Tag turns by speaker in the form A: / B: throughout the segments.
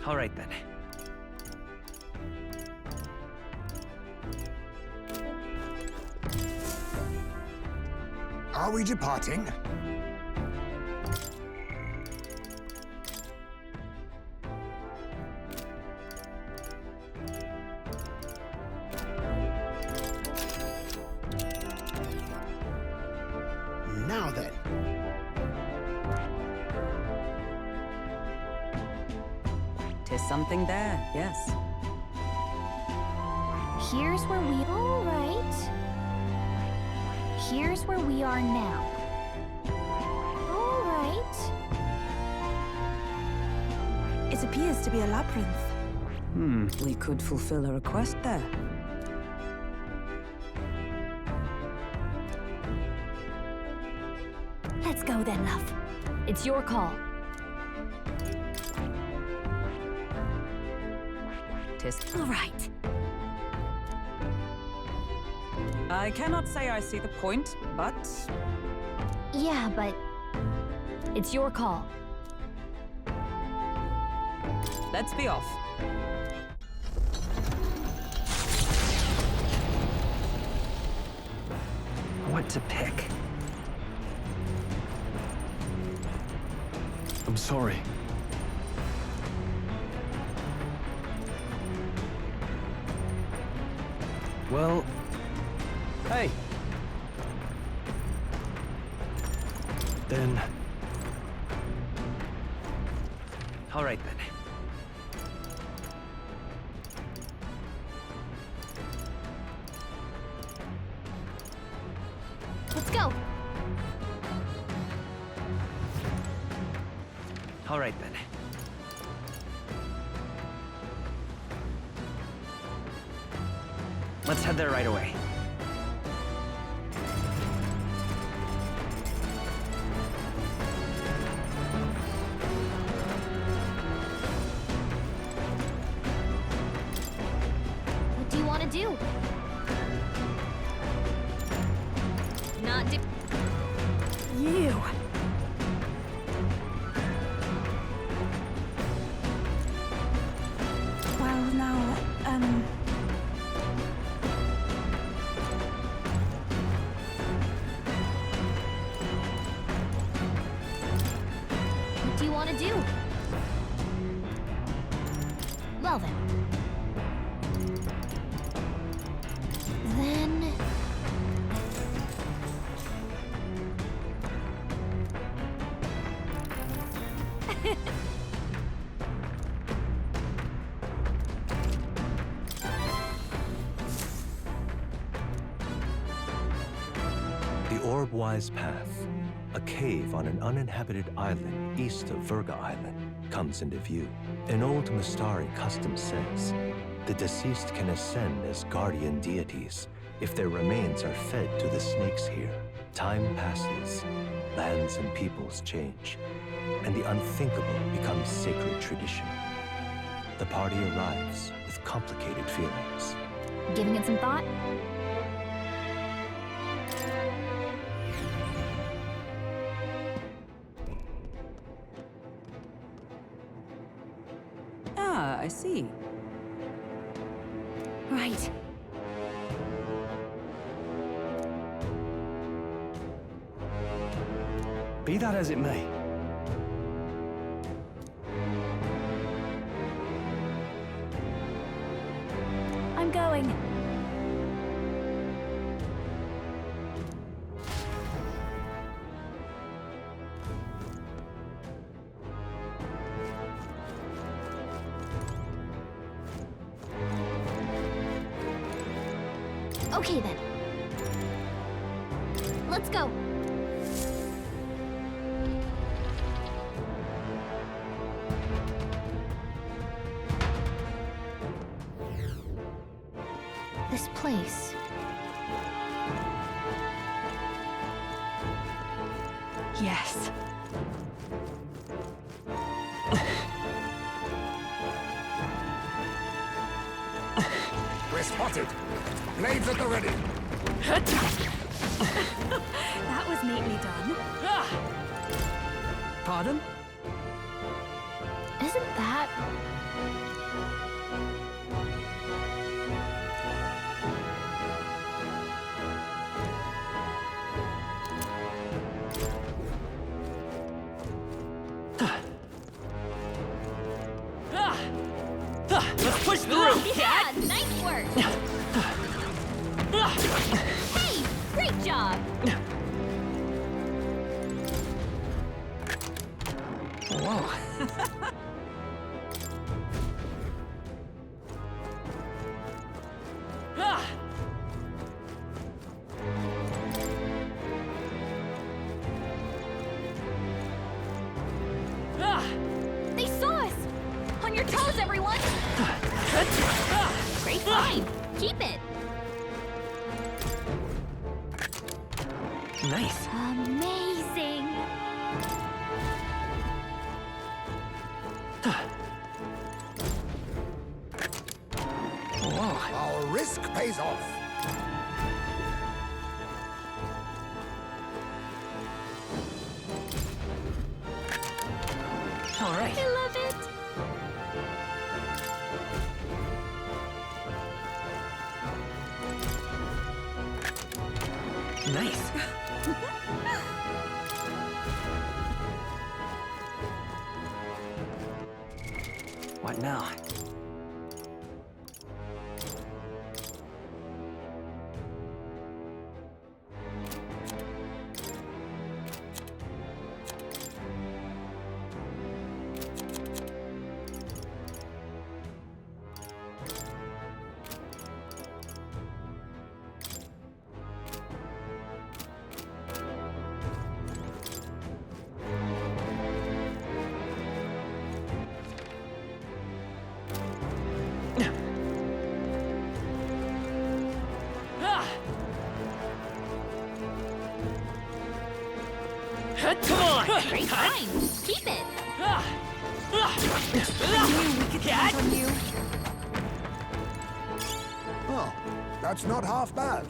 A: All right then.
B: Are we departing? Now then.
C: Tis something there, yes.
D: Here's where we... All right. Here's where we are now. All right.
E: It appears to be a labyrinth.
C: We could fulfill a request there.
D: Let's go then, love. It's your call.
C: Tis.
D: All right.
C: I cannot say I see the point, but
D: Yeah, but... It's your call.
C: let's be off.
A: What to pick?
F: I'm sorry.
A: Well, hey.
F: Then
A: All right then.
D: Let's go.
A: All right then. Let's head there right away.
D: What do you want to do? Not do...
E: You! Well, now,
D: What do you want to do? Well then. Then...
G: The Orb-Wise Path, a cave on an uninhabited island east of Virga Island, comes into view. An old Mustari custom says the deceased can ascend as guardian deities if their remains are fed to the snakes here. Time passes, lands and peoples change, and the unthinkable becomes sacred tradition. The party arrives with complicated feelings.
D: Giving it some thought?
C: Ah, I see.
D: Right.
F: be that as it may,
D: I'm going. Okay then. Let's go. This place.
E: yes.
B: We're spotted. Blades at the ready.
E: That was neatly done.
C: Pardon?
D: Isn't that...
A: Let's push through!
E: Yeah, nice work. Hey, great job.
C: Whoa.
E: They saw us. On your toes, everyone. Great find. Keep it.
A: Nice.
E: Amazing.
A: Whoa.
B: Our risk pays off.
A: All right.
E: I love it.
A: Nice. What now? Come on!
E: Great find. Keep it.
C: We could count on you.
B: Oh, that's not half bad.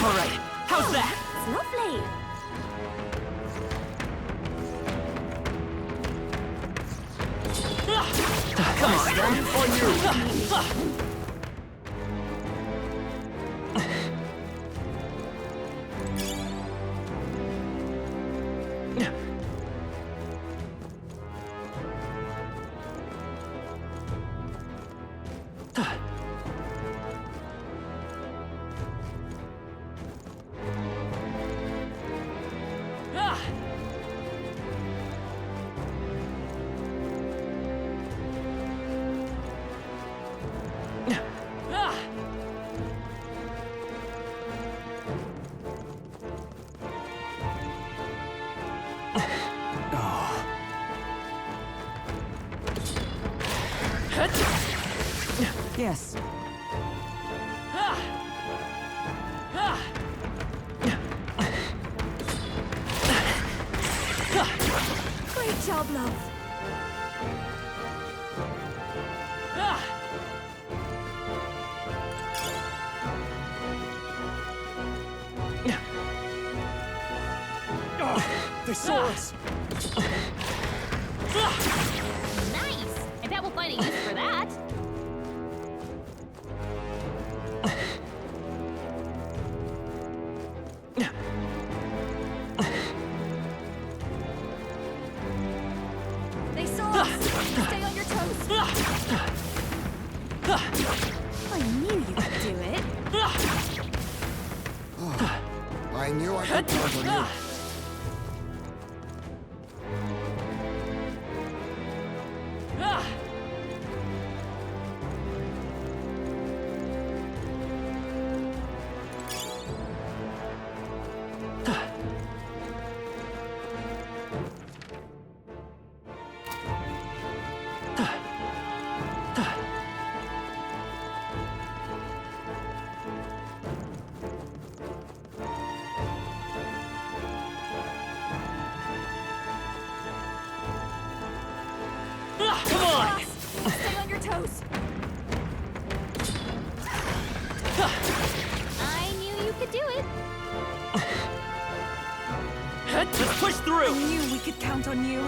A: All right. How's that?
E: It's lovely.
A: Come on, then. For you.
C: Yes.
E: Great job, love.
B: They saw us.
E: Nice. I bet we'll find a use for that. They saw us. Stay on your toes. I knew you could do it.
B: I knew I could count on you.
D: toes.
E: I knew you could do it.
A: Let's push through!
C: I knew we could count on you.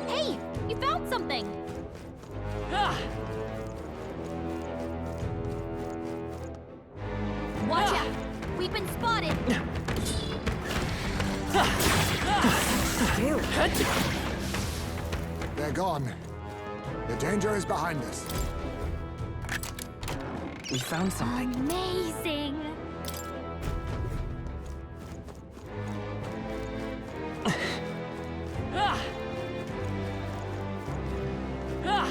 E: Hey, you found something.
A: Ah!
E: Watch out. We've been spotted.
C: Ew.
B: They're gone. The danger is behind us.
C: We found something.
E: Amazing.
A: Ah! Ah! Ah!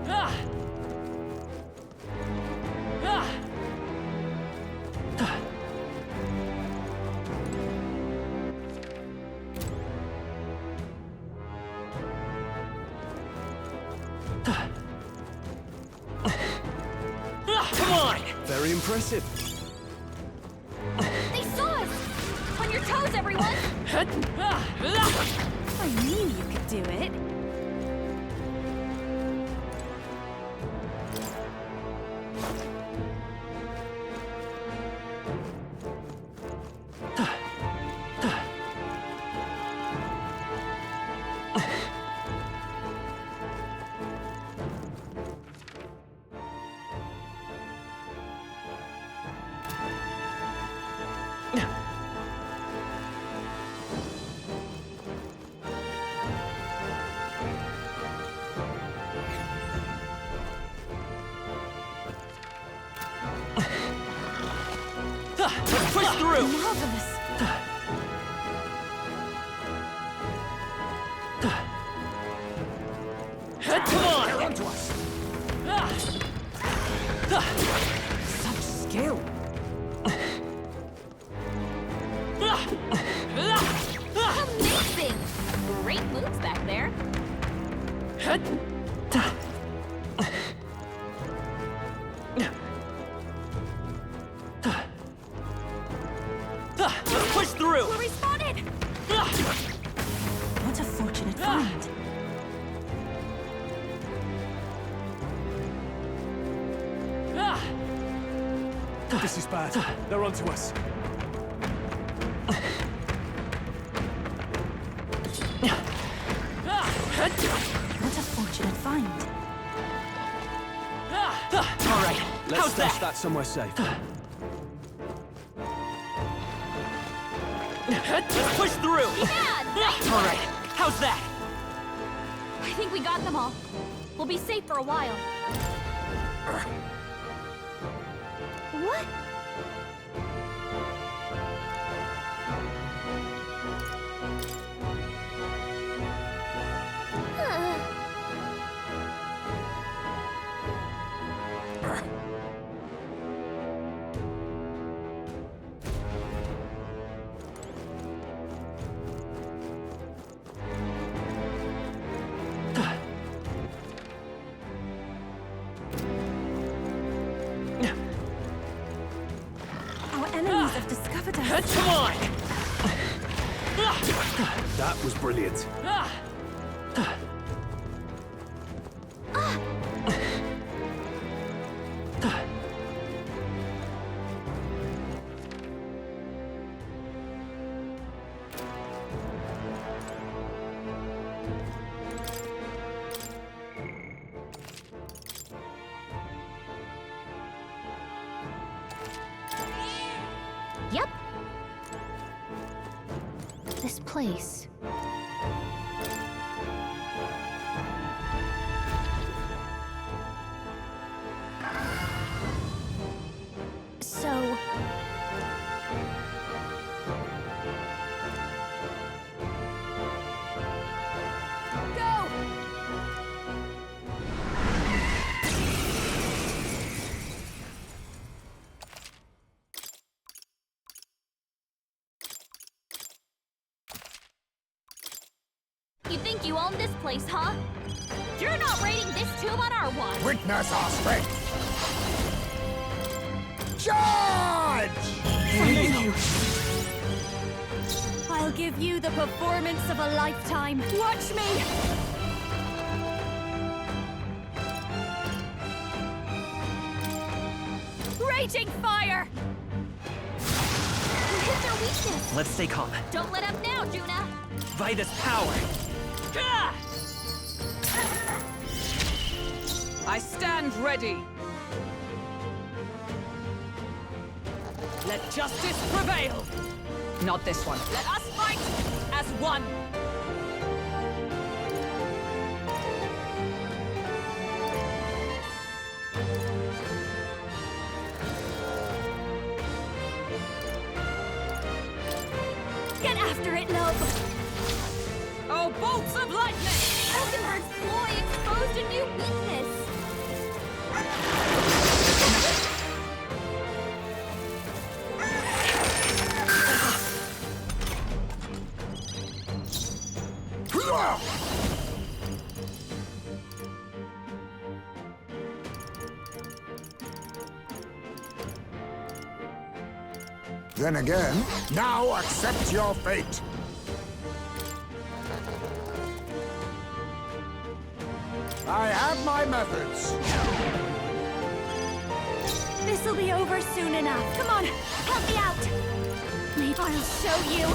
A: Ah! Ah! Come on!
F: Very impressive.
E: They saw us. On your toes, everyone.
D: I knew you could do it.
A: Let's push through!
D: Marvelous.
A: Come on!
B: They're onto us.
C: Such skill.
E: Amazing. Great moves back there.
A: Let's push through!
E: We're respotted.
D: What a fortunate find.
F: This is bad. They're onto us.
D: What a fortunate find.
A: All right,
F: Let's
A: how's
F: stash
A: that?
F: that somewhere safe.
A: Let's push through!
E: Yeah, nice.
A: All right, how's that?
E: I think we got them all. We'll be safe for a while. What?
D: Our enemies have discovered us.
A: Come on!
F: That was brilliant.
E: Yep. This place. So... Go! You think you own this place, huh? You're not raiding this tomb on our watch!
B: Witness our strength! Charge!
E: I'll give you the performance of a lifetime. Watch me! Raging fire! You hit their weakness!
A: Let's stay calm.
E: Don't let up now, Juna!
A: Vitus power! Gah!
C: I stand ready. Let justice prevail. Not this one. Let us fight as one.
E: Get after it, love!
C: Oh, bolts of lightning!
E: Elkenhard's ploy exposed a new weakness!
B: Then again, now accept your fate. I have my methods.
E: This'll be over soon enough. Come on, help me out! Maybe I'll show you!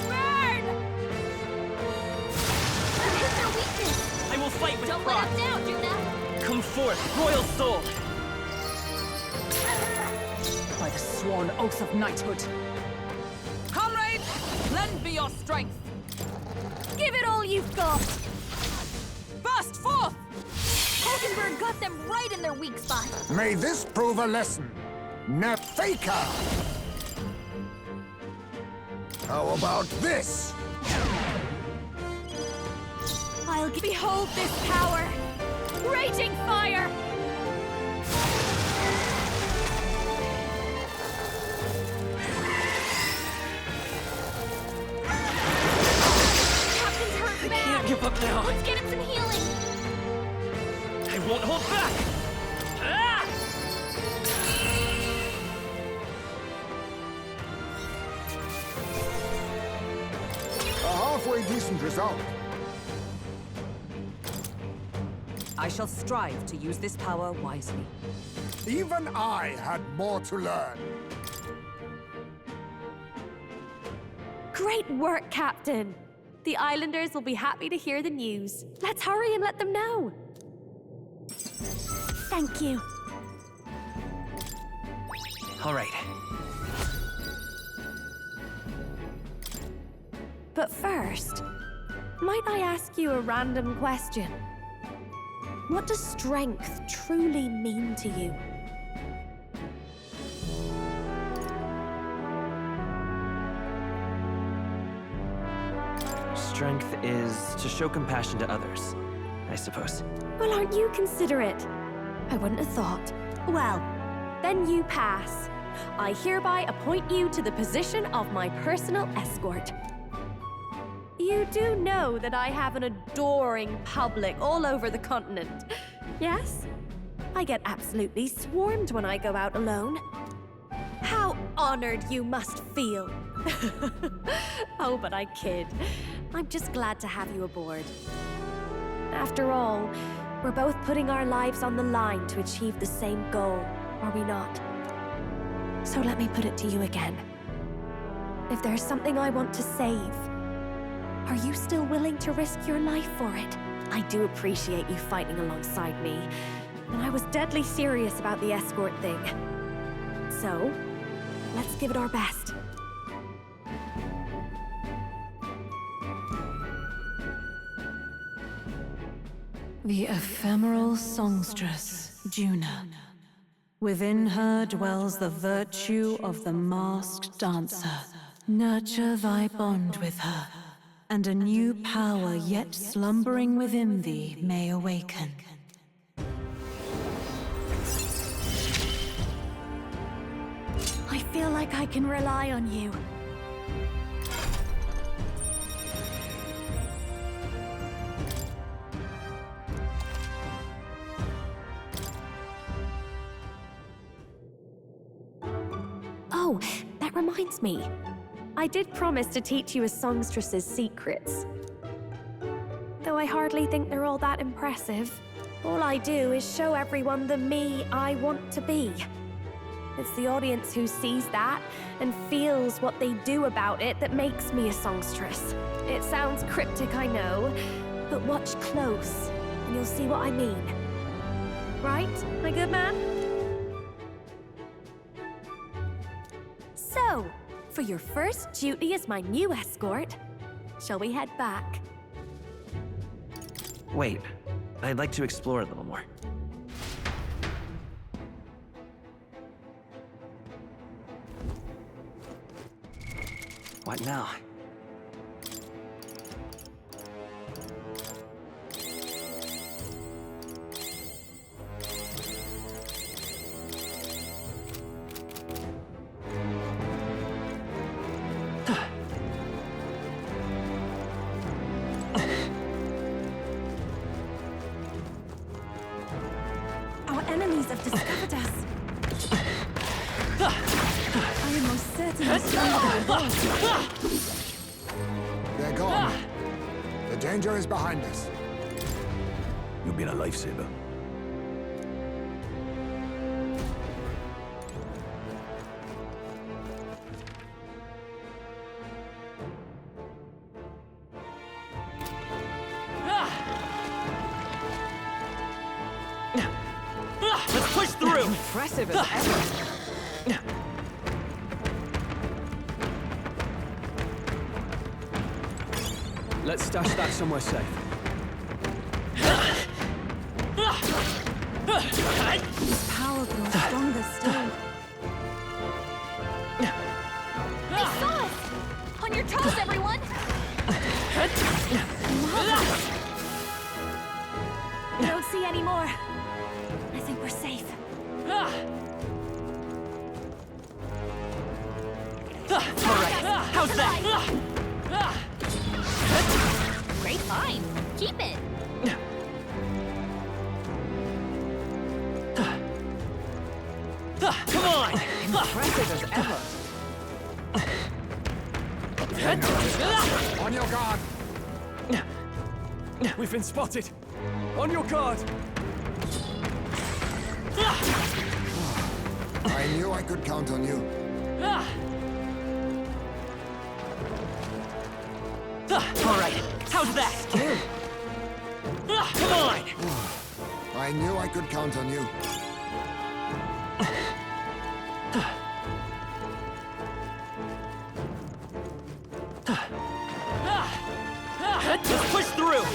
E: Burn! You hit their weakness!
A: I will fight with
E: Don't let
A: pride.
E: up now, Juna!
A: Come forth, royal soul!
C: By the sworn oath of knighthood. Comrades, lend me your strength.
E: Give it all you've got!
C: Burst forth!
E: Hulkenberg got them right in their weak spot.
B: May this prove a lesson. Nefaka! How about this?
E: I'll behold this power! Raging fire! Captain's hurt bad!
A: Can't give up now.
E: Let's get him some healing!
A: I won't hold back! Ah!
B: A halfway decent result.
C: I shall strive to use this power wisely.
B: Even I had more to learn.
H: Great work, Captain! The Islanders will be happy to hear the news. Let's hurry and let them know.
E: Thank you.
A: All right.
H: But first, might I ask you a random question? What does strength truly mean to you?
A: Strength is to show compassion to others, I suppose.
H: Well, aren't you considerate? I wouldn't have thought. Well, then you pass. I hereby appoint you to the position of my personal escort. You do know that I have an adoring public all over the continent, yes? I get absolutely swarmed when I go out alone. How honored you must feel. Oh, but I kid. I'm just glad to have you aboard. After all, we're both putting our lives on the line to achieve the same goal, are we not? So let me put it to you again. If there's something I want to save, are you still willing to risk your life for it? I do appreciate you fighting alongside me, and I was deadly serious about the escort thing. So, let's give it our best.
I: The ephemeral songstress, Juna. Within her dwells the virtue of the masked dancer. Nurture thy bond with her, and a new power yet slumbering within thee may awaken.
H: I feel like I can rely on you. Oh, that reminds me. I did promise to teach you a songstress's secrets. Though I hardly think they're all that impressive. All I do is show everyone the me I want to be. It's the audience who sees that and feels what they do about it that makes me a songstress. It sounds cryptic, I know, but watch close and you'll see what I mean. Right, my good man? So, for your first duty as my new escort, shall we head back?
J: Wait, I'd like to explore a little more. What now?
H: Our enemies have discovered us. I am most certainly stronger than boss.
B: They're gone. The danger is behind us.
F: You've been a lifesaver.
J: Let's push through!
C: Impressive as ever.
F: Let's stash that somewhere safe.
H: His power grows stronger still.
E: They saw us! On your toes, everyone!
H: I don't see any more. I think we're safe.
J: Alright, how's that?
E: Great find. Keep it.
J: Come on!
C: Impressive as ever.
B: On your guard.
F: We've been spotted. On your guard.
B: I knew I could count on you.
J: Alright, how's that? Come on!
B: I knew I could count on you.
J: Let's push through!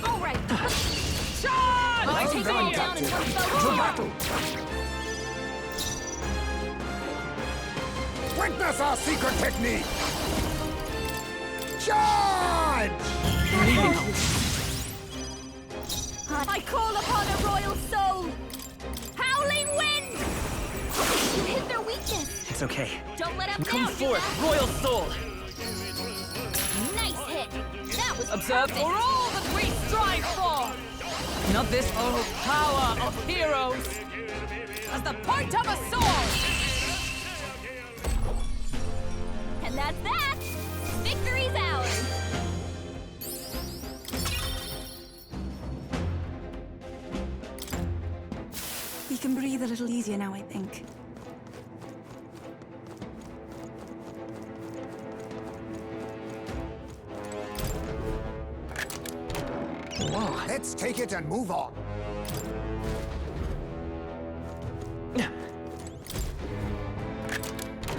E: All right.
C: Charge!
E: Let's take them all down in one fell
B: Battle! Witness our secret technique! Charge!
E: I call upon a royal soul! Howling wind! You hit their weakness!
J: It's okay.
E: Don't let up
J: Come
E: now,
J: forth,
E: Judah.
J: Royal Soul!
E: Nice hit! That was
C: Observe
E: perfect.
C: for all that we strive for! Not this old power of heroes! As the point of a sword!
E: And that's that! Victory's ours!
I: We can breathe a little easier now, I think.
B: Whoa, let's take it and move on.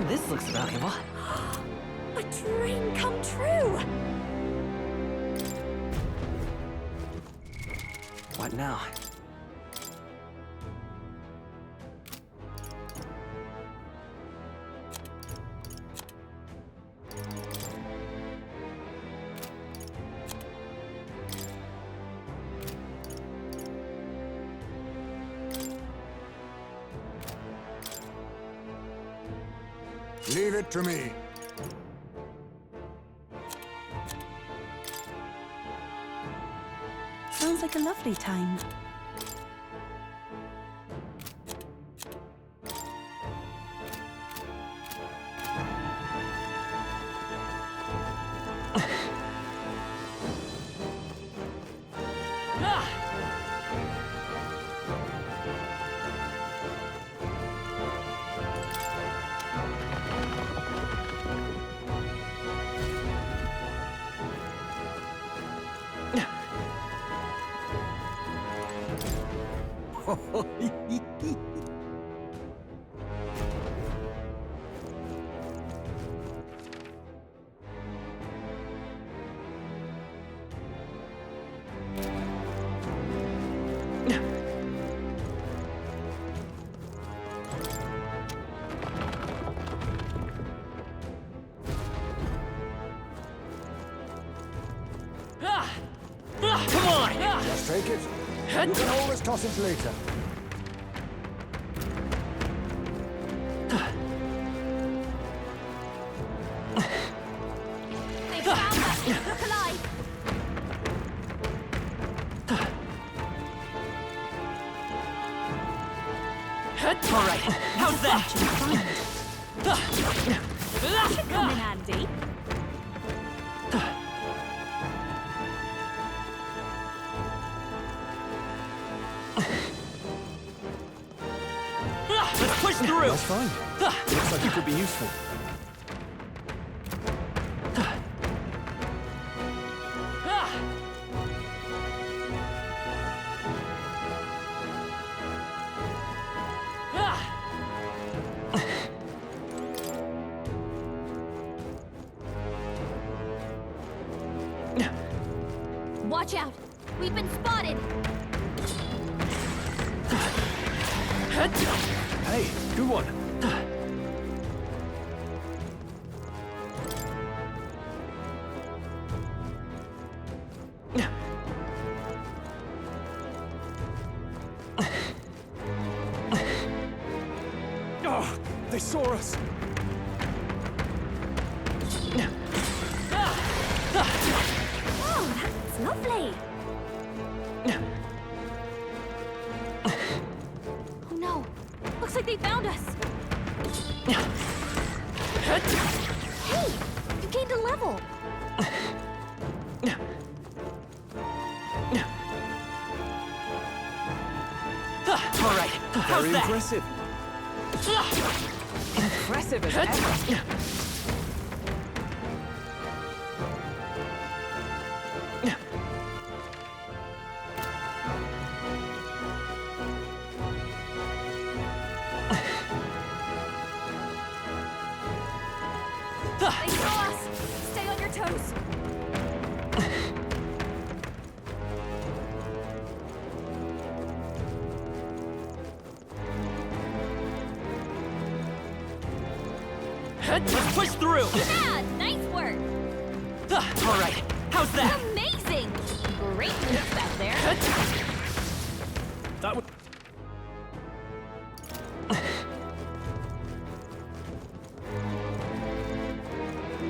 J: This looks valuable.
H: A dream come true!
J: What now?
B: Leave it to me.
I: Sounds like a lovely time.
J: Come on!
B: Just take it. You can always toss it later.
E: They found us! Look alive!
J: All right, how's that?
H: Come in handy.
J: Let's push through!
F: That's fine. Looks like it could be useful.
E: Watch out! We've been spotted!
F: Hey, good one. Oh, they saw us.
H: Oh, that's lovely.
E: Oh no! Looks like they found us! Hey! You gained a level!
J: All right, how's
F: Very
J: that?
F: impressive.
C: Impressive as ever.
H: They saw us. Stay on your toes.
J: Push through!
E: Yeah, nice work.
J: All right, how's that?
E: Amazing. Great moves out there.
F: That would.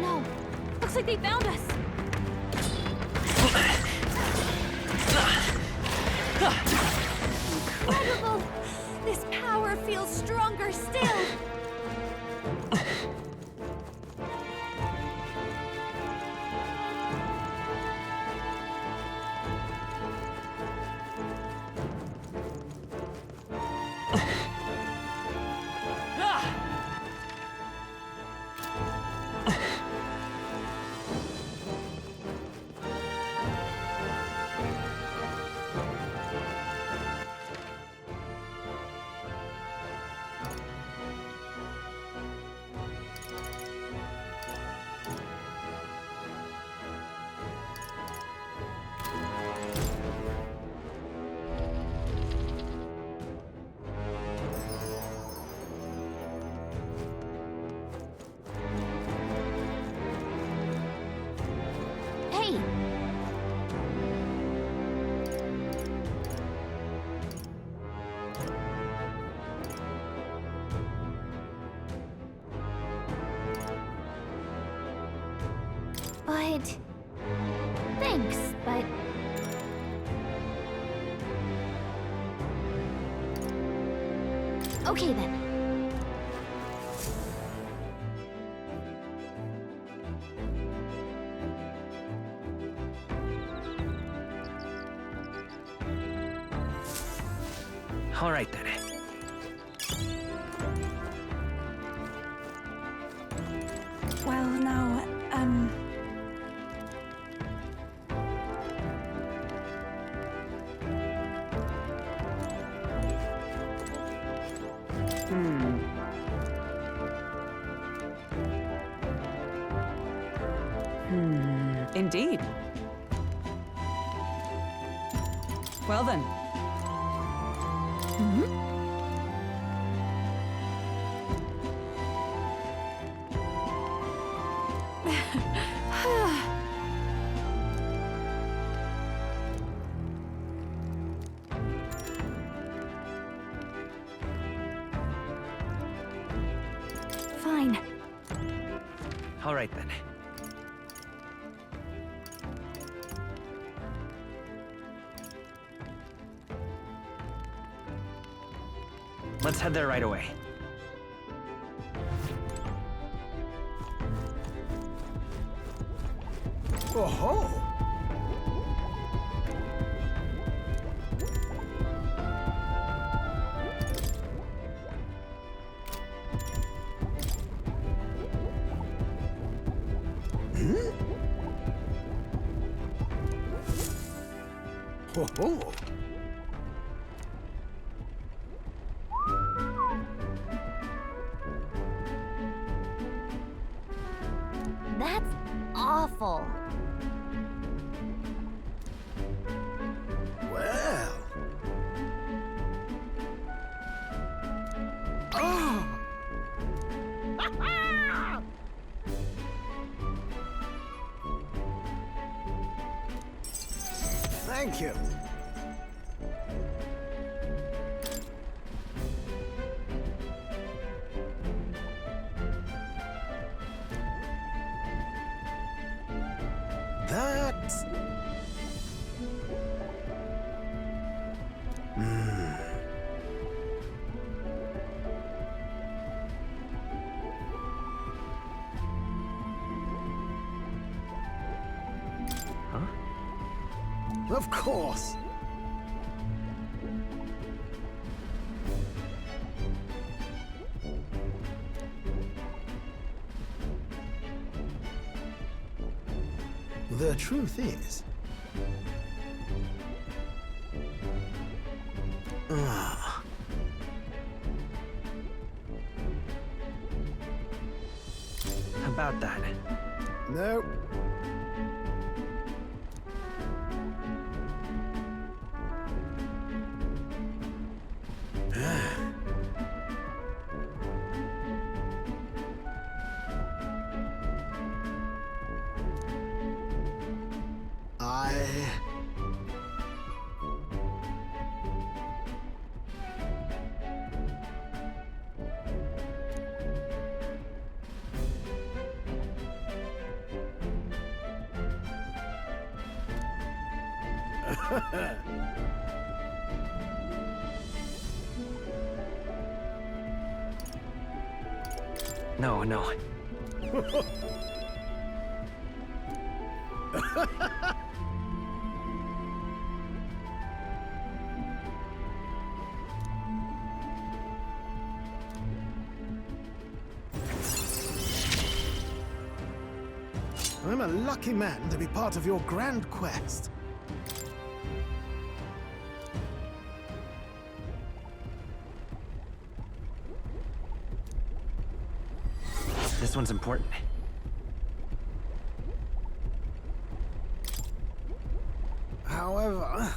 E: No, looks like they found us. Incredible. This power feels stronger still. Hey, but thanks, but okay then.
J: All right then.
I: Well, now,
C: Indeed. Well then.
E: Fine.
J: All right then. Let's head there right away.
B: Oh-ho! Ho-ho!
E: That's awful.
B: Well. Oh! Thank you. That's... Of course. The truth is...
J: About that.
B: No.
J: No, no.
B: I'm a lucky man to be part of your grand quest.
J: This one's important.
B: However...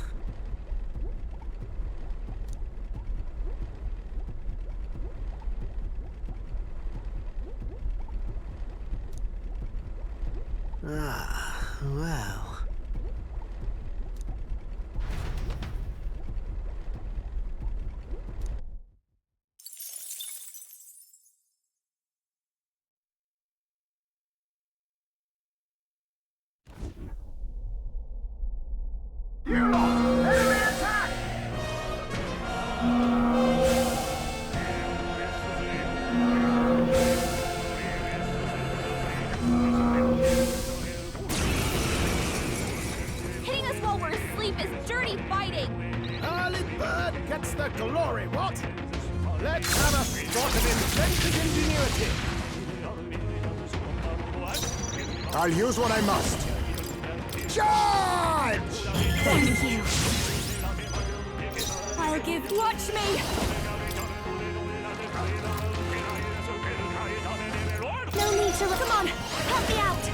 B: well...
E: Hitting us while we're asleep is dirty fighting!
B: Early bird gets the glory, what? Let's have a spot of inventive ingenuity. I'll use what I must. Charge!
E: Thank you. I'll give... Watch me! No need to... Come on, help me out!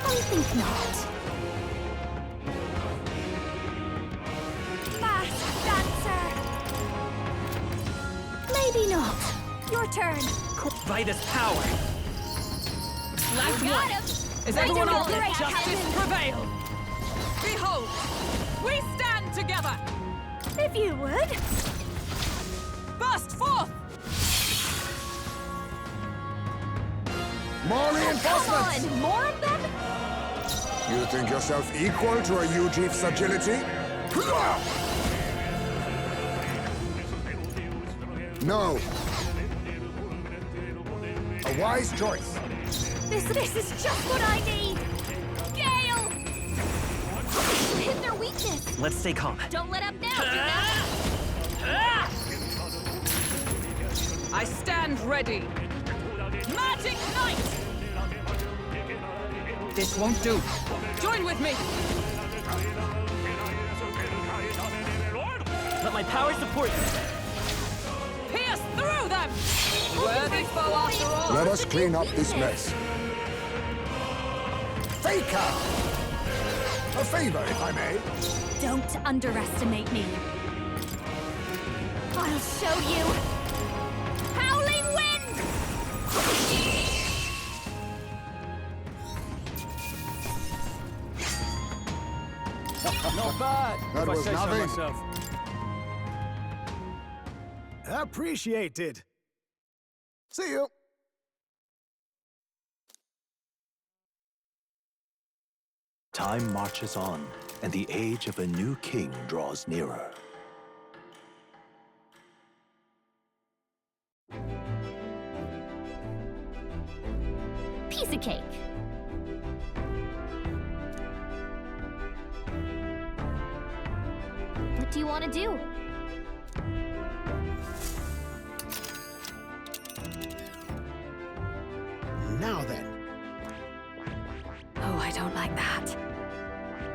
E: I think not. Fast dancer! Maybe not. Your turn.
J: Vitus power!
C: Last
E: Got
C: one.
E: him!
C: Is
E: Right
C: everyone
E: to
C: all
E: go.
C: let
E: Great,
C: justice
E: Captain.
C: prevail? Behold, we stand together!
E: If you would.
C: Burst forth!
B: More
E: Come
B: reinforcements!
E: on, more of them?
B: You think yourself equal to a Ujief's agility? No. A wise choice.
E: This is just what I need! Gale! Hit their weakness!
J: Let's stay calm.
E: Don't let up now, do that!
C: I stand ready. Magic Knight! This won't do. Join with me!
J: Let my power support you.
C: Pierce through them! Worthy foe after all!
B: Let us clean up this mess. Faker! A favor, if I may.
E: Don't underestimate me. I'll show you! Howling wind!
F: Not bad,
B: That
F: if I
B: was
F: say
B: nothing.
F: so myself. Appreciated.
B: See you.
G: Time marches on, and the age of a new king draws nearer.
E: Piece of cake. What do you want to do?
B: Now then.
H: Oh, I don't like that.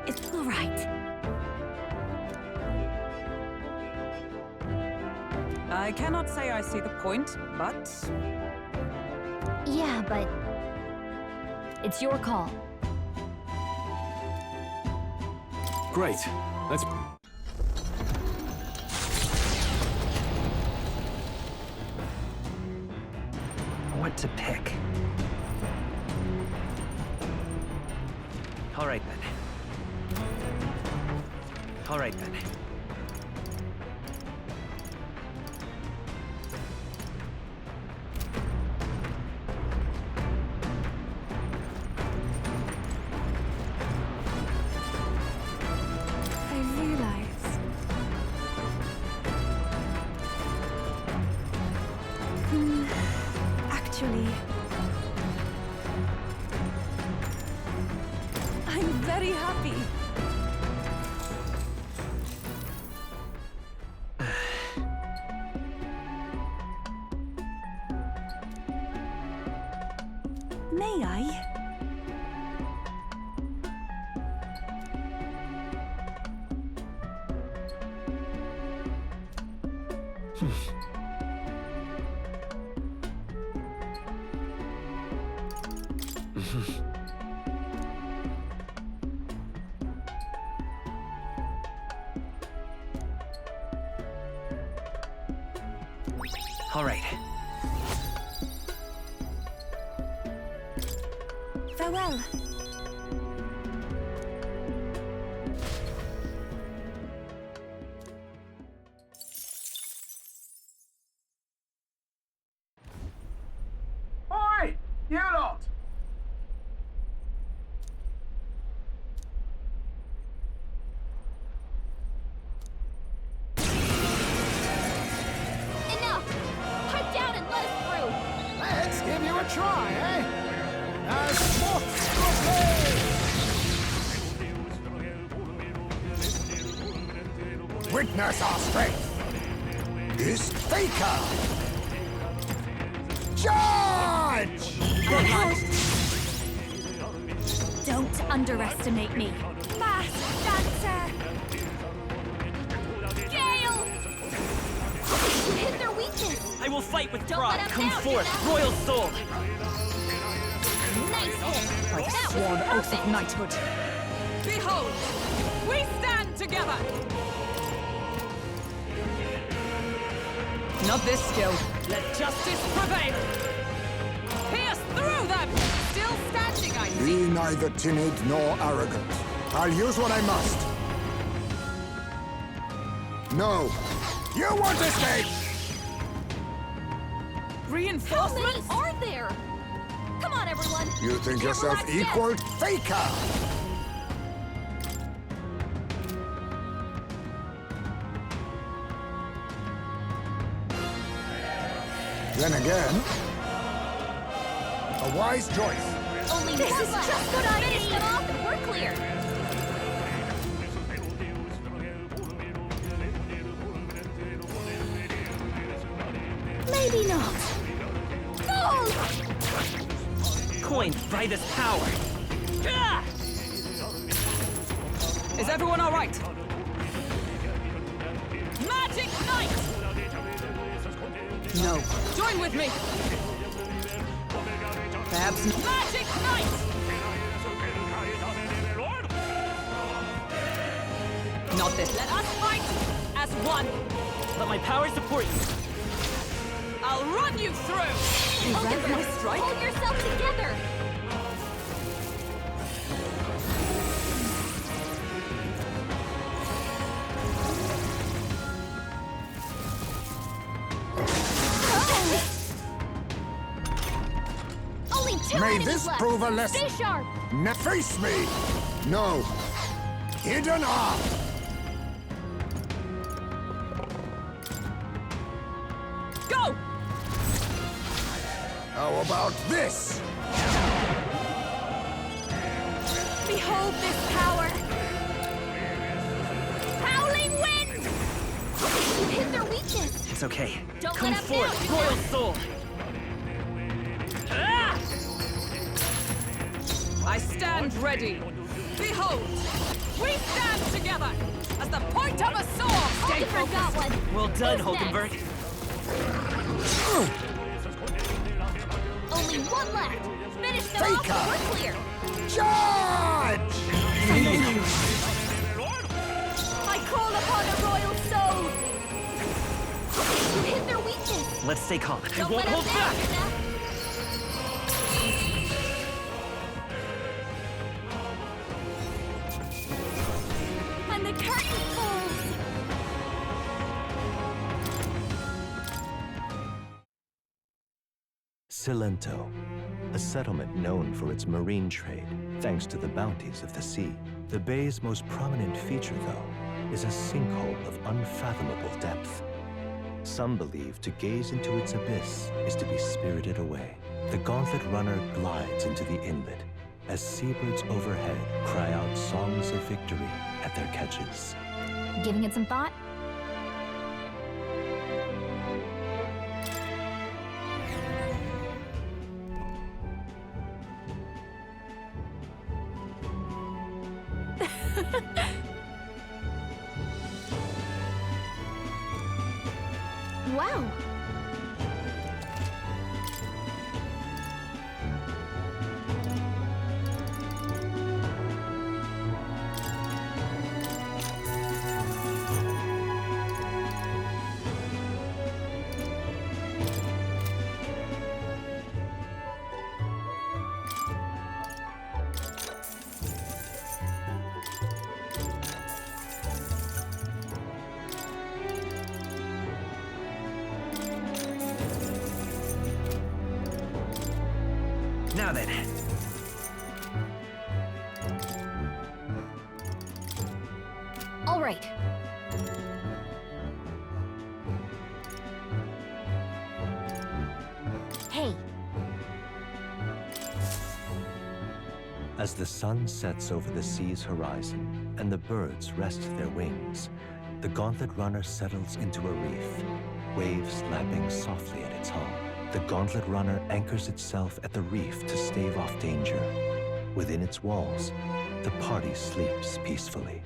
H: It's all right.
C: I cannot say I see the point, but...
E: Yeah, but... It's your call.
F: Great. Let's...
J: What to pick? All right then. All right then.
H: Actually, I'm very happy. May I?
A: All right.
H: Farewell.
B: Oi! You lot!
E: Enough! Pipe down and let us through!
B: Let's give you a try, eh? As moths to witness our strength! This faker! Charge!
E: Don't underestimate me.
H: Masked dancer!
E: Gale! You hit their weakness!
A: I will fight with
E: Don't
A: pride.
E: let 'em
A: Come
E: down,
A: forth,
E: Juna.
A: royal soul.
E: Nice hit!
C: I've
E: That was
C: sworn oath of
E: perfect.
C: knighthood. Behold, we stand together. Not this skill. Let justice prevail. Pierce through them. Still standing, I see.
B: Be neither timid nor arrogant. I'll use what I must. No! You won't escape!
E: How many
C: Reinforcements?
E: are there? Come on, everyone!
B: You think
E: Can't
B: yourself
E: relax yet.
B: equal? Faker! Then again, a wise choice.
E: Only
H: This
E: one
H: is
E: left.
H: just what I
E: Finish
H: need.
E: them off and we're clear.
H: Maybe not.
E: Gold!
A: Coined by this power. Ah!
C: Is everyone all right? Magic Knight! No. Join with me. Perhaps Magic Knight! Not this. Let us fight as one.
A: Let my power support you.
C: I'll run you through. You read my strike?
E: Hold yourself together! Only two
B: May
E: enemies
B: this
E: left.
B: prove a lesson.
E: Stay sharp!
B: Face me! No. Hidden arm!
C: Go!
B: How about this?
H: Behold this power!
E: Howling wind! You hit their weakness!
A: It's okay.
E: Don't
A: Come
E: let 'em
A: forth,
E: down,
A: royal soul. Ah!
C: I stand ready. Behold, we stand together as the point of a sword. Stay
E: Hulkenberg got
C: focused.
E: one!
A: Well done,
E: Who's
A: Hulkenberg.
E: next? Only one left! Finish them off
B: Faker.
E: and we're clear!
B: Charge!
H: I call upon a royal soul!
E: You hit their weakness!
A: Let's stay calm. I
E: Don't
A: won't
E: let 'em
A: hold
E: down,
A: back.
E: Juna.
H: And the curtain falls!
G: Cilento, a settlement known for its marine trade, thanks to the bounties of the sea. The bay's most prominent feature, though, is a sinkhole of unfathomable depth. Some believe to gaze into its abyss is to be spirited away. The gauntlet runner glides into the inlet as seabirds overhead cry out songs of victory at their catches.
D: Giving it some thought?
E: Wow!
A: Now then.
D: All right. Hey,
G: As the sun sets over the sea's horizon and the birds rest their wings, the gauntlet runner settles into a reef, waves lapping softly at its hull. The gauntlet runner anchors itself at the reef to stave off danger. Within its walls, the party sleeps peacefully.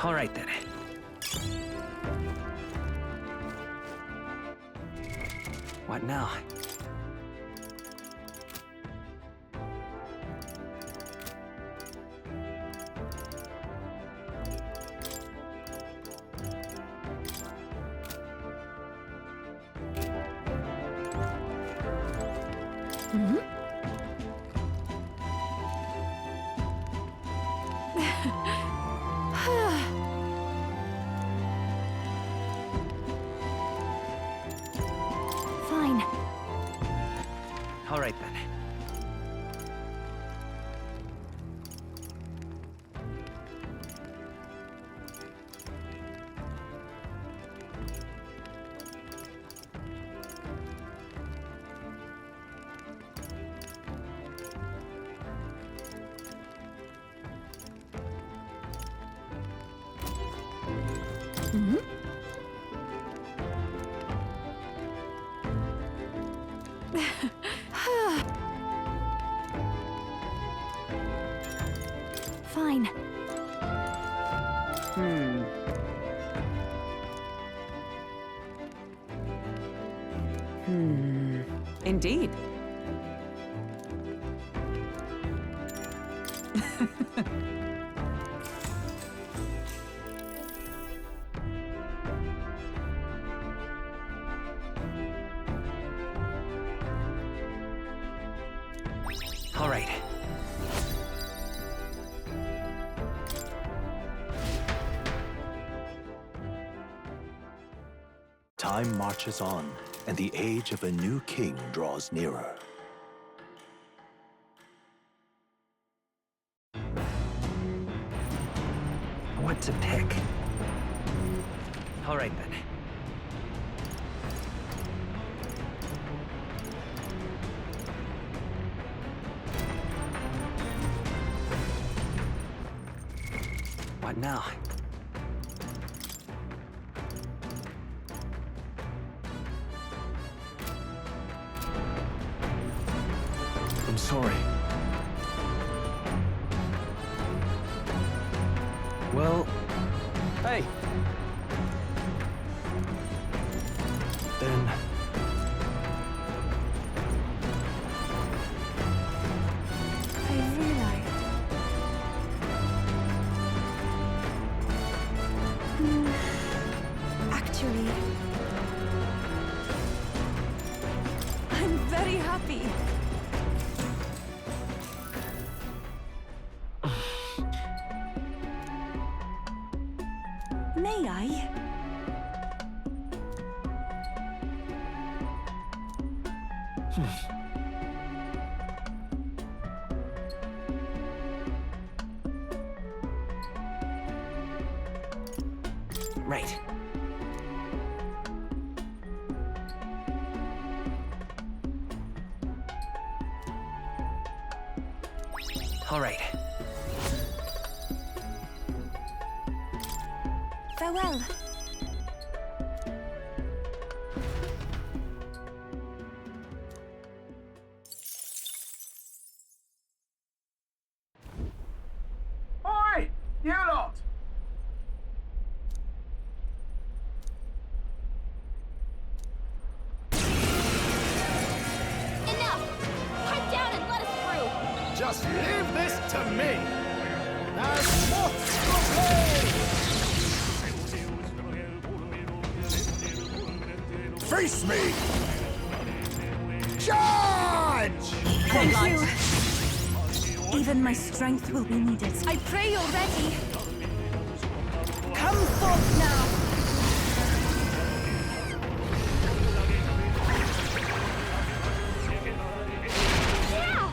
A: All right then. What now?
D: fine.
A: All right then.
D: Fine.
C: Indeed.
A: All right.
G: Time marches on, and the age of a new king draws nearer.
A: What to pick? All right then. What now? I'm sorry. Well, hey. Then
E: I realized. Actually, I'm very happy. May I?
A: Right. All right.
E: Farewell.
B: Oi! You lot!
E: Enough! Pipe down and let us through!
B: Just leave this to me! As moths to flame! Face me! Charge!
C: Thank you.
E: Even my strength will be needed. I pray you're ready. Come forth now! Yeah!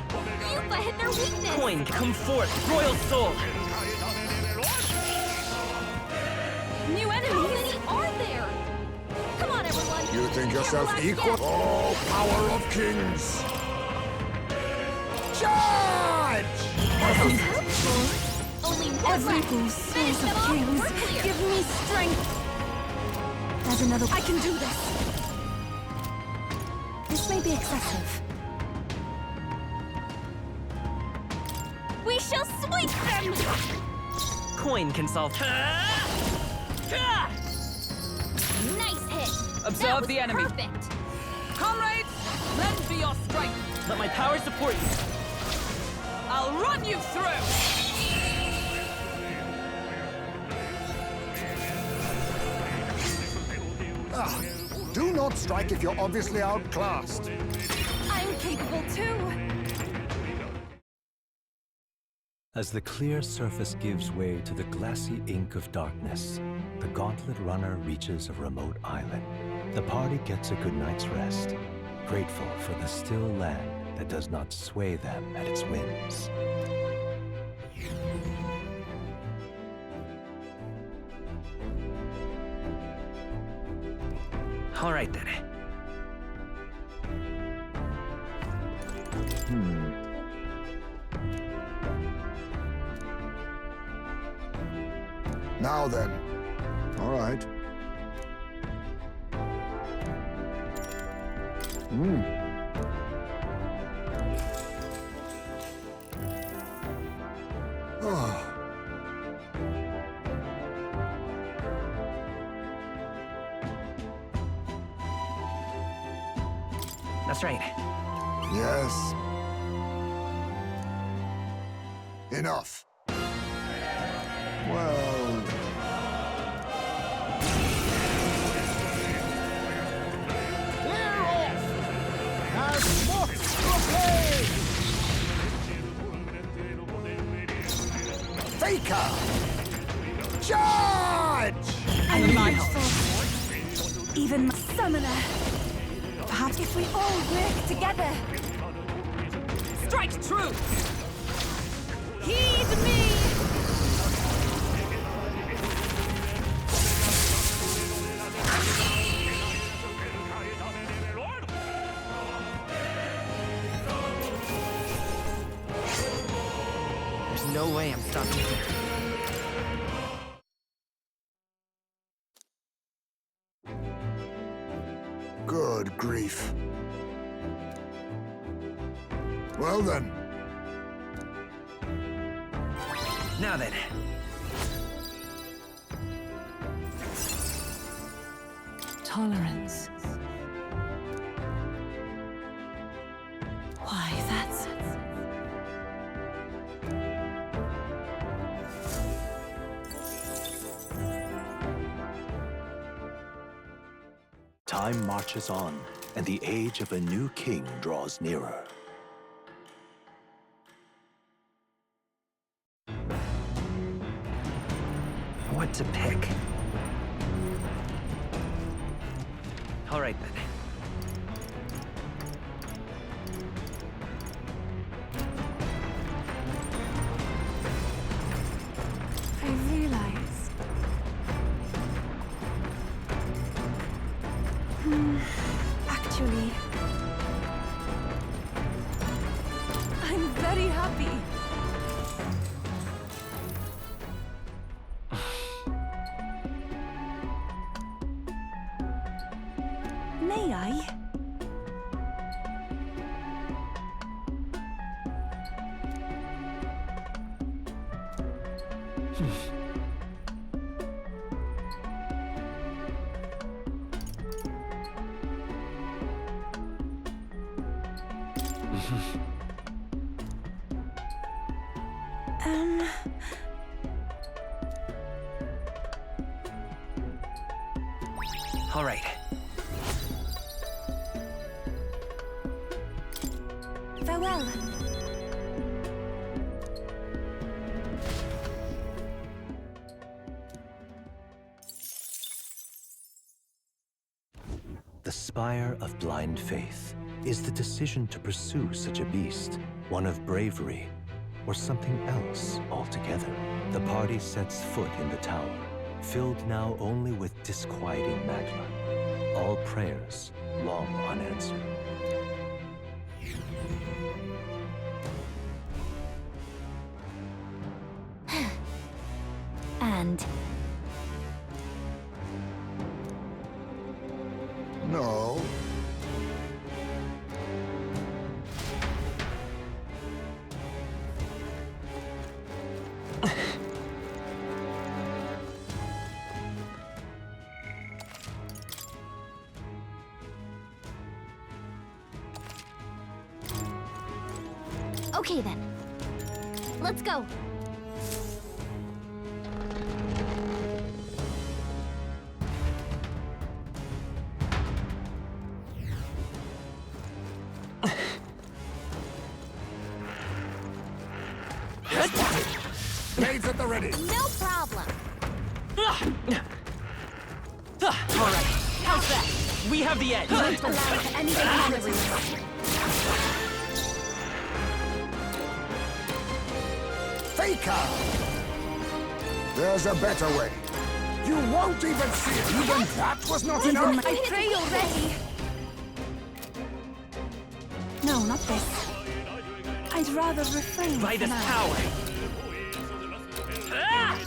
E: Yupa hit their weakness!
A: Coin, come forth! Royal Soul!
E: New enemies? How many are there? Come on, everyone!
B: You think
E: We can't
B: yourself
E: relax
B: equal?
E: yet.
B: Oh, power of kings! Charge!
E: Only one left. Finish them off. We're clear.
H: Give me strength.
E: There's another.
H: I can do this.
E: This may be excessive. We shall sweep them!
A: Coin can solve.
E: Nice hit!
C: Observe
E: That was
C: the enemy.
E: Perfect!
C: Comrades, lend me your strength.
A: Let my power support you.
C: I'll run you through.
B: Do not strike if you're obviously outclassed.
H: I'm capable too.
G: As the clear surface gives way to the glassy ink of darkness, the gauntlet runner reaches a remote island. The party gets a good night's rest, grateful for the still land that does not sway them at its whims.
A: All right then.
B: Now then. All right. Oh.
A: That's right.
B: Yes. Enough. Well... Clear off! As moths to flame! Faker! Charge!
C: And my
H: Even my summoner. Perhaps if we all work together.
C: strike true. Heed me.
A: There's no way I'm stopping you.
B: Good grief. Well then.
A: Now then.
I: Tolerance. Why, that's...
G: Time marches on, and the age of a new king draws nearer.
A: What to pick? All right then.
H: I realize
I: Actually, I'm very happy. May I?
A: All right.
I: Farewell.
G: The Spire of Blind Faith is the decision to pursue such a beast, one of bravery, or something else altogether. The party sets foot in the tower, filled now only with disquieting magma, all prayers long unanswered.
D: And
B: No.
D: okay then. Let's go.
B: Blades at the ready.
E: No problem.
A: All right. How's that? We have the edge.
D: Don't allow for anything harmless.
B: Faker! There's a better way. You won't even see it. Even that was not enough.
I: I prayed already. No, not this. I'd rather refrain
A: By
I: for
A: this
I: now.
A: power. Ah!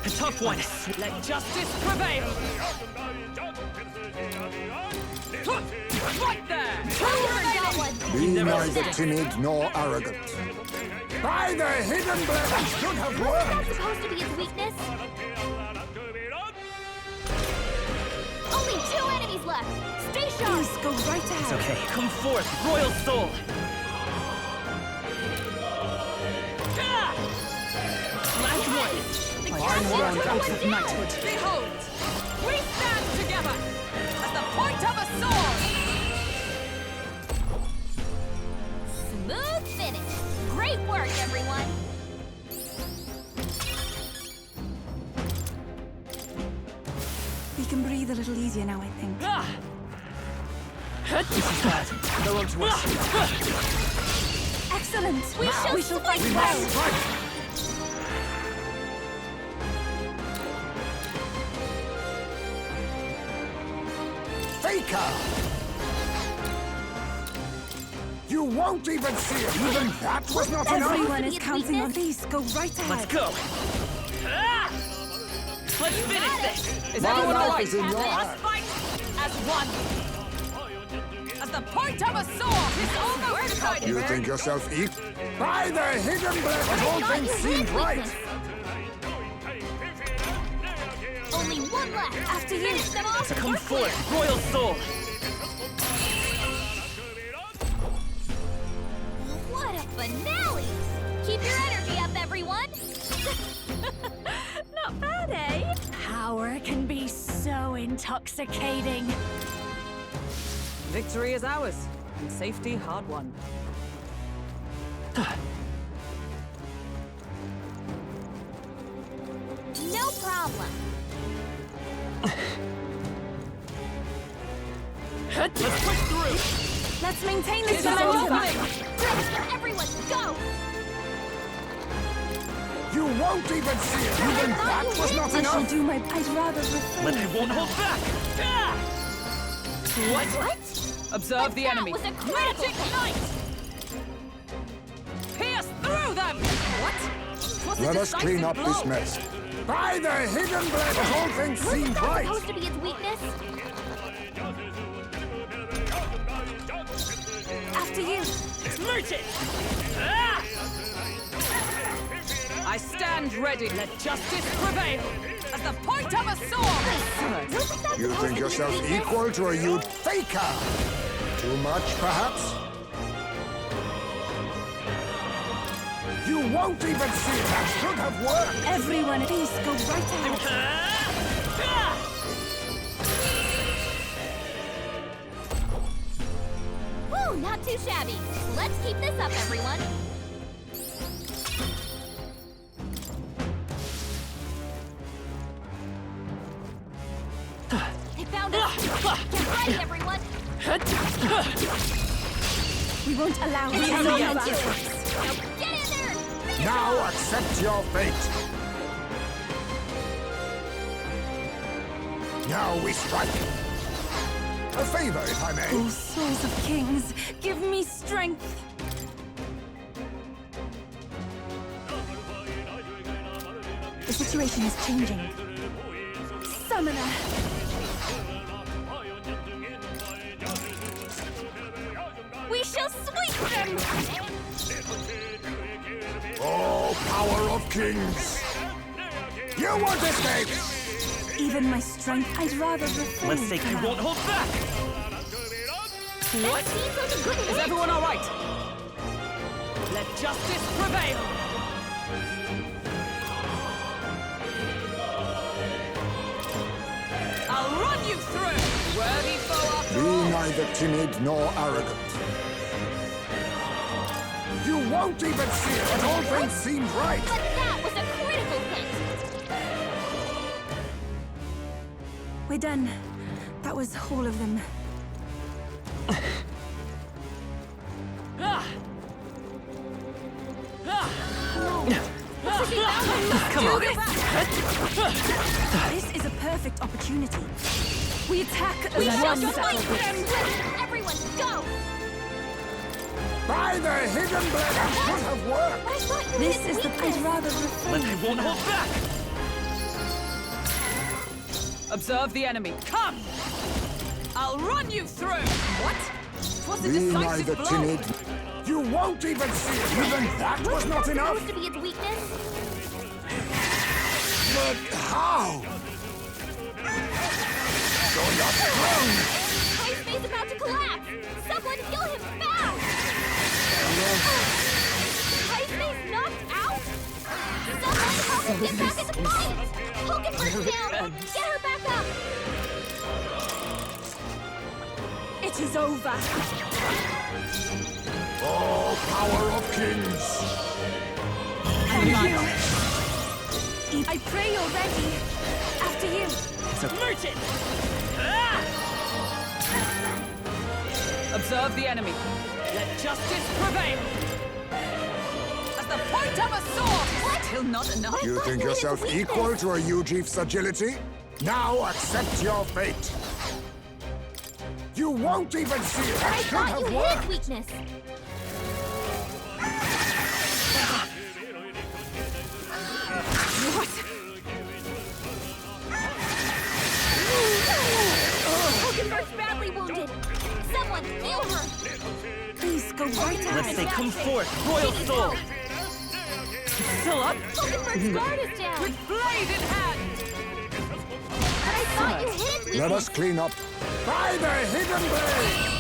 A: A tough one. Let justice prevail. Right there.
E: Got one.
B: Be
A: never
B: neither
A: said.
B: timid nor arrogant. By the hidden blade, I should have
E: Wasn't
B: worked.
E: that supposed to be his weakness? Only 2 enemies left. Stay sharp.
I: Please go right
A: It's
I: ahead.
A: okay. Come forth, royal soul. Last one.
E: The
I: I'm
E: captain
I: worn
E: took
I: out
E: one
I: of
E: down.
I: knighthood.
C: Behold, we stand together as the point of a sword.
E: Smooth finish. Great work, everyone.
I: We can breathe a little easier now, I think.
C: Ah!
A: This is bad. No one to us.
I: Excellent!
E: We shall
I: fight
E: swing
I: well!
B: Right. Faker! You won't even see it. Even that was not enough.
I: Everyone is
E: Its
I: counting on
E: weakness.
I: these. Go right ahead.
A: Let's go. Ah! Let's finish this.
C: Is
B: My
C: everyone
B: life
C: alright?
B: is in your
C: Let us
B: hands.
C: fight as one. As the point of a sword is almost decided.
B: You think yourself equal? By the hidden blade, the whole thing seemed right.
E: Only one left.
I: After you.
E: Finish them off.
A: Come forth, royal soul.
E: What a finale! Keep your energy up, everyone.
H: Not bad, eh? Power can be so intoxicating.
C: Victory is ours, and safety hard won.
E: No problem.
A: Let's push through.
I: Let's maintain this
C: This is all
I: momentum.
C: coming.
E: Great, everyone, go!
B: You won't even see it. Even that was not
I: I shall
B: enough.
I: do my... I'd rather refrain.
A: But I won't hold back. Ah!
C: What? Observe the enemy.
E: was a critical
C: Magic Knight! Pierce through them! What? Was
B: Let
C: a
B: us clean
C: decisive
B: up
C: blow.
B: this mess. By the hidden blade, the whole thing seemed
E: Wasn't that
B: right.
E: supposed to be its weakness?
H: After you.
C: Merchant! Ah! I stand ready. Let justice prevail. As the point of a sword!
E: Wasn't that
B: You
E: supposed
B: think
E: to be
B: yourself
E: its weakness?
B: equal to a huge faker? Too much, perhaps? You won't even see it. That should have worked.
H: Everyone, please go right ahead.
E: Woo, not too shabby. Let's keep this up, everyone. They found us. Get ready, everyone.
H: We won't allow it.
E: Get in
H: It's
E: there.
H: over.
E: Now get in there. Finish
B: Now
E: off.
B: accept your fate. Now we strike. A favor, if I may.
H: Oh, souls of kings, give me strength. The situation is changing. Summoner.
E: We shall sweep them.
B: Oh, power of kings! You won't escape!
H: Even my strength, I'd rather refrain.
A: Let's say
H: for
A: you
H: now.
A: won't hold back!
E: That seems like a good
C: Is
E: hit.
C: everyone all right? Let justice prevail. I'll run you through. Worthy foe after
B: Be
C: all.
B: neither timid nor arrogant. You won't even see it. The whole thing seemed right.
E: But that was a critical hit.
H: We're done. That was all of them.
C: Ah! Ah!
A: Come on!
H: This is a perfect opportunity. We attack as
E: We shall
H: one
E: swipe
H: settle this.
E: them. Everyone, go.
B: By the hidden blade, that should have worked.
E: I thought you
H: This
E: hit
H: is the.
E: weakness.
H: I'd rather refrain.
A: You won't hold back!
C: Observe the enemy. Come! I'll run you through. What? Was a
B: Be
C: decisive
B: neither
C: blow.
B: timid. You won't even see it. Even that was not enough.
E: Supposed to be its weakness.
B: But how? So you're strong.
E: Hype's about to collapse. Someone heal him fast. Hype's knocked out. Someone help him get back into fight. Poke him first down. Get her back up.
H: It is over.
B: Oh, power of kings.
H: I pray you're ready. After you.
C: Merchant! Ah! Observe the enemy. Let justice prevail. As the point of a sword. What? Still not enough.
B: You think
E: you hit
B: yourself
E: its weakness.
B: equal to a Ujief's agility? Now accept your fate. You won't even see it. That
E: I
B: should
E: thought
B: have
E: you hit
B: worked.
E: its weakness. Hulkenberg's badly wounded. Someone heal her.
H: Please go right ahead.
A: Let's say come forth, royal
E: She needs
A: soul!
E: help.
C: Still up?
E: Hulkenberg's guard is down.
C: With blade in hand.
E: But I thought you hit its weakness.
B: Let us clean up. By the hidden blade!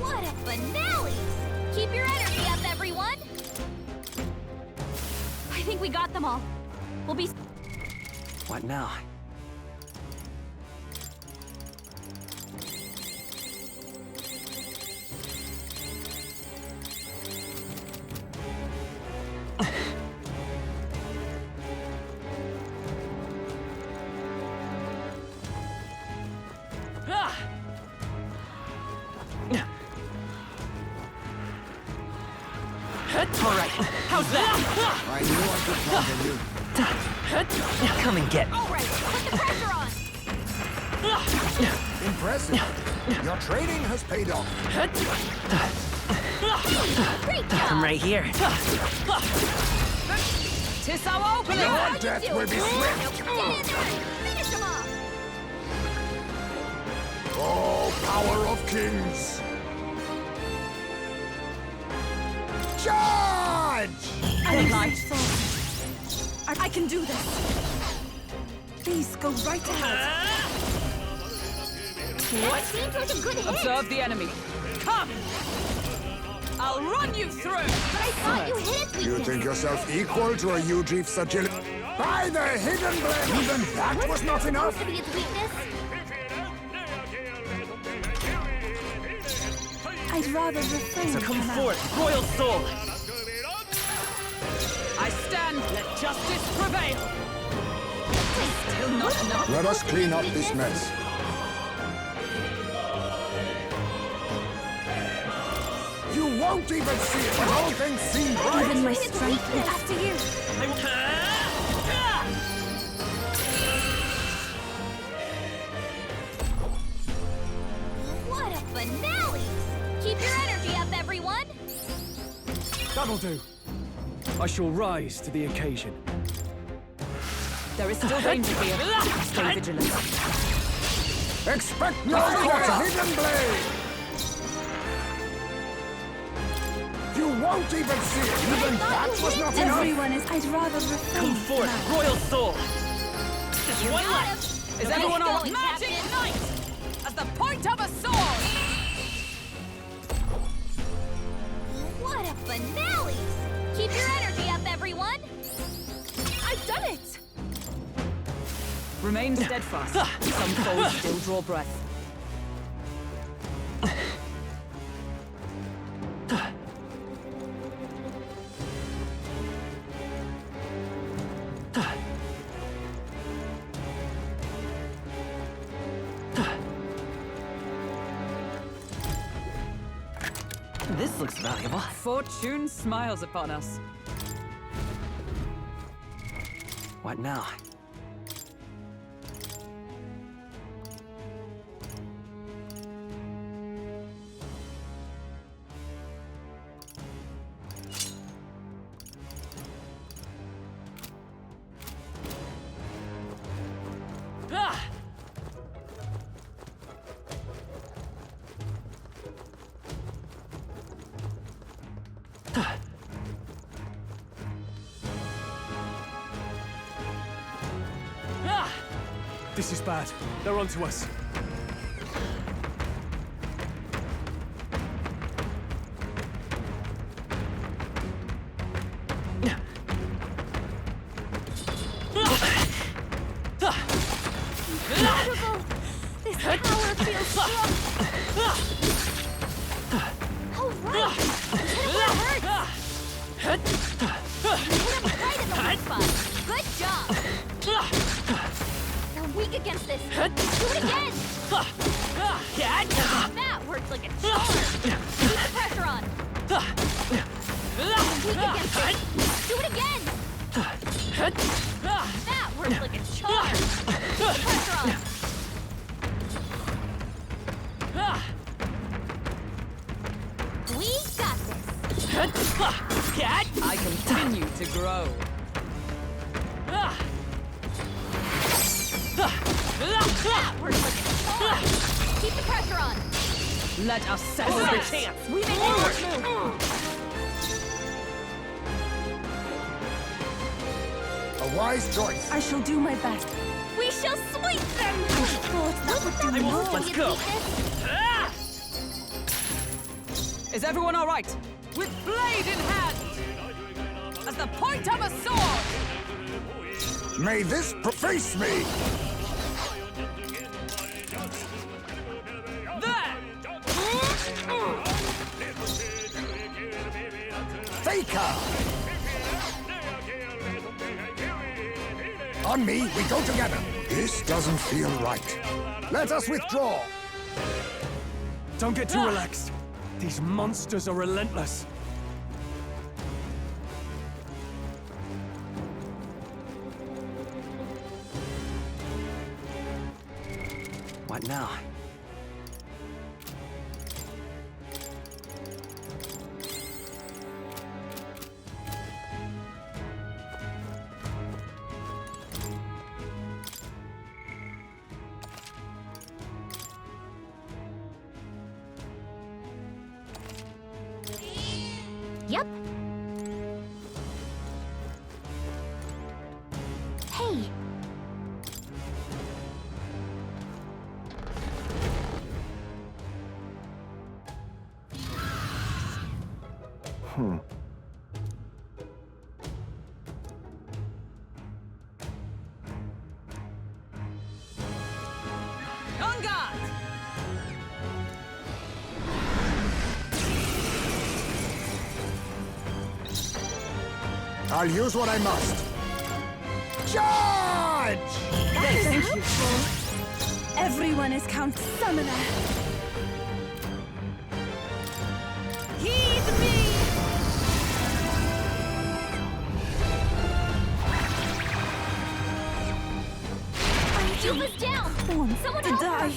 E: What a finale! Keep your energy up, everyone! I think we got them all. We'll be...
A: What now?
C: Ah!
A: All right, how's that?
B: I knew I could count on you.
A: Come and get me.
E: All right, put the pressure on.
B: Impressive. Your training has paid off.
E: Great job.
A: I'm right here.
C: Tis our opening!
B: Your death will be swift.
E: Get in there. Finish him off.
B: Oh, power of kings! Charge!
H: I can do this. Please go right ahead.
E: That seems like a good hit.
C: Observe the enemy. Come! I'll run you through!
E: But I thought you hit its
B: You
E: weakness.
B: think yourself equal to a Udrief's agility? By the hidden blade! Even that was not enough?
E: To be its weakness.
H: I'd rather refrain
A: So come
H: from
A: forth, royal soul.
C: I stand, let justice prevail! Still not enough.
B: Let us clean up this mess. You won't even see it, but all things seem right.
H: Even my strength is after you.
E: What a finale! Keep your energy up, everyone.
F: That'll do. I shall rise to the occasion.
C: There is still danger here. Stay vigilant.
B: Expect no the hidden blade! You won't even see it! Even that was not enough!
H: Everyone is. I'd rather refrain.
A: Come forth, royal soul. Just one
E: Got
A: left.
E: him.
C: Is
E: Nice
C: everyone all
E: going,
C: magic
E: Captain.
C: knight? As the point of a sword!
E: What a finale! Keep your energy up, everyone.
H: I've done it.
C: Remain steadfast. Some foes still draw breath.
A: This looks valuable.
C: Fortune smiles upon us.
A: What now?
C: Ah! Ah!
F: This is bad. They're onto us.
E: Wonderful. This power feels strong. Oh, right. Hit him where it hurts. Hit him right in the weak spot. Good job. They're weak against this. Do it again. That worked like a charm. Keep the pressure on. They're weak against this. Do it again. That worked like a charm. Keep the pressure on. We got this.
C: I continue to grow.
E: That worked like a charm. Keep the pressure on.
C: Let us settle
A: This is our
C: this.
A: chance.
E: We made it move.
B: A wise choice.
H: I shall do my best.
E: We shall sweep them.
H: I thought that would do more.
A: Let's go.
C: Is everyone all right? With blade in hand! As the point of a sword!
B: May this face me!
C: There!
B: Faker! On me, we go together. This doesn't feel right. Let us withdraw.
F: Don't get too relaxed. These monsters are relentless.
A: What now?
E: Yep. Hey.
C: On guard!
B: I'll use what I must. Charge!
H: Thank you, Paul. Everyone is Count Summoner.
C: Heed me!
E: You was down! Someone
H: to
E: help
H: die.
E: her!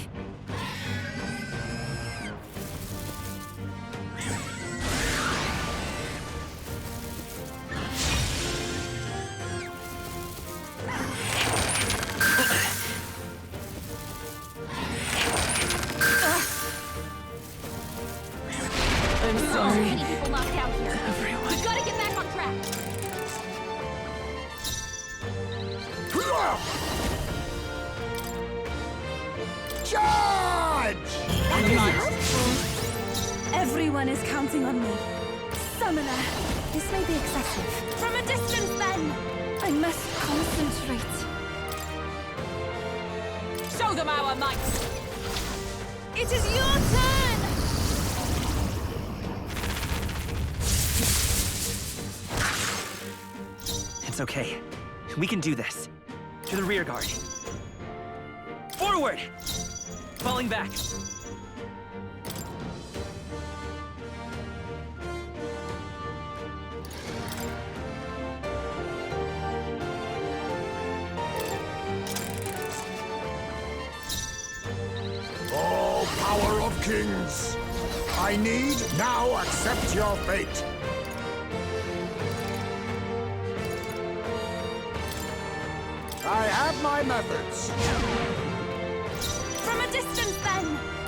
H: I'm
E: So
H: sorry.
E: many people knocked out here.
H: Everyone.
E: We've got to get back on track.
B: Charge!
H: Everyone is counting on me. Summoner. This may be excessive. From a distance, then! I must concentrate.
C: Show them our might! It is your turn!
A: It's okay. We can do this. To the rear guard. Forward! Falling back.
B: Oh, power of kings! I need now accept your fate. I have my methods.
H: From a distance, then!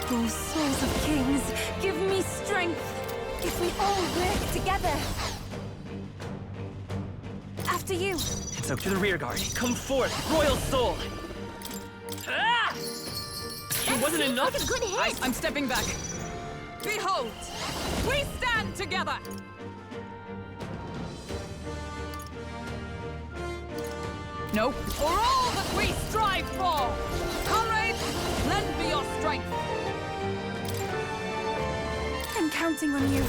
H: Oh, souls of kings, give me strength. If we all work together. After you.
A: It's okay. To the rear guard. Come forth, royal soul! Ah! It wasn't
E: Seems
A: enough?
E: like a good hit.
C: I'm stepping back. Behold! We stand together! No. For all that we strive for! Comrades, lend me your strength!
H: I'm counting on you.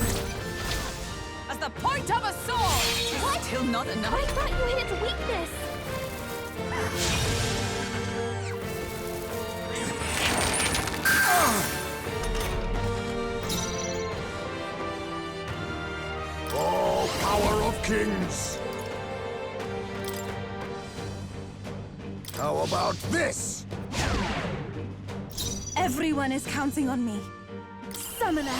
C: As the point of a sword!
E: What?
C: Still not
E: I
C: enough.
E: thought you hit its weakness.
B: Oh, power of kings! How about this?
H: Everyone is counting on me. Summoner.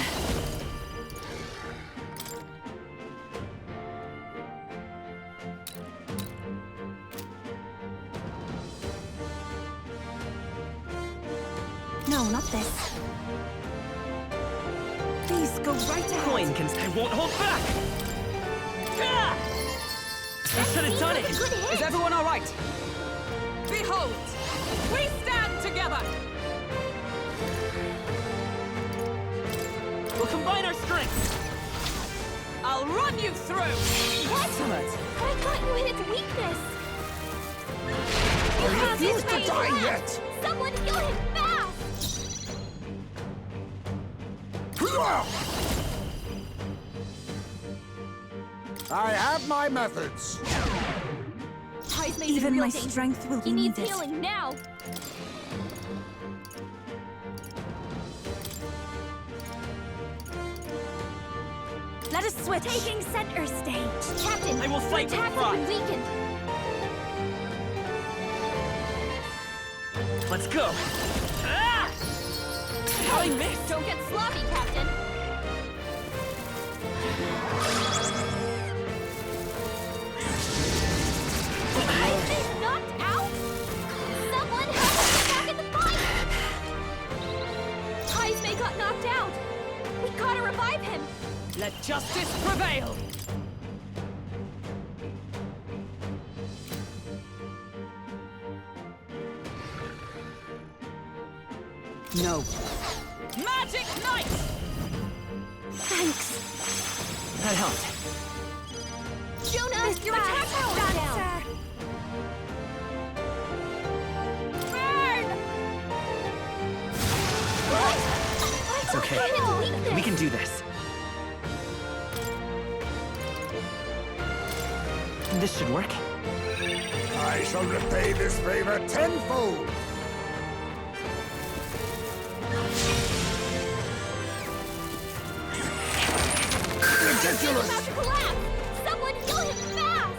H: No, not this. Please go right ahead.
A: Coin can... I won't hold back! Ah! I should have done it!
E: Seems like a good hit.
C: Is everyone all right? Behold! We stand together!
A: We'll combine our strengths!
C: I'll run you through!
E: What?
A: Summit!
E: I thought you hit its weakness. You
B: I
E: have
B: refuse
E: his
B: to
E: way
B: die
E: left.
B: yet!
E: Someone heal him fast!
B: I have my methods.
E: Ty's made
H: Even
E: real
H: my
E: danger.
H: strength will
E: He
H: be
E: needs
H: needed.
E: healing now.
H: Let us switch. Taking center stage.
E: Captain,
A: I will fight
E: your
A: with
E: attacks
A: pride.
E: have been weakened.
A: Let's go! Ah! I missed!
E: Don't get sloppy, Captain. Iceman's knocked out? Someone help us back in the fight! Heisman got knocked out. We gotta revive him.
C: Let justice prevail! No. Magic Knight!
H: Thanks.
A: That helped.
E: Jonah, your attack power's down. Burn! What?
A: It's okay. We can do this. This should work.
B: I shall repay this favor tenfold.
E: He's about
B: Ridiculous!
E: to collapse! Someone heal him fast!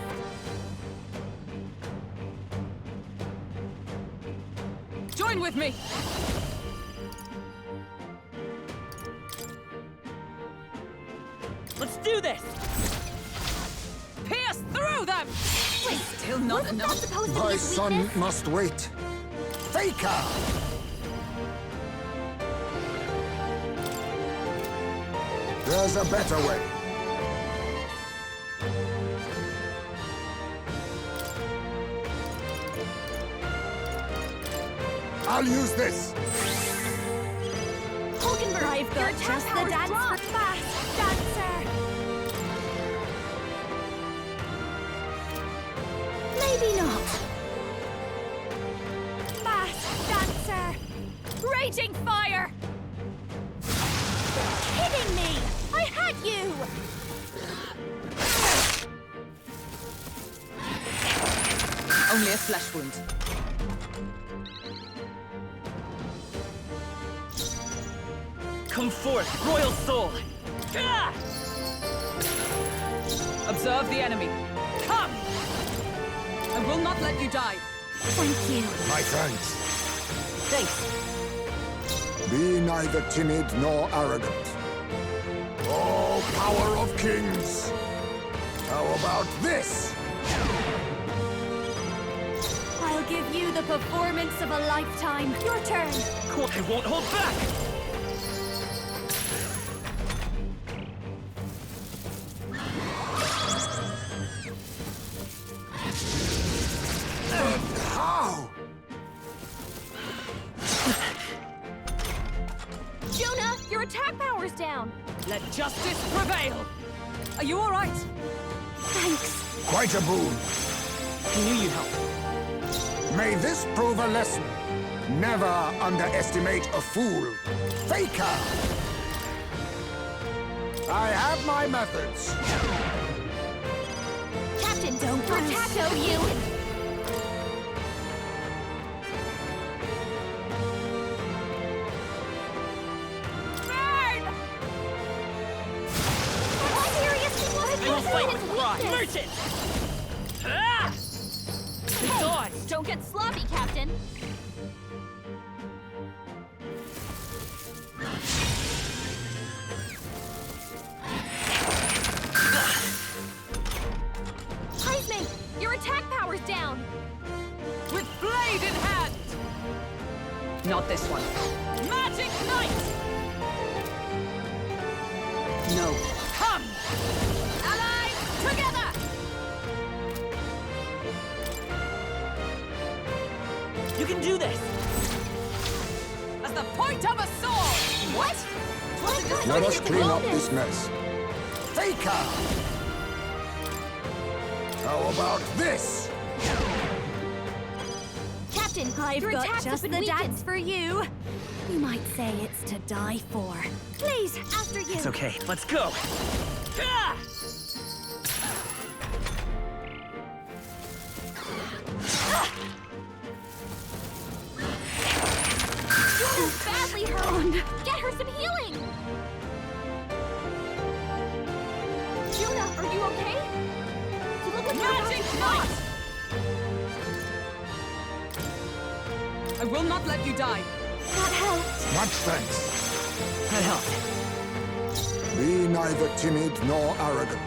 C: Join with me!
A: Let's do this!
C: Pierce through them!
E: Wait,
C: Still not
E: wasn't that
C: enough.
E: supposed to be
B: My
E: his
B: son
E: weakness?
B: must wait. Faker! There's a better way. I'll use this.
E: Hulkenberg,
H: I've
E: your
H: got
E: attack
H: just the
E: power's
H: dance
E: dropped.
H: for fast dancer. Maybe not. Fast dancer.
E: Raging fire! You're kidding me! I had you!
C: Only a flesh wound.
A: Come forth, Royal Soul! Ah!
C: Observe the enemy. Come! I will not let you die.
H: Thank you.
B: My thanks.
A: Thanks.
B: Be neither timid nor arrogant. Oh, power of kings! How about this?
H: I'll give you the performance of a lifetime. Your turn.
A: I won't hold back!
B: How?
E: Jonah, your attack power's down!
C: Let justice prevail! Are you all right?
H: Thanks.
B: Quite a boon.
A: I knew you'd help.
B: May this prove a lesson. Never underestimate a fool. Faker! I have my methods.
E: Captain, don't your attack show you! Burn! Seriously, what
A: I will fight
E: is
A: with
E: his
A: pride!
E: weakness?
A: Merchant! Ah!
E: Hey,
A: Die!
E: don't get sloppy, Captain. Heisman, your attack power's down.
C: With blade in hand! Not this one. Magic Knight! No. Come!
E: Allies, together!
A: You can do this!
C: As the point of a sword!
E: What?
B: Let us clean up this mess. Faker! How about this?
E: Captain,
H: I've
E: your
H: got
E: attacks have
H: just
E: been
H: the
E: weakened.
H: dance for you. You might say it's to die for. Please, after you.
A: It's okay, let's go! Ah!
E: Jonah's badly hurt. Get her some healing. Jonah, are you okay? You look like you're about
C: Magic
E: to
C: Knight!
E: drop.
C: I will not let you die.
E: That helped.
B: Much thanks.
A: That helped.
B: Be neither timid nor arrogant.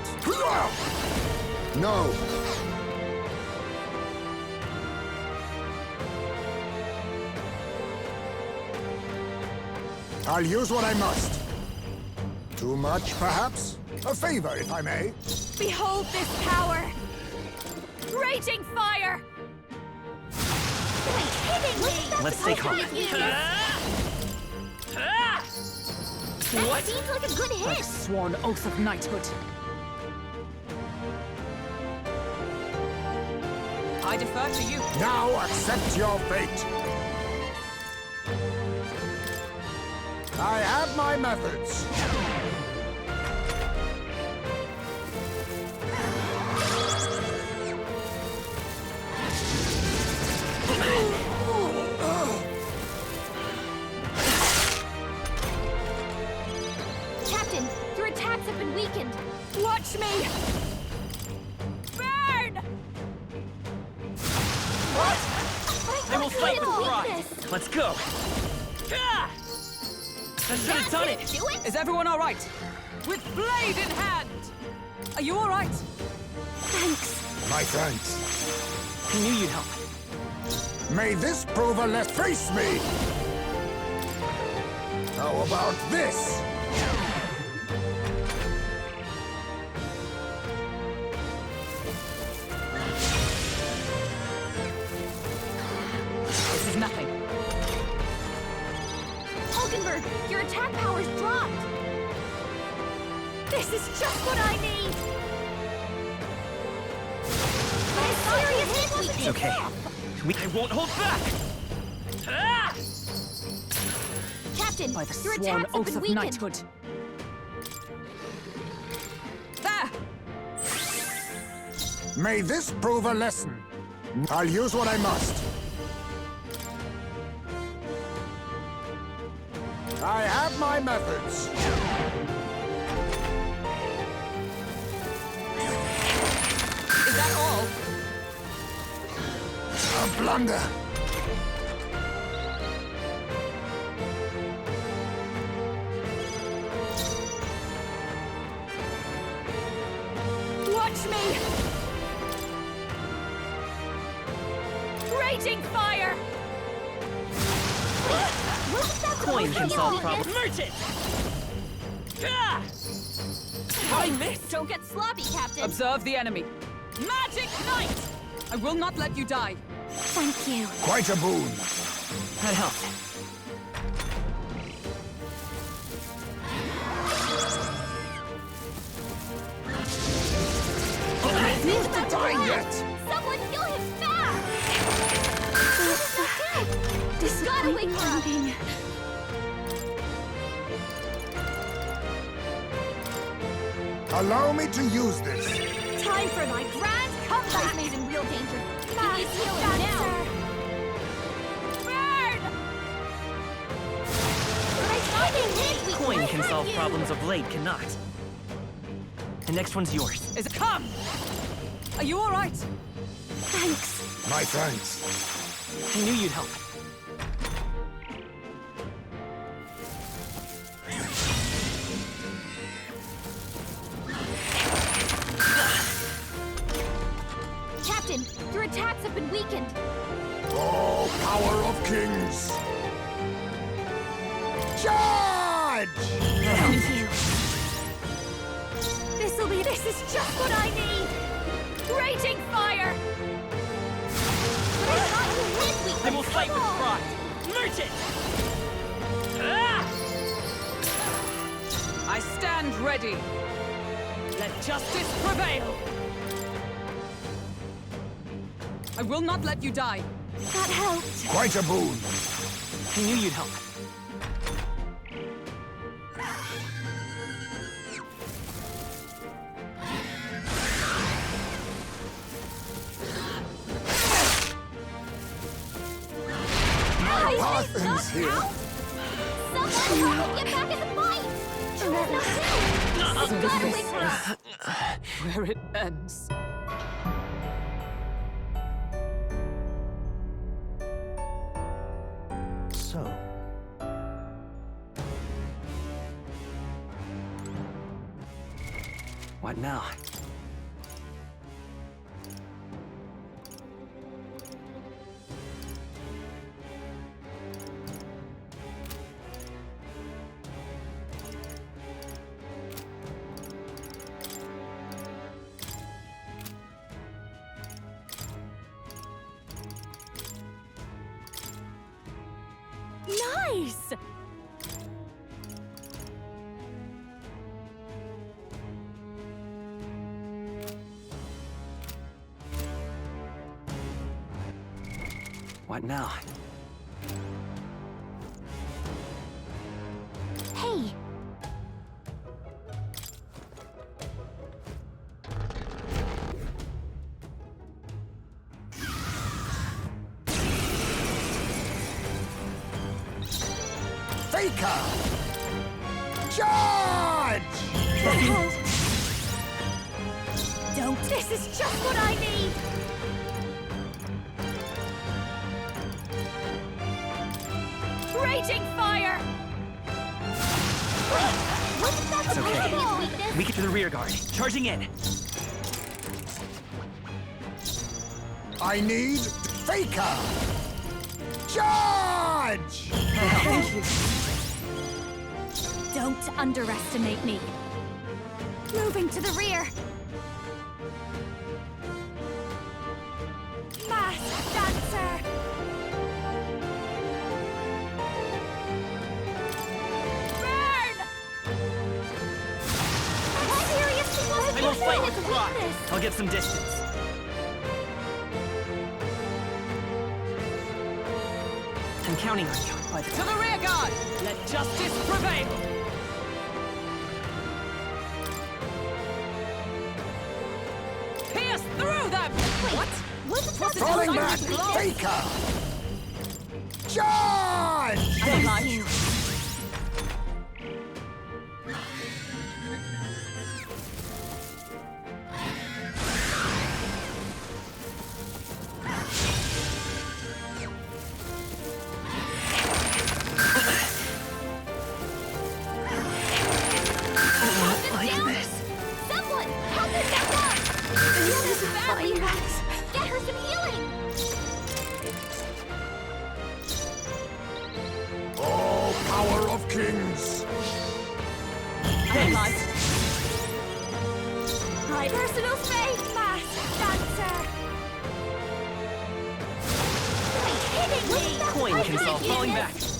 B: No. I'll use what I must. Too much, perhaps? A favor, if I may.
E: Behold this power! Raging fire! Wait, kidding me!
A: Let's stay calm.
E: That seems like a good hit!
C: I've sworn oath of knighthood. I defer to you.
B: Now accept your fate. I have my methods.
E: Captain, your attacks have been weakened. Watch me! Burn! What?
A: I will fight with pride.
E: weakness.
A: Let's go. That should have done it.
E: Do it?
C: Is everyone all right? With blade in hand! Are you all right?
E: Thanks.
B: My thanks.
A: I knew you'd help.
B: May this prove a less face me! How about this?
C: This is nothing.
E: Hulkenberg, your attack power's dropped. This is just what I need. A serious hit wasn't
A: It's okay. I won't hold back.
E: Captain,
C: By the
E: your
C: sworn
E: attacks have
C: oath
E: been
C: of
E: weakened.
C: knighthood. There!
B: May this prove a lesson. I'll use what I must. I have my methods.
C: Is that all?
B: A blunder.
E: Watch me! Raging fire!
A: Coin can solve problems. Merchant! I missed.
E: Don't get sloppy, Captain.
C: Observe the enemy. Magic Knight! I will not let you die.
E: Thank you.
B: Quite a boon.
A: That helped.
B: Refuse to die yet!
E: Someone kill him fast! This gotta wake her up.
B: Allow me to use this.
E: Time for my grand comeback. Made in real danger. He needs healing now. Burn!
A: Coin can solve problems a blade cannot. The next one's yours.
C: Is it come? Are you all right?
E: Thanks.
B: My thanks.
A: I knew you'd help.
E: Captain, your attacks have been weakened.
B: Oh, power of kings! Charge!
E: Thank you. This is just what I need! Raging fire!
A: I will fight with pride. Merchant!
C: I stand ready. Let justice prevail. I will not let you die.
E: That helped.
B: Quite a boon.
A: I knew you'd help.
B: Path here.
E: Someone help me get back in the fight! You gotta wake her up!
C: Where it ends.
G: So,
A: What now?
H: Nice!
A: What now?
E: Hey!
B: Faker! Charge!
E: Don't. This is just what I need! Raging fire! Wasn't that
A: It's okay.
E: supposed to be a weakness?
A: We get to the rear guard. Charging in.
B: I need Faker! Charge!
H: Thank you.
E: Don't underestimate me. Moving to the rear. Masked dancer. Burn! I seriously wasn't
A: I will fight
E: considering
A: with
E: its
A: pride.
E: weakness.
A: I'll get some distance. I'm counting on you. By the
C: To the rear guard! Let justice prevail! Pierce through them! What?
E: Wasn't that
B: Falling
E: supposed
B: back!
E: to be a weakness?
B: Faker! Charge!
C: I don't like you.
E: Someone, help her back up! This is badly hurt. Get her some healing!
B: Oh, power of kings!
C: Daylight.
E: My personal faith mask dancer! Quit hitting me!
A: coin can solve falling back.
E: Weakness.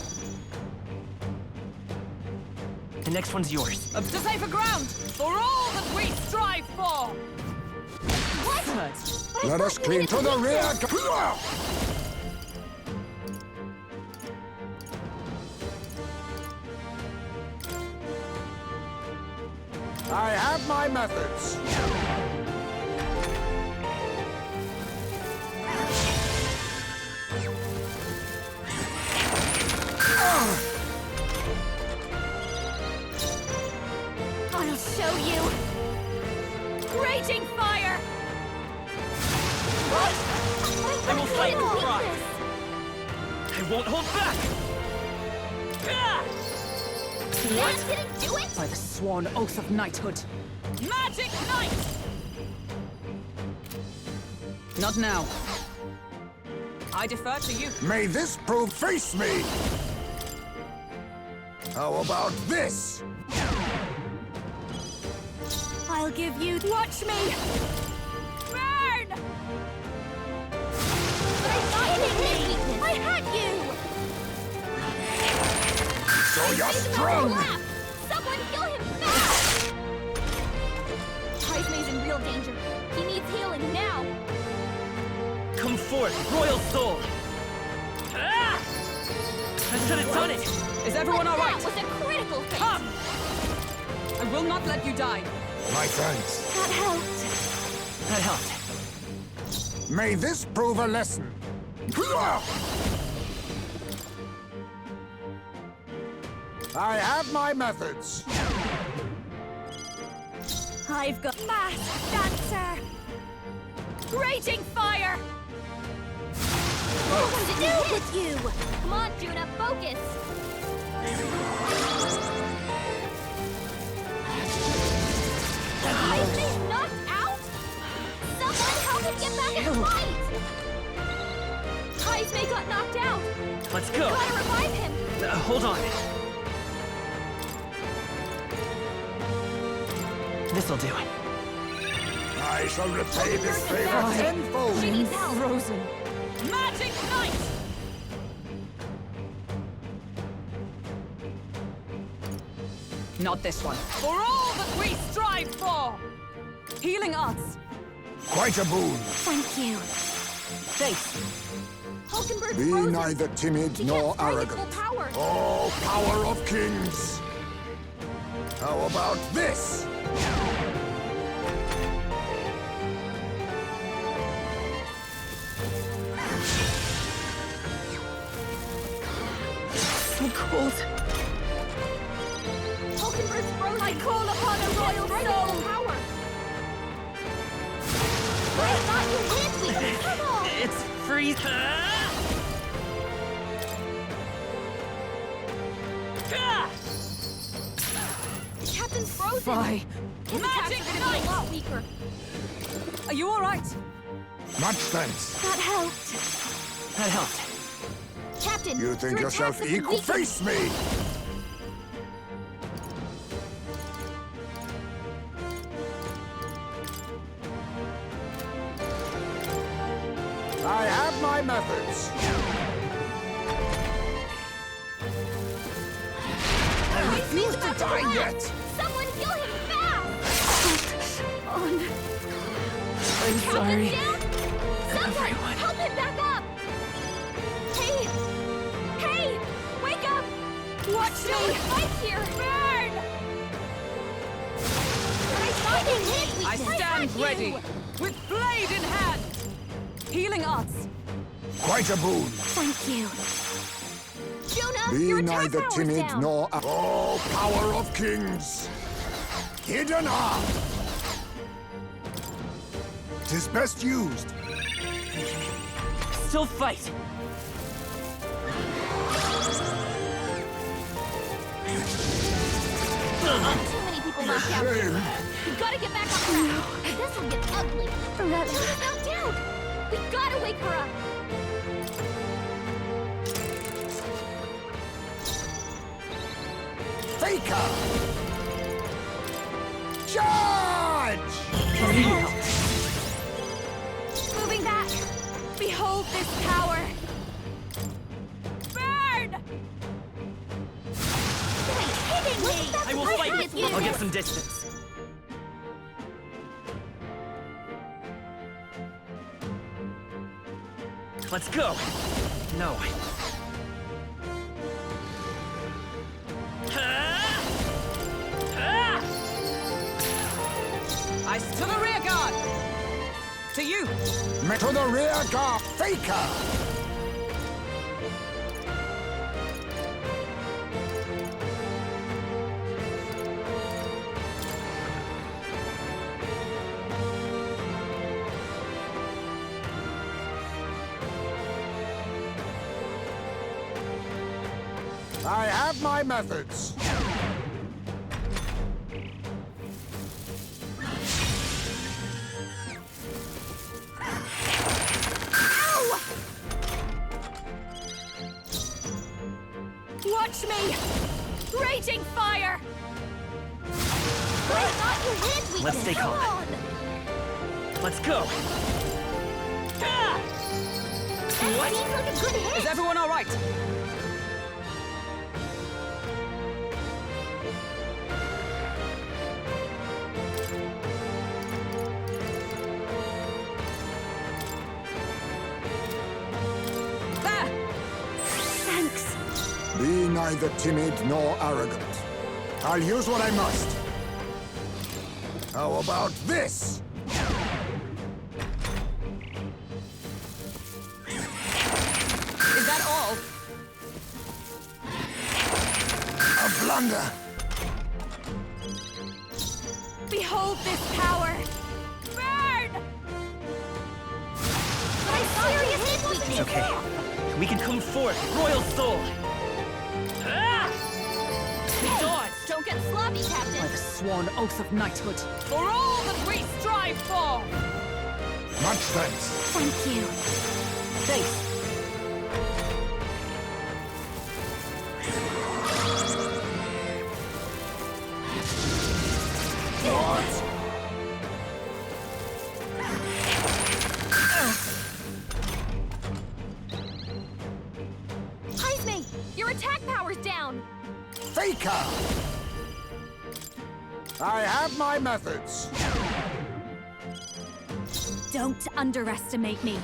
A: The next one's yours.
C: Up to safer ground! For all that we strive for!
E: What?
C: Hurt.
B: Let us clean to the rear! I have my methods.
E: I'll show you! Raging fire! What?
A: I will fight with pride.
E: weakness.
A: I won't hold back! Ah!
E: That didn't do it?
C: By the sworn oath of knighthood. Magic Knight! Not now. I defer to you.
B: May this prove face me! How about this?
E: I'll give you. Watch me! Burn! I had you!
B: So you're
E: He's about to
B: strong!
E: collapse. Someone kill him fast! Tysmay's in real danger. He needs healing now.
A: Come forth, royal soul! Ah! I should have done it!
C: Is everyone all right?
E: That was a critical hit.
C: Come! I will not let you die.
B: My thanks.
E: That helped.
A: That helped.
B: May this prove a lesson. I have my methods.
E: I've got masked dancer. Raging fire. What to do with you? Come on, Juna, focus. Is he knocked out? Someone help him get back in the fight! Kaizme got knocked out!
A: Let's go!
E: Gotta revive him!
A: Hold on. This'll do.
B: I shall repay this favor tenfold.
E: She needs help!
C: Frozen. Magic Knight! Not this one. For all that we strive for! Healing arts.
B: Quite a boon.
E: Thank you.
C: Face.
E: Hulkenberg's
B: Be
E: frozen.
B: neither timid
E: He
B: nor
E: can't strike its
B: arrogant.
E: full power.
B: Oh, power of kings! How about this?
C: So cold.
E: Hulkenberg's frozen. I call upon a royal soul. Power. I thought you lived with me. Come on.
A: It's freeze.
E: The captain's frozen.
C: Fly.
E: His
C: Magic
E: attacks are gonna be
C: Knight.
E: a lot weaker.
C: Are you alright?
B: Much thanks.
E: That helped.
A: That helped.
E: Captain,
B: You think
E: your
B: yourself
E: attacks have been
B: equal?
E: weakened.
B: Face me! I have my methods.
E: I
B: refuse to die yet.
E: Someone heal him fast!
C: I'm sorry.
E: Down? Someone help him back up! Hey! Hey! Wake up! Watch me! Fight here! Burn! I thought you hit me!
C: I stand
E: thought you.
C: ready, with blade in hand. Healing arts.
B: Quite a boon.
E: Thank you. Jonah,
B: Be
E: your attack
B: neither
E: power's
B: timid
E: down.
B: nor... Oh, power of kings! Hidden art! 'Tis best used.
A: Still fight.
E: Too many people knocked out.
B: Shame.
E: We gotta get back on track. This will get ugly. Jonah's knocked out. We gotta wake her up.
B: Faker! Charge!
E: Moving back. Behold this power. Burn! Quit hitting me!
A: I will fight
E: with you.
A: I'll get some distance. Let's go. No.
C: Ice to the rear guard. To you.
B: To the rear guard, Faker! I have my methods.
E: Watch me! Raging fire! I thought you hid weakness.
A: Let's stay calm.
E: Come on.
A: Let's go.
E: That seems like a good hit.
C: Is everyone alright? There!
E: Thanks.
B: Be neither timid nor arrogant. I'll use what I must. How about this?
C: Is that all?
B: A blunder.
E: Behold this power. Burn! I serious hit weakness.
A: It's okay. We can come forth, Royal Soul. Ah! Dodge!
E: Don't get sloppy,
C: By
E: Captain.
C: the sworn oath of knighthood. For all that we strive for!
B: Much thanks.
H: Thank you.
A: Thanks.
B: What?
E: Heisme, your attack power's down.
B: Faker! I have my methods.
H: Don't underestimate me.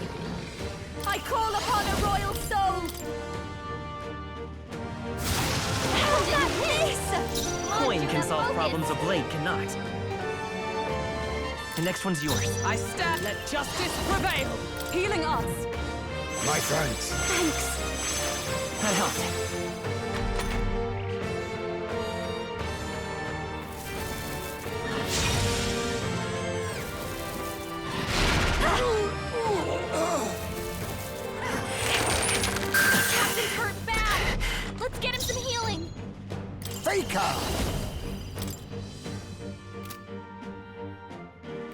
E: I call upon a royal soul. How did that miss?
A: Coin can solve problems a blade cannot. The next one's yours.
C: I stand. Let justice prevail. Healing arts.
B: My thanks.
H: Thanks.
A: That helped.
E: Captain's hurt bad. Let's get him some healing.
B: Faker!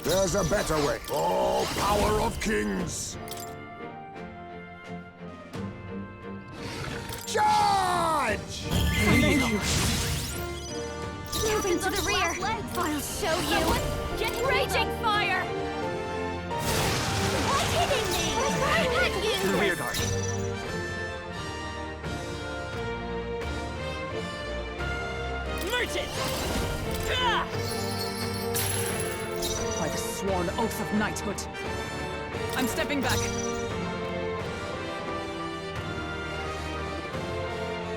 B: There's a better way. Oh, power of kings! Charge!
E: Moving to the rear.
H: I'll show you.
E: Someone get raging fire. What's hitting me?
A: To the rear guard. Merchant! Ah!
C: By the sworn oath of knighthood. I'm stepping back.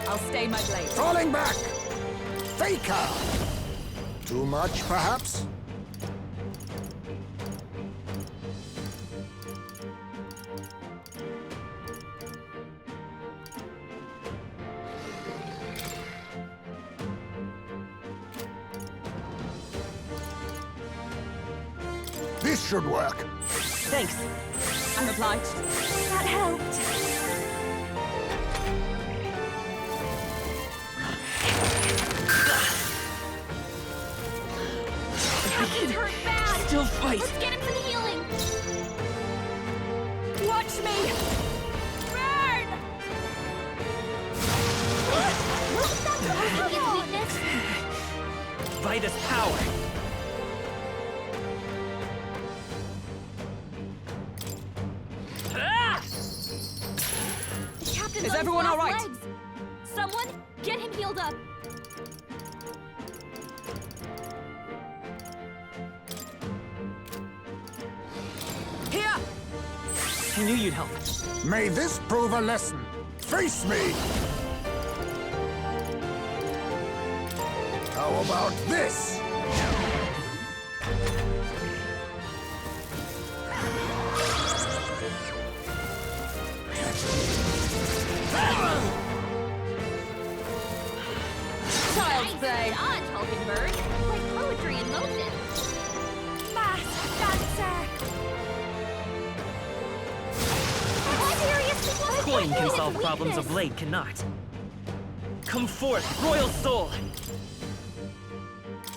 C: I'll stay my blade.
B: Falling back! Faker! Too much, perhaps? This should work.
A: Thanks.
C: I'm obliged.
H: That helped.
E: Captain's hurt bad.
A: Still fight.
E: Let's get him some healing.
C: Watch me!
E: Burn! That's his weakness.
A: Vitus power. Ah!
E: The captain's
C: Is
E: on his
C: everyone
E: last
C: all right?
E: legs. Someone get him healed up.
C: Here!
A: I knew you'd help.
B: May this prove a lesson. Face me! How about this?
C: Child's
E: Nice
C: play.
E: dodge, Hulkenberg. Like poetry in motion. Masked dancer. Seriously,
A: Coin can solve problems a blade cannot. Come forth, royal soul!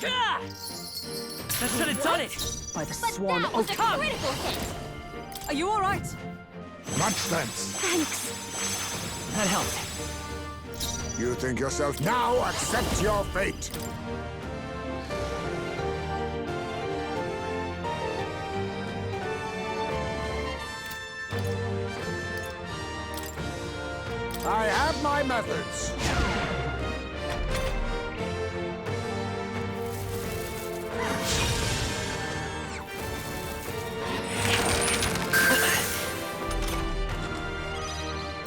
A: Ah! That should have done it!
C: By the
E: But
C: sworn
E: that was
C: oath.
E: a
C: Come!
E: critical hit.
C: Are you all right?
B: Much thanks.
H: Thanks.
A: That helped.
B: You think yourself now accept your fate. I have my methods.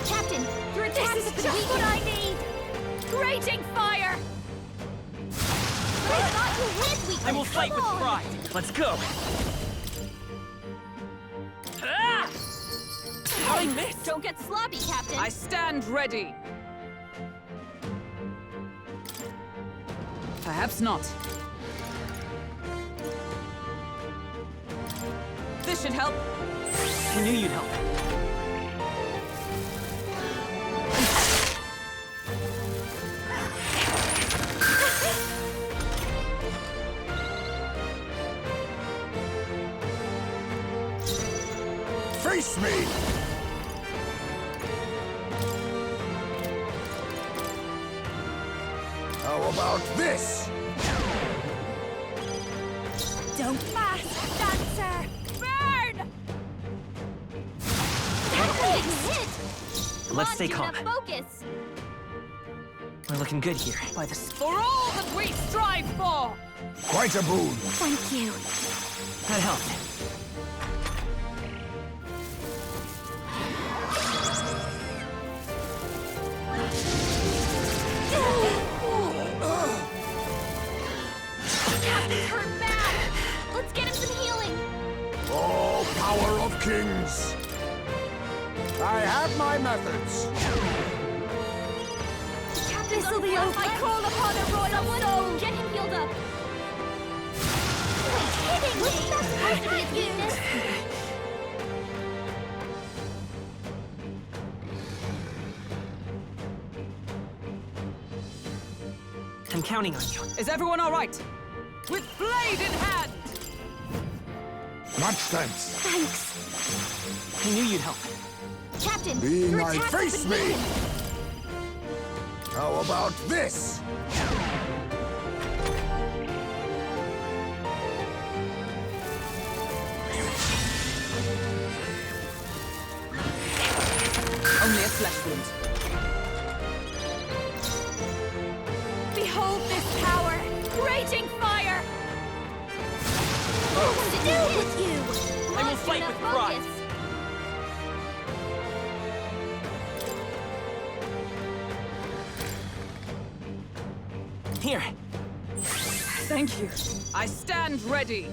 E: Captain, your attack is just what I need. Raging fire. I thought you had weakness.
A: I will fight
E: Come
A: with
E: on.
A: pride. Let's go. Ah! How'd I miss?
E: Don't get sloppy, Captain.
C: I stand ready. Perhaps not. This should help.
A: I knew you'd help.
B: face me! How about this?
E: Don't mask, dancer! Burn! Hit!
A: Let's stay
E: Come on,
A: calm.
E: Juna, focus!
A: We're looking good here.
C: By the for all that we strive for!
B: Quite a boon.
H: Thank you.
A: That helped.
E: Captain's hurt bad! Let's get him some healing!
B: Oh, power of kings! I have my methods.
E: This'll be over. I call upon a royal soul! Get him healed up! Quit hitting me! Wasn't that supposed to be a weakness?
A: I'm counting on you.
C: Is everyone all right? With blade in hand!
B: Much thanks.
H: Thanks.
A: I knew you'd help.
E: Captain,
B: Being
E: your
B: I
E: attacks have
B: face
E: been
B: me!
E: weakened.
B: How about this?
C: Only a flesh wound.
E: Behold this power! Raging fire! What to do with you?
A: I will fight with pride. Here.
C: Thank you. I stand ready.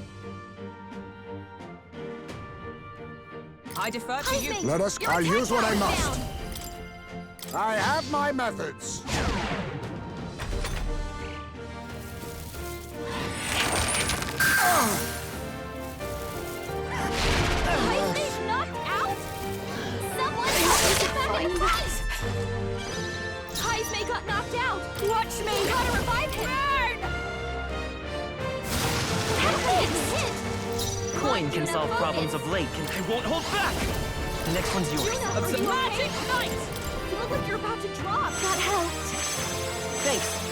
C: I defer to you.
B: Let us. I'll use what I must. I have my methods.
E: He's knocked out? Someone help me get back in fight! Heismay got knocked out! Watch me! We gotta revive him! Burn! Hit!
A: Coin can solve problems of late, and I won't hold back! The next one's yours.
E: Juna, are you
C: Magic
E: okay?
C: Knight!
E: You look like you're about to drop. That helped.
A: Thanks.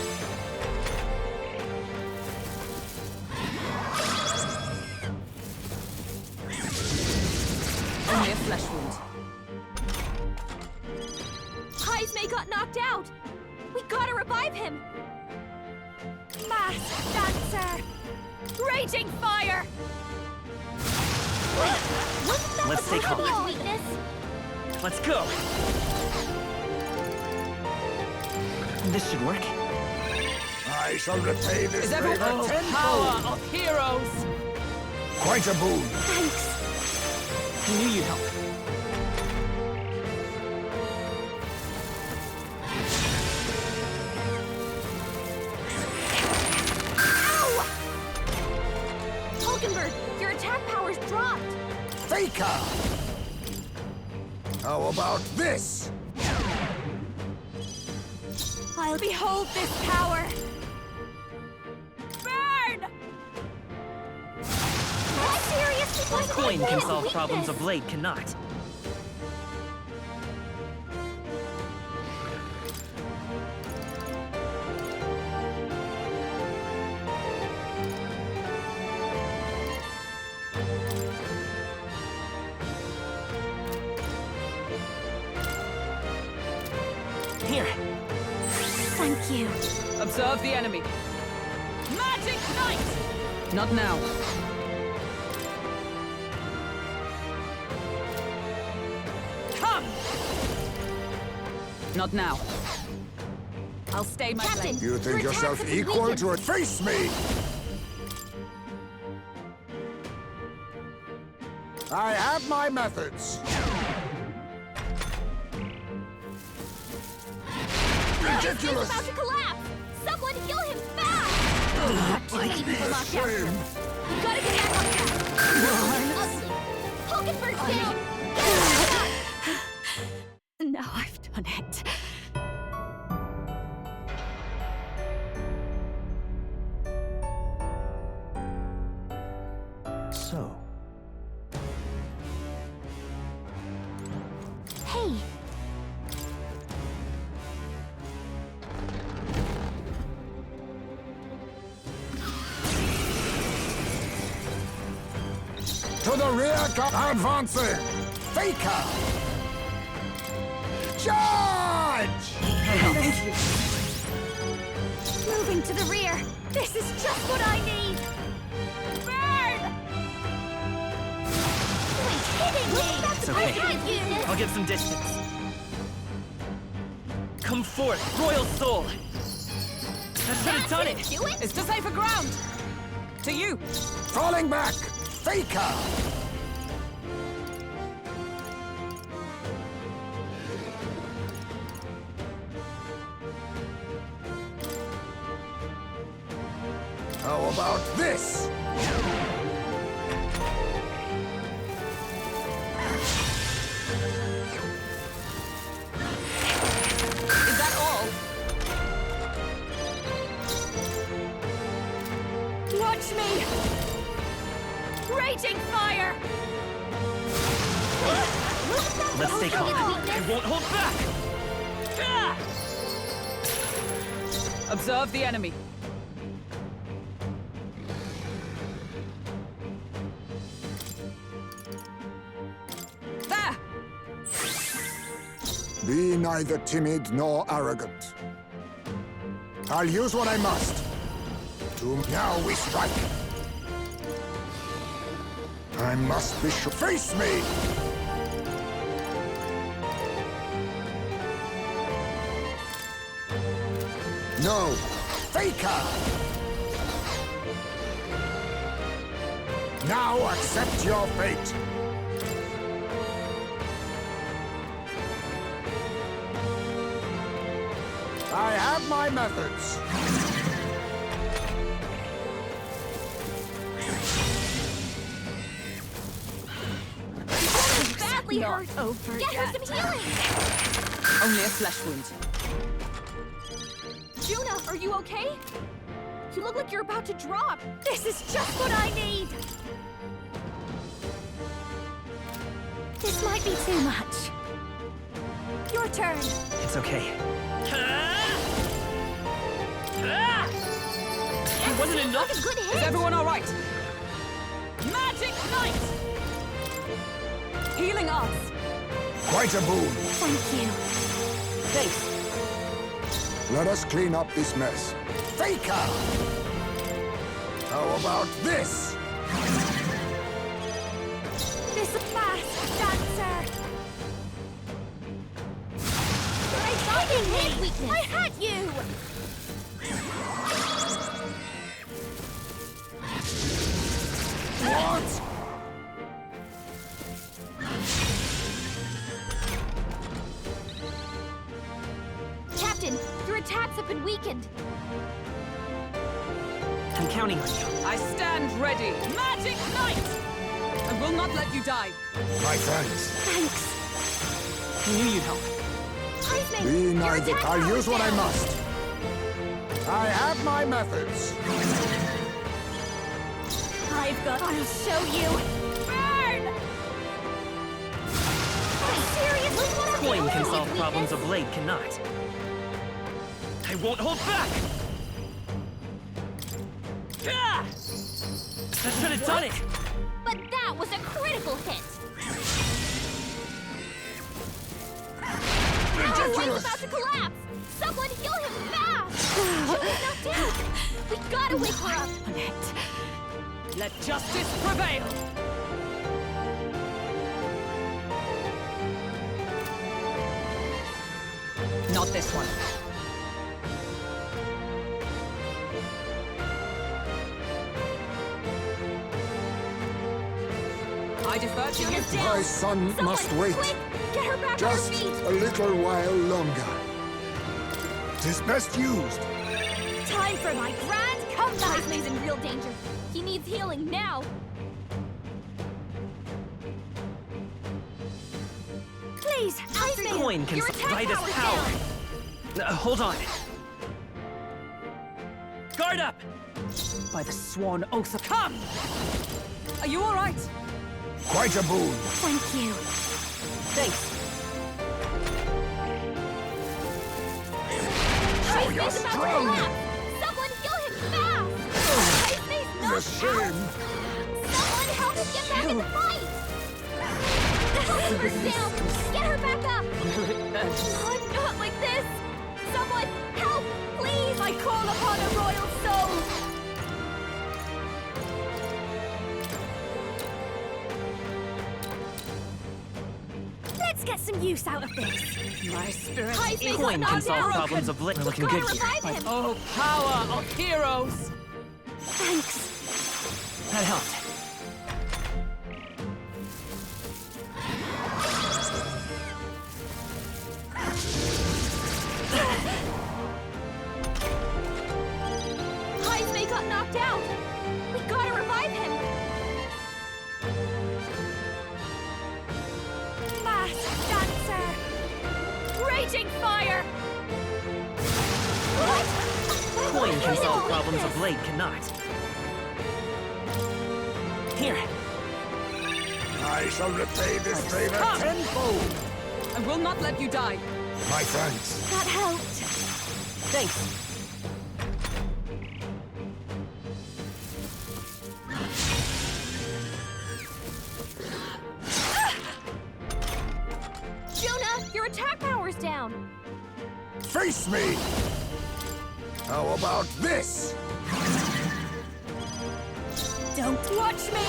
C: Only a flesh wound.
E: Heismay got knocked out! We gotta revive him! Mask dancer! Raging fire! Wasn't that
A: Let's stay
E: supposed to be
A: calm.
E: a weakness?
A: Let's go! This should work.
B: I shall repay this
C: Is everyone
B: favor
C: power
B: tenfold.
C: of heroes?
B: Quite a boon.
H: Thanks.
A: I knew you'd help.
E: Ow! Hulkenberg, your attack power's dropped!
B: Faker! How about this?
E: I'll behold this power! Burn! That seriously wasn't
A: Coin
E: like
A: can
E: his
A: solve problems
E: weakness.
A: of late cannot. Here.
H: Thank you.
C: Observe the enemy. Magic Knight! Not now. Come! Not now. I'll stay my
E: Captain,
C: blade.
B: You think
E: your
B: yourself
E: attacks have been
B: equal
E: weakened.
B: to it? Face me! I have my methods.
E: He's
B: Ridiculous!
E: about to collapse! Someone heal him fast! Too many people locked out.
B: Shame.
E: We gotta get back on track. Ugly. Hulkenberg's down! Get him back!
H: Now I've done it.
G: So,
B: To the rear, advancing! Faker! Charge!
E: Moving to the rear. This is just what I need. Burn! Quit hitting me!
A: It's okay.
E: I got you!
A: I'll get some distance. Come forth, Royal Soul! That should have done it!
E: Do it?
C: It's to safer ground! To you!
B: Falling back! Faker! How about this?
C: Is that all?
E: Watch me! Raging fire!
A: Let's stay calm. I won't hold back! Ah!
C: Observe the enemy. There!
B: Be neither timid nor arrogant. I'll use what I must. Now we strike. I must be sure. Face me! No! Faker! Now accept your fate! I have my methods.
E: Badly hurt.
C: Over
E: Get her
C: yet.
E: some healing!
C: Only a flesh wound.
E: Juna, are you okay? You look like you're about to drop. This is just what I need. This might be too much. Your turn.
A: It's okay. It wasn't enough?
E: That's a good
C: Is
E: hit.
C: everyone all right? Magic Knight! Healing us.
B: Quite a boon.
E: Thank you.
C: Thanks.
B: Let us clean up this mess. Faker! How about this?
E: This fast dancer. I got you, hit weakness. I had you.
B: What?
E: Captain, your attacks have been weakened.
A: I'm counting on you.
C: I stand ready. Magic Knight! I will not let you die.
B: My friends,
E: Thanks.
A: I knew you'd help.
E: Iceman,
B: be
E: your
B: neither.
E: attack
B: I'll
E: power
B: use what I
E: down.
B: must. I have my methods.
E: I'll show you. Burn! Seriously, what are
A: Coin
E: you
A: can
E: doing,
A: solve
E: you
A: problems, a
E: weakness?
A: blade cannot. I won't hold back! Ah! That should have done it!
E: But that was a critical hit. Our way's about to collapse. Someone heal him fast. Julie's knocked out. We gotta wake her up.
C: Let justice prevail. Not this one. I defer to you.
E: Juna's down.
B: My son
E: Someone,
B: must wait.
E: Quick, get her back
B: Just
E: on her feet.
B: a little while longer. 'Tis best used.
E: Time for my grand comeback. Iceman's in real danger. He needs healing now. Please, Iceman,
A: Coin can
E: your attack
A: provide us
E: power's
A: power.
E: down.
A: Hold on. Guard up!
C: By the sworn oath of... Come! Are you all right?
B: Quite a boon.
E: Thank you.
C: Thanks.
B: Show your
E: Iceman's about to
B: strong.
E: collapse. Someone heal him fast. Iceman's
B: The
E: knocked out.
B: shame.
E: Someone help him get back in the fight! The Huckleberry's down! Get her back up! Oh, not like this! Someone, help! Please! I call upon a royal soul!
H: Let's get some use out of this.
C: My spirit
E: Heisman
A: Coin
E: got
A: can
E: knocked
A: solve
E: out!
A: problems of lit. We're looking
E: Gotta
A: good here.
E: revive him!
C: Oh, power of heroes!
H: Thanks.
A: That helped.
E: Heisman got knocked out! We gotta revive him!
H: Masked dancer. Raging fire.
E: What?
A: Coin can solve problems a blade cannot. Here.
B: I shall repay this favor
C: Come.
B: tenfold.
C: I will not let you die.
B: My friends,
H: That helped.
A: Thanks.
E: Jonah, your attack power's down!
B: face me. How about this?
H: Don't watch me.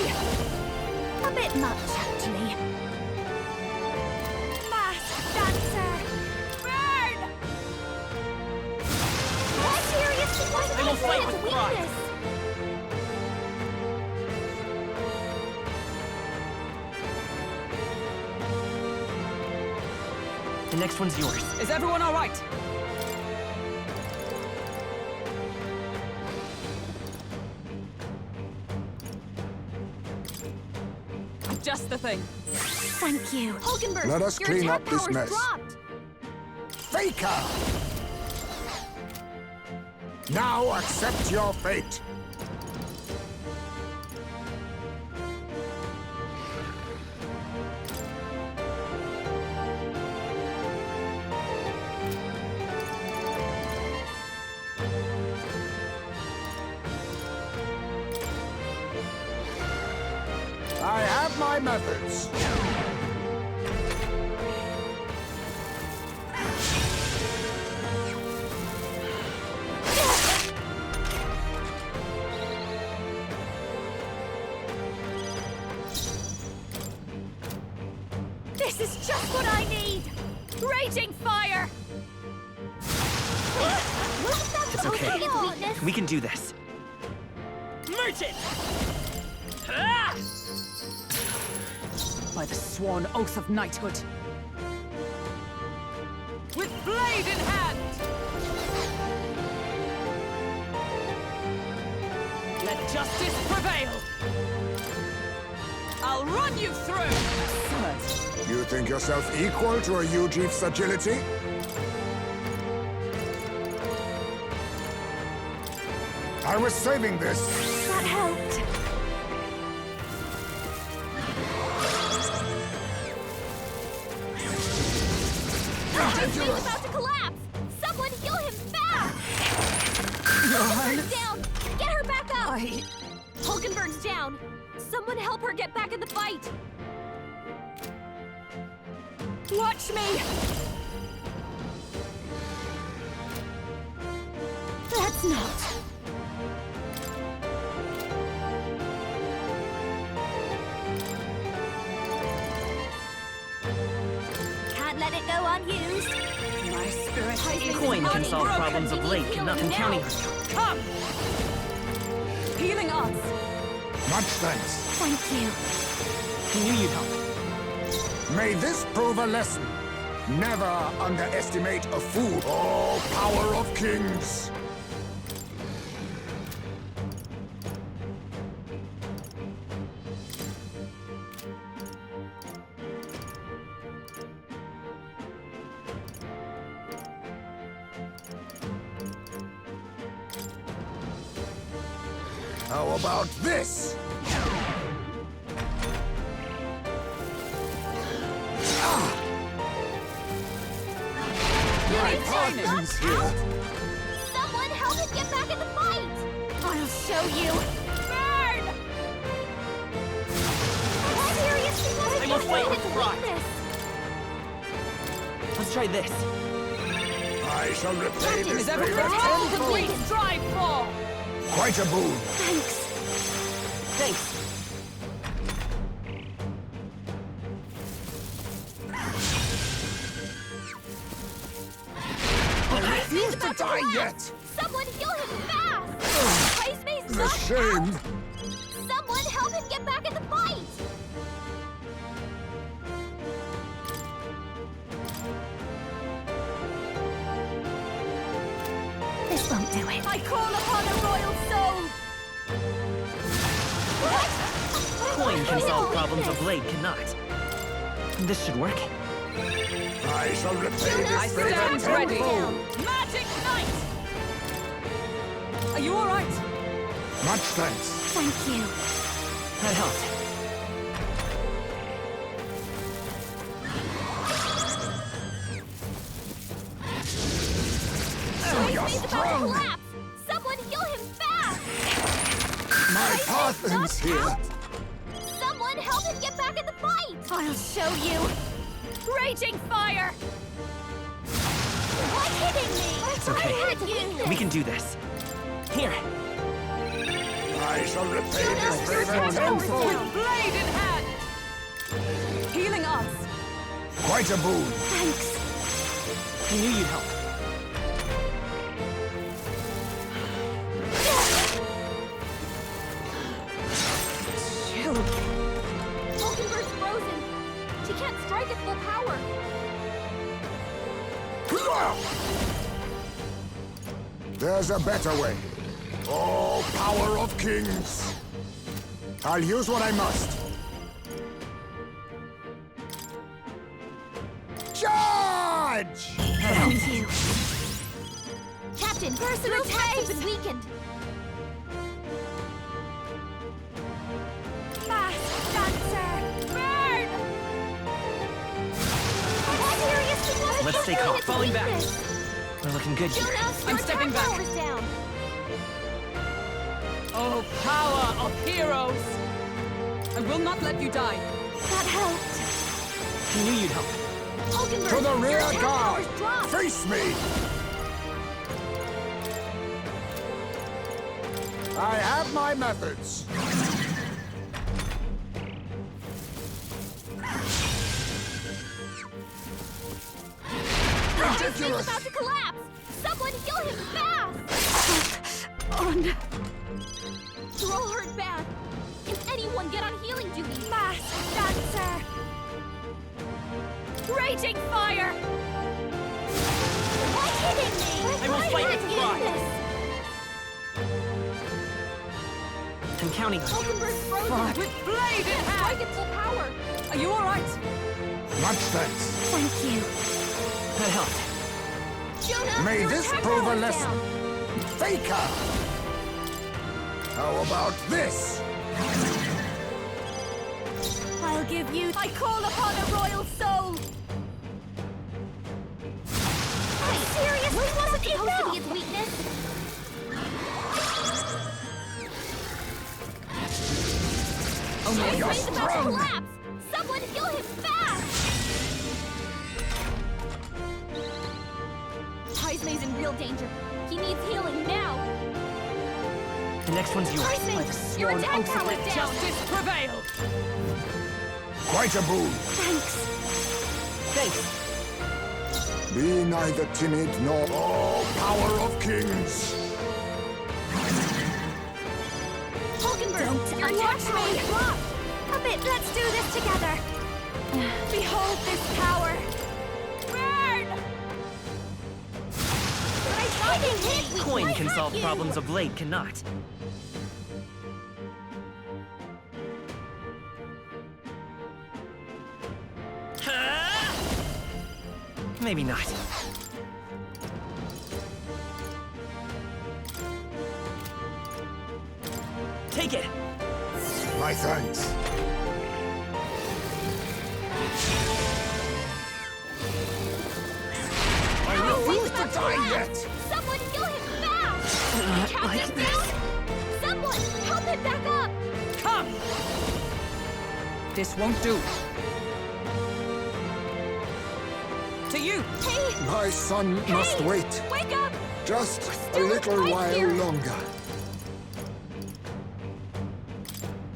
H: A bit much, actually. Masked dancer. Burn!
E: Why seriously? Why
A: I will fight with pride.
E: weakness?
A: The next one's yours.
C: Is everyone all right? Just the thing.
H: Thank you.
E: Hulkenberg,
B: Let us
E: your
B: clean
E: attack
B: up this
E: power's
B: mess.
E: dropped!
B: Faker! Now accept your fate. I have my methods.
H: This is just what I need. Raging fire.
A: It's okay.
E: Its weakness.
A: We can do this. Merchant! Ah!
C: By the sworn oath of knighthood. With blade in hand! Let justice prevail! I'll run you through! Absurd.
B: You think yourself equal to a Ujief's agility? I was saving this.
H: That helped.
E: He's about to collapse! Someone heal him fast! Hulkenberg's down! Get her back up! Hulkenberg's down! Someone help her get back in the fight!
H: Watch me. Let's not. Can't let it go unused.
C: My spirit is
A: Coin can solve
C: unbroken.
A: problems of blade cannot. I'm counting on you.
C: Come! Healing arts.
B: Much thanks.
H: Thank you.
A: He knew you'd help.
B: May this prove a lesson. Never underestimate a fool. Oh, power of kings! How about this?
E: Out? Someone help him get back in the fight!
H: I'll show you. Burn!
A: will fight with
E: His
A: pride.
E: weakness.
A: Let's try this.
B: I shall repay
C: Captain
B: this
C: is ever
B: favor
C: all that we
B: tenfold.
C: strive for!
B: Quite a boon.
E: Thanks.
A: Thanks.
B: I refuse to die yet.
E: Someone heal him fast! Icemay's
B: The
E: knocked
B: shame.
E: out! Someone help him get back in the fight!
H: This won't do it.
E: I call upon a royal soul! What?
A: Coin can solve problems a blade cannot. This should work.
B: I shall repay
C: I
B: this favor
C: stand ready!
B: tenfold.
C: Magic Knight! Are you alright?
B: Much thanks.
H: Thank you.
A: That helped.
B: So you're
E: Icemay's about to
B: strong.
E: collapse! Someone heal him fast!
B: My
E: Icemay's
B: Parthen's
E: knocked
B: here.
E: out! Someone help him get back in the fight!
H: I'll show you. Raging fire!
E: Why hitting me?
A: It's okay.
E: I hit you!
A: We can do this. Here.
B: I shall repay this favor
E: Turn
B: tenfold.
C: With blade in hand! Healing us!
B: Quite a boon.
H: Thanks.
A: I knew you'd help.
E: Hulkenberg's frozen! She can't strike at full power!
B: There's a better way. Oh, power of kings. I'll use what I must. Charge!
H: Thank you.
E: Captain, personal attacks have been weakened!
H: Fast dancer! Burn!
E: Seriously,
A: Let's stay calm. Falling back. We're looking good here.
E: Jonas,
C: I'm
E: your
C: stepping
E: attack
C: back.
E: power's down!
C: Oh, power of heroes! I will not let you die.
H: That helped.
A: I knew you'd help.
E: Hulkenberg,
B: To the
E: your
B: rear
E: attack
B: guard!
E: power's dropped!
B: Face me! I have my methods.
E: Icemay's
B: Ridiculous!
E: about to collapse! Someone heal him fast!
H: On.
E: You're all hurt bad! Can anyone get on healing duty?
H: Masked dancer! Raging fire!
E: Why hitting me?
A: I will
E: Why
A: fight with
E: hitting
A: pride.
E: this?
A: I'm counting on you.
E: Hulkenberg's frozen!
C: With blade in hand!
E: Strike at full power!
C: Are you alright?
B: Much thanks.
H: Thank you.
A: That helped.
E: Jonah,
B: May
E: your
B: this
E: attack
B: prove a
E: power's
B: lesson.
E: down.
B: Faker! How about this?
H: I'll give you.
E: I call upon a royal soul! Seriously, wasn't supposed to be its weakness!
C: Oh no.
B: You're
E: Icemay's about to
B: strong.
E: collapse! Someone heal him fast! Icemay's in real danger. He needs healing now!
A: The next one's yours.
E: Icemay, your attack power's down!
C: Justice prevailed!
B: Quite a boon.
H: Thanks.
A: Thanks.
B: Be neither timid nor... Oh, power of kings!
E: Hulkenberg, your attack power is blocked!
H: A bit. Let's do this together.
E: Behold this power!
H: Burn!
A: Coin can solve problems a blade cannot. Maybe not. Take it!
B: My thanks. I refuse to die yet!
E: Someone heal him fast! Captain down! Someone help him back up!
C: Come! This won't do. to you!
E: Hey!
B: My son must wait.
E: Wake up!
B: Just a
E: still
B: little
E: right
B: while
E: here.
B: longer.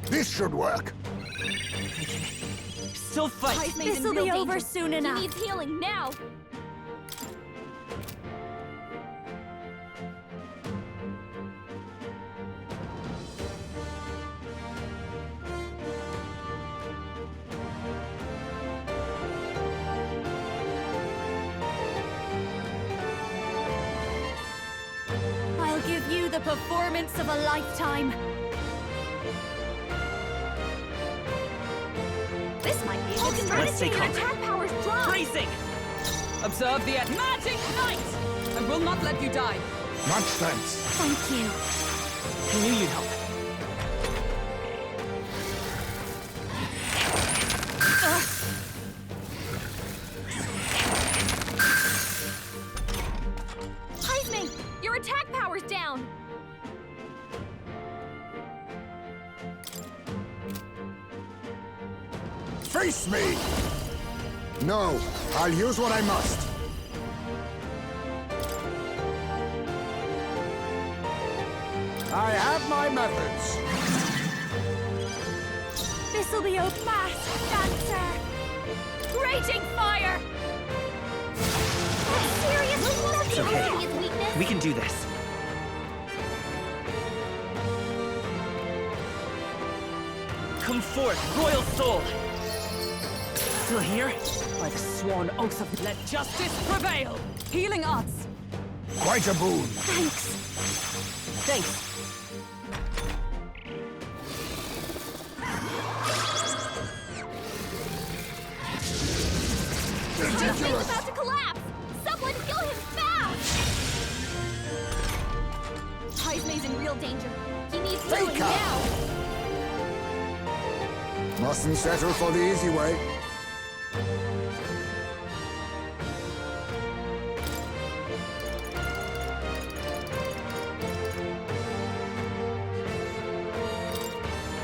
B: This should work.
A: Still fight.
E: Hype's in
H: This'll
E: real
H: be
E: danger.
H: over soon enough.
E: He needs healing now.
H: I'll give you the performance of a lifetime.
E: This might be a good
A: Let's
E: strategy.
A: take
E: Your
A: cover.
E: attack power's dropped.
A: Bracing!
C: Observe the magic knight! I will not let you die.
B: Much thanks.
H: Thank you.
A: I knew you'd help.
E: Heisman, your attack power's down.
B: Face me! No, I'll use what I must. I have my methods.
H: This'll be a mass dancer. Raging fire!
E: Seriously?
A: It's okay.
E: His weakness?
A: We can do this. Come forth, royal soul! Still here?
C: By the sworn oath of let justice prevail! Healing arts!
B: Quite a boon.
H: Thanks.
A: Thanks.
E: Heisman's
B: Ridiculous!
E: about to collapse! Someone heal him fast! Heisman's in real danger. He needs healing
B: Faker!
E: now!
B: Mustn't settle for the easy way.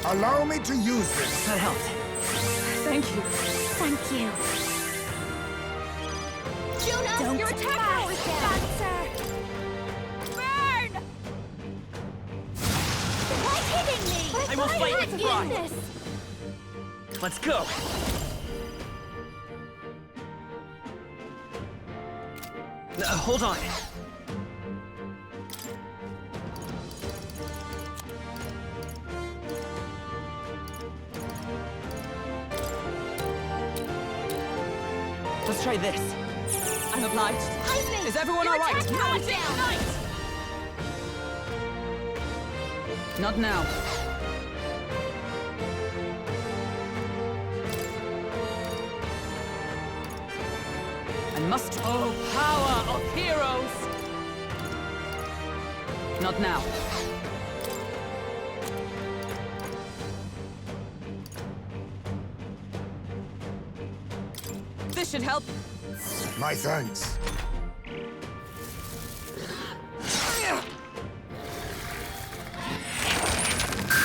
B: Allow me to use this.
A: That helped.
C: Thank you.
H: Thank you.
E: Jonah,
H: Don't
E: your attack
H: mass
E: power's down!
H: dancer.
E: Burn! Why hitting me?
A: I will fight with pride.
E: This.
A: Let's go. Hold on. Let's try this.
C: I'm obliged.
E: Heisman,
C: Is everyone
E: your
C: all right?
E: attack power's
C: Magic
E: down!
C: knight! Not now. I must. Oh, power of heroes! Not now. This should help.
B: My thanks.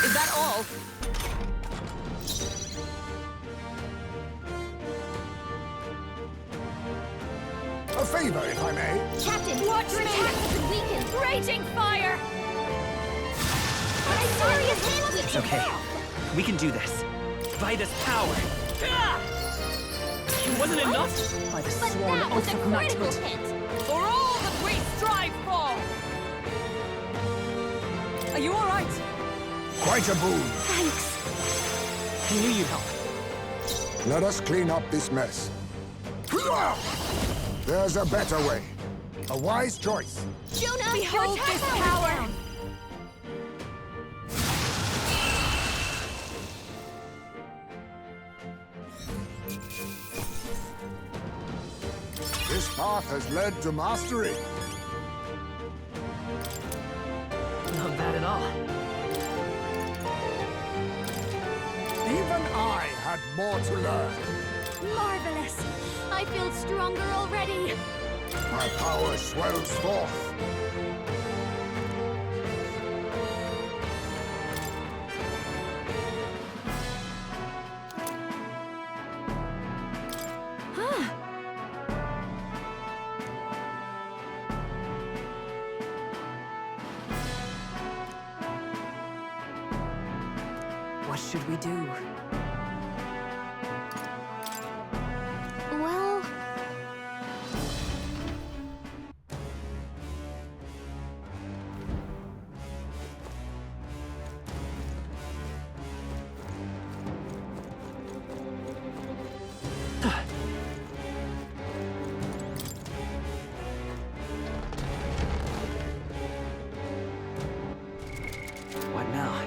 C: Is that all?
B: A favor, if I may.
E: Captain,
H: Watch
E: your
H: me.
E: attack has been weakened!
H: Raging fire!
E: I'm serious!
A: It's okay. We can do this. Vida's power. Ah! It wasn't enough?
C: By the
E: But
C: sworn
E: that was
C: oath
E: a
C: of
E: critical
C: knighthood.
E: hit!
C: For all that we strive for! Are you all right?
B: Quite a boon.
H: Thanks.
A: I knew you'd help.
B: Let us clean up this mess. There's a better way. A wise choice.
E: Jonah, your
H: Behold
E: attack
H: this
E: power's
H: power.
E: down!
B: This path has led to mastery.
A: Not bad at all.
B: Even I had more to learn.
H: Marvelous. I feel stronger already.
B: My power swells forth.
C: What should we do?
E: Well...
A: What now?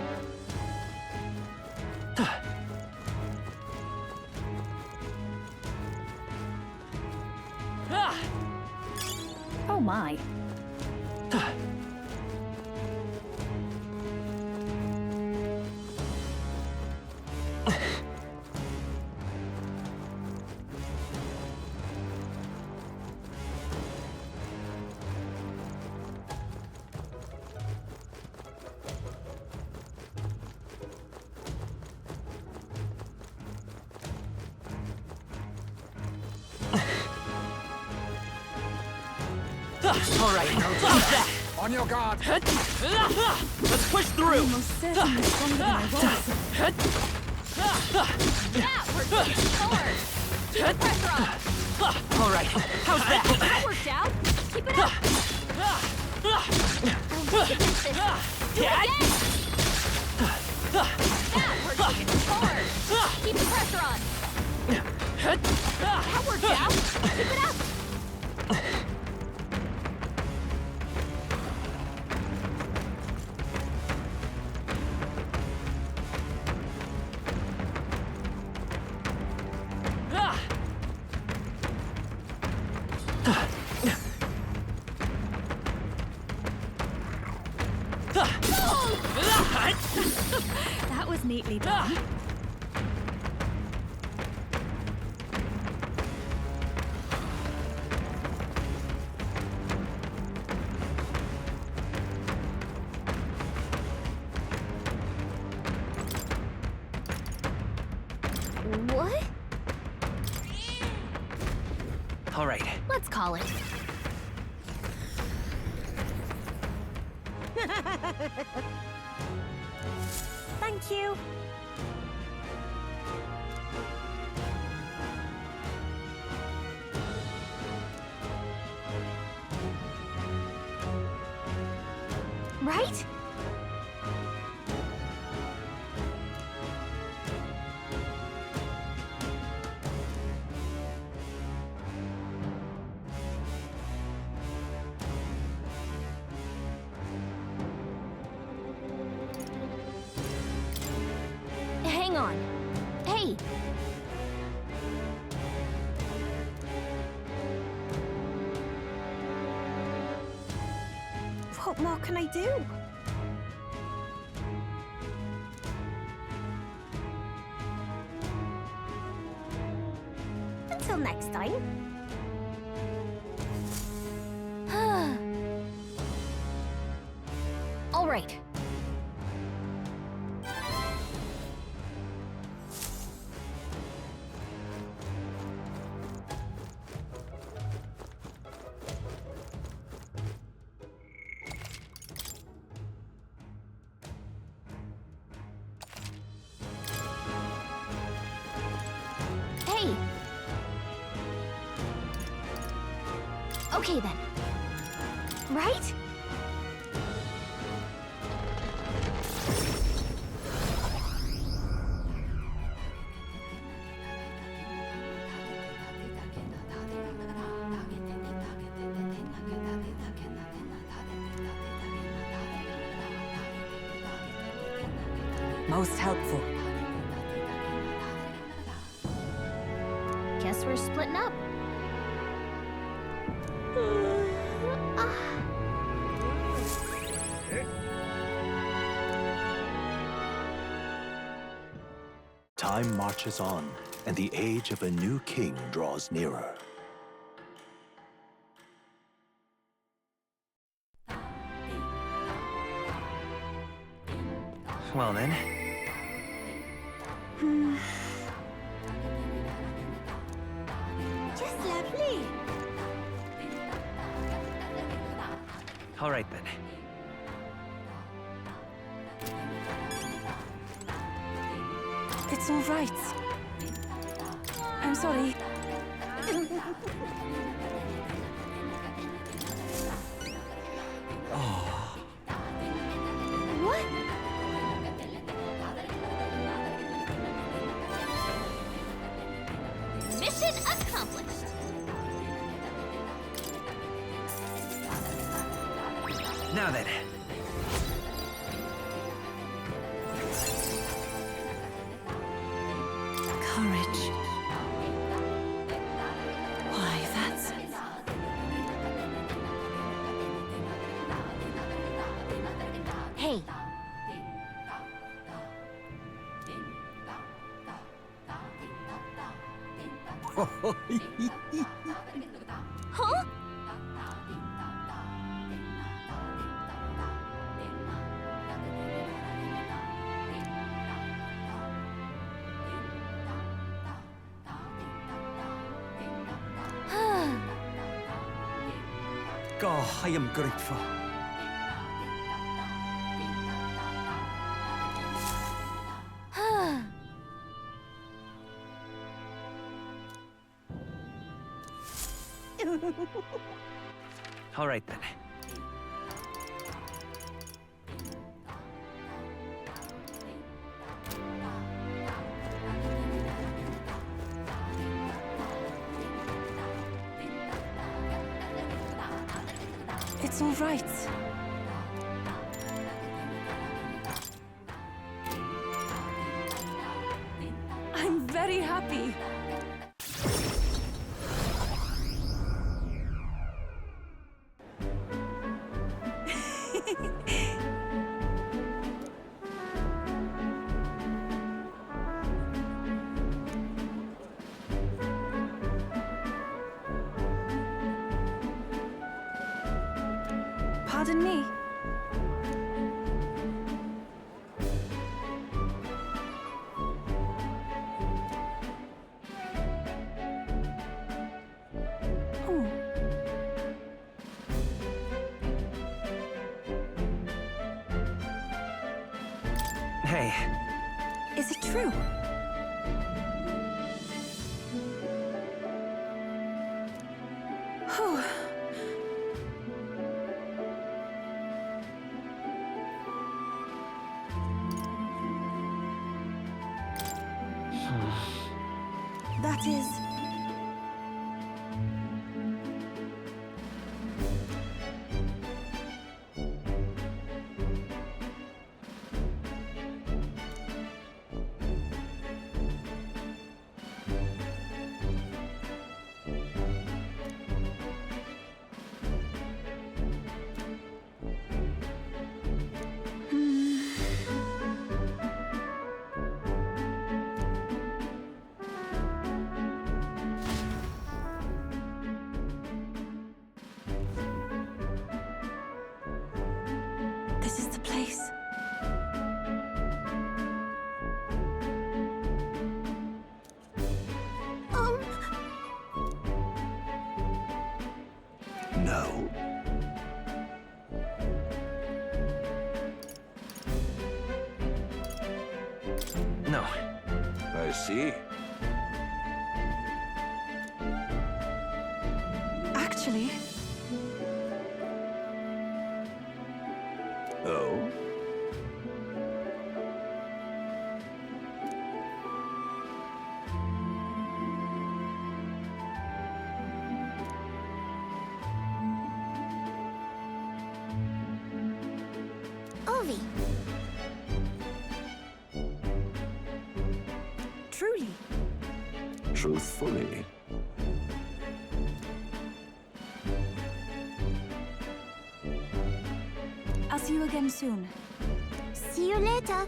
D: Oh my.
A: All right, how's that?
B: On your guard!
A: Let's push through!
D: Most certainly stronger than I was.
E: Yeah, we're pushing forward! Keep the pressure on!
A: All right, how's that?
E: That worked out! Keep it up! Oh, we can fix this! Do it again! Yeah, we're pushing forward! Keep the pressure on! That worked out! Keep it up!
D: That was neatly done.
E: What?
A: All right.
E: Let's call it.
H: Thank you.
E: Right? Hang on. Hey!
H: What more can I do? Until next time.
E: All right. Hey! Okay then. Right?
C: Most helpful.
E: Guess we're splitting up.
G: Time marches on, and the age of a new king draws nearer.
A: Well then.
H: Just lovely.
A: All right then.
I: It's all right. I'm sorry.
E: What? Mission accomplished.
A: Now then.
I: Courage. Why, that's...
E: Hey. Huh?
F: Oh, I am grateful.
A: All right then.
I: It's all right. I'm very happy. Pardon me. Oh.
A: Hey,
I: Is it true? Oh. That is... This is the place.
G: No.
A: no.
G: I see.
I: Actually,
G: Oh?
E: Ovi.
I: truly.
G: Truthfully.
I: I'll see you again soon.
E: See you later.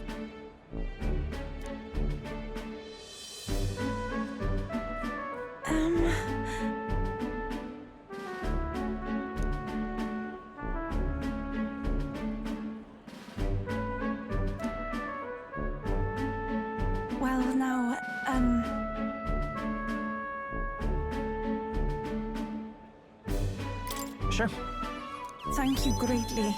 I: Well, now,
A: Sure.
I: thank you greatly.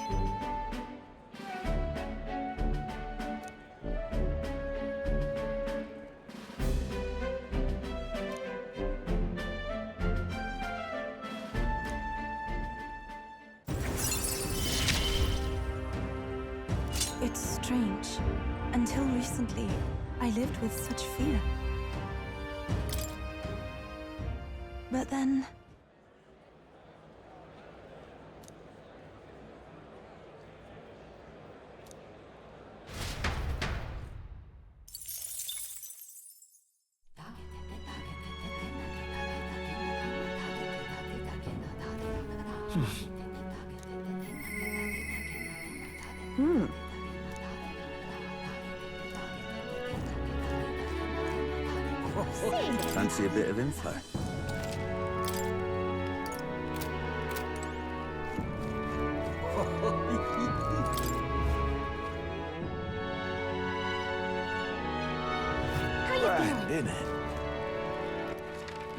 I: It's strange. Until recently, I lived with such fear. But then...
J: Fancy a bit of info?
E: How you feeling?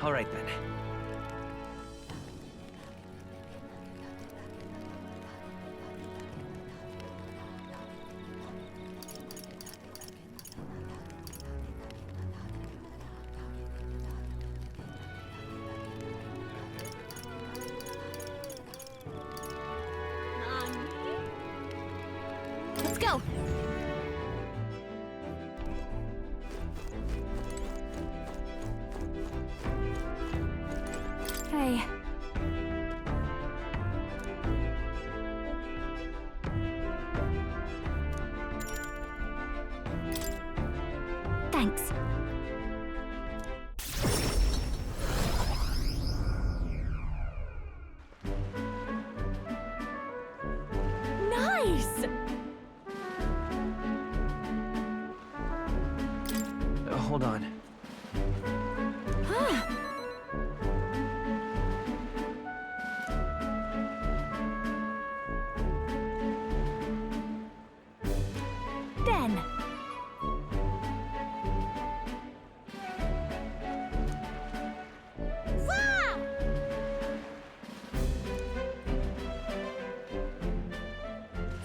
A: All right then.
E: Let's go.
H: Hey.
E: Thanks.
H: Nice!
A: Hold on.
H: Then.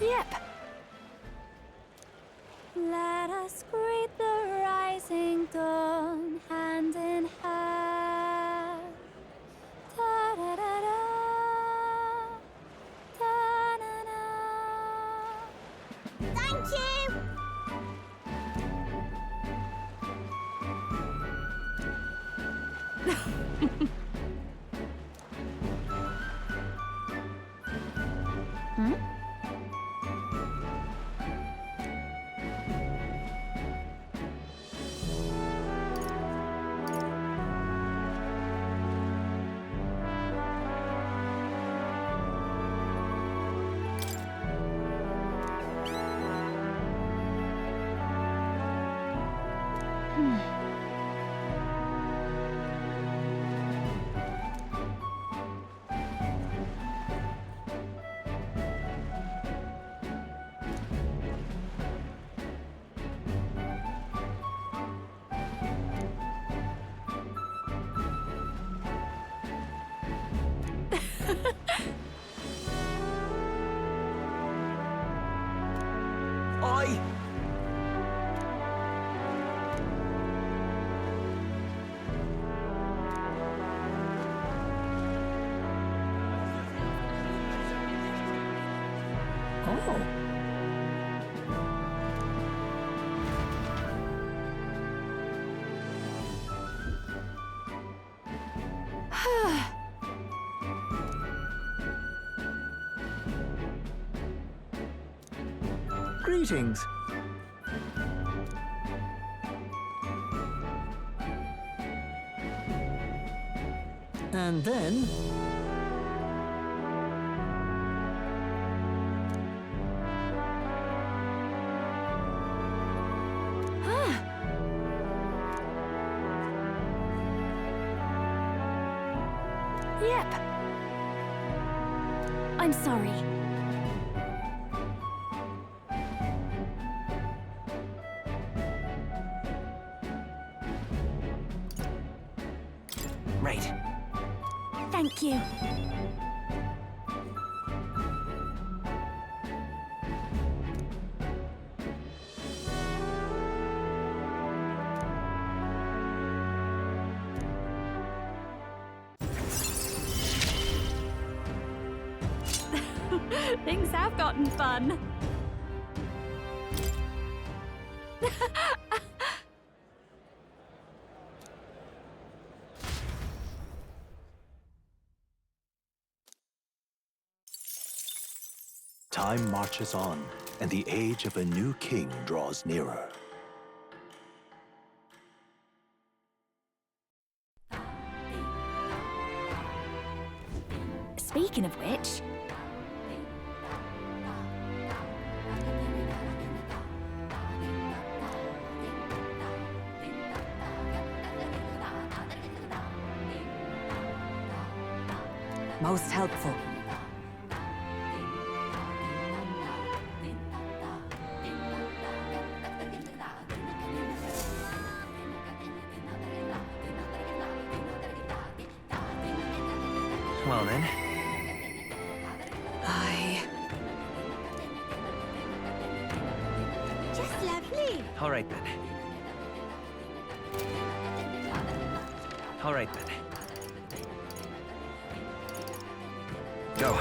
H: Yep. Let us greet the rising dawn hand in hand. Da da da da. Da na na.
E: Thank you.
F: Greetings. And then...
H: Yep. I'm sorry.
A: Right.
H: Thank you. Things have gotten fun.
G: Time marches on, and the age of a new king draws nearer.
E: Speaking of which...
C: Most helpful.
A: Well then.
E: Just lovely.
A: All right then. All right then. Go.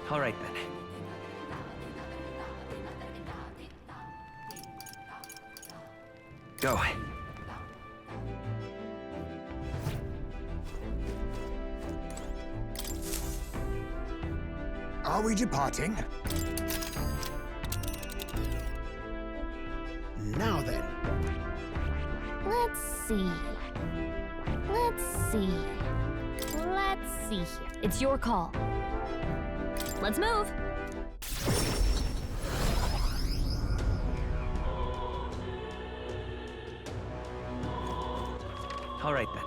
A: All right then. Go.
B: Are we departing? Now then.
E: Let's see. Let's see. Let's see here. It's your call. Let's move.
A: All right then.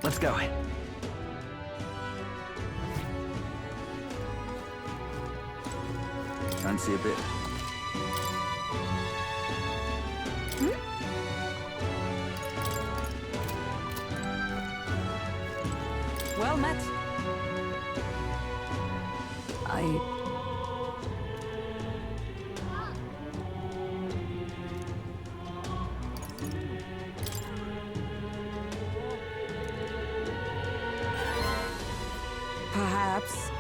A: Let's go.
F: Fancy a bit?
C: Well met.
I: Perhaps.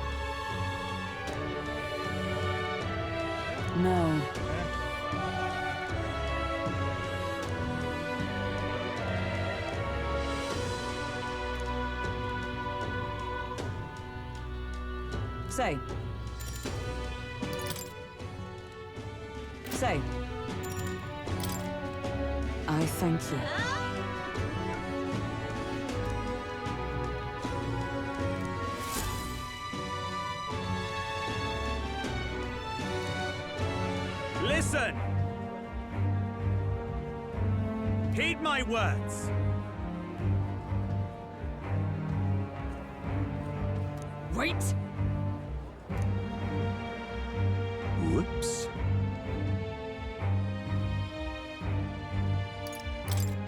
I: No.
C: Say. Say.
I: I thank you.
F: Listen! Heed my words.
C: Wait!
G: Whoops.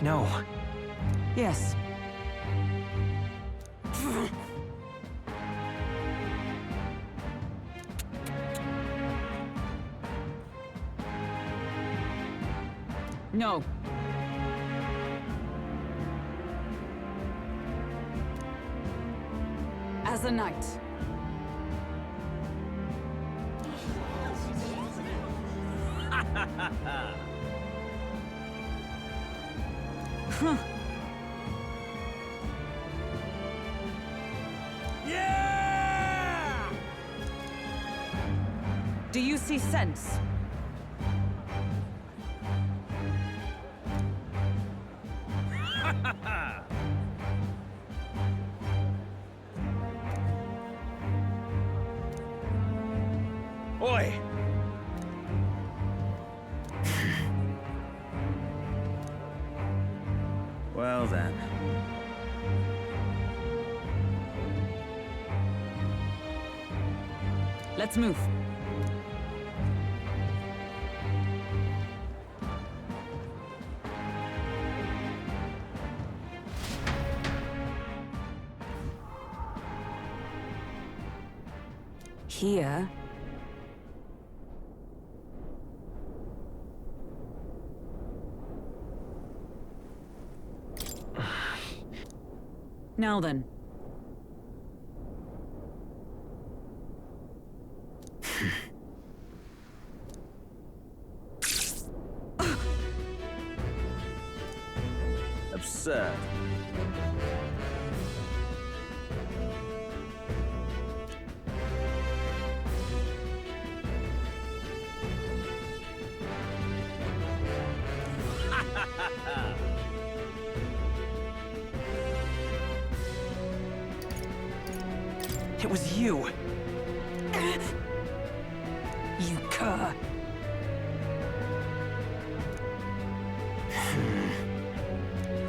A: No.
C: Yes. No. As a knight.
F: Yeah!
C: Do you see sense?
F: Oi! Well then.
C: Let's move.
I: Here,
C: Now then.
F: Absurd.
A: It was you.
C: You cur.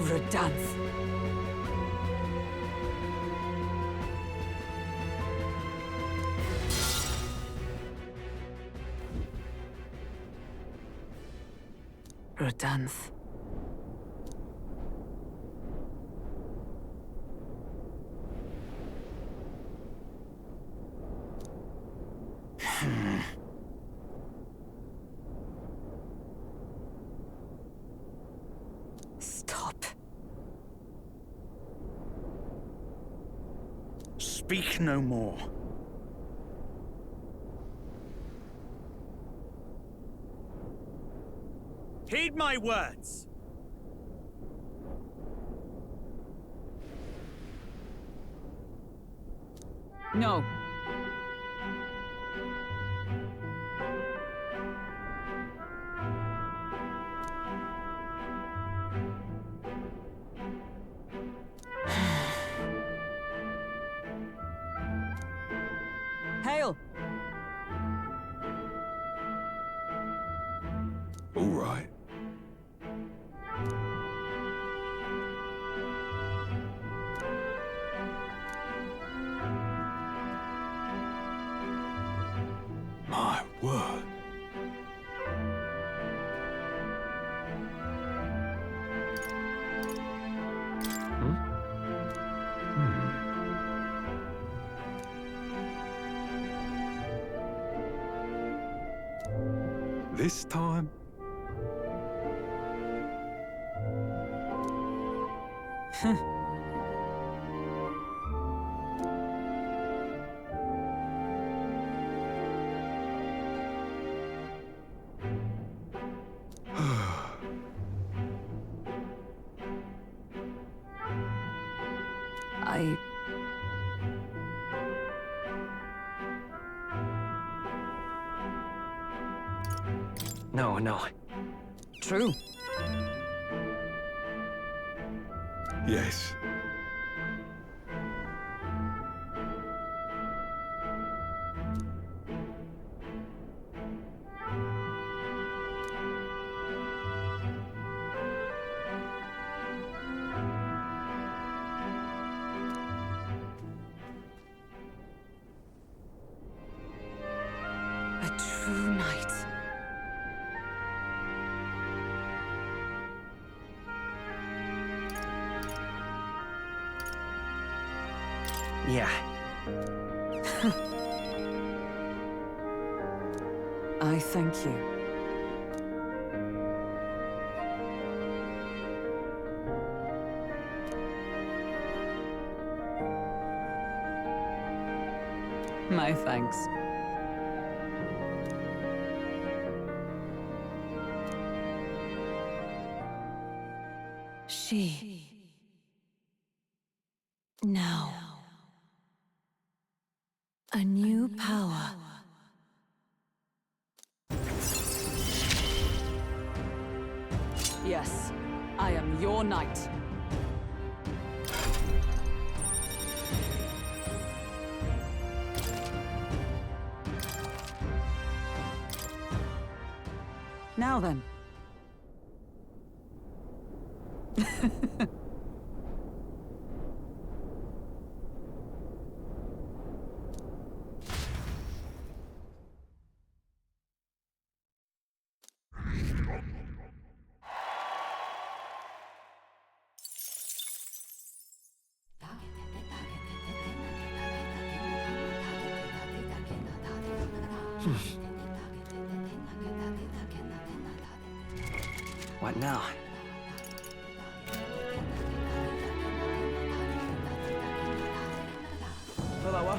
C: Redanth. Redanth. Stop.
F: Speak no more. Heed my words.
C: No. Hail!
B: All right. My word. This time?
A: No.
C: True.
B: Yes.
C: A true knight.
A: Yeah.
C: I thank you. My thanks.
I: She. Now. A new power.
C: Yes, I am your knight. Now then.
A: What now?
F: follower.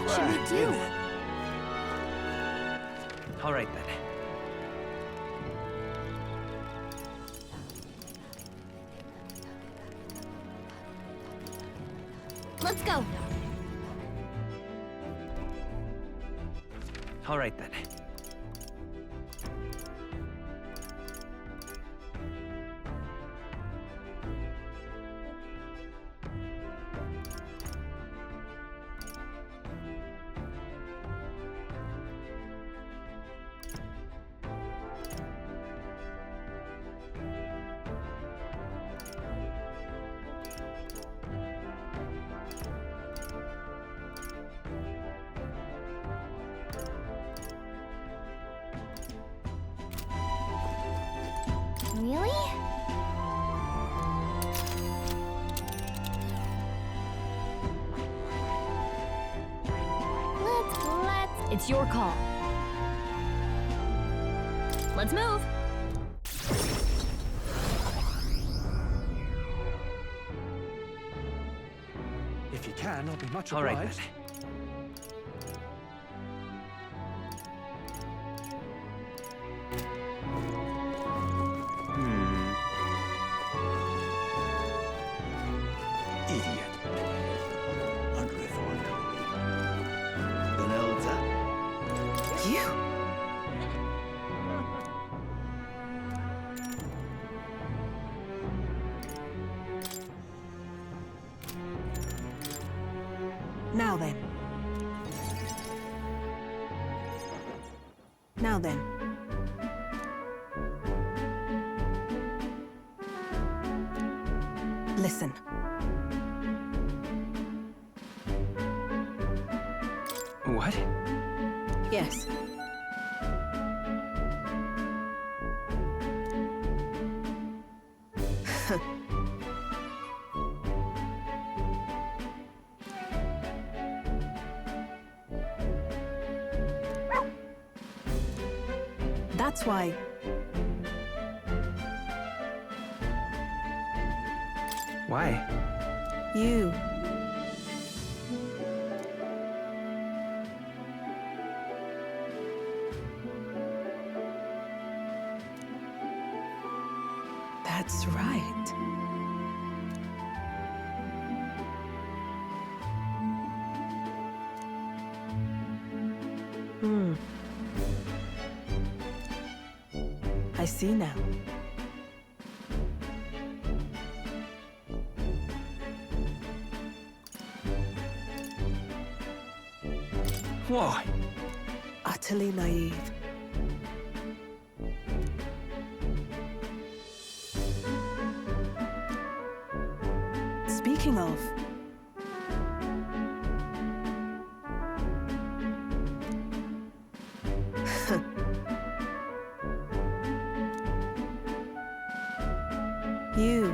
E: What should we do?
A: All right then.
E: Let's go.
A: All right then.
E: Really? Let's... It's your call. Let's move.
F: If you can, I'll be much
A: All right
F: obliged.
A: then.
B: Idiot. Unreformed. Benelza.
C: You!
I: Now then. Now then. Listen.
A: What?
I: Yes. That's why.
A: Why?
I: You. That's right. I see now.
A: Why?
I: Utterly naive. Speaking of, you.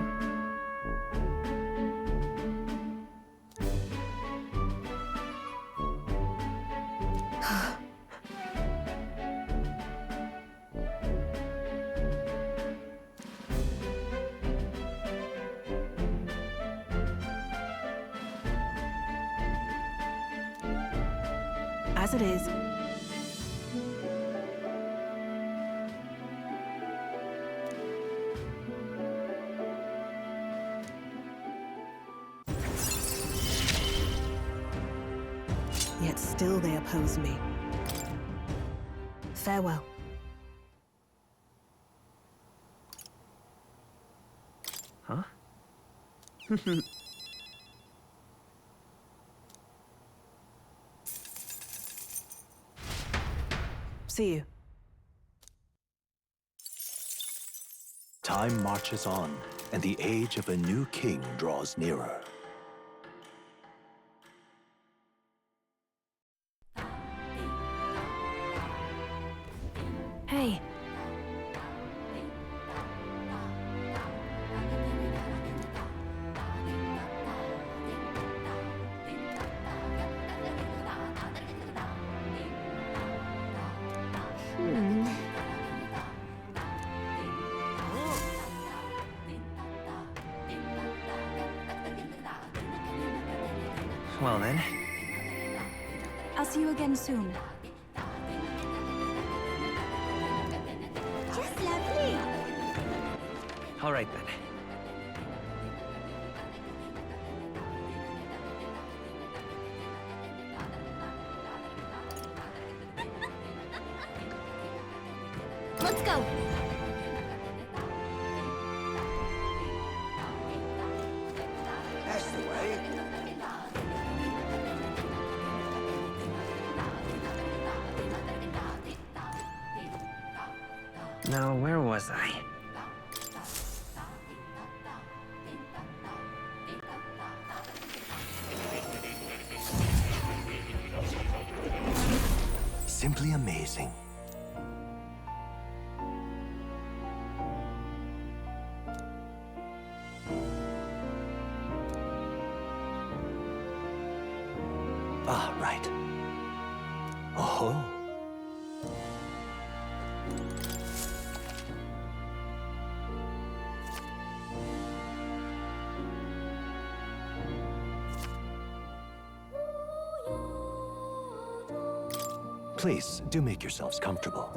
I: As it is. Yet still they oppose me. Farewell.
A: Huh?
I: See you.
G: Time marches on, and the age of a new king draws nearer.
H: Hey.
A: Well then.
D: I'll see you again soon.
E: Just lovely.
A: All right then.
E: Let's go.
B: That's the way.
A: Now, where was I?
G: Simply amazing. Ah, right. Oh. Please, do make yourselves comfortable.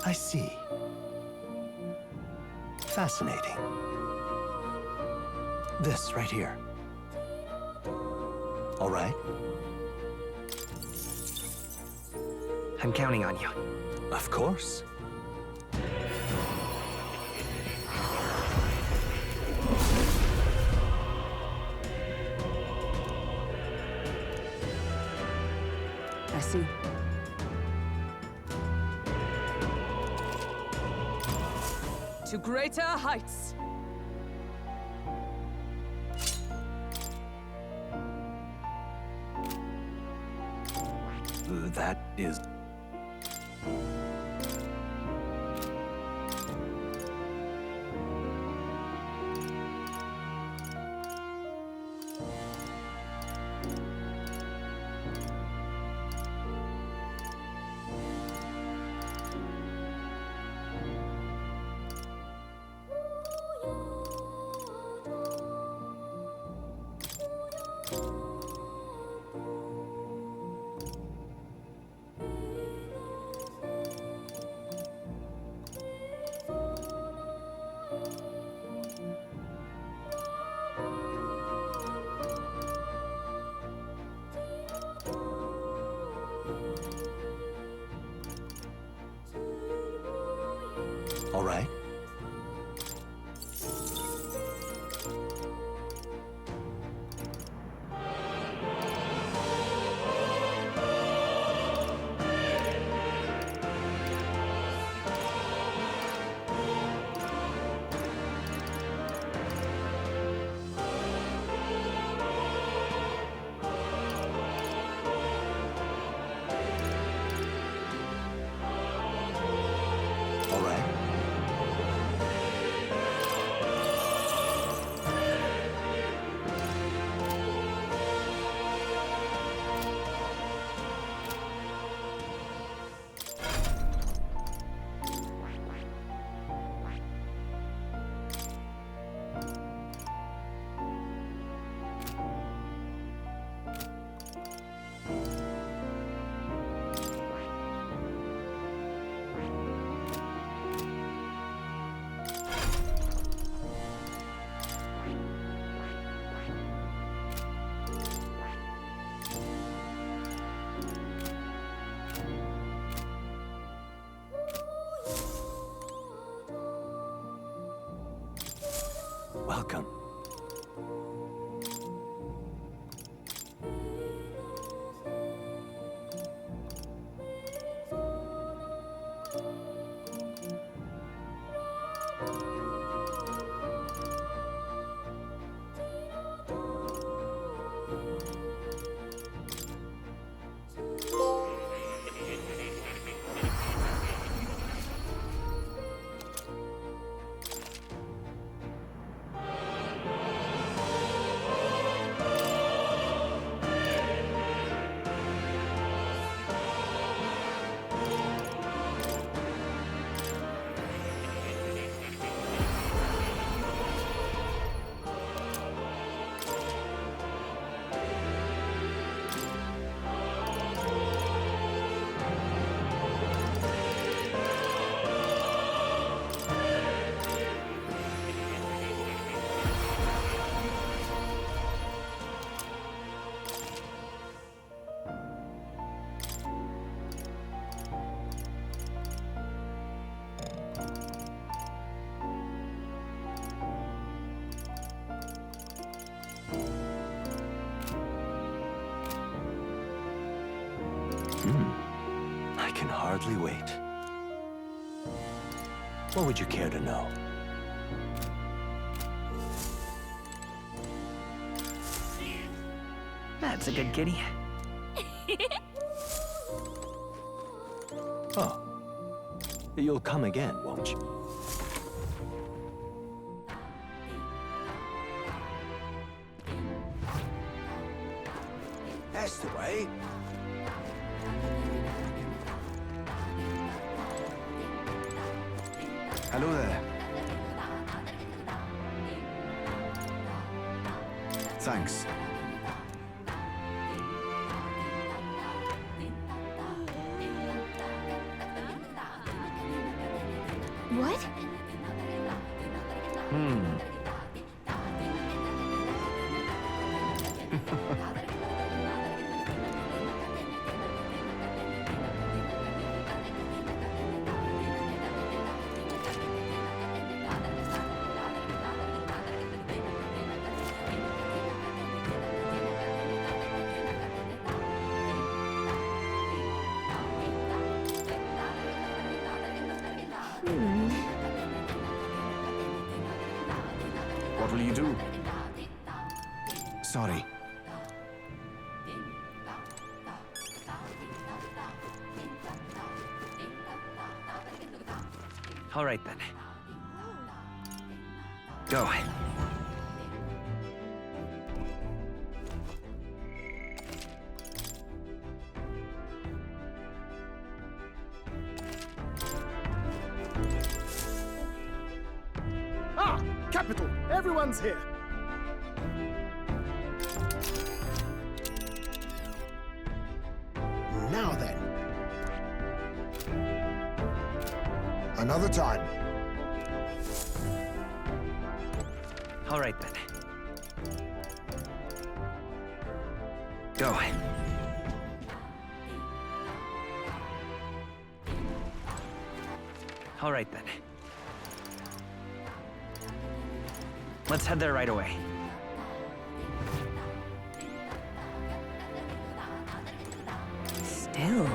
G: I see. Fascinating. This right here. All right?
A: I'm counting on you.
G: Of course.
C: I see. To greater heights.
G: That is... All right. Welcome. I can hardly wait. What would you care to know?
A: That's a good kitty.
G: Oh. You'll come again, won't you? That's the way.
B: Hello there. Thanks.
E: What?
B: What will you do? Sorry.
A: All right then. Go.
F: Ah! Capital! Everyone's here!
B: Now then. Another time.
A: All right then. Go. All right then. Let's head there right away.
C: Still.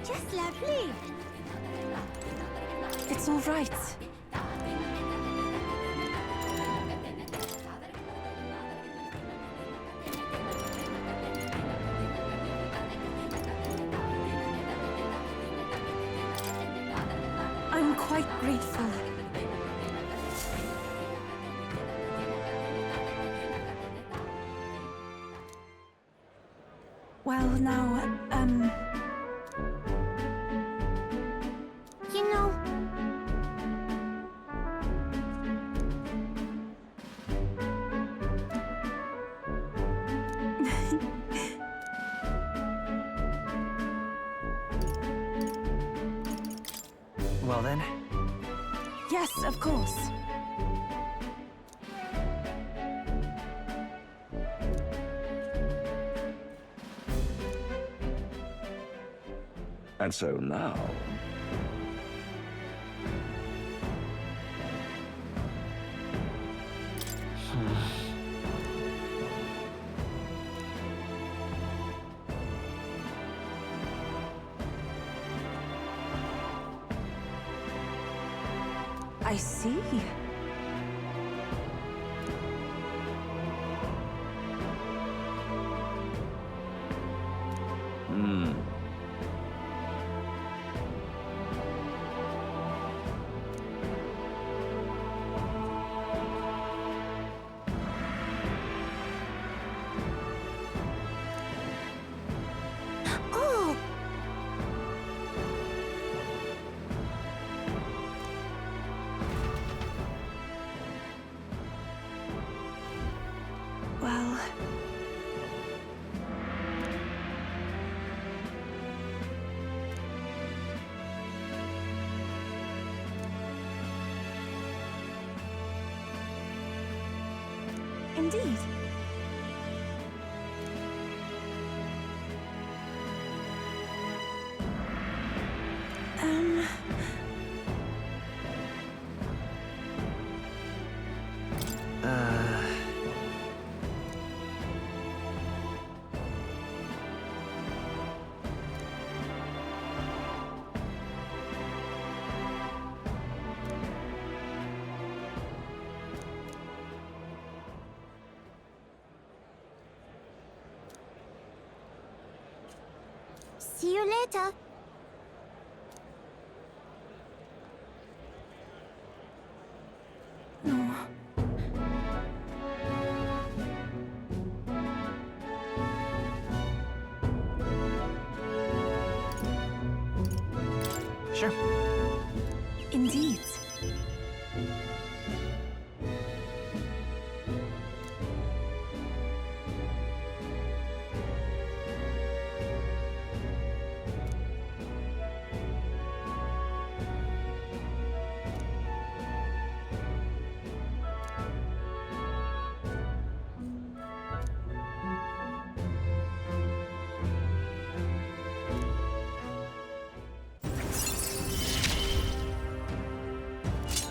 E: Just lovely.
C: It's all right. I'm quite grateful. Well, now,
E: You know,
A: Well then,
C: yes, of course.
J: And so now...
I: I see.
E: Oh!
I: Well...
E: Indeed. See you later.
A: Sure.
E: Indeed.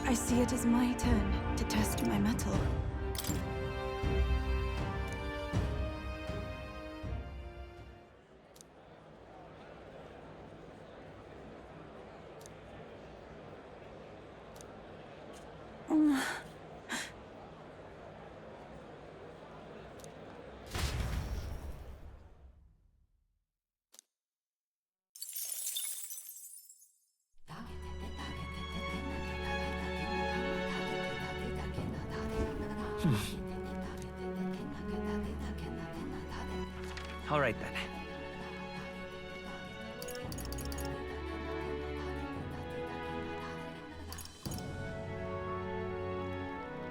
I: I see it is my turn to test my mettle.
A: All right then.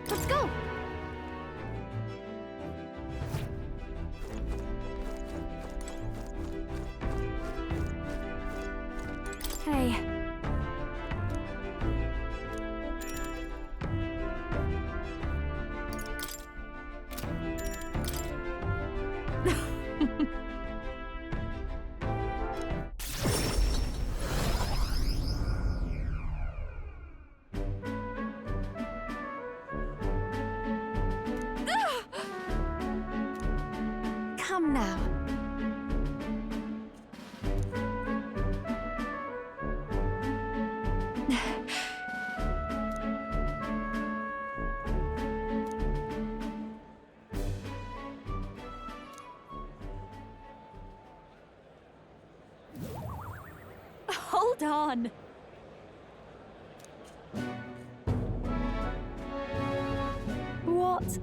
E: Let's go.
H: Hey. Come now. Hold on. What?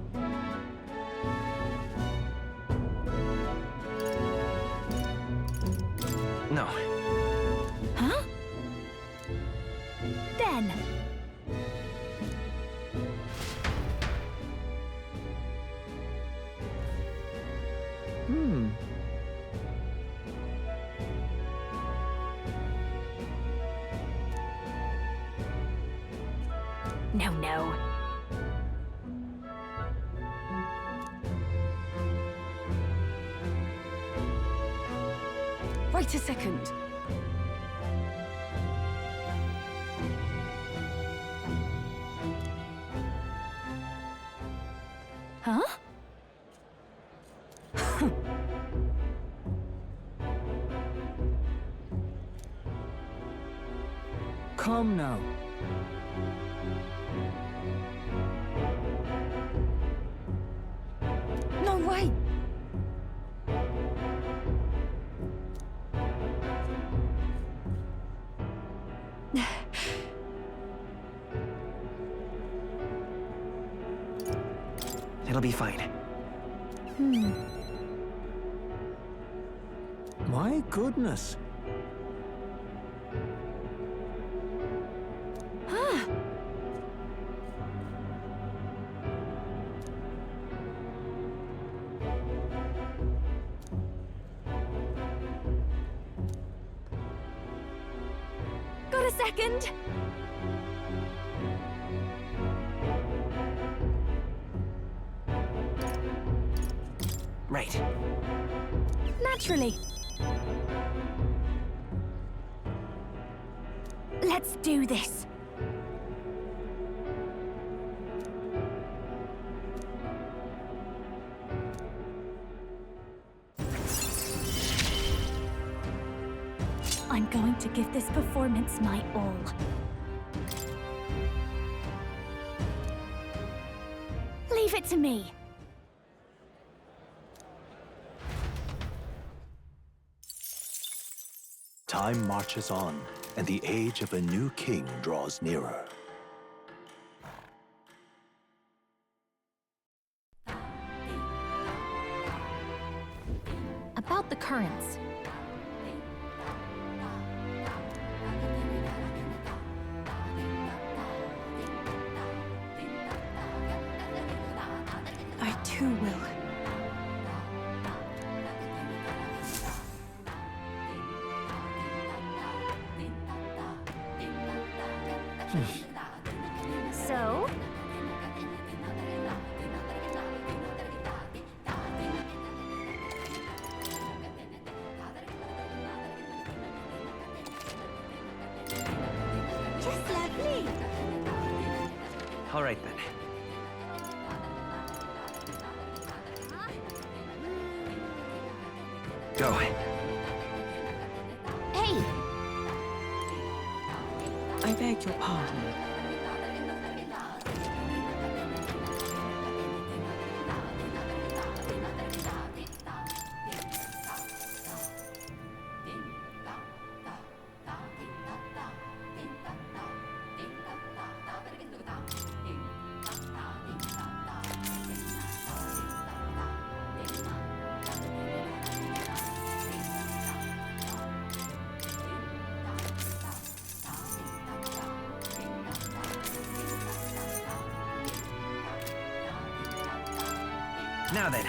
A: No.
H: Huh? Then. No, no. Wait a second.
D: Huh?
F: Come now.
D: No way!
A: It'll be fine.
F: My goodness.
H: Got a second?
A: Right.
H: Naturally. Let's do this. I'm going to give this performance my all. Leave it to me.
G: Time marches on, and the age of a new king draws nearer.
E: About the currents.
I: I too will.
E: So?
D: Just lovely!
A: All right then. Go.
E: Hey!
I: I beg your pardon.
A: Now then.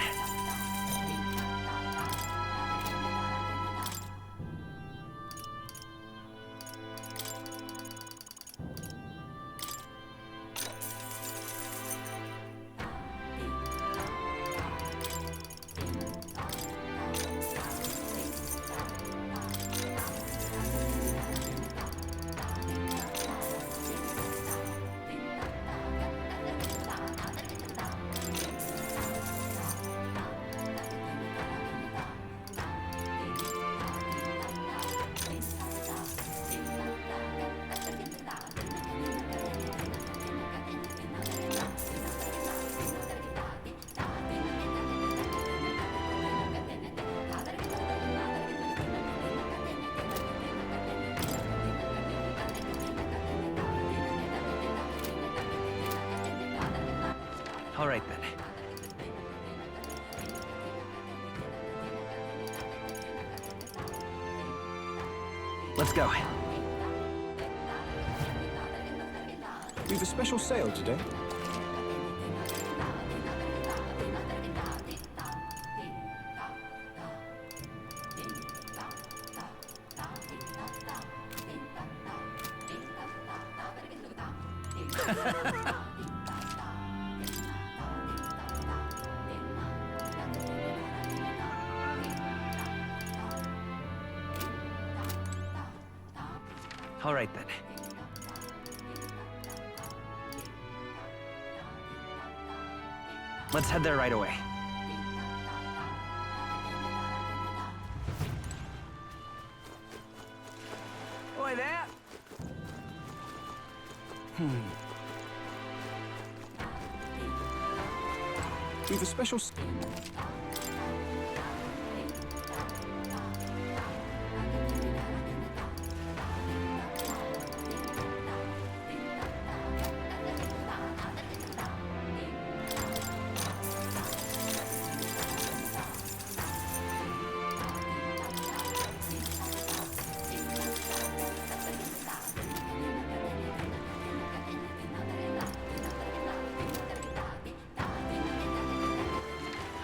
A: All right then. Let's go.
F: We've a special sale today.
A: All right then. Let's head there right away. Oi there!
F: We've a special...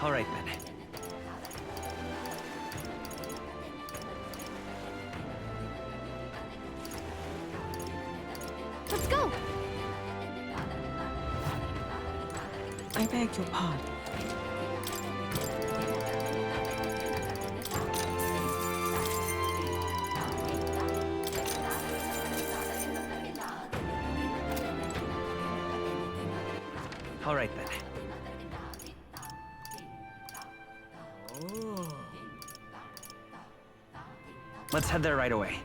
A: All right, then.
E: Let's go!
I: I beg your pardon.
A: All right, then. Let's head there right away.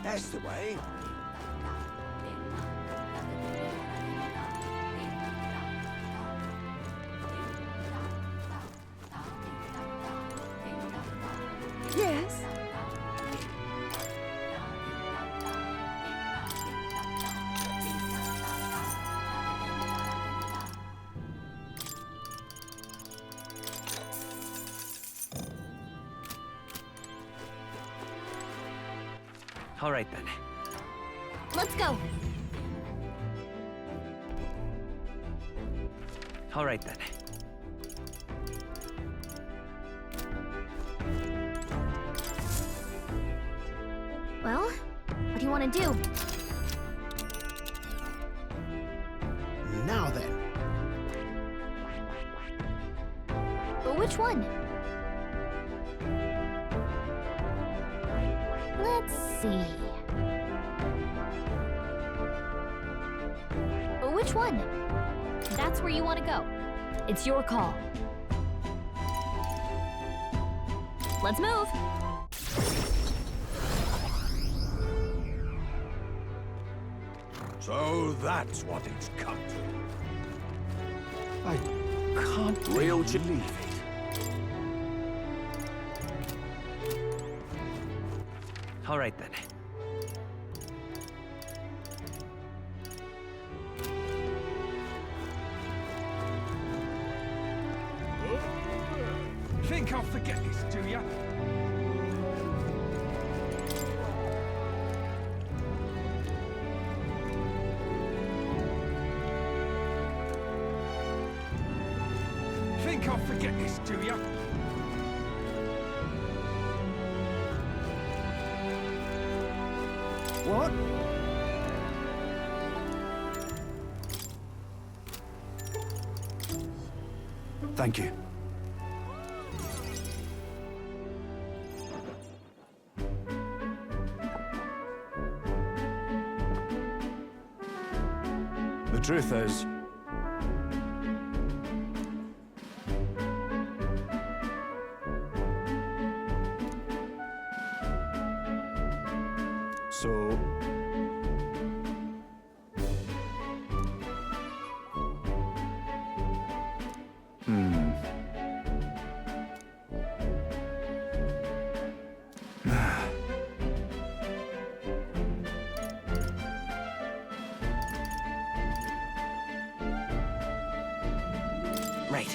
B: That's the way.
H: Yes?
A: All right, then.
E: Let's go!
A: All right, then.
E: Well, what do you want to do?
B: Now then.
E: Which one? Let's see. Which one? That's where you want to go. It's your call. Let's move.
B: So that's what it's come to.
F: I can't believe it.
A: All right, then.
F: Think I'll forget this, do ya? Think I'll forget this, do ya?
B: What?
F: Thank you. The truth is, so
A: Right.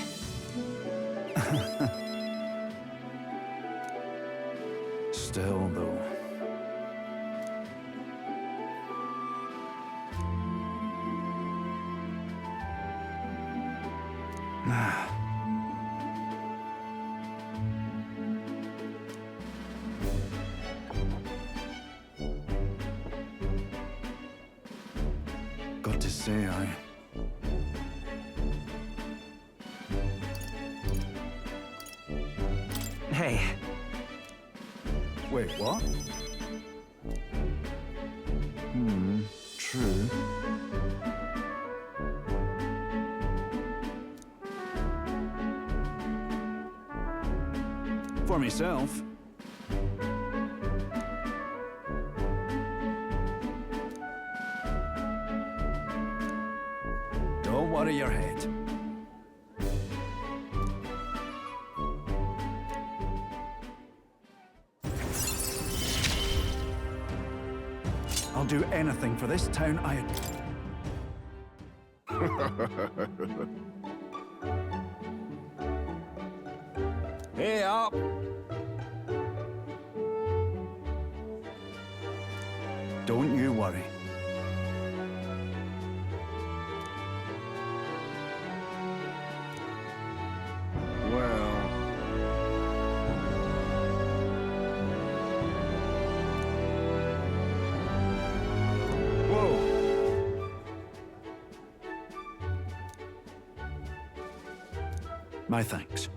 F: still though. Got to say,
A: Hey,
F: Wait, what? True. For myself. Don't worry your head. I'll do anything for this town I... Hey up! Don't you worry.
B: Well...
F: Whoa! My thanks.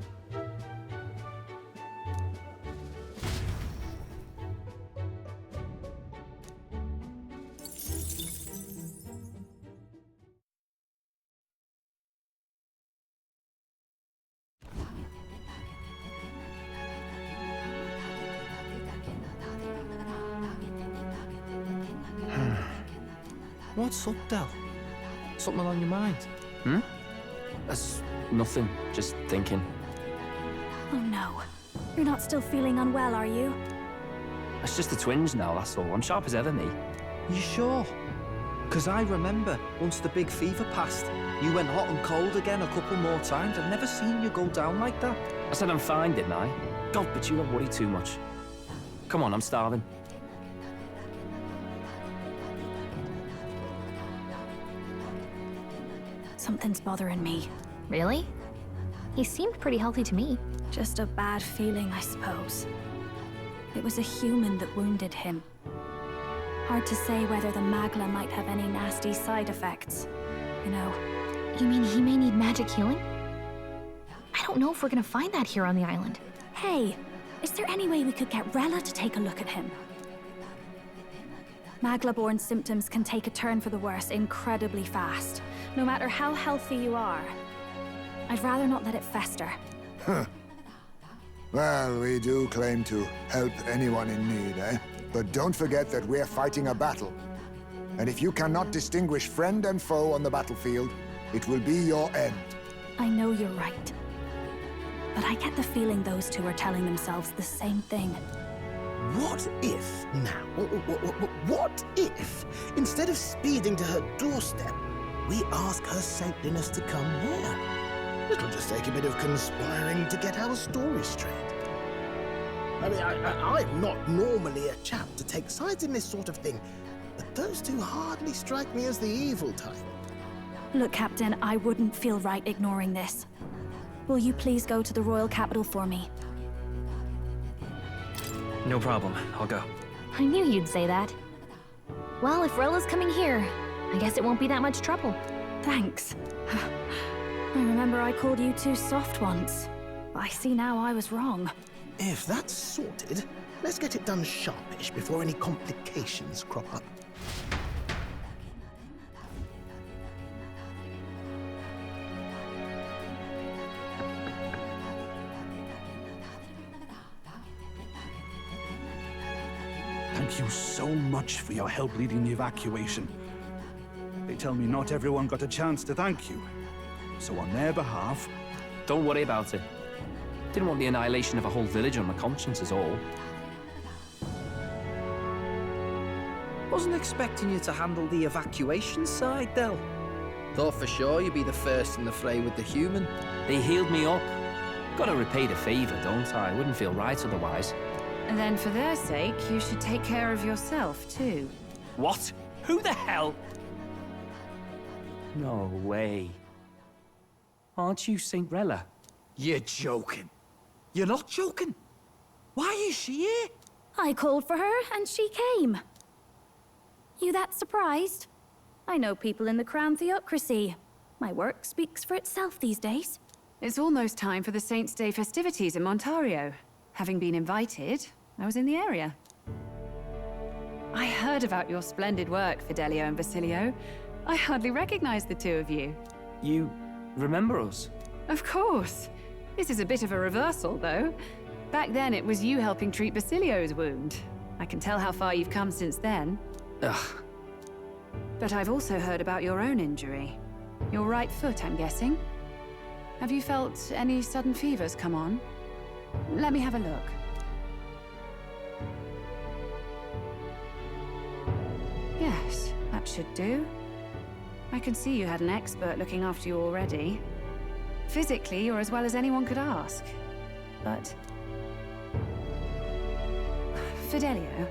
A: What's up, Del? Something on your mind? Hmm? That's nothing. Just thinking.
H: Oh no. You're not still feeling unwell, are you?
A: It's just the twinge now, that's all. I'm sharp as ever, me.
J: You sure? Because I remember, once the big fever passed, you went hot and cold again a couple more times. I've never seen you go down like that.
A: I said I'm fine, didn't I? God, but you don't worry too much. Come on, I'm starving.
H: Something's bothering me.
E: Really? He seemed pretty healthy to me.
H: Just a bad feeling, I suppose. It was a human that wounded him. Hard to say whether the Magla might have any nasty side effects. You know.
E: You mean he may need magic healing? I don't know if we're gonna find that here on the island.
H: Hey, is there any way we could get Rella to take a look at him? Magla-born symptoms can take a turn for the worse incredibly fast, no matter how healthy you are. I'd rather not let it fester.
B: Huh. Well, we do claim to help anyone in need, eh? But don't forget that we're fighting a battle. And if you cannot distinguish friend and foe on the battlefield, it will be your end.
H: I know you're right. But I get the feeling those two are telling themselves the same thing.
K: What if, now, what if, instead of speeding to her doorstep, we ask her saintliness to come here? It'll just take a bit of conspiring to get our story straight. I mean, I'm not normally a chap to take sides in this sort of thing, but those two hardly strike me as the evil type.
H: Look, Captain, I wouldn't feel right ignoring this. Will you please go to the royal capital for me?
A: No problem. I'll go.
E: I knew you'd say that. Well, if Rella's coming here, I guess it won't be that much trouble.
H: Thanks. I remember I called you too soft once. I see now I was wrong.
K: If that's sorted, let's get it done sharpish before any complications crop up.
F: Thank you so much for your help leading the evacuation. They tell me not everyone got a chance to thank you. So on their behalf...
A: Don't worry about it. Didn't want the annihilation of a whole village on my conscience is all.
J: Wasn't expecting you to handle the evacuation side, Del. Thought for sure you'd be the first in the fray with the human.
A: They healed me up. Gotta repay the favor, don't I? Wouldn't feel right otherwise.
C: And then for their sake, you should take care of yourself, too.
A: What? Who the hell? No way. Aren't you Saint Rella?
J: You're joking. You're not joking. Why is she here?
H: I called for her, and she came. You that surprised? I know people in the Crown Theocracy. My work speaks for itself these days.
C: It's almost time for the Saints' Day festivities in Montario. Having been invited, I was in the area. I heard about your splendid work, Fidelio and Basilio. I hardly recognized the two of you.
A: You remember us?
C: Of course. This is a bit of a reversal, though. Back then, it was you helping treat Basilio's wound. I can tell how far you've come since then.
A: Ugh.
C: But I've also heard about your own injury. Your right foot, I'm guessing? Have you felt any sudden fevers come on? Let me have a look. Yes, that should do. I can see you had an expert looking after you already. Physically, you're as well as anyone could ask. But... Fidelio,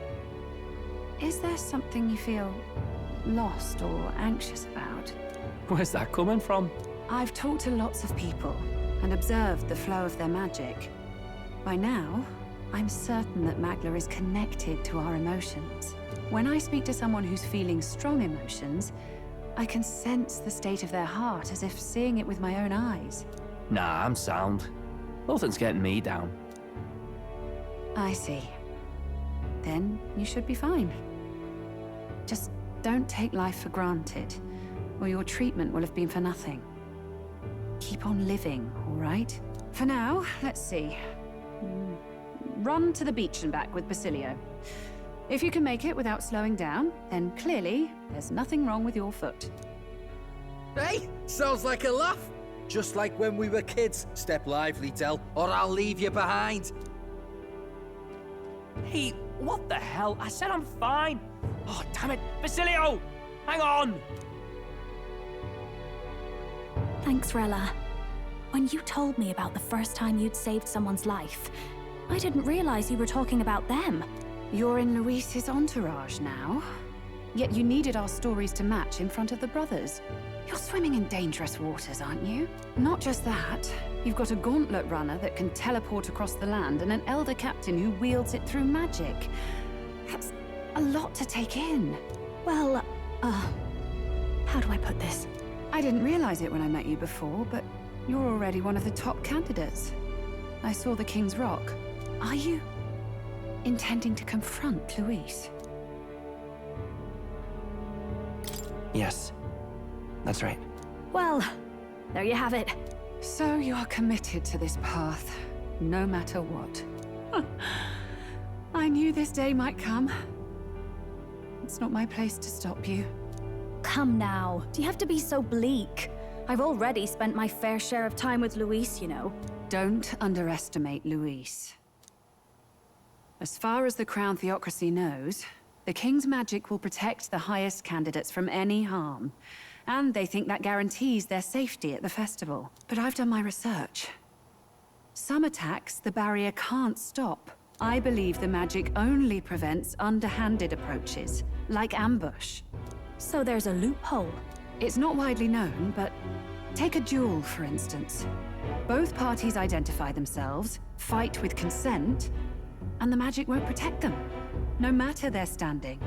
C: is there something you feel lost or anxious about?
A: Where's that coming from?
C: I've talked to lots of people and observed the flow of their magic. By now, I'm certain that Magla is connected to our emotions. When I speak to someone who's feeling strong emotions, I can sense the state of their heart as if seeing it with my own eyes.
A: Nah, I'm sound. Nothing's getting me down.
C: I see. Then you should be fine. Just don't take life for granted, or your treatment will have been for nothing. Keep on living, all right? For now, let's see. Run to the beach and back with Basilio. If you can make it without slowing down, then clearly there's nothing wrong with your foot.
J: Hey, sounds like a laugh. Just like when we were kids. Step lively, Del, or I'll leave you behind.
A: Hey, what the hell? I said I'm fine. Oh, damn it. Basilio! Hang on!
D: Thanks, Rella. When you told me about the first time you'd saved someone's life, I didn't realize you were talking about them.
C: You're in Luis's entourage now. Yet you needed our stories to match in front of the brothers. You're swimming in dangerous waters, aren't you? Not just that. You've got a gauntlet runner that can teleport across the land and an elder captain who wields it through magic. That's a lot to take in.
D: Well, how do I put this?
C: I didn't realize it when I met you before, but you're already one of the top candidates. I saw the King's Rock. Are you intending to confront Luis?
A: Yes, that's right.
D: Well, there you have it.
C: So you're committed to this path, no matter what. I knew this day might come. It's not my place to stop you.
D: Come now, do you have to be so bleak? I've already spent my fair share of time with Luis, you know.
C: Don't underestimate Luis. As far as the Crown Theocracy knows, the King's magic will protect the highest candidates from any harm. And they think that guarantees their safety at the festival. But I've done my research. Some attacks the barrier can't stop. I believe the magic only prevents underhanded approaches, like ambush.
D: So there's a loophole.
C: It's not widely known, but take a duel, for instance. Both parties identify themselves, fight with consent, and the magic won't protect them, no matter their standing.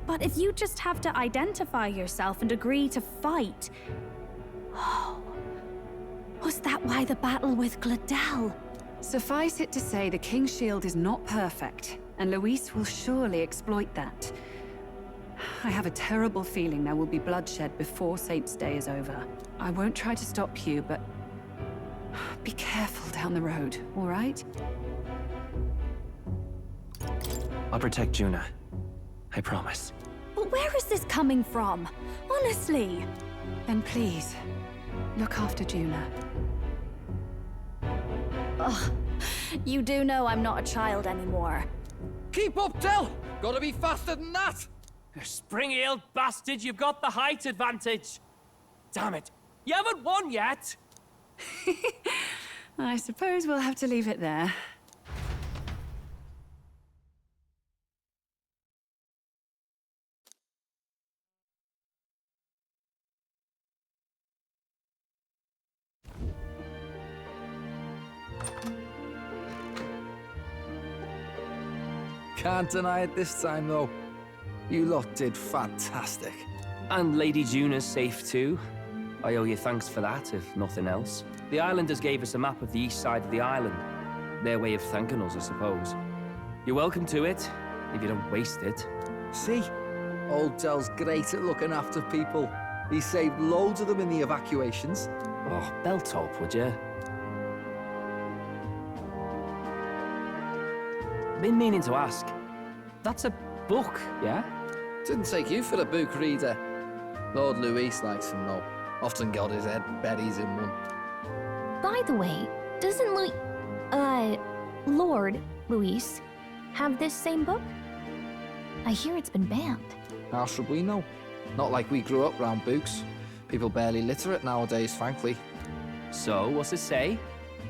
D: But if you just have to identify yourself and agree to fight... Oh... Was that why the battle with Gladel?
C: Suffice it to say, the King's Shield is not perfect, and Luis will surely exploit that. I have a terrible feeling there will be bloodshed before Saint's Day is over. I won't try to stop you, but... be careful down the road, all right?
A: I'll protect Juna. I promise.
D: But where is this coming from? Honestly.
C: Then please, look after Juna.
D: Ugh. You do know I'm not a child anymore.
J: Keep up, Del! Gotta be faster than that!
A: You spring-heeled bastard, you've got the height advantage. Damn it, you haven't won yet!
C: I suppose we'll have to leave it there.
J: Can't deny it this time, though. You lot did fantastic.
A: And Lady Juna's safe too. I owe you thanks for that, if nothing else. The islanders gave us a map of the east side of the island. Their way of thanking us, I suppose. You're welcome to it, if you don't waste it.
J: See? Old Del's great at looking after people. He saved loads of them in the evacuations.
A: Oh, belt up, would you? Been meaning to ask. That's a book, yeah?
J: Didn't take you for the book reader. Lord Luis likes them though. Often got his head buried in one.
E: By the way, doesn't Lord Luis have this same book? I hear it's been banned.
J: How should we know? Not like we grew up round books. People barely literate nowadays, frankly.
A: So, what's it say?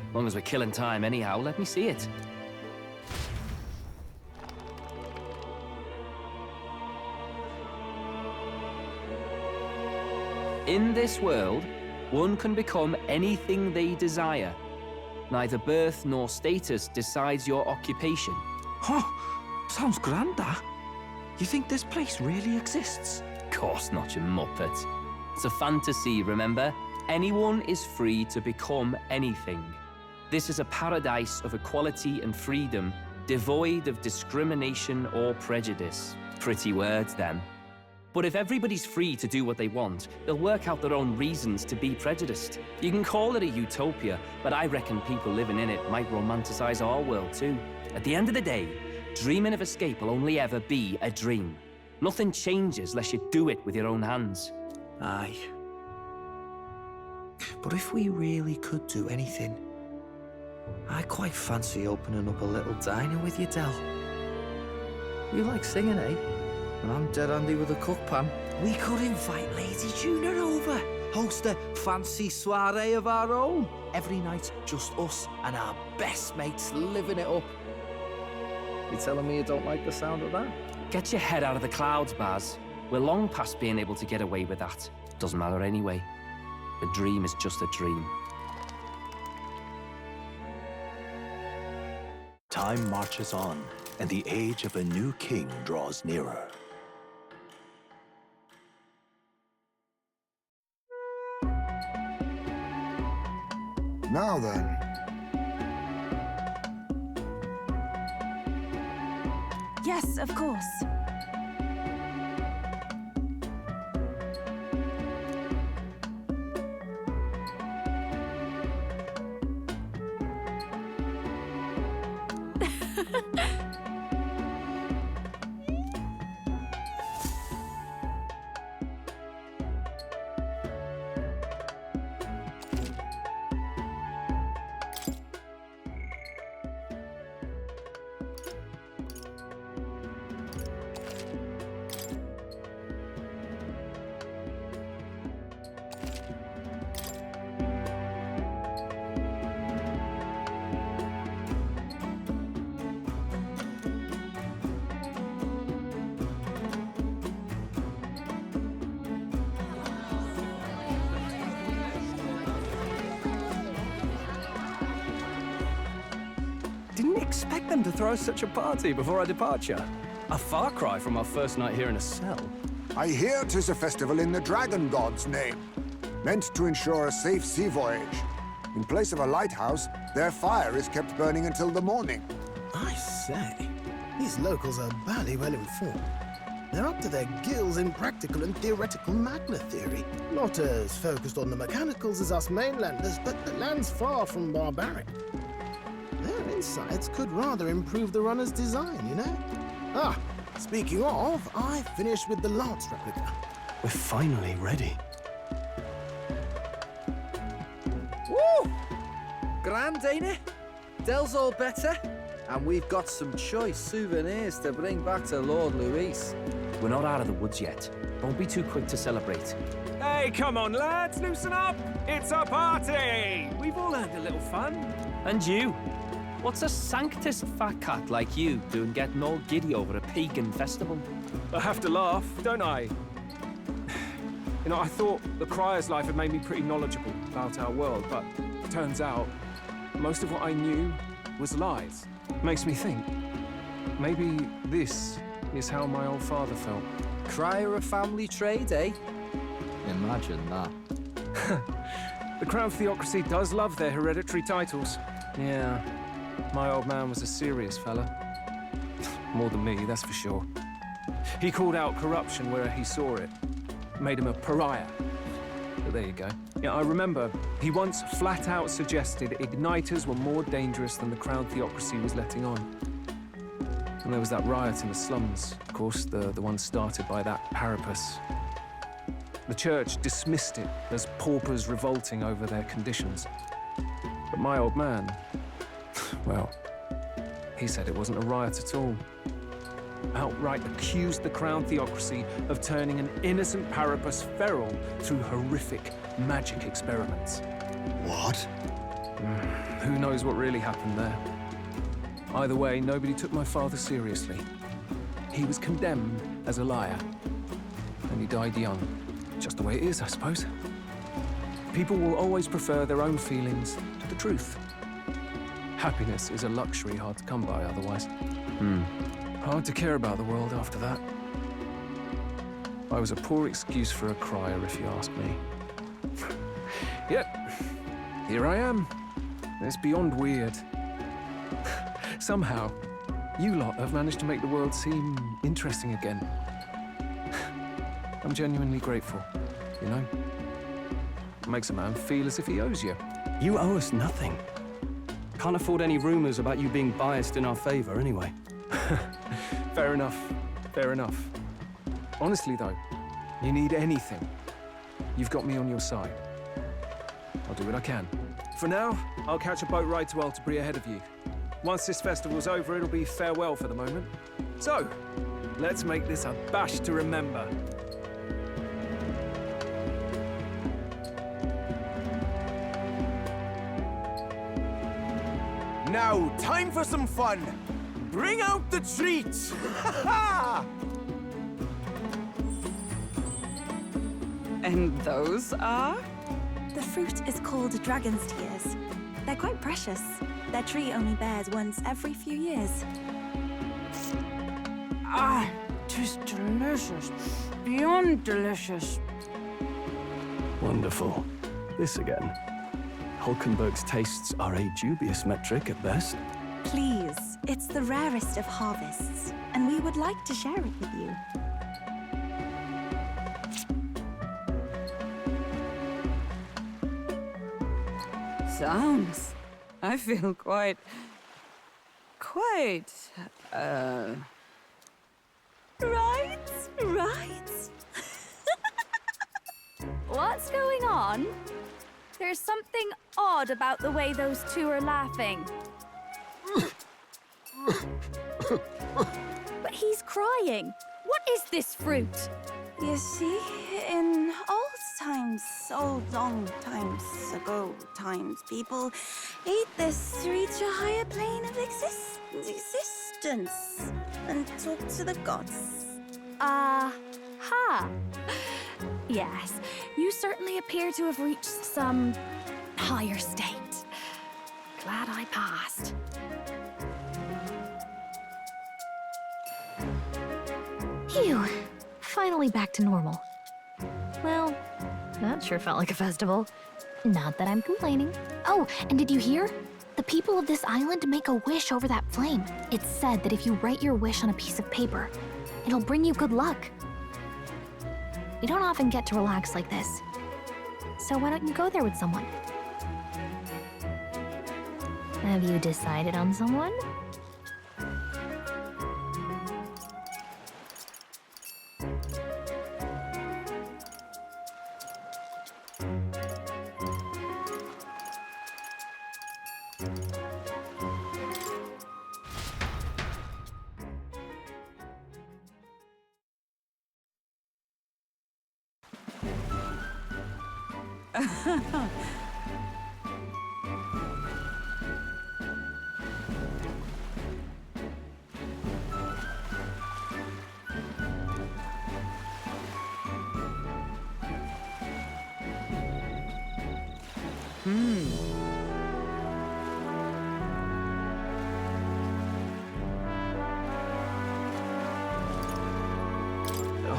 A: As long as we're killing time anyhow, let me see it. In this world, one can become anything they desire. Neither birth nor status decides your occupation.
J: Huh, sounds grand, that. You think this place really exists?
A: Of course not, you muppet. It's a fantasy, remember? Anyone is free to become anything. This is a paradise of equality and freedom, devoid of discrimination or prejudice. Pretty words, them. But if everybody's free to do what they want, they'll work out their own reasons to be prejudiced. You can call it a utopia, but I reckon people living in it might romanticize our world too. At the end of the day, dreaming of escape will only ever be a dream. Nothing changes unless you do it with your own hands.
J: Aye. But if we really could do anything, I quite fancy opening up a little diner with you, Del. You like singing, eh? And I'm dead handy with a cook pan. We could invite Lady Juna over. Host a fancy soiree of our own. Every night, just us and our best mates living it up. You telling me you don't like the sound of that?
A: Get your head out of the clouds, Baz. We're long past being able to get away with that. Doesn't matter anyway. A dream is just a dream.
G: Time marches on, and the age of a new king draws nearer.
B: Now then.
C: Yes, of course.
L: Didn't expect them to throw such a party before our departure. A far cry from our first night here in a cell.
B: I hear 'tis a festival in the Dragon God's name, meant to ensure a safe sea voyage. In place of a lighthouse, their fire is kept burning until the morning.
K: I say, these locals are bally well informed. They're up to their gills in practical and theoretical magna theory. Not as focused on the mechanicals as us mainlanders, but the land's far from barbaric. Their insights could rather improve the runner's design, you know? Ah, speaking of, I finished with the lance replica.
G: We're finally ready.
J: Woo! Grand, ain't it? Del's all better. And we've got some choice souvenirs to bring back to Lord Luis.
A: We're not out of the woods yet. Don't be too quick to celebrate.
L: Hey, come on, lads, loosen up! It's a party! We've all had a little fun.
A: And you? What's a sanctus fat cat like you doing getting all giddy over a pagan festival?
L: I have to laugh, don't I? You know, I thought the Crier's life had made me pretty knowledgeable about our world, but turns out most of what I knew was lies. Makes me think, maybe this is how my old father felt.
J: Crier of family trade, eh? Imagine that.
L: The Crown Theocracy does love their hereditary titles. Yeah, my old man was a serious fella. More than me, that's for sure. He called out corruption where he saw it. Made him a pariah. But there you go. Yeah, I remember he once flat out suggested igniters were more dangerous than the Crown Theocracy was letting on. And there was that riot in the slums, of course, the one started by that Parapus. The church dismissed it as paupers revolting over their conditions. But my old man, well, he said it wasn't a riot at all. Outright accused the Crown Theocracy of turning an innocent Parapus feral through horrific magic experiments.
B: What?
L: Who knows what really happened there? Either way, nobody took my father seriously. He was condemned as a liar, and he died young. Just the way it is, I suppose. People will always prefer their own feelings to the truth. Happiness is a luxury hard to come by otherwise. Hard to care about the world after that. I was a poor excuse for a crier, if you ask me. Yet, here I am. It's beyond weird. Somehow, you lot have managed to make the world seem interesting again. I'm genuinely grateful, you know? It makes a man feel as if he owes you.
M: You owe us nothing. Can't afford any rumors about you being biased in our favor anyway.
L: Fair enough. Fair enough. Honestly, though, you need anything, you've got me on your side. I'll do what I can. For now, I'll catch a boat ride to Altabri ahead of you. Once this festival's over, it'll be farewell for the moment. So, let's make this a bash to remember.
N: Now, time for some fun. Bring out the treats!
C: And those are?
O: The fruit is called dragon's tears. They're quite precious. Their tree only bears once every few years.
I: Ah, 'tis delicious. Beyond delicious.
M: Wonderful. This again. Hulkenberg's tastes are a dubious metric at best.
O: Please, it's the rarest of harvests, and we would like to share it with you.
I: Sounds. I feel quite...
D: Right? What's going on? There's something odd about the way those two are laughing. But he's crying. What is this fruit?
O: You see, in old long times ago, people ate this to reach a higher plane of existence and talk to the gods.
D: Ha! Yes, you certainly appear to have reached some higher state. Glad I passed.
E: Phew. Finally back to normal. Well, that sure felt like a festival. Not that I'm complaining. Oh, and did you hear? The people of this island make a wish over that flame. It's said that if you write your wish on a piece of paper, it'll bring you good luck. You don't often get to relax like this. So why don't you go there with someone? Have you decided on someone?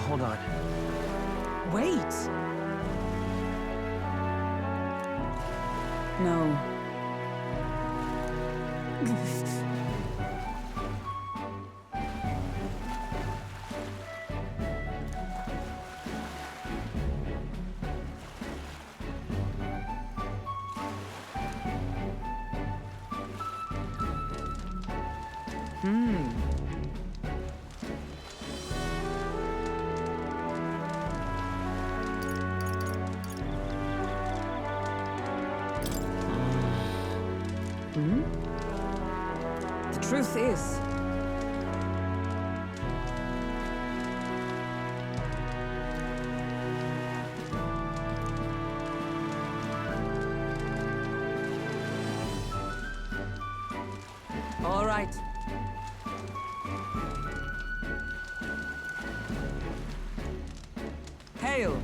M: Hold on.
I: Wait! No. truth is, all right. Hail!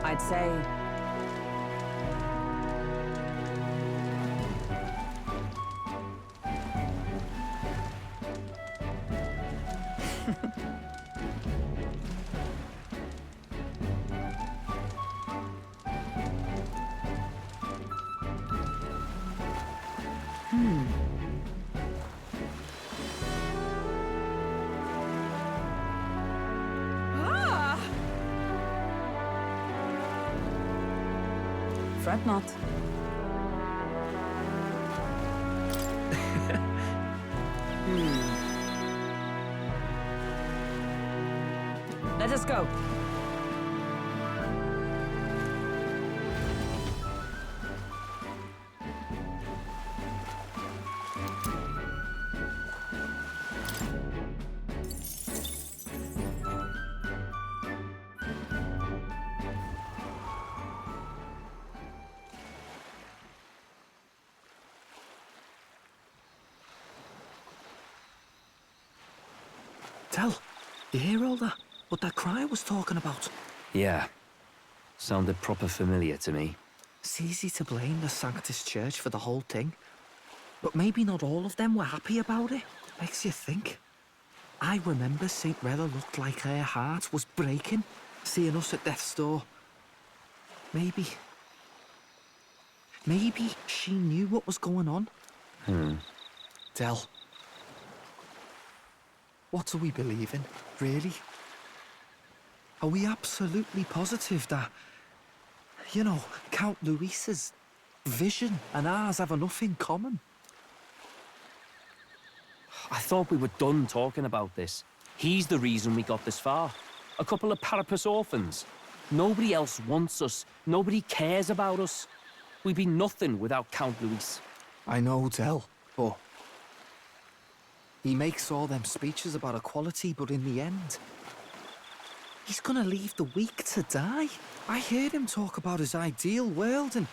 I: I'd say... Fret not. Let us go.
J: Tell, you hear all that? What that cry was talking about?
A: Yeah. Sounded proper familiar to me.
J: It's easy to blame the Sanctus Church for the whole thing. But maybe not all of them were happy about it. Makes you think. I remember St. Rella looked like her heart was breaking, seeing us at death's door. Maybe she knew what was going on. Del. What do we believe in, really? Are we absolutely positive that, you know, Count Luis's vision and ours have enough in common?
A: I thought we were done talking about this. He's the reason we got this far. A couple of Parapus orphans. Nobody else wants us. Nobody cares about us. We'd be nothing without Count Luis.
J: I know, Del, but... he makes all them speeches about equality, but in the end... he's gonna leave the weak to die. I heard him talk about his ideal world, and...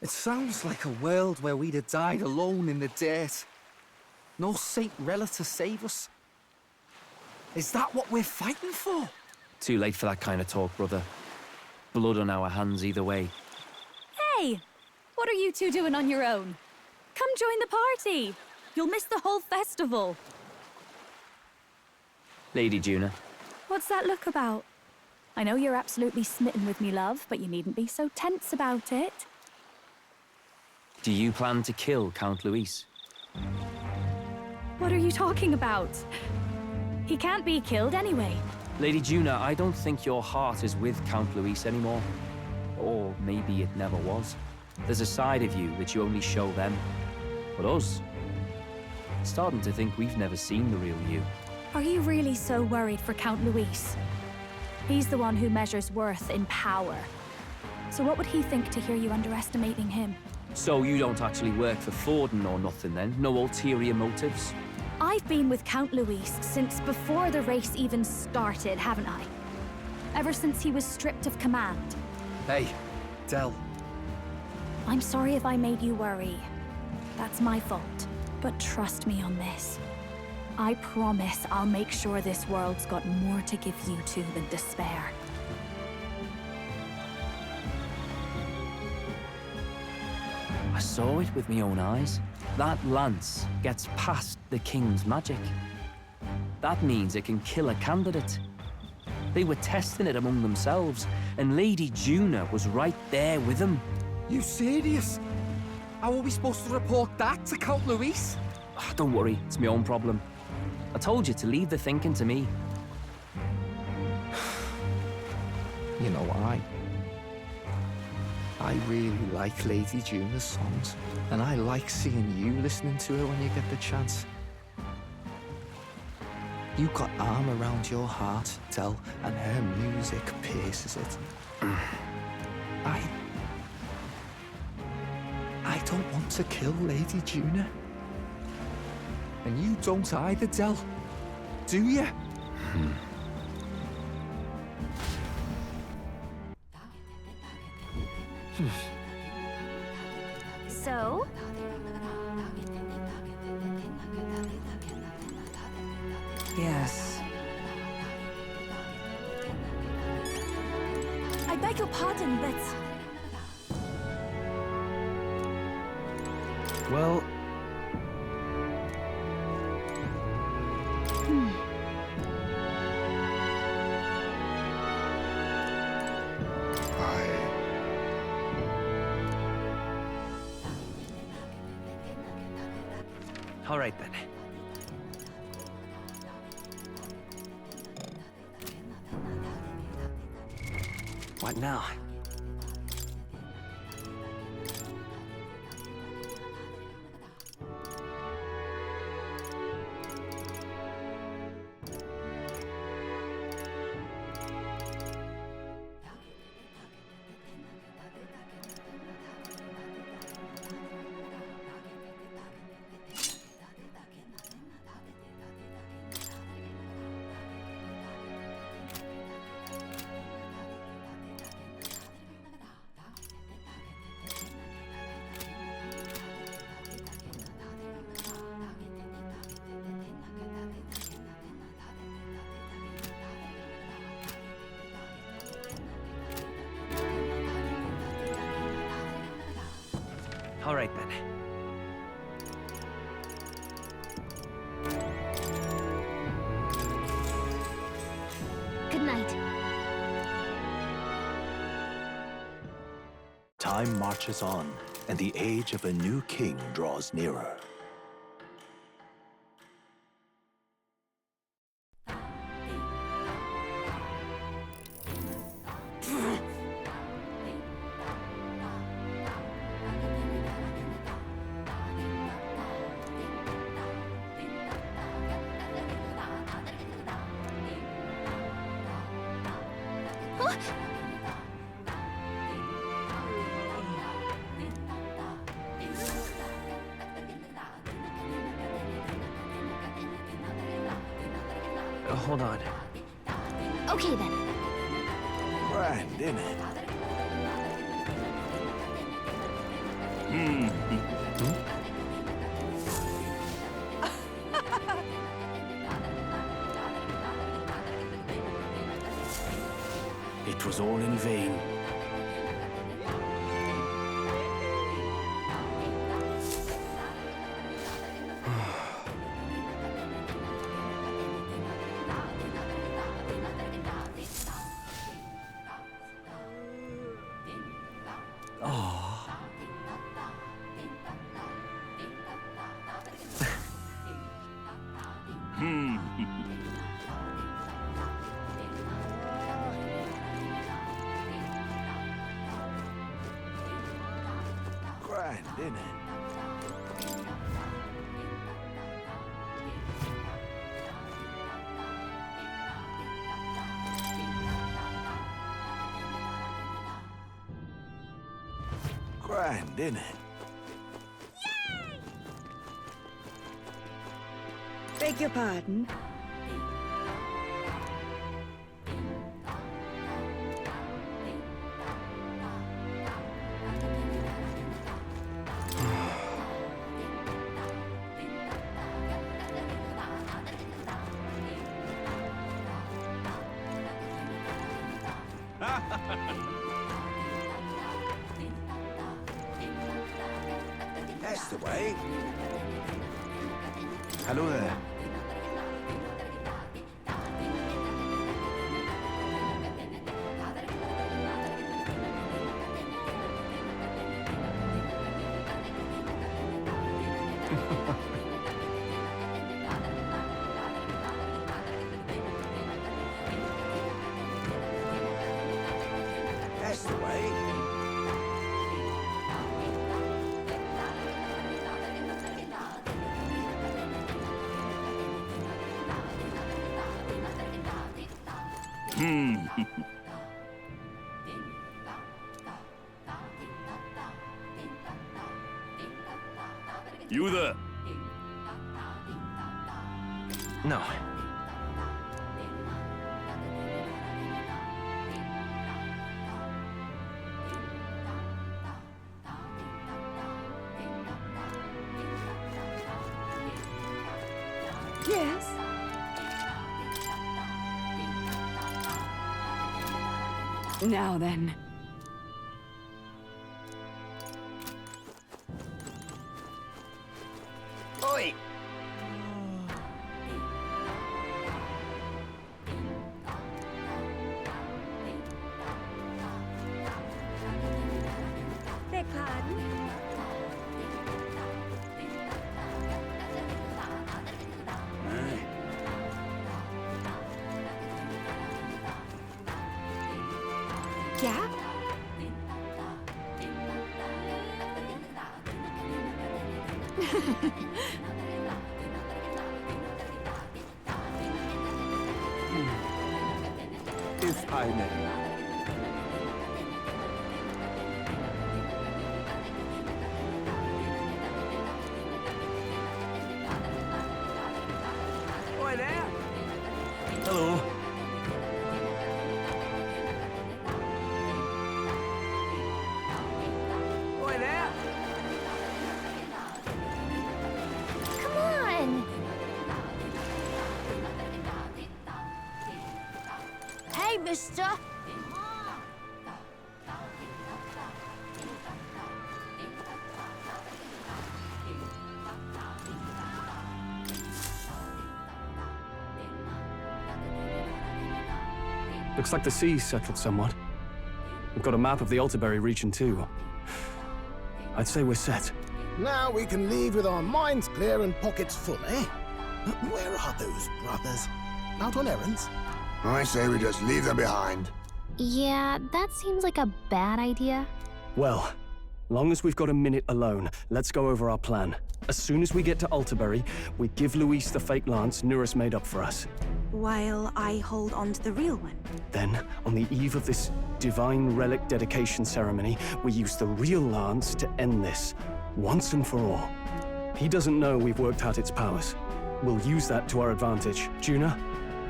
J: it sounds like a world where we'd have died alone in the dirt. No Saint Rella to save us. Is that what we're fighting for?
A: Too late for that kind of talk, brother. Blood on our hands either way.
D: Hey! What are you two doing on your own? Come join the party! You'll miss the whole festival.
A: Lady Juna.
D: What's that look about? I know you're absolutely smitten with me, love, but you needn't be so tense about it.
A: Do you plan to kill Count Luis?
D: What are you talking about? He can't be killed anyway.
A: Lady Juna, I don't think your heart is with Count Luis anymore. Or maybe it never was. There's a side of you that you only show them. But us? Starting to think we've never seen the real you.
D: Are you really so worried for Count Luis? He's the one who measures worth in power. So what would he think to hear you underestimating him?
A: So you don't actually work for Forden or nothing then? No ulterior motives?
D: I've been with Count Luis since before the race even started, haven't I? Ever since he was stripped of command.
J: Hey, Del.
D: I'm sorry if I made you worry. That's my fault. But trust me on this. I promise I'll make sure this world's got more to give you two than despair.
A: I saw it with my own eyes. That lance gets past the king's magic. That means it can kill a candidate. They were testing it among themselves, and Lady Juna was right there with them.
J: You serious? How are we supposed to report that to Count Luis?
A: Don't worry, it's my own problem. I told you to leave the thinking to me.
J: You know, I really like Lady Juna's songs, and I like seeing you listening to her when you get the chance. You've got arm around your heart, Del, and her music pierces it. I don't want to kill Lady Juna. And you don't either, Del. Do you?
E: So?
C: Yes.
D: I beg your pardon, but
L: Well,
A: All right, then. What now? All right, then.
E: Good night.
G: Time marches on, and the age of a new king draws nearer.
A: Hold on.
E: Okay, then.
F: Grand, innit?
N: It was all in vain.
F: Grand, innit? Grand, innit?
O: Beg your pardon?
F: That's the way. Hello there.
P: You there?
A: No.
C: Yes? Now then.
A: Oi!
O: Beg pardon?
H: Yeah?
L: If I may.
N: Oi there!
M: Hello.
N: Oi there!
E: Come on! Hey, mister!
M: Looks like the sea's settled somewhat. We've got a map of the Altaberry region too. I'd say we're set.
K: Now we can leave with our minds clear and pockets full, eh? But where are those brothers? Out on errands?
B: I say we just leave them behind.
E: Yeah, that seems like a bad idea.
M: Well, long as we've got a minute alone, let's go over our plan. As soon as we get to Altaberry, we give Luis the fake lance Nuris made up for us.
O: While I hold on to the real one.
M: Then, on the eve of this divine relic dedication ceremony, we use the real lance to end this, once and for all. He doesn't know we've worked out its powers. We'll use that to our advantage. Juna,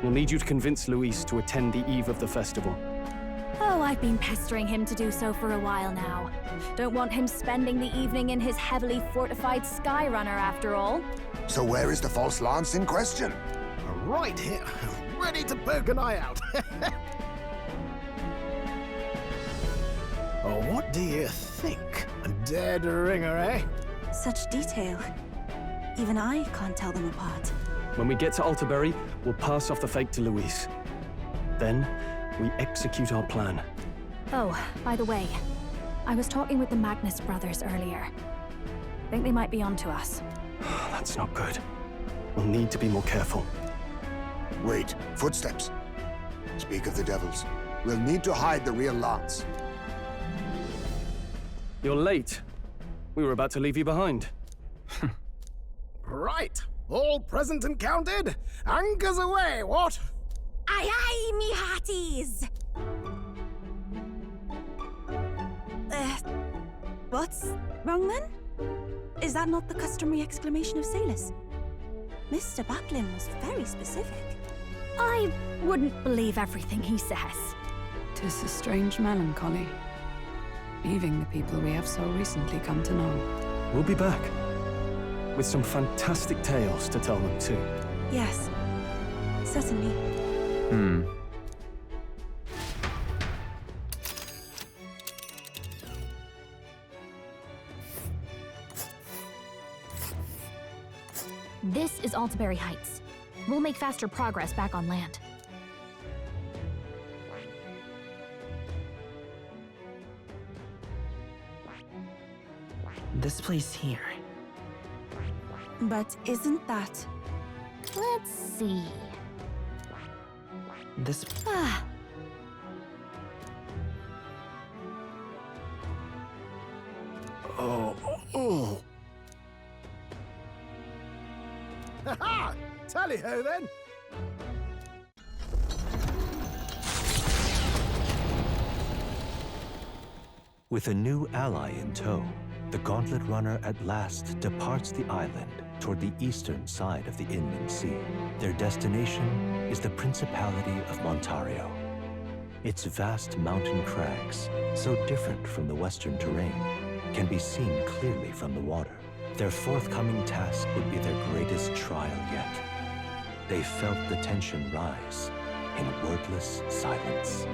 M: we'll need you to convince Luis to attend the eve of the festival.
D: Oh, I've been pestering him to do so for a while now. Don't want him spending the evening in his heavily fortified Skyrunner after all.
B: So where is the false lance in question?
K: Right here, ready to poke an eye out. Oh, what do you think? A dead ringer, eh?
O: Such detail. Even I can't tell them apart.
M: When we get to Altaberry, we'll pass off the fake to Luis. Then, we execute our plan.
D: Oh, by the way, I was talking with the Magnus brothers earlier. Think they might be onto us.
M: That's not good. We'll need to be more careful.
B: Wait, footsteps. Speak of the devils. We'll need to hide the real lance.
M: You're late. We were about to leave you behind.
K: Right, all present and counted. Anchors away, what?
O: Aye, aye, me hearties! What's wrong then? Is that not the customary exclamation of sailors? Mr. Buckland was very specific.
D: I wouldn't believe everything he says.
C: 'Tis a strange melancholy, leaving the people we have so recently come to know.
M: We'll be back. With some fantastic tales to tell them too.
O: Yes, certainly.
E: This is Altaberry Heights. We'll make faster progress back on land.
J: This place here.
O: But isn't that...
E: Let's see.
J: This...
D: Ah,
K: Oh. Ha-ha! Tally-ho, then!
G: With a new ally in tow, the Gauntlet Runner at last departs the island toward the eastern side of the inland sea. Their destination is the Principality of Montario. Its vast mountain crags, so different from the western terrain, can be seen clearly from the water. Their forthcoming task would be their greatest trial yet. They felt the tension rise in wordless silence.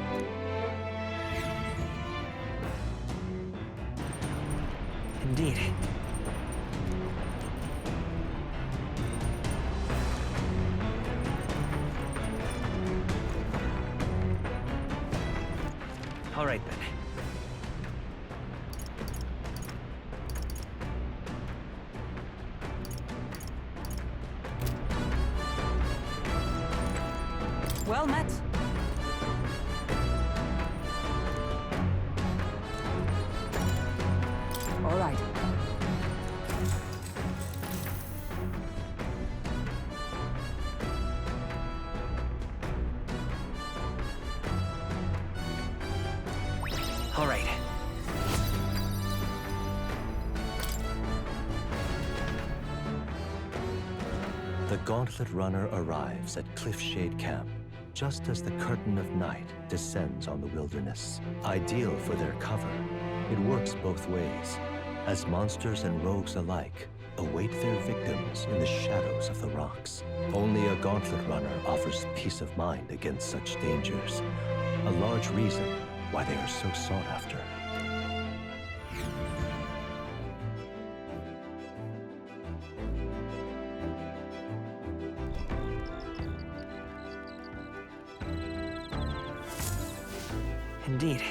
J: Indeed. All right, then.
C: Well met. All right.
J: All right.
G: The Gauntlet Runner arrives at Cliffshade Camp just as the curtain of night descends on the wilderness. Ideal for their cover, it works both ways, as monsters and rogues alike await their victims in the shadows of the rocks. Only a Gauntlet Runner offers peace of mind against such dangers, a large reason why they are so sought after.
J: Indeed.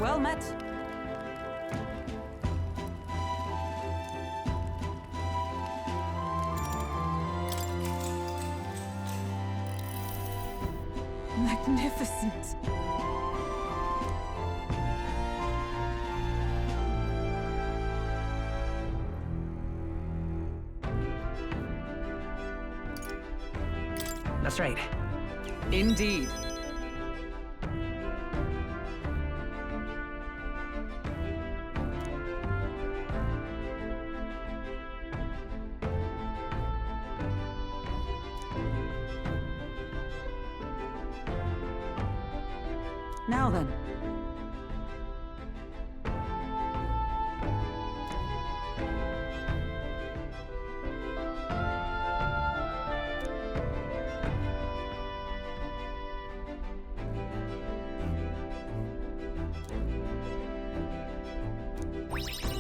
C: Well met. Magnificent.
J: That's right.
C: Indeed. Now then.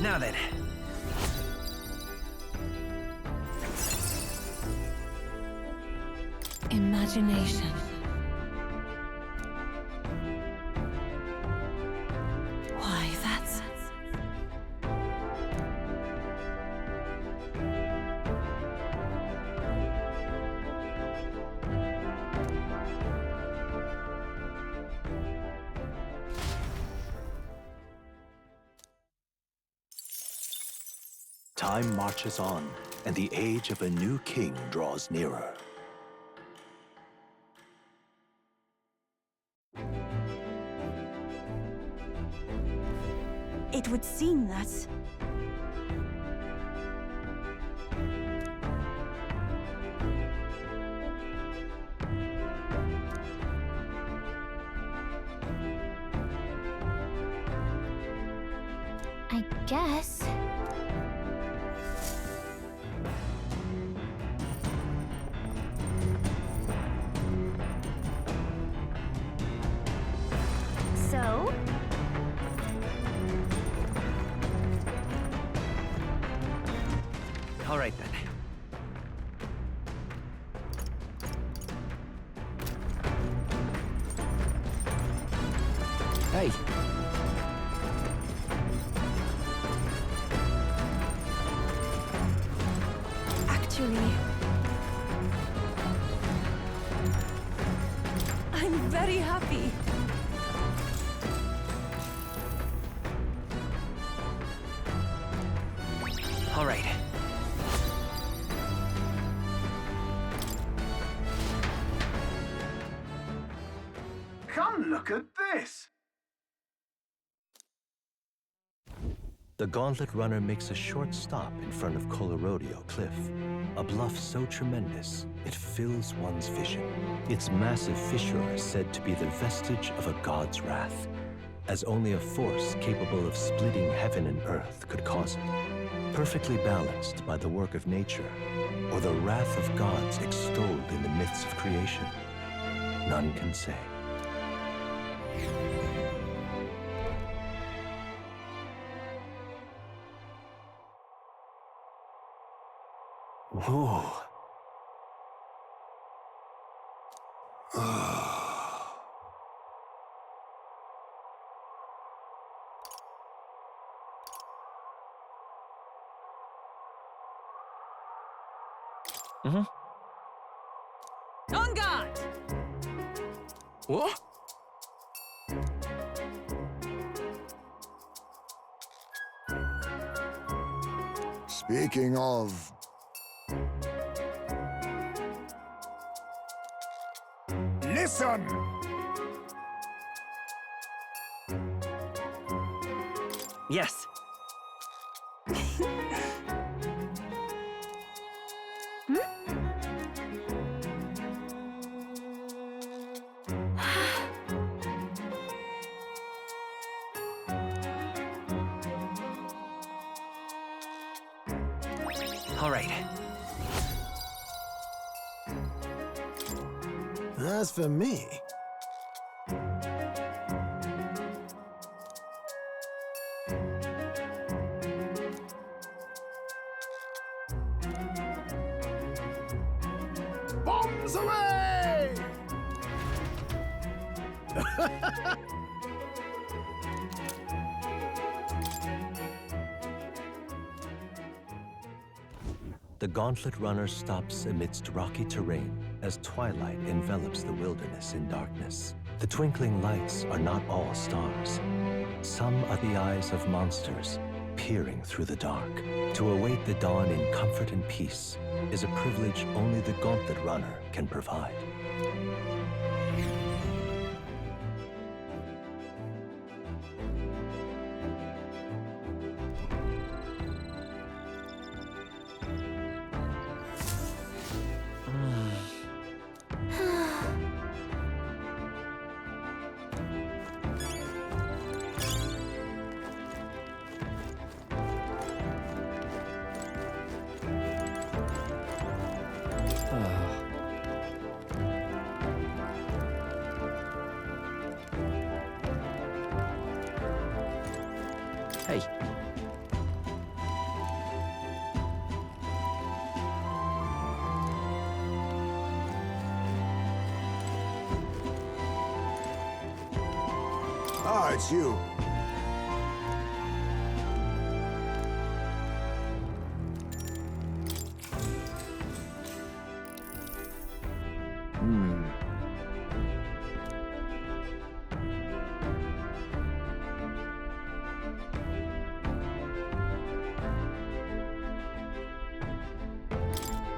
J: Now then.
I: Imagination. Why, that's...
G: Time marches on, and the age of a new king draws nearer.
O: It would seem that...
E: I guess. So?
J: All right, then. Hey.
O: Actually...
I: very happy.
A: All right.
F: Come look at this!
G: The Gauntlet Runner makes a short stop in front of Colorodeo Cliff, a bluff so tremendous it fills one's vision. Its massive fissure is said to be the vestige of a god's wrath, as only a force capable of splitting heaven and earth could cause it. Perfectly balanced by the work of nature, or the wrath of gods extolled in the myths of creation, none can say.
M: Whoa.
I: On guard!
M: What?
B: Speaking of... Listen!
A: Yes. All right.
K: As for me...
N: Bombs away!
G: The Gauntlet Runner stops amidst rocky terrain as twilight envelops the wilderness in darkness. The twinkling lights are not all stars. Some are the eyes of monsters, peering through the dark. To await the dawn in comfort and peace is a privilege only the Gauntlet Runner can provide.
A: Hey.
B: Ah, it's you.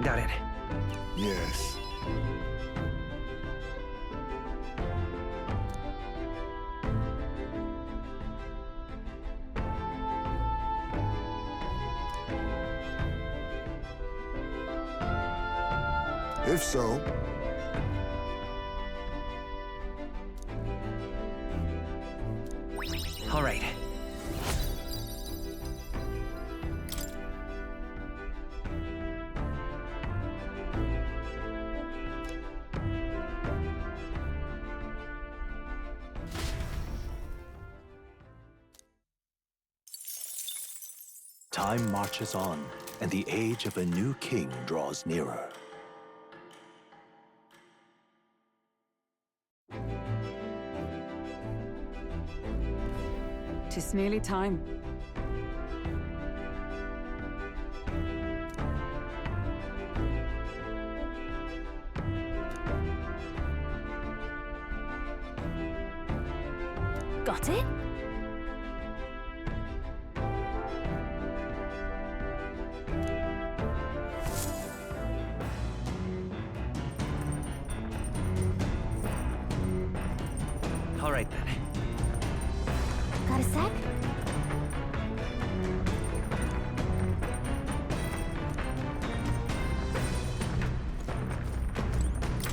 A: Got it.
B: Yes. If so,
A: all right.
G: Time marches on, and the age of a new king draws nearer.
I: Tis nearly time.
D: Got it?
A: All right, then.
E: Got a sec?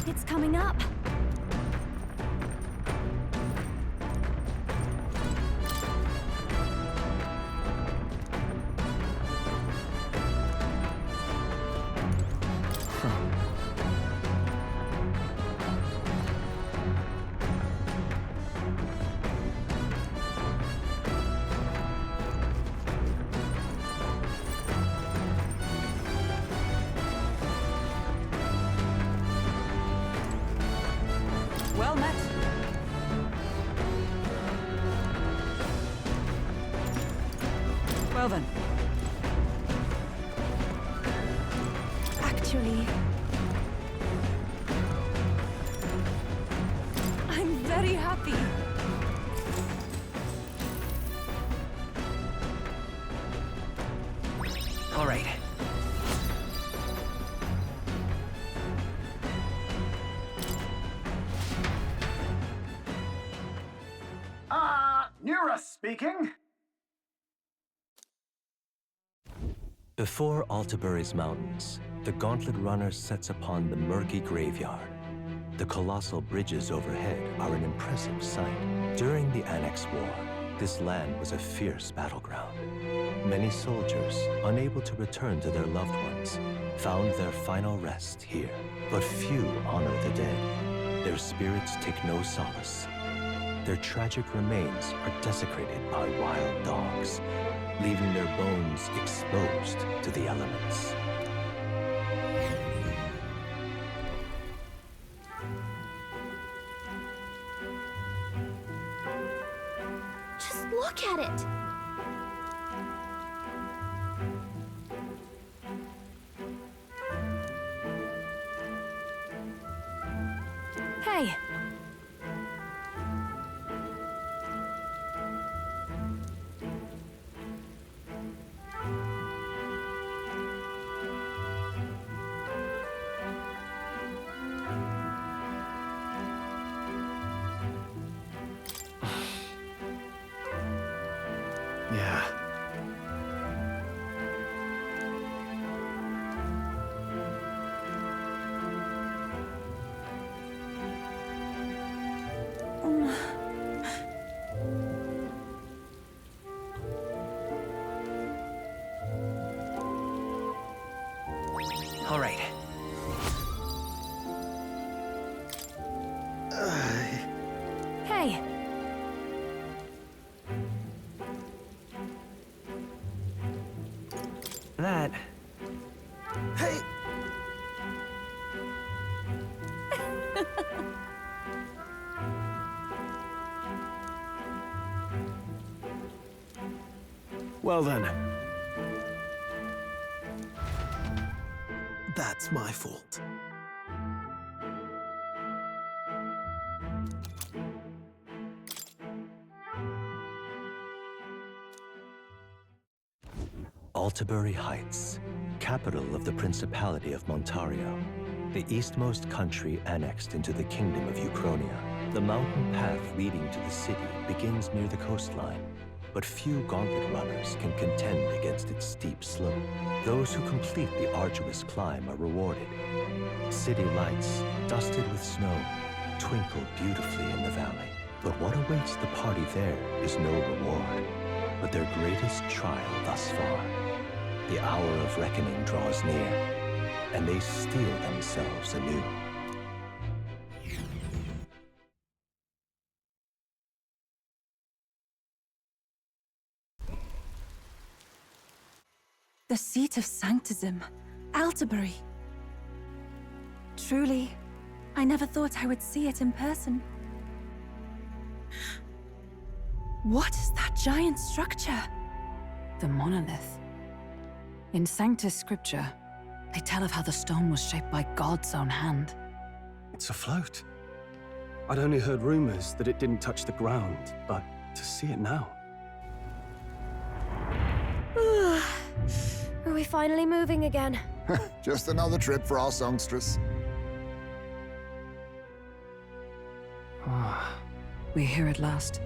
D: It's coming up.
C: Well met. Well then.
O: Actually, I'm very happy.
A: All right.
Q: Nura speaking.
G: Before Altabury's mountains, the Gauntlet Runner sets upon the murky graveyard. The colossal bridges overhead are an impressive sight. During the Annex War, this land was a fierce battleground. Many soldiers, unable to return to their loved ones, found their final rest here. But few honor the dead. Their spirits take no solace. Their tragic remains are desecrated by wild dogs, leaving their bones exposed to the elements.
E: Just look at it!
D: Hey!
M: Yeah.
A: All right.
D: Hey!
A: That.
K: Hey!
M: Well then.
K: That's my fault.
G: Altabury Heights, capital of the Principality of Montario, the eastmost country annexed into the Kingdom of Uchronia. The mountain path leading to the city begins near the coastline, but few Gauntlet runners can contend against its steep slope. Those who complete the arduous climb are rewarded. City lights, dusted with snow, twinkle beautifully in the valley. But what awaits the party there is no reward, but their greatest trial thus far. The hour of reckoning draws near, and they steel themselves anew.
O: The seat of sanctism, Altabury. Truly, I never thought I would see it in person. What is that giant structure?
C: The monolith. In Sanctus Scripture, they tell of how the stone was shaped by God's own hand.
M: It's afloat. I'd only heard rumors that it didn't touch the ground, but to see it now.
H: Are we finally moving again?
B: Just another trip for our songstress.
C: We're here at last.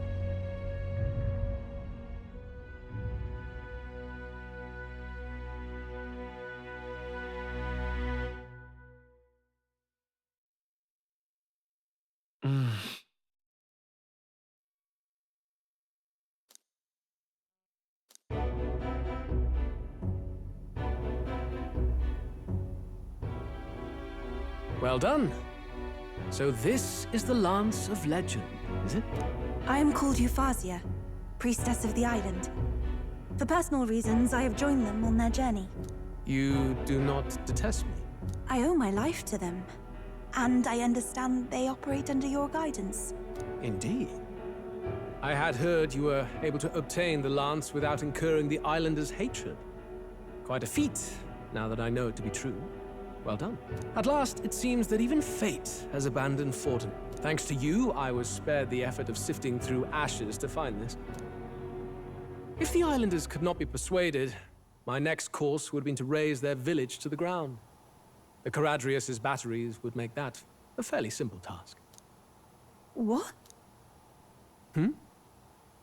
L: Well done. So this is the Lance of Legend, is it?
O: I am called ReFantazio, priestess of the island. For personal reasons, I have joined them on their journey.
L: You do not detest me?
O: I owe my life to them, and I understand they operate under your guidance.
L: Indeed. I had heard you were able to obtain the lance without incurring the islanders' hatred. Quite a feat, now that I know it to be true. Well done. At last, it seems that even fate has abandoned Forden. Thanks to you, I was spared the effort of sifting through ashes to find this. If the islanders could not be persuaded, my next course would have been to raze their village to the ground. The Caradrius' batteries would make that a fairly simple task.
O: What?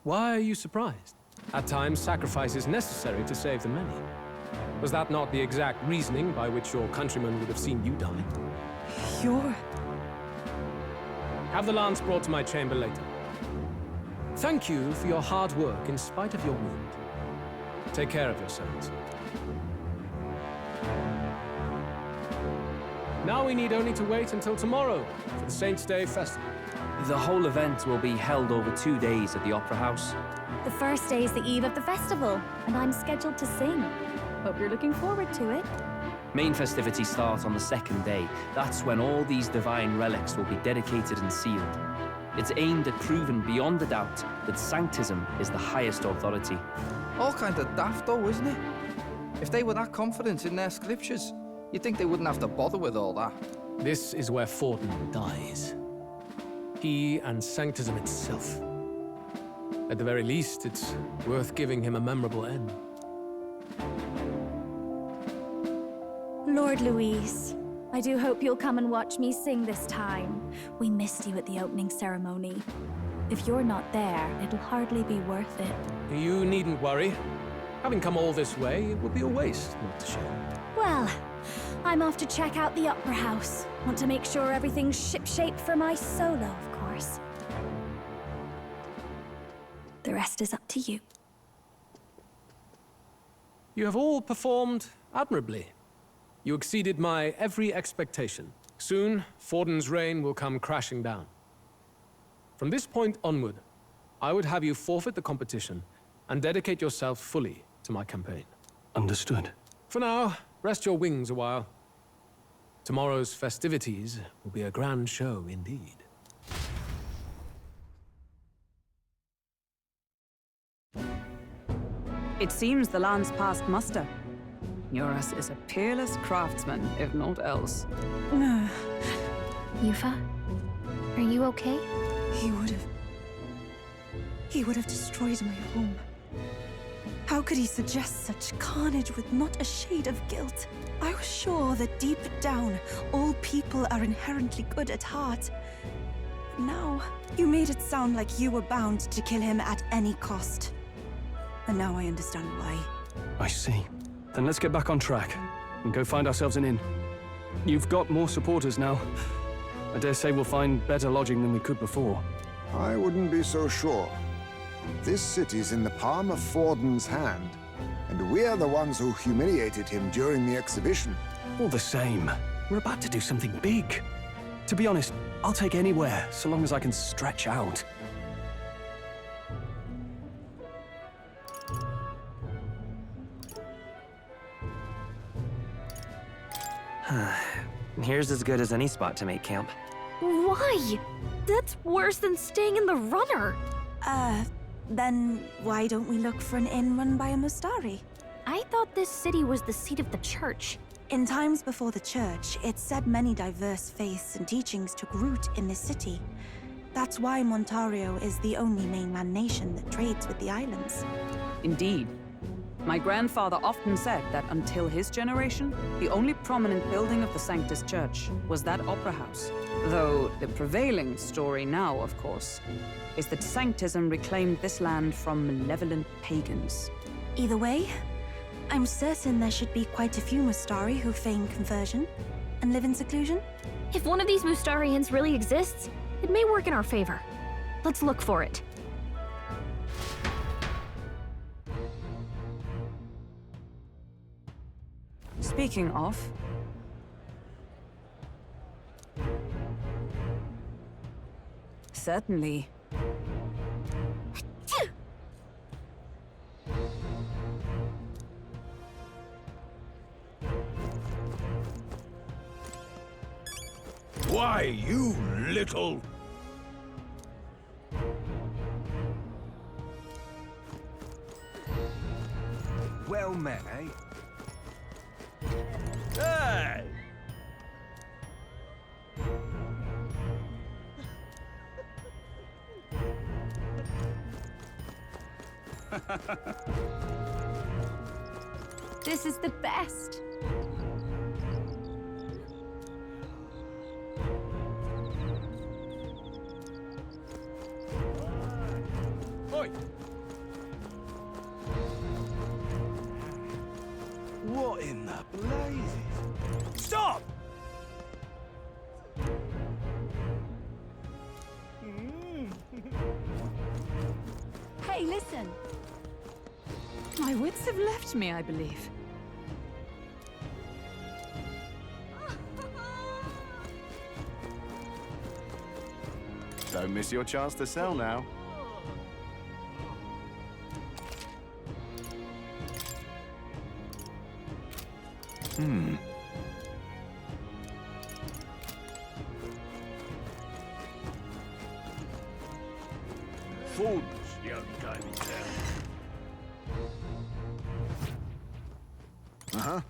L: Why are you surprised? At times, sacrifice is necessary to save the many. Was that not the exact reasoning by which your countrymen would have seen you die?
O: You're...
L: Have the lance brought to my chamber later. Thank you for your hard work in spite of your wound. Take care of yourselves. Now we need only to wait until tomorrow for the Saints' Day Festival.
A: The whole event will be held over 2 days at the Opera House.
D: The first day is the eve of the festival, and I'm scheduled to sing. Hope you're looking forward to it.
A: Main festivities start on the second day. That's when all these divine relics will be dedicated and sealed. It's aimed at proving beyond a doubt that Sanctism is the highest authority.
J: All kind of daft though, isn't it? If they were that confident in their scriptures, you'd think they wouldn't have to bother with all that.
L: This is where Forden dies. He and Sanctism itself. At the very least, it's worth giving him a memorable end.
D: Lord Louise, I do hope you'll come and watch me sing this time. We missed you at the opening ceremony. If you're not there, it'll hardly be worth it.
L: You needn't worry. Having come all this way, it would be a waste not to show.
D: Well, I'm off to check out the Opera House. Want to make sure everything's shipshape for my solo, of course. The rest is up to you.
L: You have all performed admirably. You exceeded my every expectation. Soon, Forden's reign will come crashing down. From this point onward, I would have you forfeit the competition and dedicate yourself fully to my campaign.
M: Understood.
L: For now, rest your wings a while. Tomorrow's festivities will be a grand show indeed.
C: It seems the land's passed muster. Eurus is a peerless craftsman, if not else.
E: Yufa, are you okay?
O: He would have destroyed my home. How could he suggest such carnage with not a shade of guilt? I was sure that deep down, all people are inherently good at heart. But now, you made it sound like you were bound to kill him at any cost. And now I understand why.
M: I see. Then let's get back on track and go find ourselves an inn. You've got more supporters now. I dare say we'll find better lodging than we could before.
B: I wouldn't be so sure. This city's in the palm of Forden's hand, and we're the ones who humiliated him during the exhibition.
M: All the same, we're about to do something big. To be honest, I'll take anywhere, so long as I can stretch out.
Q: Here's as good as any spot to make camp.
H: Why? That's worse than staying in the runner.
O: Then why don't we look for an inn run by a Mustari?
H: I thought this city was the seat of the church.
O: In times before the church, it said many diverse faiths and teachings took root in this city. That's why Montario is the only mainland nation that trades with the islands.
C: Indeed. My grandfather often said that until his generation, the only prominent building of the Sanctus Church was that opera house. Though the prevailing story now, of course, is that Sanctism reclaimed this land from malevolent pagans.
O: Either way, I'm certain there should be quite a few Mustari who feign conversion and live in seclusion.
E: If one of these Mustarians really exists, it may work in our favor. Let's look for it.
C: Speaking of... Certainly.
P: Why, you little... Well met, eh? Hey!
C: This is the best.
P: Oi! What in the blazes? Stop!
C: Hey, listen. My wits have left me, I believe.
R: Don't miss your chance to sell now.
P: Food's the only game in town.
R: Uh-huh.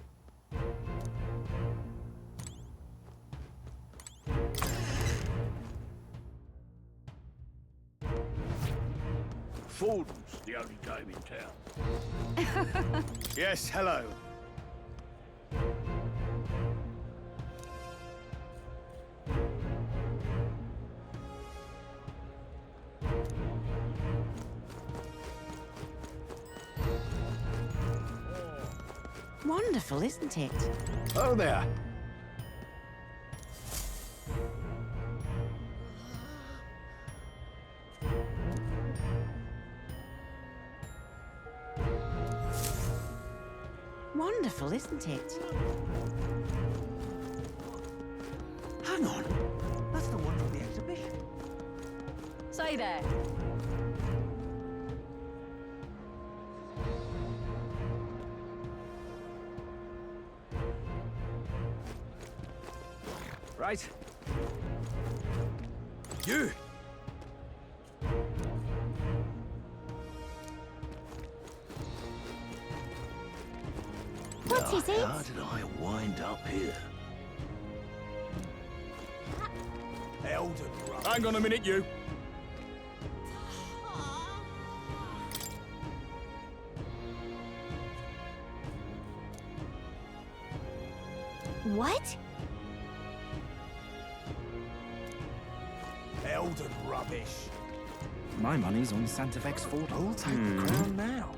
P: Food's the only game in town.
R: Yes, hello.
S: Wonderful, isn't it?
R: Oh there.
S: Wonderful, isn't it? Hang on. That's the one from the exhibition.
C: Say there.
L: Right.
P: You!
E: What is it?
P: How did I wind up here? Elden Rubbish. Hang on a minute, you.
E: What?
P: Elden Rubbish.
F: My money's on Santa Fe's fort. I'll take the crown now.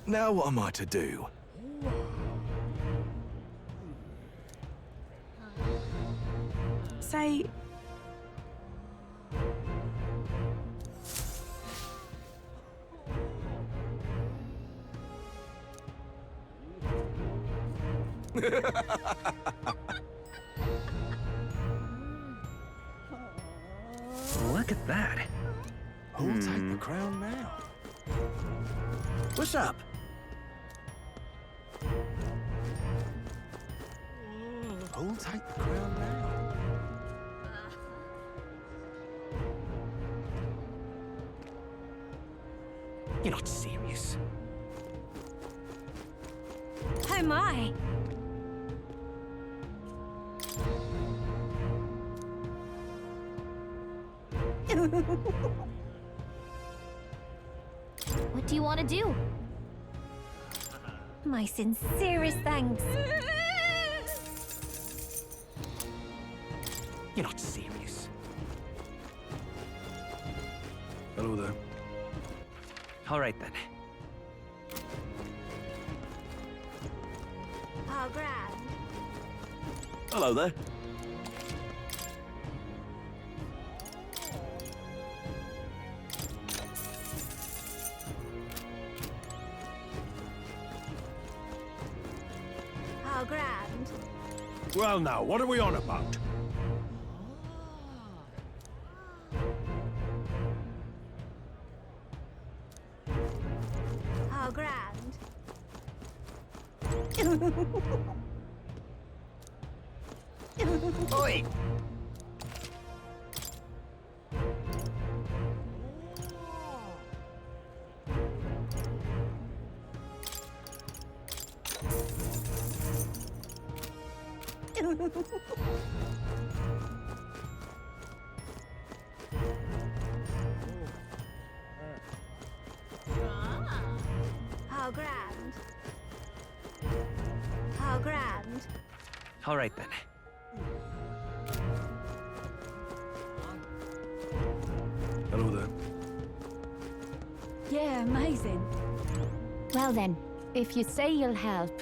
R: Now what am I to do?
O: Say...
J: Look at that.
F: Who'll take the crown now?
J: What's up?
F: Who'll take the crown now?
J: You're not serious.
H: my.
E: What do you want to do?
H: My sincerest thanks.
S: You're not serious.
F: Hello there.
Q: All right then.
H: How grand.
S: Hello there.
H: How grand.
P: Well now, what are we on about?
H: How grand.
Q: Oi!
H: How grand. How grand.
Q: All right then.
F: Hello there.
H: Yeah, amazing.
E: Well then, if you say you'll help.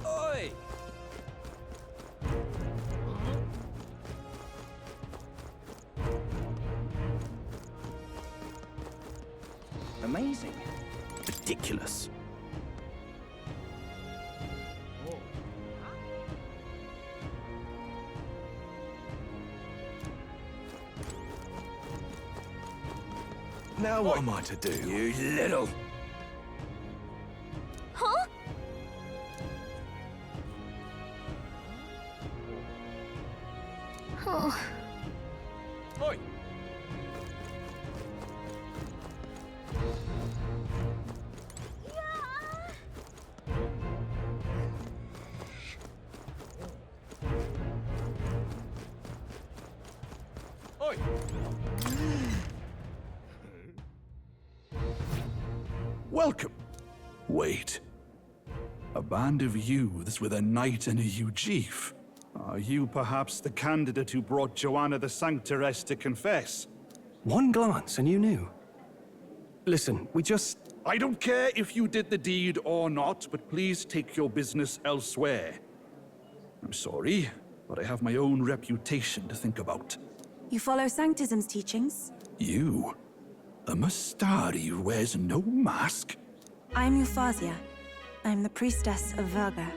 L: Oi!
S: Amazing. Ridiculous.
P: Now what am I to do? You little...
E: Huh? Oh.
L: Oi! Oi!
F: Welcome. Wait. A band of youths with a knight and a Ujief. Are you perhaps the candidate who brought Joanna the Sanctoress to confess?
M: One glance and you knew. Listen, we just...
F: I don't care if you did the deed or not, but please take your business elsewhere. I'm sorry, but I have my own reputation to think about.
O: You follow Sanctism's teachings?
F: You? A Mastari who wears no mask?
O: I'm Euphausia. I'm the priestess of Verga.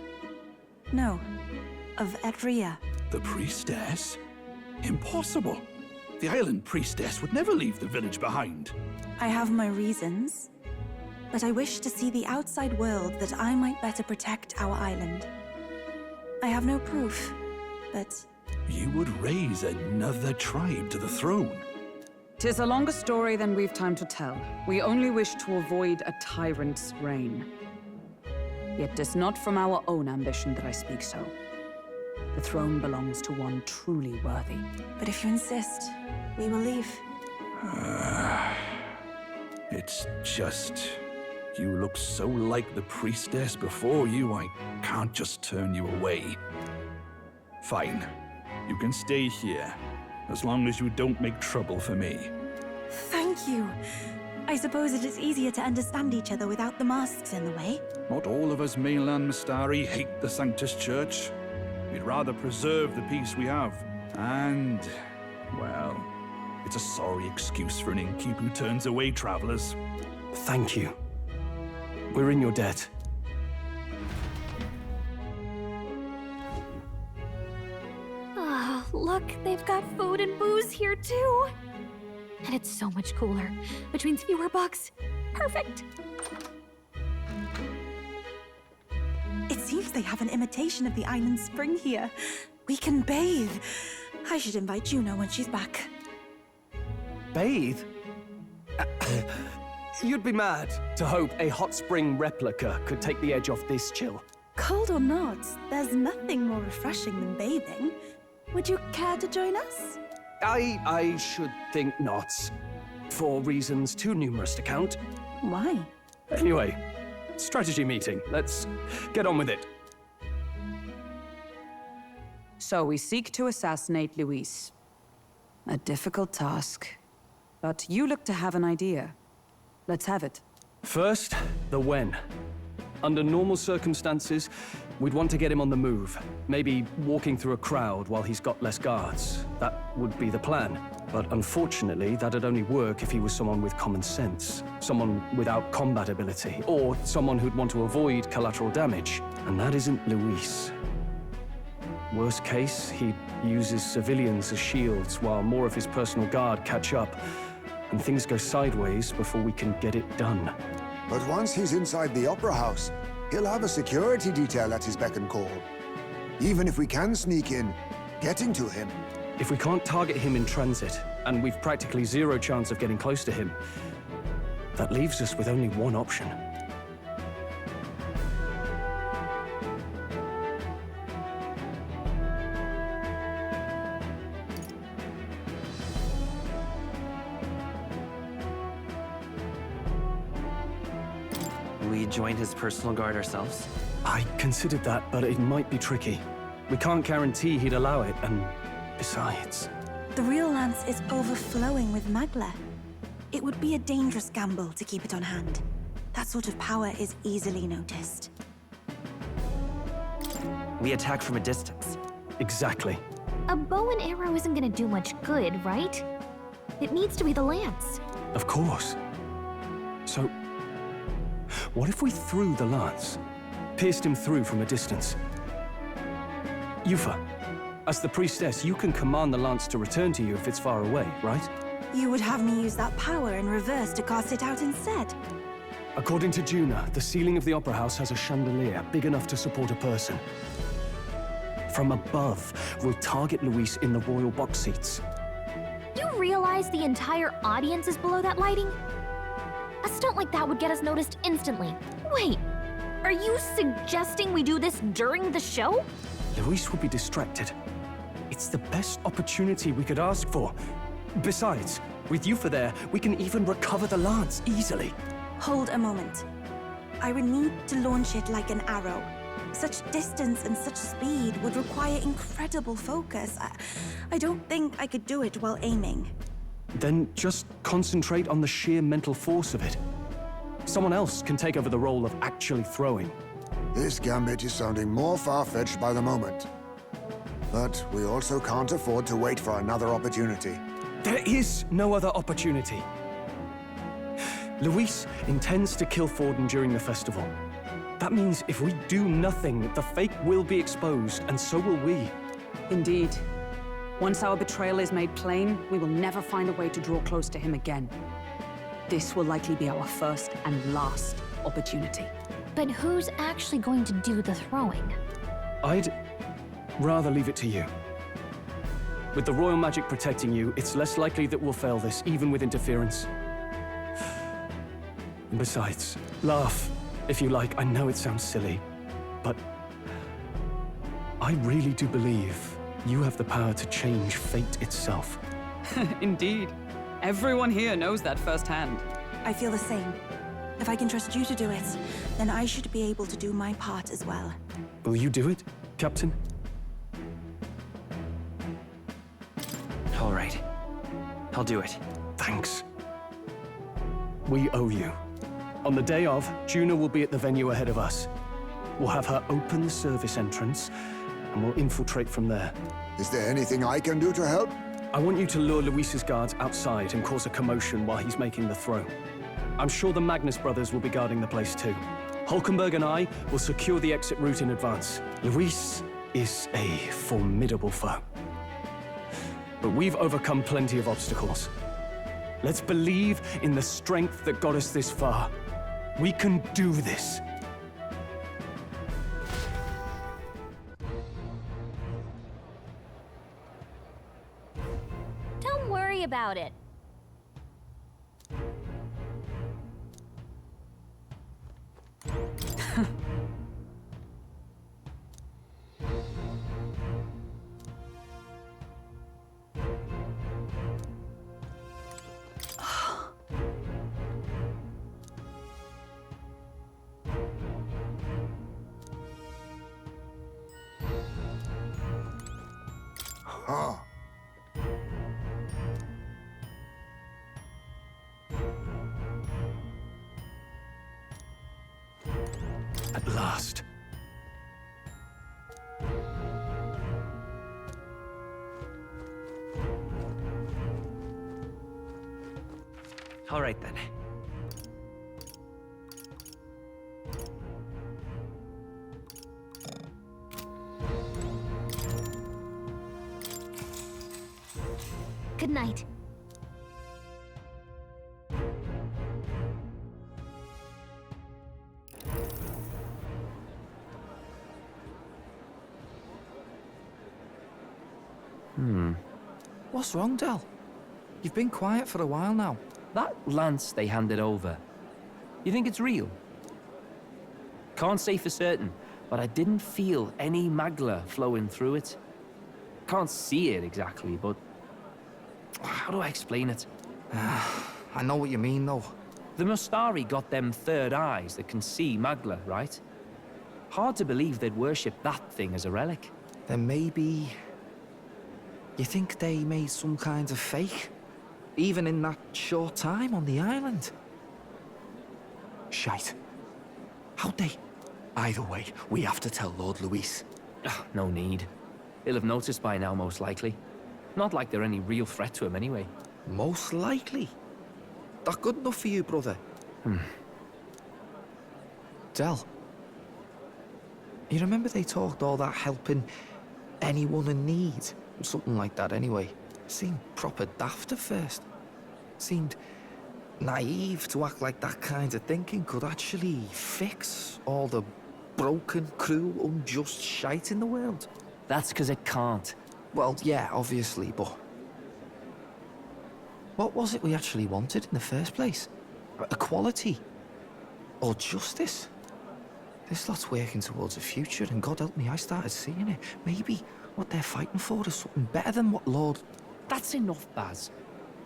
O: No, of Edria.
F: The priestess? Impossible. The island priestess would never leave the village behind.
O: I have my reasons, but I wish to see the outside world that I might better protect our island. I have no proof, but...
F: You would raise another tribe to the throne.
T: 'Tis a longer story than we've time to tell. We only wish to avoid a tyrant's reign. Yet 'tis not from our own ambition that I speak so. The throne belongs to one truly worthy.
O: But if you insist, we will leave.
F: It's just... You look so like the priestess before you, I can't just turn you away. Fine. You can stay here, as long as you don't make trouble for me.
O: Thank you. I suppose it is easier to understand each other without the masks in the way.
F: Not all of us mainland Mastari hate the Sanctus Church. We'd rather preserve the peace we have. And, well, it's a sorry excuse for an innkeep who turns away travelers.
M: Thank you. We're in your debt.
E: Ah, look, they've got food and booze here too. And it's so much cooler, which means fewer bugs. Perfect.
O: It seems they have an imitation of the island spring here. We can bathe. I should invite Juno when she's back.
M: Bathe? You'd be mad to hope a hot spring replica could take the edge off this chill.
O: Cold or not, there's nothing more refreshing than bathing. Would you care to join us?
M: I should think not. For reasons too numerous to count.
O: Why?
M: Anyway, strategy meeting. Let's get on with it.
T: So we seek to assassinate Luis. A difficult task. But you look to have an idea. Let's have it.
M: First, the when. Under normal circumstances, we'd want to get him on the move. Maybe walking through a crowd while he's got less guards. That would be the plan. But unfortunately, that'd only work if he was someone with common sense. Someone without combat ability. Or someone who'd want to avoid collateral damage. And that isn't Luis. Worst case, he'd use his civilians as shields while more of his personal guard catch up. And things go sideways before we can get it done.
B: But once he's inside the Opera House, he'll have a security detail at his beck and call. Even if we can sneak in, getting to him.
M: If we can't target him in transit, and we've practically zero chance of getting close to him, that leaves us with only one option.
Q: We join his personal guard ourselves?
M: I considered that, but it might be tricky. We can't guarantee he'd allow it, and besides...
O: The real lance is overflowing with Magla. It would be a dangerous gamble to keep it on hand. That sort of power is easily noticed.
Q: We attack from a distance.
M: Exactly.
E: A bow and arrow isn't gonna do much good, right? It needs to be the lance.
M: Of course. So, what if we threw the lance? Pierced him through from a distance? Yufa, as the priestess, you can command the lance to return to you if it's far away, right?
O: You would have me use that power in reverse to cast it out instead.
M: According to Juna, the ceiling of the Opera House has a chandelier big enough to support a person. From above, we'll target Luis in the royal box seats.
E: You realize the entire audience is below that lighting? A stunt like that would get us noticed instantly. Wait, are you suggesting we do this during the show?
M: Luis would be distracted. It's the best opportunity we could ask for. Besides, with Yufa there, we can even recover the lance easily.
O: Hold a moment. I would need to launch it like an arrow. Such distance and such speed would require incredible focus. I don't think I could do it while aiming.
M: Then just concentrate on the sheer mental force of it. Someone else can take over the role of actually throwing.
B: This gambit is sounding more far-fetched by the moment. But we also can't afford to wait for another opportunity.
M: There is no other opportunity. Luis intends to kill Forden during the festival. That means if we do nothing, the fake will be exposed, and so will we.
T: Indeed. Once our betrayal is made plain, we will never find a way to draw close to him again. This will likely be our first and last opportunity.
E: But who's actually going to do the throwing?
M: I'd rather leave it to you. With the royal magic protecting you, it's less likely that we'll fail this, even with interference. And besides, laugh, if you like. I know it sounds silly, but I really do believe you have the power to change fate itself.
T: Indeed. Everyone here knows that firsthand.
O: I feel the same. If I can trust you to do it, then I should be able to do my part as well.
M: Will you do it, Captain?
Q: All right. I'll do it.
M: Thanks. We owe you. On the day of, Juna will be at the venue ahead of us. We'll have her open the service entrance, and we'll infiltrate from there.
B: Is there anything I can do to help?
M: I want you to lure Luis's guards outside and cause a commotion while he's making the throw. I'm sure the Magnus brothers will be guarding the place too. Hulkenberg and I will secure the exit route in advance. Luis is a formidable foe. But we've overcome plenty of obstacles. Let's believe in the strength that got us this far. We can do this.
E: Don't worry about it.
B: Huh.
M: At last.
Q: All right then.
E: Good night.
Q: What's wrong, Del? You've been quiet for a while now.
A: That lance they handed over, you think it's real? Can't say for certain, but I didn't feel any magla flowing through it. Can't see it exactly, but how do I explain it?
Q: I know what you mean, though.
A: The Mustari got them third eyes that can see magla, right? Hard to believe they'd worship that thing as a relic.
Q: Then maybe... You think they made some kind of fake? Even in that short time on the island?
M: Shite. How'd they? Either way, we have to tell Lord Luis.
A: No need. He'll have noticed by now, most likely. Not like they're any real threat to him anyway.
Q: Most likely? That good enough for you, brother? Del, you remember they talked all that helping anyone in need? Something like that anyway. Seemed proper daft at first. Seemed naive to act like that kind of thinking could actually fix all the broken, cruel, unjust shite in the world.
A: That's because it can't.
Q: Well, yeah, obviously, but... What was it we actually wanted in the first place? Equality? Or justice? This lot's working towards a future, and God help me, I started seeing it. Maybe what they're fighting for is something better than what Lord...
A: That's enough, Baz.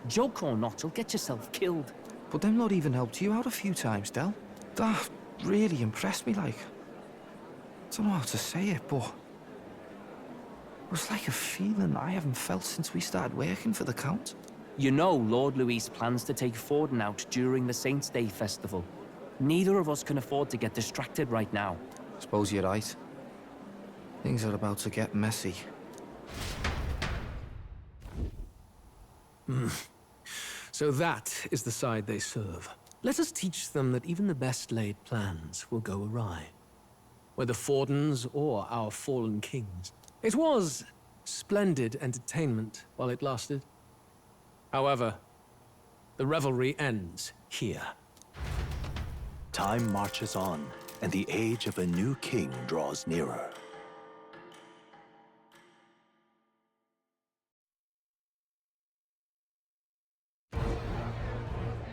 A: Joke or not, you'll get yourself killed.
Q: But them lot even helped you out a few times, Del. That really impressed me, like... I don't know how to say it, but... It was like a feeling I haven't felt since we started working for the Count.
A: You know Lord Luis plans to take Forden out during the Saints' Day festival. Neither of us can afford to get distracted right now.
Q: Suppose you're right. Things are about to get messy.
M: So that is the side they serve. Let us teach them that even the best laid plans will go awry. Whether Fordens or our fallen kings. It was splendid entertainment while it lasted. However, the revelry ends here.
G: Time marches on, and the age of a new king draws nearer.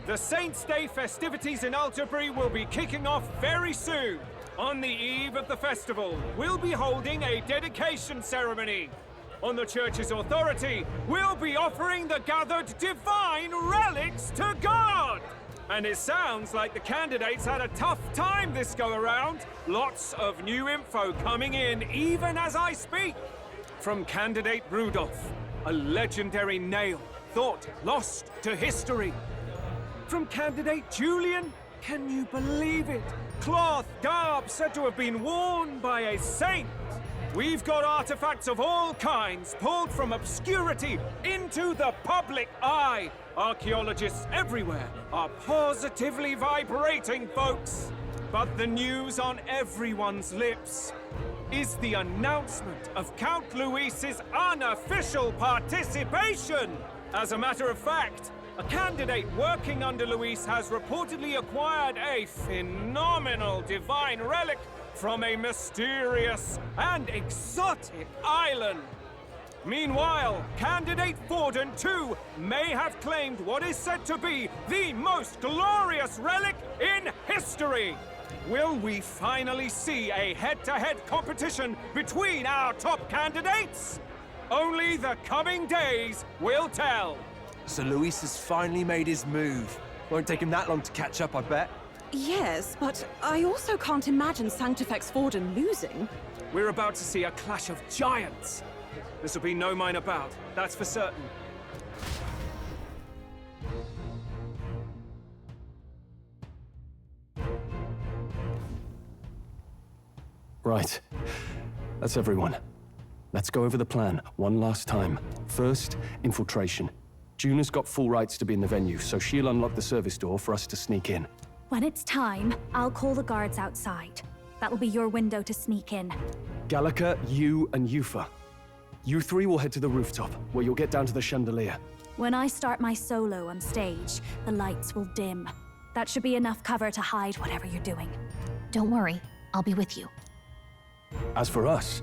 L: The Saints' Day festivities in Alderbury will be kicking off very soon. On the eve of the festival, we'll be holding a dedication ceremony. On the church's authority, we'll be offering the gathered divine relics to God! And it sounds like the candidates had a tough time this go-around. Lots of new info coming in even as I speak. From candidate Rudolph, a legendary nail thought lost to history. From candidate Julian, can you believe it? Cloth garb said to have been worn by a saint. We've got artifacts of all kinds pulled from obscurity into the public eye. Archaeologists everywhere are positively vibrating, folks. But the news on everyone's lips is the announcement of Count Luis's unofficial participation. As a matter of fact, a candidate working under Luis has reportedly acquired a phenomenal divine relic from a mysterious and exotic island. Meanwhile, candidate Forden, too, may have claimed what is said to be the most glorious relic in history. Will we finally see a head-to-head competition between our top candidates? Only the coming days will tell.
N: So Luis has finally made his move. Won't take him that long to catch up, I bet.
U: Yes, but I also can't imagine Sanctifex Forden losing.
L: We're about to see a clash of giants. This'll be no minor bout, that's for certain.
M: Right. That's everyone. Let's go over the plan one last time. First, infiltration. Juna's got full rights to be in the venue, so she'll unlock the service door for us to sneak in.
D: When it's time, I'll call the guards outside. That'll be your window to sneak in.
M: Gallica, you, and Yufa. You three will head to the rooftop, where you'll get down to the chandelier.
D: When I start my solo on stage, the lights will dim. That should be enough cover to hide whatever you're doing.
E: Don't worry, I'll be with you.
M: As for us,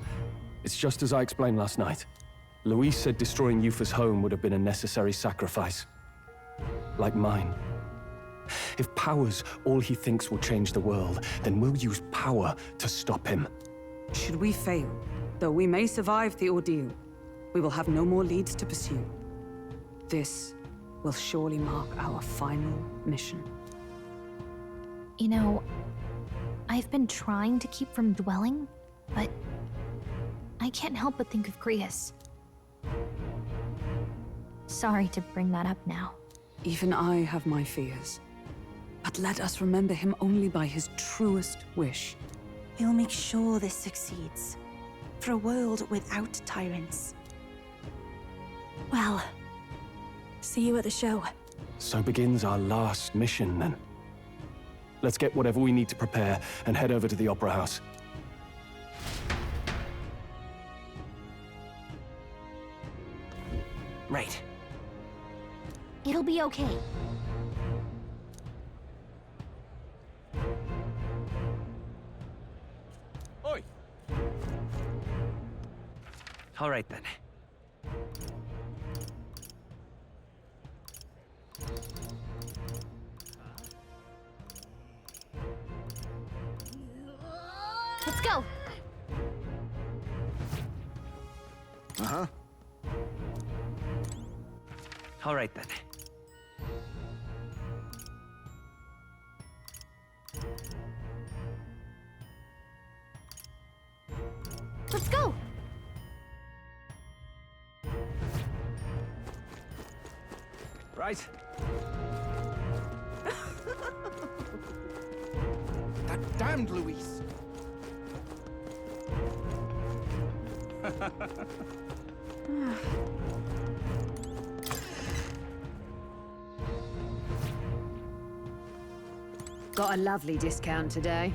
M: it's just as I explained last night. Luis said destroying Yufa's home would have been a necessary sacrifice. Like mine. If power's all he thinks will change the world, then we'll use power to stop him.
T: Should we fail, though we may survive the ordeal, we will have no more leads to pursue. This will surely mark our final mission.
E: You know, I've been trying to keep from dwelling, but I can't help but think of Grius. Sorry to bring that up now.
T: Even I have my fears. But let us remember him only by his truest wish.
O: We'll make sure this succeeds. For a world without tyrants.
D: Well, see you at the show.
M: So begins our last mission, then. Let's get whatever we need to prepare and head over to the Opera House.
J: Right.
E: It'll be okay.
J: Oi! All right, then.
E: Let's go!
B: Uh-huh.
J: All right, then.
E: Let's go!
J: Right.
N: That damned Luis.
C: Got a lovely discount today.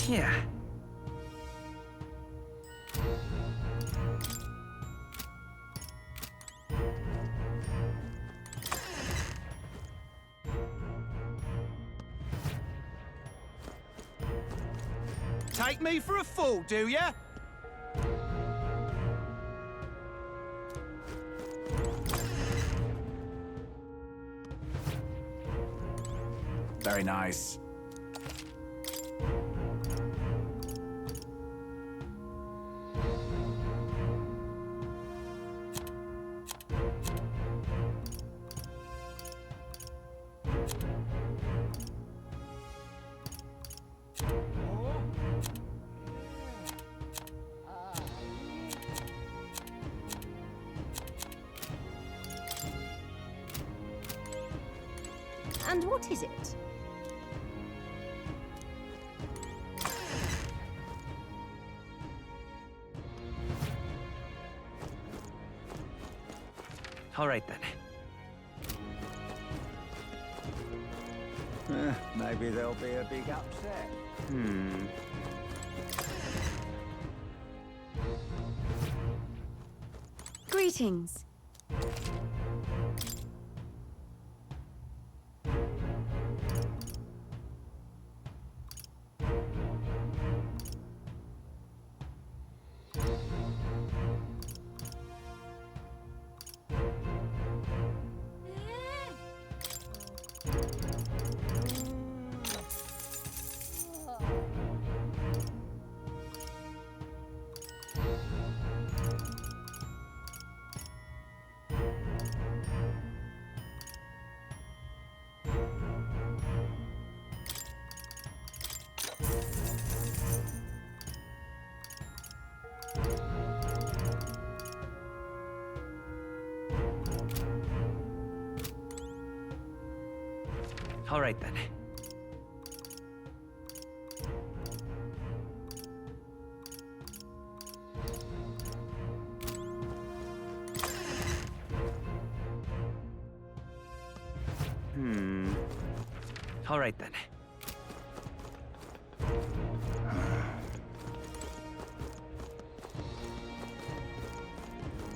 J: Yeah.
N: Take me for a fool, do ya?
R: Very nice.
E: And what is it?
A: All right then.
S: Maybe there'll be a big upset.
H: Greetings.
A: All right then. All right then.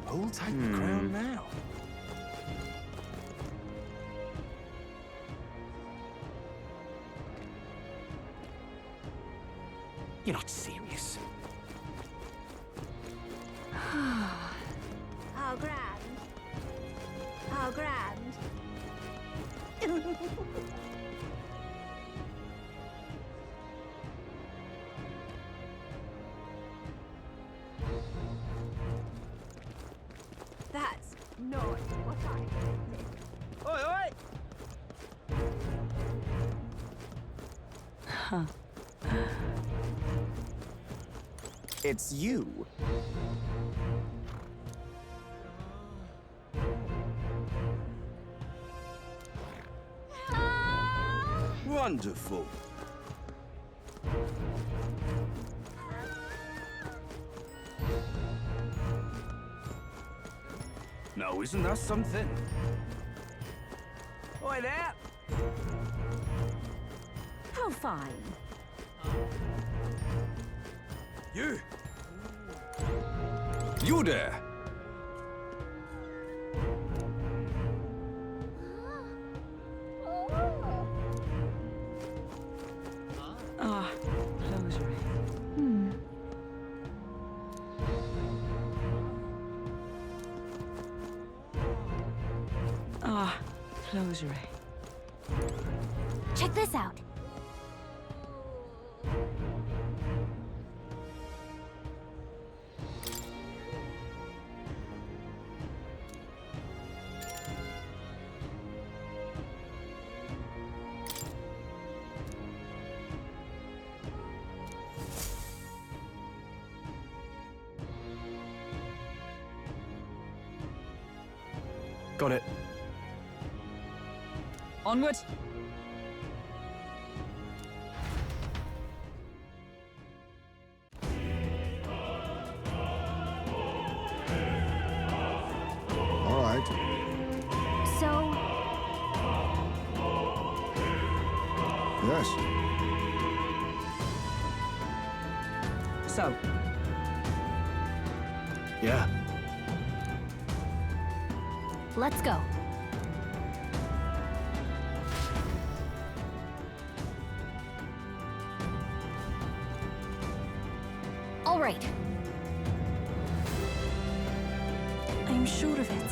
N: Who'll take the crown now? You're not serious.
E: How grand. How grand. That's not what I expected.
N: Oi, oi!
C: Huh.
N: It's you. Wonderful. Now, isn't that something? Oi there!
H: How fine.
N: You! You there!
C: Ah, closure. Ah, closure.
E: Check this out.
M: Got it.
T: Onward.
B: All right.
E: So,
B: Yes.
T: So,
M: Yeah.
E: let's go. All right.
O: I'm sure of it.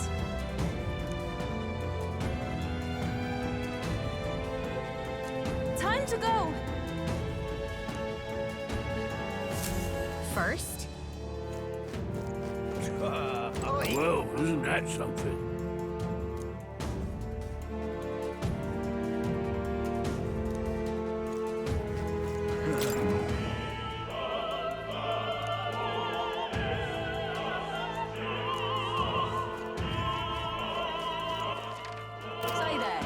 O: Time to go!
E: First,
P: Well, isn't that something?
T: say there.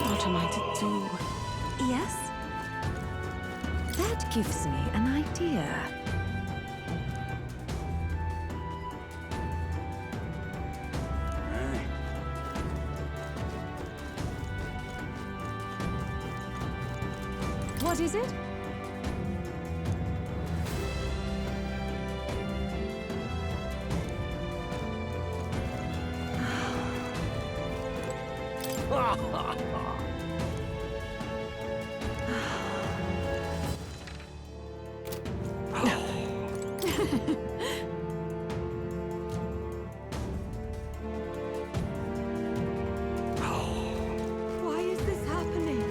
C: What am I to do?
O: Yes?
C: That gives me an idea. What is it?
O: Why is this happening?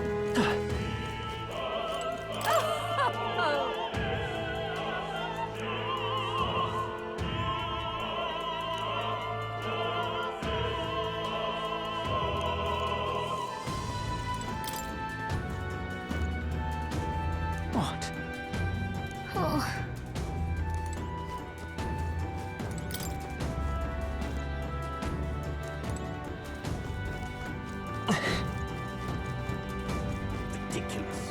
L: What?
E: Oh.
N: Ridiculous.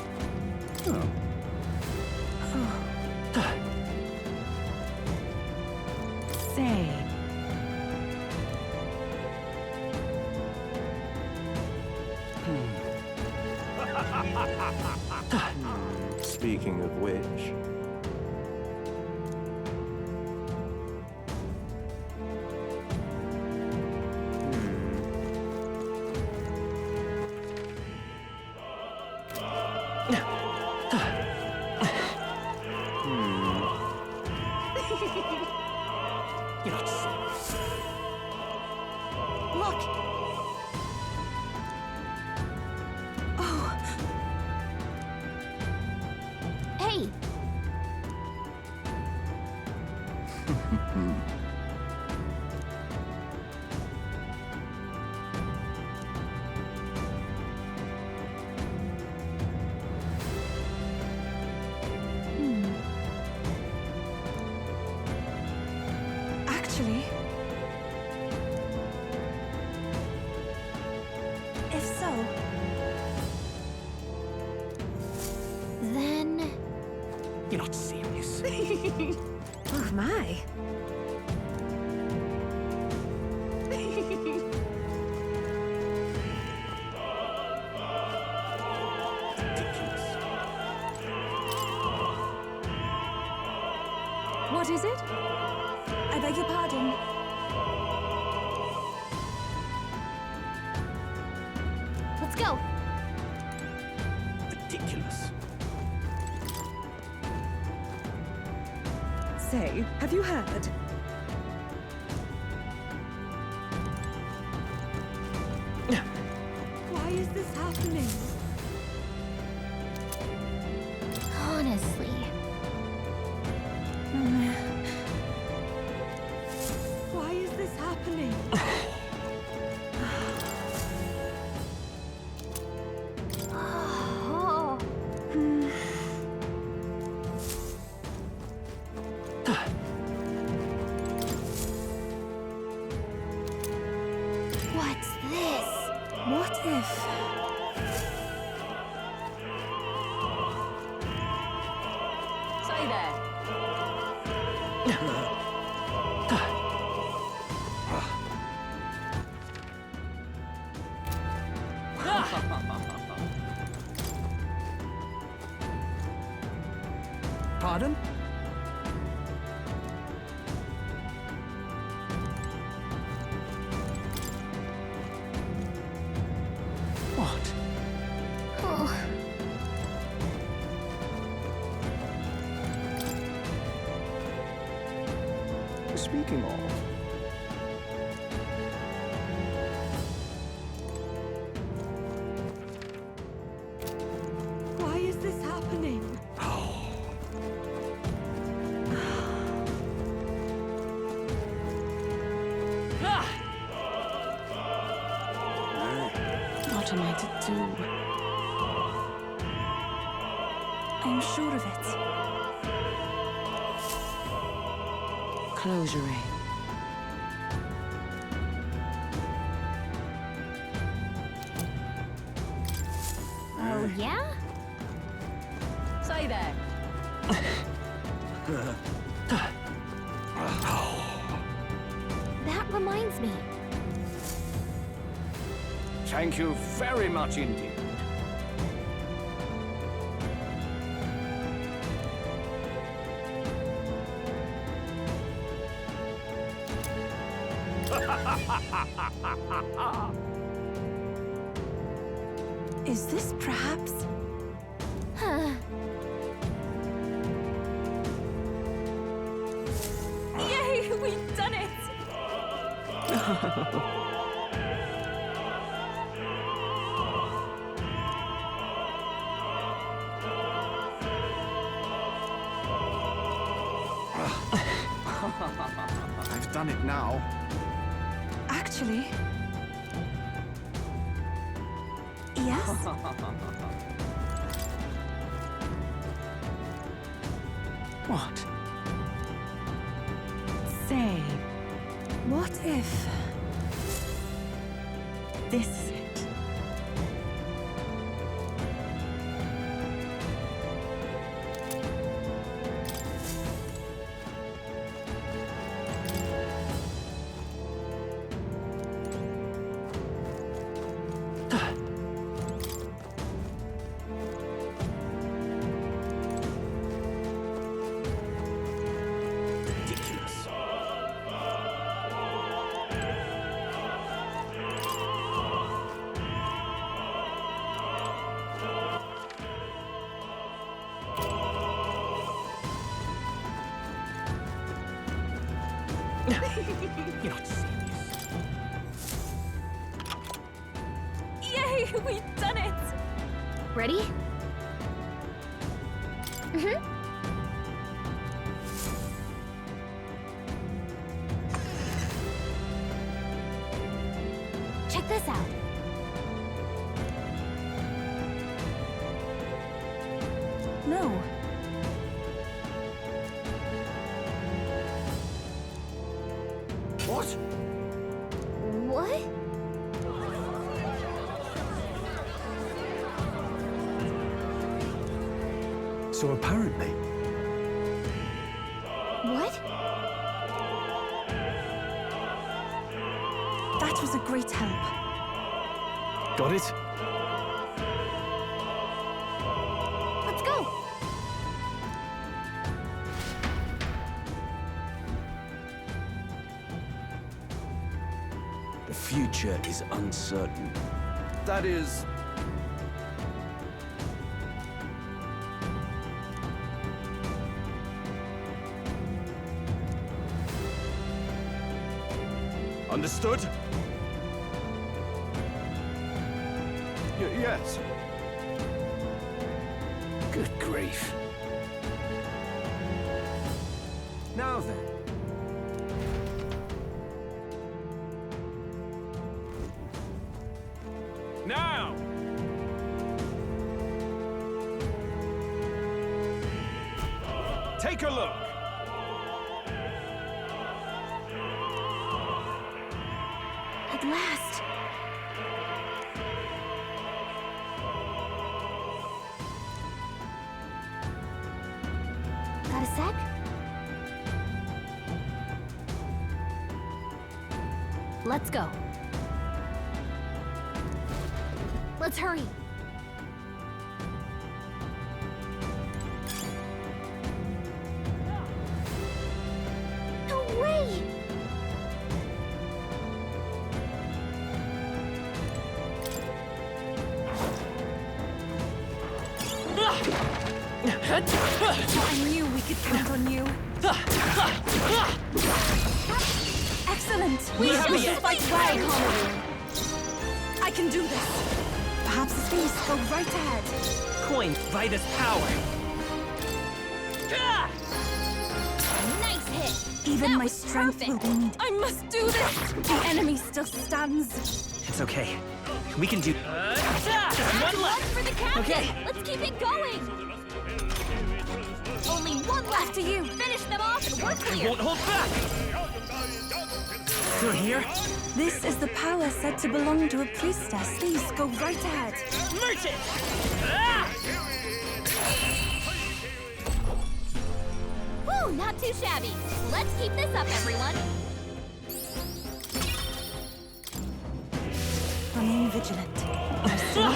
C: Say.
G: Speaking of which,
N: You're not serious.
O: Look! Oh,
E: Hey!
O: actually... If so,
E: Then...
N: You're not serious.
C: Oh my.
N: Ridiculous.
C: What is it?
O: I beg your pardon.
E: Let's go!
N: Ridiculous.
T: Say, have you heard?
O: Why is this happening?
E: Honestly.
O: Why is this happening?
E: Oh. What's this?
O: What if...
C: Say there.
N: Pardon?
L: What?
E: Oh.
L: Speaking of,
O: Why is this happening?
T: What am I to do?
O: I'm sure of it.
T: Close your aim.
E: Oh, yeah?
C: Say there.
E: That reminds me.
P: Thank you very much indeed.
O: Is this perhaps...
E: Yay, we've done it!
S: I've done it now.
O: Actually... Yes?
M: What?
O: Say, what if... this is it?
S: Ridiculous. You're not serious.
E: Yay, we've done it!
H: Ready? Check this out.
O: No.
S: What?
H: What?
M: So apparently,
H: What?
O: That was a great help.
M: got it?
H: Let's go.
S: The future is uncertain. That is... Understood? Yes.
L: Good grief. Now then. Now! Take a look.
H: At last. Got a sec? Let's go. Let's hurry. No way!
O: I knew we could count on you. Excellent!
A: We have
O: this
A: it.
O: fight well. I can do this. Perhaps the beast go right ahead.
A: Coined by this power.
E: Nice hit!
O: Even
E: That
O: my
E: was
O: strength
E: perfect.
O: will need.
E: I must do this!
O: The enemy still stands.
A: It's okay. We can do...
E: Just
A: one
E: one
A: left.
E: for the captain!
A: Okay.
E: Let's keep it going! Only one left!
O: To you.
E: Finish them off and we're clear!
A: Won't hold back! Still here?
O: This is the power said to belong to a priestess. Please go right ahead.
A: Merchant!
E: Woo, not too shabby. Let's keep this up, everyone.
O: Remain vigilant. I still am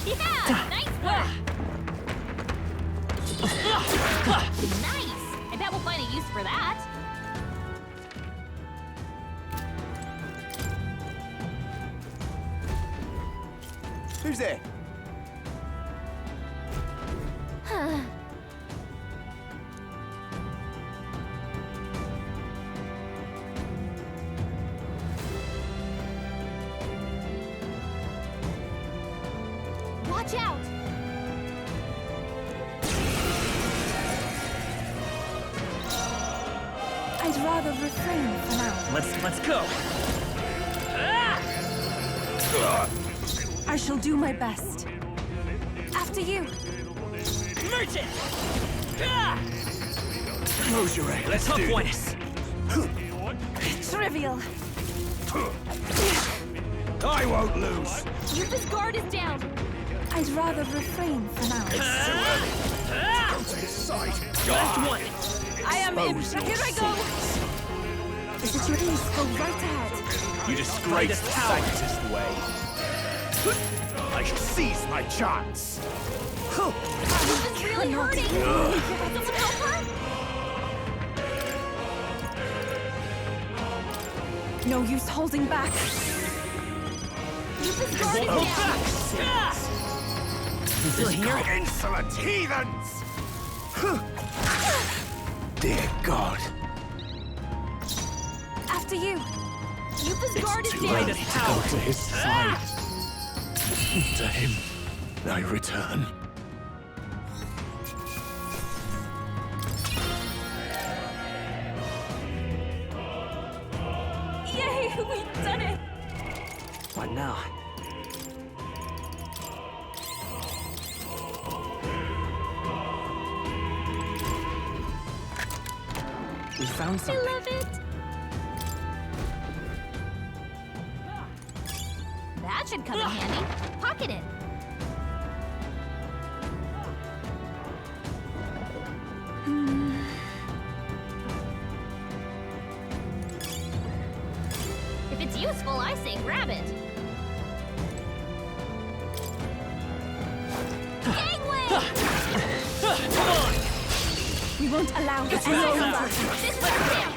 E: Yeah, nice work. Nice. I bet cat will find a use for that.
N: Who's there?
E: Watch out!
O: I'd rather refrain for now.
A: Let's go.
O: I shall do my best. After you.
A: Merchant!
N: Close your eyes.
A: Let's do this.
O: Trivial.
N: I won't lose.
E: Yuppa's guard is down.
O: I'd rather refrain for now.
N: It's too early. Go to his side.
A: Last one.
O: I am in. Here I go. Is it your ease? Go right ahead.
N: You disgrace the sanctist way. I shall seize my chance.
E: Yuppa's really hurting. Someone help her?
O: No use holding back.
E: Yuppa's guard is down.
A: Still here?
N: Insolent heathens! Dear God.
O: After you.
E: Yuppa's guard is
N: Too
E: down.
N: late to go to his side. To him, I return.
O: Yay, we've done it.
A: What now? We found something.
E: I love it. That should come in handy. Pocket it. If it's useful, I say grab it. Gangway!
A: Come on!
O: We won't allow
A: It's
O: any
A: well
O: comeback.
E: This way, Sam.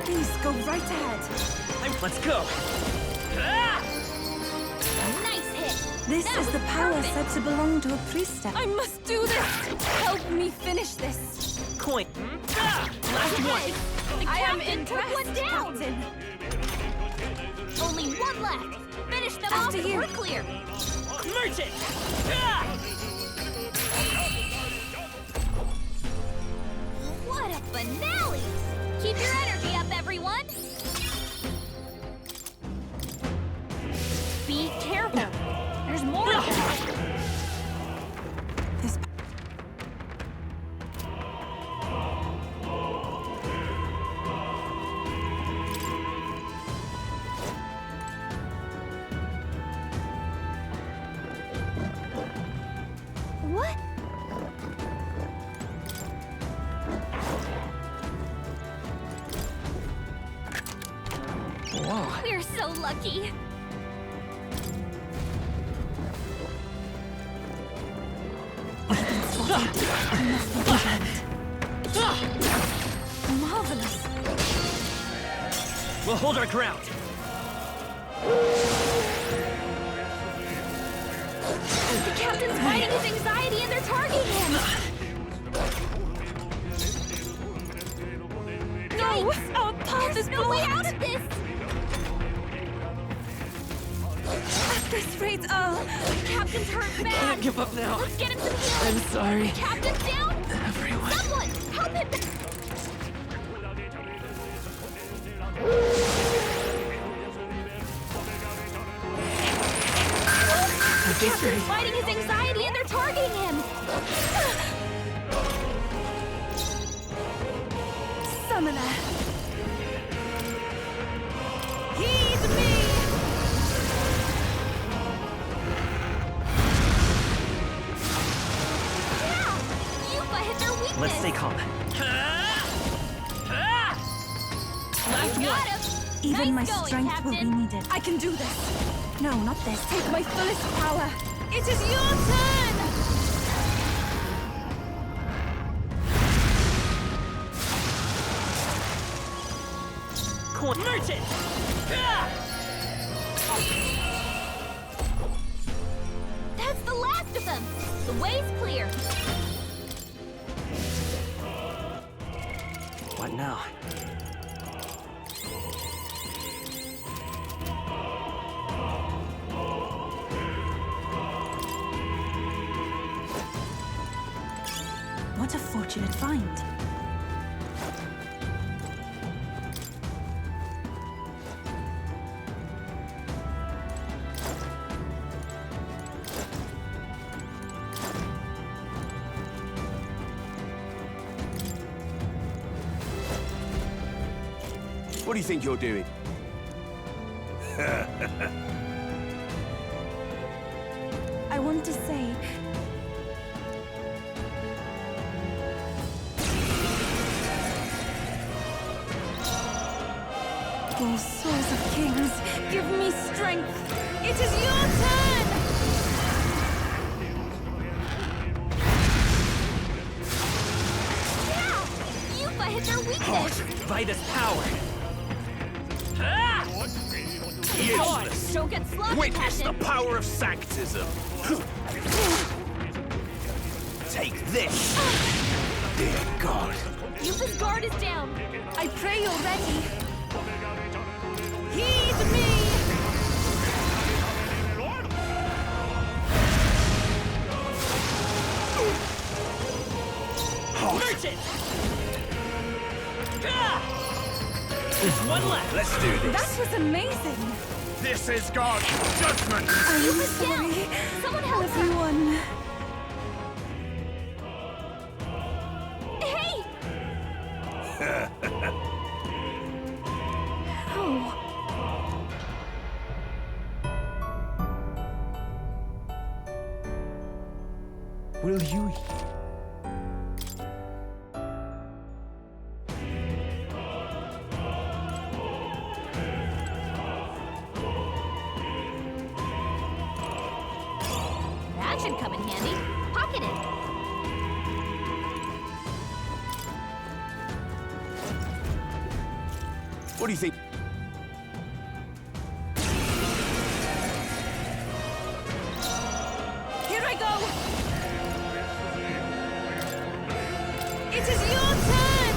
O: Please go right ahead.
A: Let's go.
E: Nice hit.
O: This
E: That
O: is
E: was
O: the power
E: perfect.
O: said to belong to a priestess. I must do this. Help me finish this.
A: Coin. Last one.
E: The
O: I am
E: captain took
O: impressed,
E: one down.
O: Captain.
E: Only one left. Finish them off
O: After
E: and
O: you.
E: we're clear.
A: Merchant!
E: What a finale! Keep your energy up, everyone! Be careful. There's more of them.
O: This
E: What?
A: Whoa.
E: We're so lucky.
O: marvelous.
A: We'll hold our ground.
E: The captain's fighting his anxiety and they're targeting him.
O: No, our path
E: There's
O: is
E: no way
O: blocked.
E: out of this.
O: At this rate,
E: The captain's hurt bad.
A: Can't give up now.
E: Let's get him some healing.
A: I'm sorry.
E: Captain's down.
A: Everyone.
E: Someone, help him. The captain's fighting his anxiety and they're targeting him.
O: summoner.
E: Heed me. Yeah, Yupa hit their weakness.
A: Let's stay calm.
E: You got him.
O: Even
E: Nice
O: my
E: going,
O: strength will be
E: Captain.
O: needed. I can do this. No, not this. Take my fullest power. It is your turn!
A: one! Merchant!
E: That's the last of them! The way's clear!
A: What now?
O: What a fortunate find.
N: What do you think you're doing?
O: I want to say... Oh, Swords of Kings, give me strength! It is your turn!
E: Yeah! Yuffie hit their weakness!
A: Vida's power!
E: Useless! Don't get sloppy,
N: Witness the
E: Captain!
N: power of Sanctism! Take this! Dear God!
E: Yuffie's guard is down!
O: I pray you're ready!
E: Heed me!
A: Merchant! There's one left!
N: Let's do this!
O: That was amazing!
N: This is God's judgment!
O: I'm sorry,
E: Someone help her!
O: everyone!
E: Hey!
O: Oh.
M: Will you...
E: That should come in handy. Pocket it!
N: What do you think?
O: Here I go! It is your turn!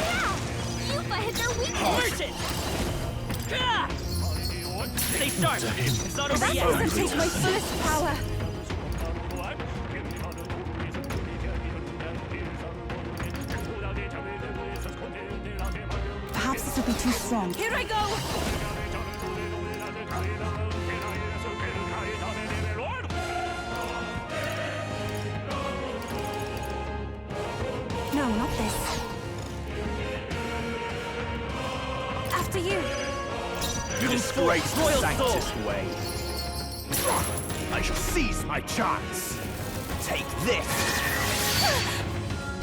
E: Yeah! Yuffie hit their weakness!
A: Merchant! Stay sharp! It's not over
O: That
A: yet!
O: doesn't take my fullest power! Perhaps this will be too strong. Here I go! No, not this. After you.
N: You disgrace the
A: Royal
N: Sanctist way! I shall seize my chance! Take this!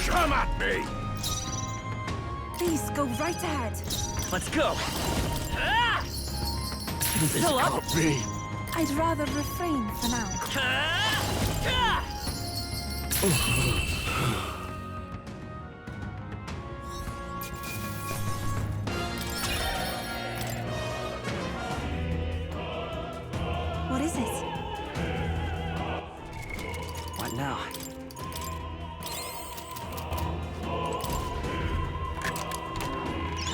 N: Come at me!
O: Please go right ahead.
A: Let's go!
N: This
A: Still up?
N: can't be!
O: I'd rather refrain for now. What is it?
A: What now?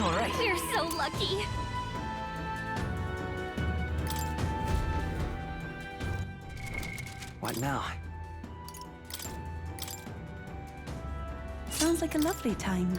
A: All right.
E: We're so lucky!
A: What now?
O: Sounds like a lovely time.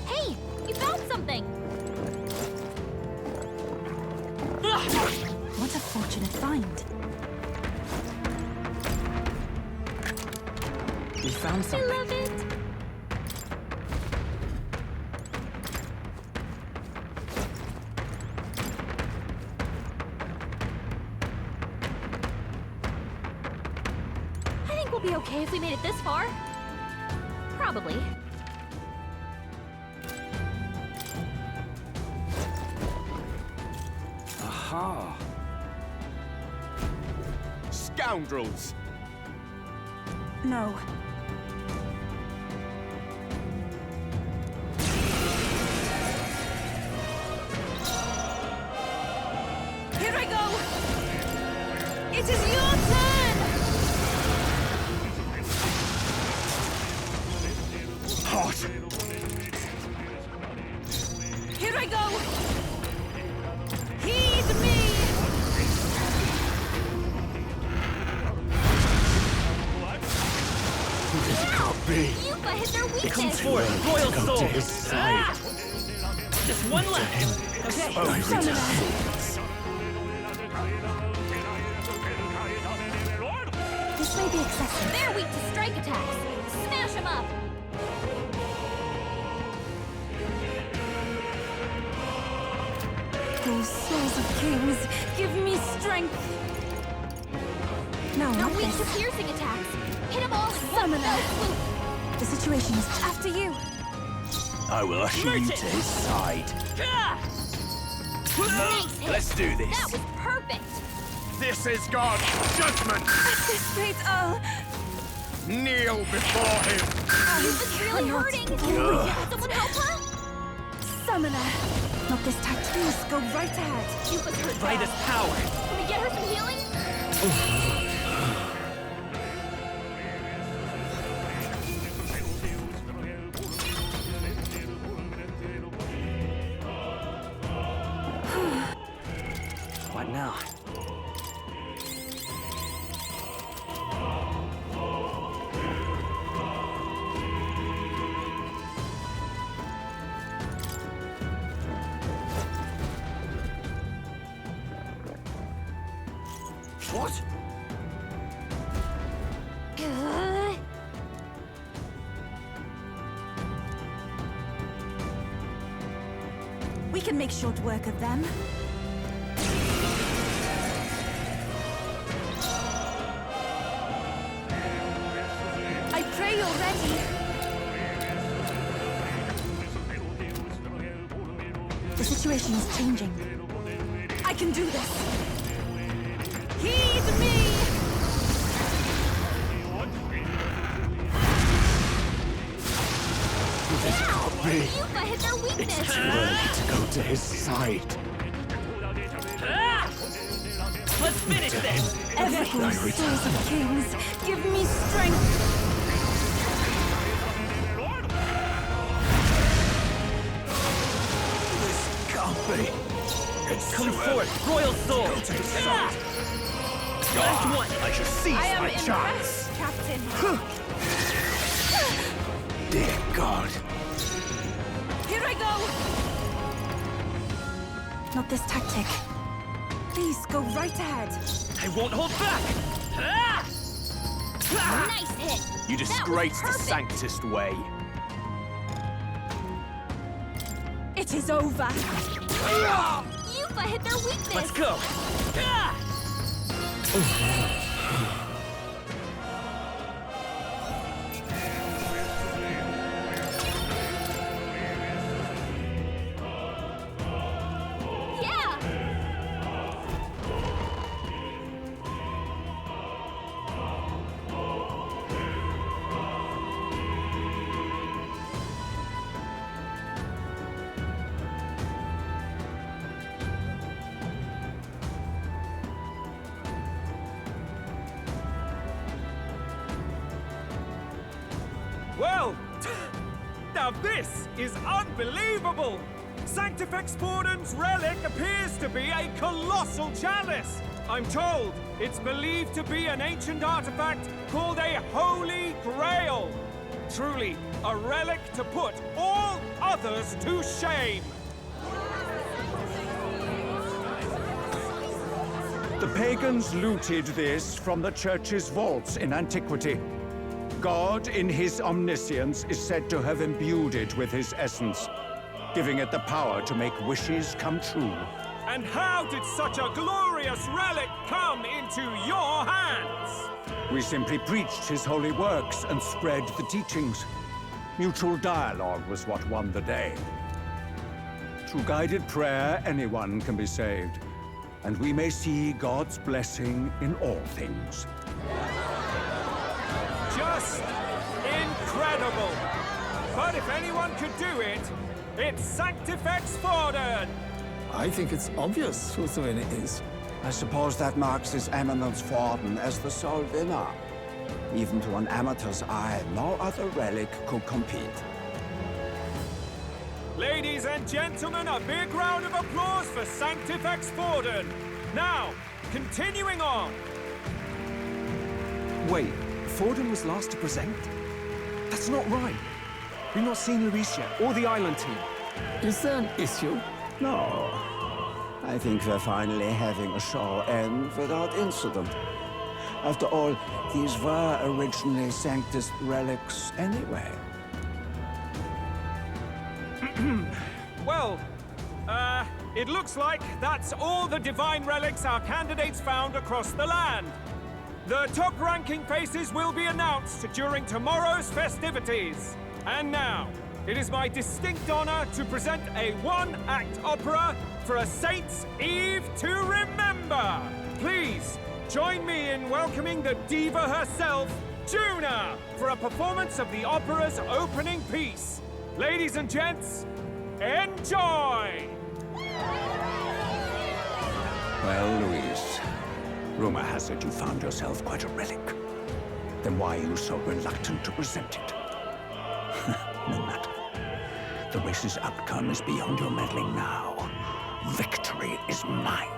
E: Hey! You found something!
O: What a fortunate find.
A: We found
E: I
A: something.
E: love it! be okay if we made it this far? Probably.
N: Aha! Scoundrels!
O: No.
C: Here I go! It is your turn!
N: Hot!
C: Here I go! Heed me!
N: This can't be!
E: Yupa hit their weakness!
N: Come forth, royal
G: Go
N: soul!
G: to his side.
N: Just one left!
E: Okay,
O: This may be excessive.
E: they're weak to strike attacks. Smash them up!
O: Oh, souls of kings, give me strength. No,
E: They're
O: not
E: weak
O: this.
E: to piercing attacks. Hit them all in one
O: Summoner.
E: fell swoop.
O: The situation is after you.
N: I will usher you to his side.
E: Nice hit.
N: Let's do this.
E: That was perfect.
N: This is God's judgment!
O: At this rate, I'll...
N: Kneel before him!
E: Yupa's really
O: cannot
E: hurting.
O: do
E: Can
O: it.
E: someone help her?
O: Summoner. Not this time. Please go right ahead.
E: Yupa's hurt
N: By
E: bad.
N: this power!
E: Can we get her some healing?
N: What now? What?
O: We can make short work of them. I pray you're ready. The situation is changing. I can do this. Heed me!
N: This can't be!
E: Yupa hit their weakness.
N: It's too early to go to his side.
E: Let's finish this.
O: Everything, souls of kings, give me strength.
N: This can't be! It's
I: Come
N: too
I: forth,
N: early.
I: royal soul!
N: Go to his side.
I: Last one!
N: I shall seize
O: I am
N: my
O: impressed,
N: chance!
O: Captain.
N: Dear God!
O: Here I go! Not this tactic. Please go right ahead.
I: I won't hold back!
E: Nice hit.
N: You
E: That was
N: disgrace the
E: perfect.
N: sanctist way.
O: It is over.
E: Yupa hit their weakness.
I: Let's go!
E: Yeah.
L: Well, now this is unbelievable! Sanctifex Borden's relic appears to be a colossal chalice! I'm told it's believed to be an ancient artifact called a Holy Grail! Truly, a relic to put all others to shame!
V: The pagans looted this from the church's vaults in antiquity. God, in his omniscience, is said to have imbued it with his essence, giving it the power to make wishes come true.
L: And how did such a glorious relic come into your hands?
V: We simply preached his holy works and spread the teachings. Mutual dialogue was what won the day. Through guided prayer, anyone can be saved, and we may see God's blessing in all things.
L: Just incredible! But if anyone could do it, it's Sanctifex Forden!
F: I think it's obvious whose doing it is.
K: I suppose that marks His Eminence Forden as the sole winner. Even to an amateur's eye, no other relic could compete.
L: Ladies and gentlemen, a big round of applause for Sanctifex Forden. Now, continuing on. Wait, Forden was last to present? That's not right. We've not seen Luis yet, or the island team.
F: Is there an issue?
K: No. I think we're finally having a show end without incident. After all, these were originally Sanctus relics anyway.
L: Well, it looks like that's all the divine relics our candidates found across the land. The top-ranking faces will be announced during tomorrow's festivities. And now, it is my distinct honor to present a one-act opera for a Saints' Eve to remember. Please, join me in welcoming the diva herself, Juna, for a performance of the opera's opening piece. Ladies and gents, enjoy!
K: Well, Luis, rumor has it you found yourself quite a relic. Then why are you so reluctant to present it? No matter. The race's outcome is beyond your meddling now. Victory is mine.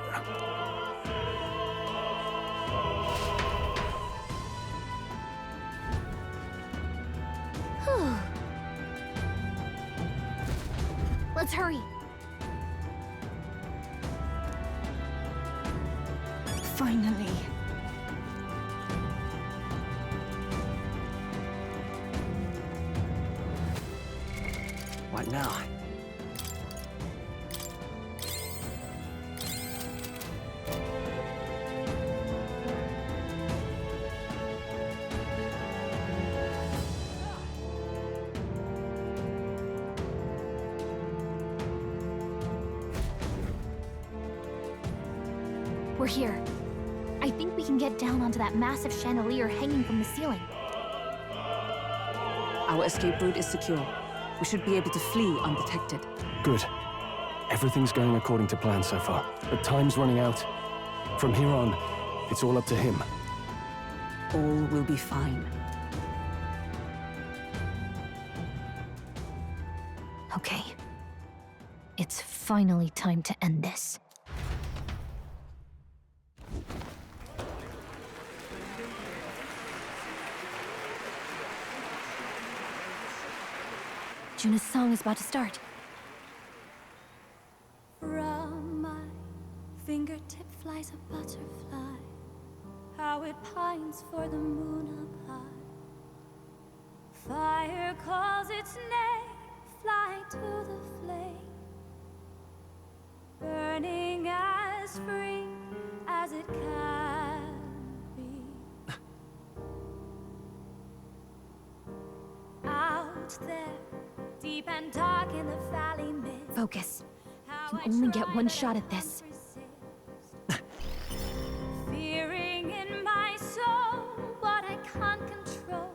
E: Let's hurry.
O: Finally.
J: What now?
E: We're here. I think we can get down onto that massive chandelier hanging from the ceiling.
T: Our escape route is secure. We should be able to flee undetected.
M: Good. Everything's going according to plan so far, but time's running out. From here on, it's all up to him.
T: All will be fine.
E: Okay. It's finally time to end this. Juna's song is about to start.
W: From my fingertip flies a butterfly, how it pines for the moon up high. Fire calls its name, fly to the flame, burning as free as it can be. Out there, deep and dark in the valley mid.
E: Focus. You can only get one shot at this.
W: Fearing in my soul what I can't control.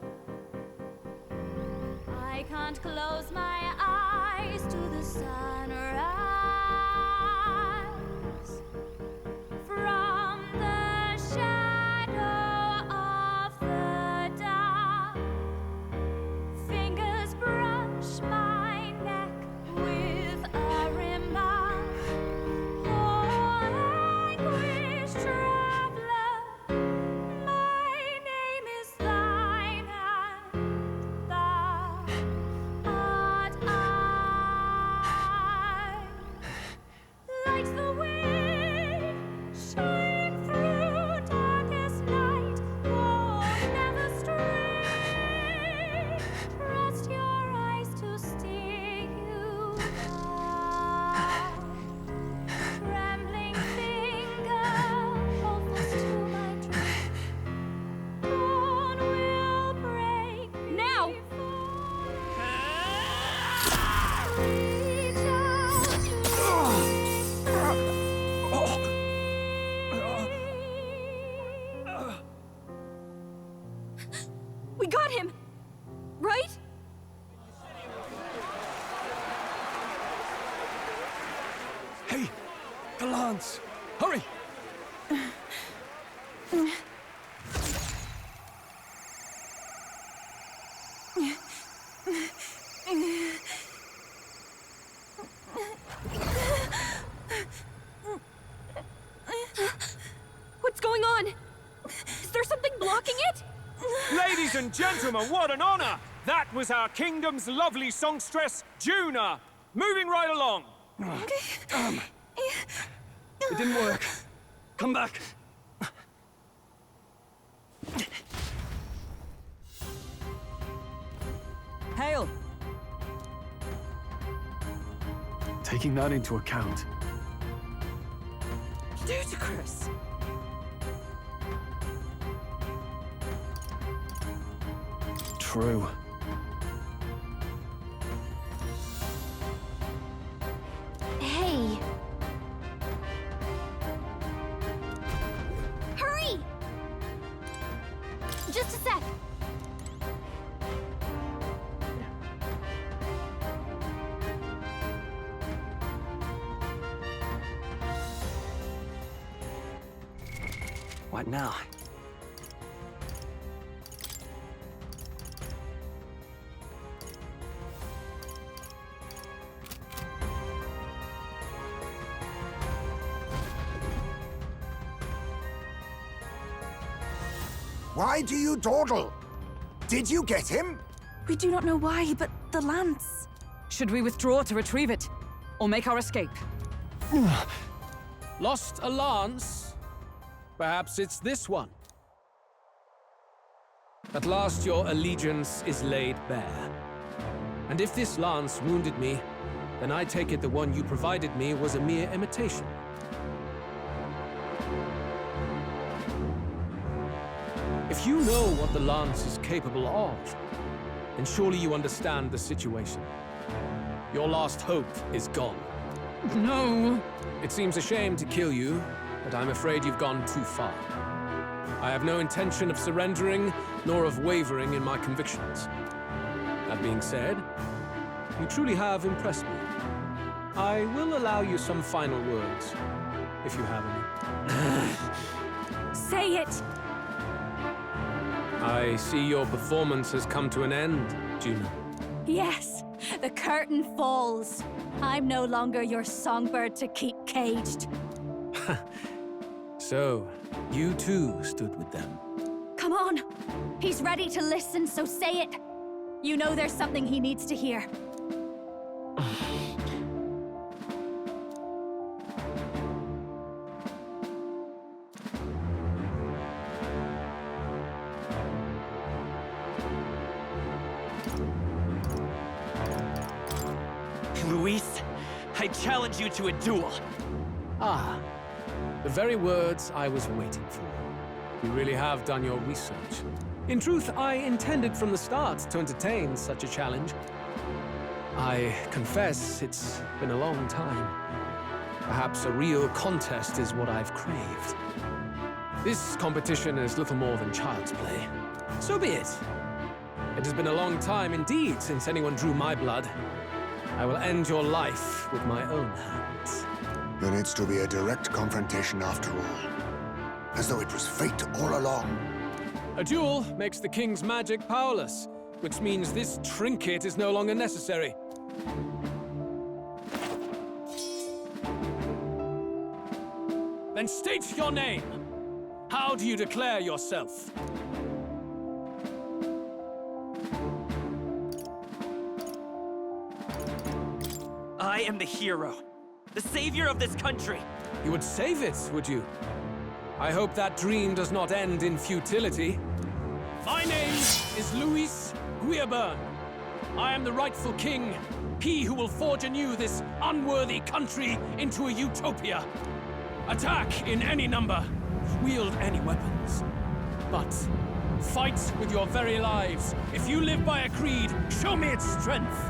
W: I can't close my eyes to the sunrise. From the shadow of the dark, fingers brush my neck with a remark. Oh, anguish traveler, my name is thine, and thou art I.
L: Hey! The lance! Hurry!
E: What's going on? Is there something blocking it?
L: Ladies and gentlemen, what an honor! That was our kingdom's lovely songstress, Juna. Moving right along. It didn't work. Come back.
T: Hail!
M: Taking that into account,
T: Ludicrous!
M: true.
E: Hey. Hurry! Just a sec.
J: What now?
B: Why do you dawdle? Did you get him?
T: We do not know why, but the lance. Should we withdraw to retrieve it? Or make our escape?
L: Lost a lance? Perhaps it's this one. At last your allegiance is laid bare. And if this lance wounded me, then I take it the one you provided me was a mere imitation. If you know what the lance is capable of, then surely you understand the situation. Your last hope is gone.
T: No!
L: It seems a shame to kill you, but I'm afraid you've gone too far. I have no intention of surrendering, nor of wavering in my convictions. That being said, you truly have impressed me. I will allow you some final words, if you have any.
H: Say it!
L: I see your performance has come to an end, Juna.
H: Yes, the curtain falls. I'm no longer your songbird to keep caged.
L: So, you too stood with them.
H: Come on. He's ready to listen, so say it. You know there's something he needs to hear.
I: Luis, I challenge you to a duel.
L: Ah, the very words I was waiting for. You really have done your research. In truth, I intended from the start to entertain such a challenge. I confess it's been a long time. Perhaps a real contest is what I've craved. This competition is little more than child's play. So be it. It has been a long time indeed since anyone drew my blood. I will end your life with my own hands.
B: Then it's to be a direct confrontation after all. As though it was fate all along.
L: A duel makes the king's magic powerless, which means this trinket is no longer necessary. Then state your name. How do you declare yourself?
I: I am the hero, the savior of this country.
L: You would save it, would you? I hope that dream does not end in futility. My name is Luis Guillaburn. I am the rightful king, he who will forge anew this unworthy country into a utopia. Attack in any number, wield any weapons. But fight with your very lives. If you live by a creed, show me its strength.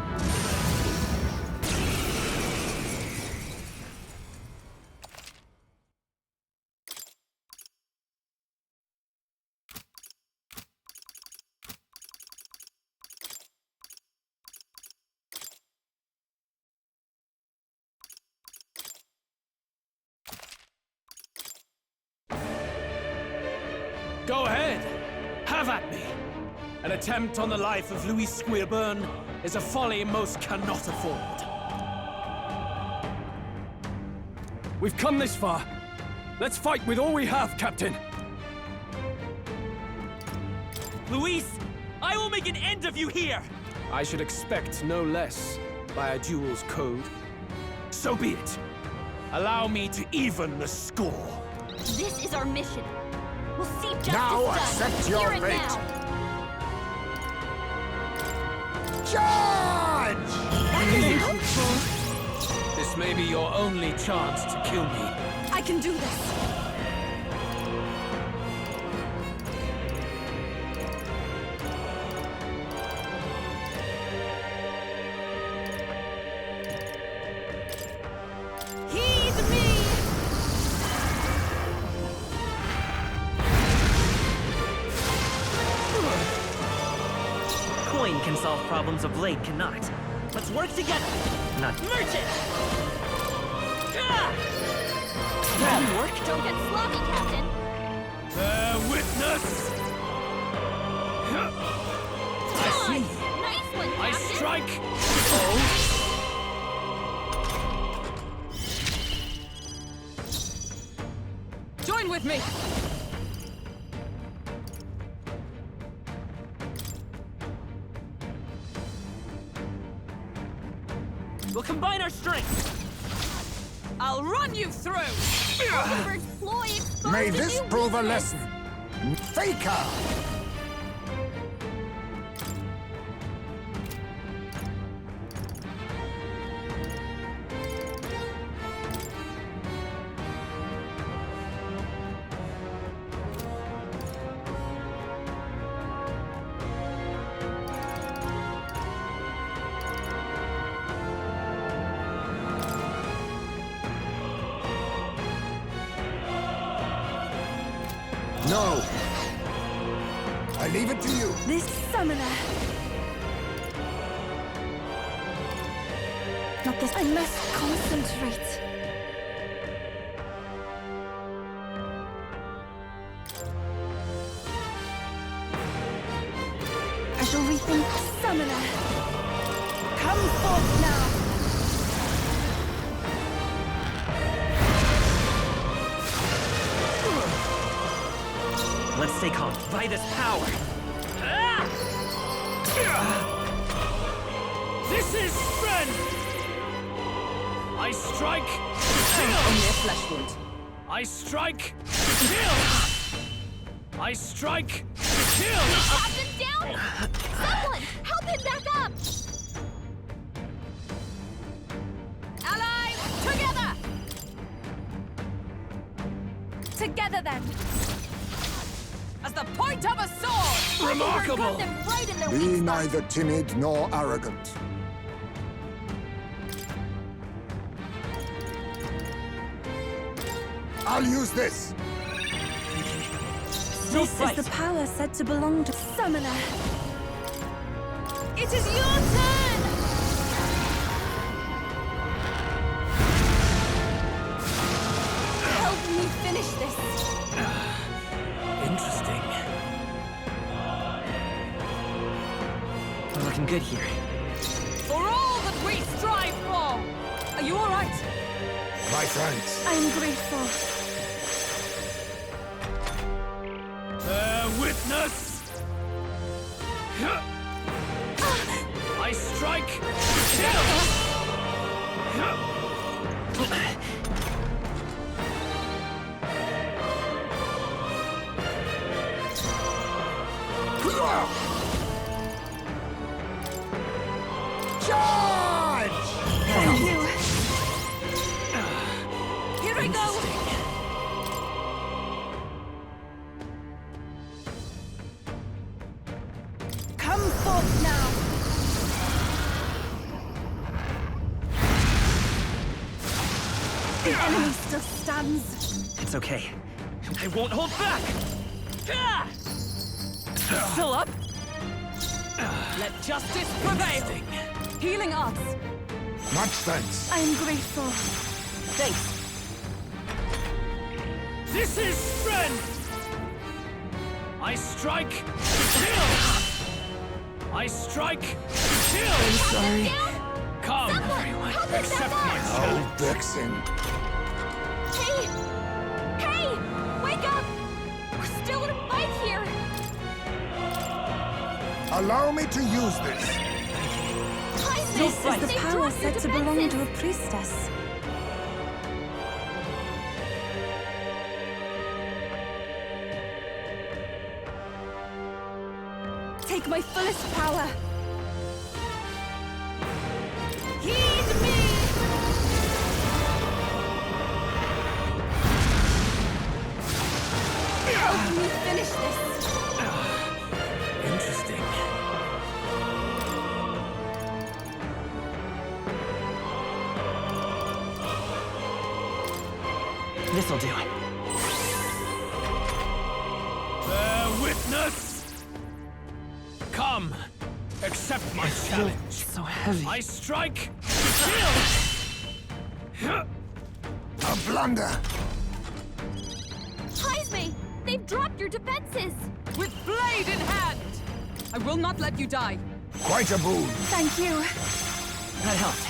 L: Have at me! An attempt on the life of Louis Squeerburn is a folly most cannot afford. We've come this far. Let's fight with all we have, Captain.
I: Luis, I will make an end of you here!
L: I should expect no less by a duel's code. So be it. Allow me to even the score.
E: This is our mission. We'll see justice
B: Now
E: done.
B: accept your
E: Here and
B: fate.
E: now.
B: Charge!
E: That isn't hopeful.
L: This may be your only chance to kill me.
H: I can do this.
E: Heed me!
I: Coin can solve problems a blade cannot. Let's work together, not merge it!
E: That'll work. Don't get sloppy, Captain.
L: Bear witness! I see.
E: Nice one,
L: I
E: Captain.
L: strike! Oh!
T: Join with me!
I: We'll combine our strengths!
T: I'll run you through!
E: Hulkenberg's ploy exposed
B: May
E: a
B: this
E: new
B: prove a
E: weakness.
B: lesson. Faker! No. I leave it to you.
H: This summoner. Not this. I must concentrate. I shall rethink summoner. Come forth now.
I: Let's stay calm. By this power!
L: This is strength! I strike!
T: Only a flesh wound.
L: I strike! Kill! I strike! Kill!
E: Captain, down! Someone, help him back up!
C: Allies, together!
H: Together then.
C: As the point of a sword!
L: Remarkable!
E: Got them right in their
B: Be
E: weak spot.
B: neither timid nor arrogant. I'll use this.
H: This is the power said to belong to summoner.
E: It is your turn!
H: Help me finish this.
I: Interesting. We're looking good here.
C: For all that we strive for! Are you all right?
B: My thanks.
H: I am grateful.
L: Bear witness! I strike! Kill!
B: Charge!
H: Thank you.
C: Here we go!
H: Come forth now. The enemy still stands.
I: It's okay. I won't hold back!
C: Still up? Let justice prevail! Healing arts!
B: Much thanks.
H: I am grateful.
I: Thanks.
L: This is strength!
N: I strike! Kill! I strike! Kill!
B: I'm sorry.
N: Come, everyone. Accept my challenge.
B: Oh, Vexen.
E: Hey! Hey! Wake up! We're still in a fight here!
B: Allow me to use this.
O: This is the power said to belong to a priestess.
E: Take my fullest power! Heed me! Help me finish this!
N: Interesting.
J: This'll do.
N: Bear witness! Come, accept my challenge.
J: So heavy.
N: I strike! Kill!
B: A blunder.
E: Heisme! They've dropped your defenses!
T: With blade in hand! I will not let you die.
B: Quite a boon.
O: Thank you.
J: That helped.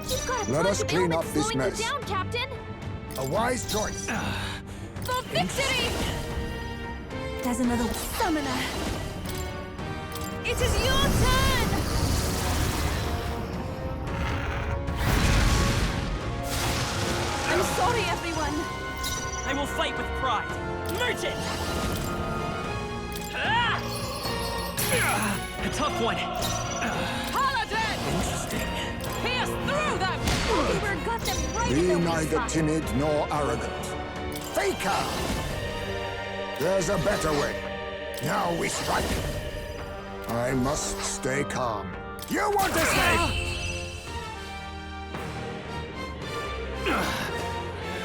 E: You've got a
B: Let
E: bunch
B: us
E: of
B: clean up
E: ailments
B: this
E: slowing
B: mess.
E: you down, Captain!
B: A wise choice.
E: For victory!
O: There's another
E: Summoner! It is your turn! I'm sorry, everyone!
I: I will fight with pride. Merchant! A tough one.
T: Paladin!
I: Interesting.
T: Pierce through them!
E: Weaver got them right in
B: Be
E: their weak
B: neither
E: spot.
B: timid nor arrogant. Faker! There's a better way. Now we strike. I must stay calm. You want to escape?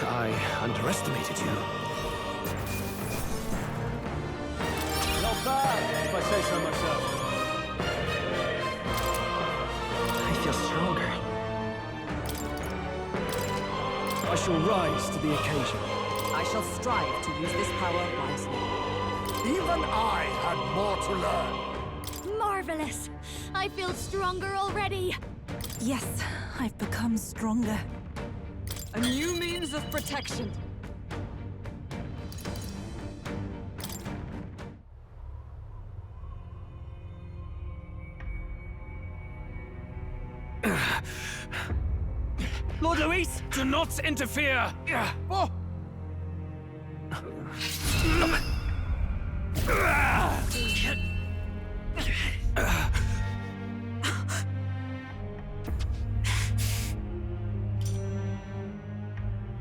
M: I underestimated you.
L: Not bad, if I say so myself.
J: I feel stronger.
M: I shall rise to the occasion.
T: I shall strive to use this power wisely.
B: Even I had more to learn.
E: Marvelous! I feel stronger already!
O: Yes, I've become stronger.
T: A new means of protection.
N: Lord Luis, do not interfere! Oh.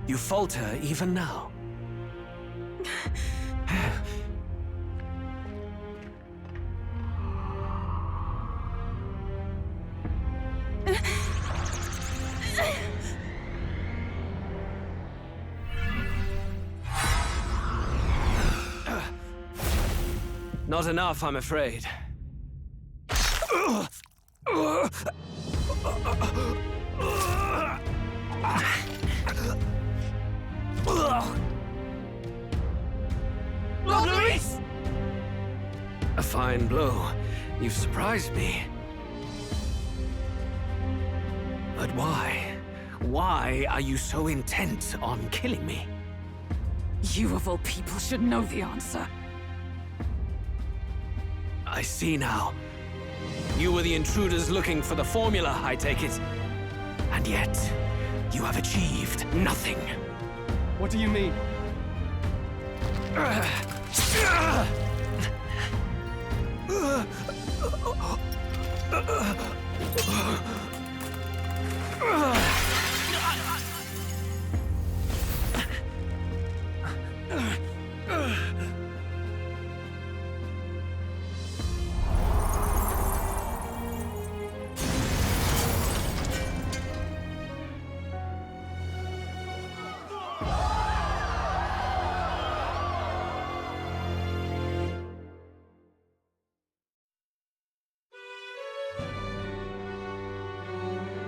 M: You falter even now.
L: Not enough, I'm afraid.
N: Lord Luis!
L: A fine blow. You've surprised me. But why? Why are you so intent on killing me?
T: You of all people should know the answer.
L: I see now. You were the intruders looking for the formula, I take it. And yet, you have achieved nothing.
M: What do you mean?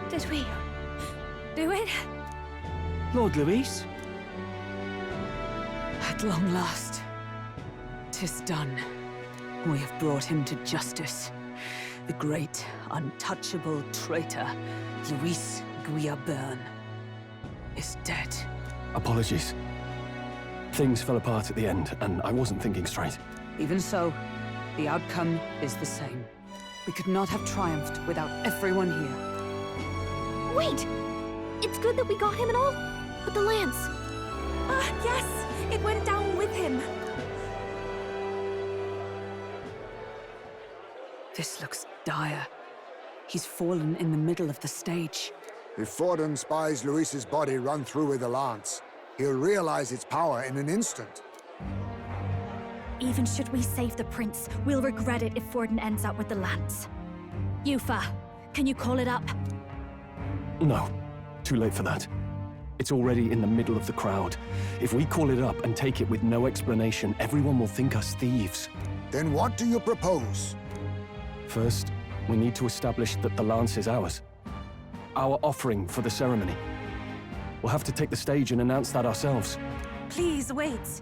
E: Did we do it?
M: Lord Luis?
T: At long last. 'Tis done. We have brought him to justice. The great, untouchable traitor, Luis Guillabern, is dead.
M: Apologies. Things fell apart at the end, and I wasn't thinking straight.
T: Even so, the outcome is the same. We could not have triumphed without everyone here.
E: Wait! It's good that we got him and all, but the lance...
O: Ah, yes! It went down with him.
T: This looks dire. He's fallen in the middle of the stage.
B: If Forden spies Luis's body run through with a lance, he'll realize its power in an instant.
E: Even should we save the prince, we'll regret it if Forden ends up with the lance. Yufa, can you call it up?
M: No. Too late for that. It's already in the middle of the crowd. If we call it up and take it with no explanation, everyone will think us thieves.
B: Then what do you propose?
M: First, we need to establish that the lance is ours. Our offering for the ceremony. We'll have to take the stage and announce that ourselves.
O: Please, wait.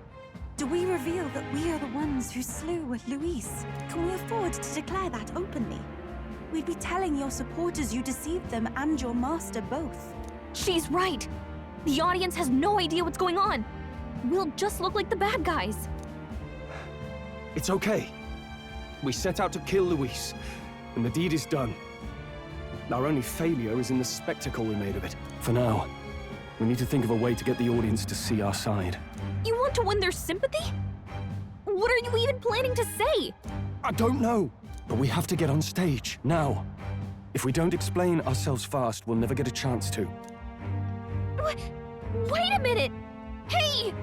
O: Do we reveal that we are the ones who slew Luis? Can we afford to declare that openly? We'd be telling your supporters you deceived them and your master both.
E: She's right! The audience has no idea what's going on! We'll just look like the bad guys.
M: It's okay. We set out to kill Luis, and the deed is done. Our only failure is in the spectacle we made of it. For now, we need to think of a way to get the audience to see our side.
E: You want to win their sympathy? What are you even planning to say?
M: I don't know, but we have to get on stage, now. If we don't explain ourselves fast, we'll never get a chance to.
E: Wait a minute! Hey!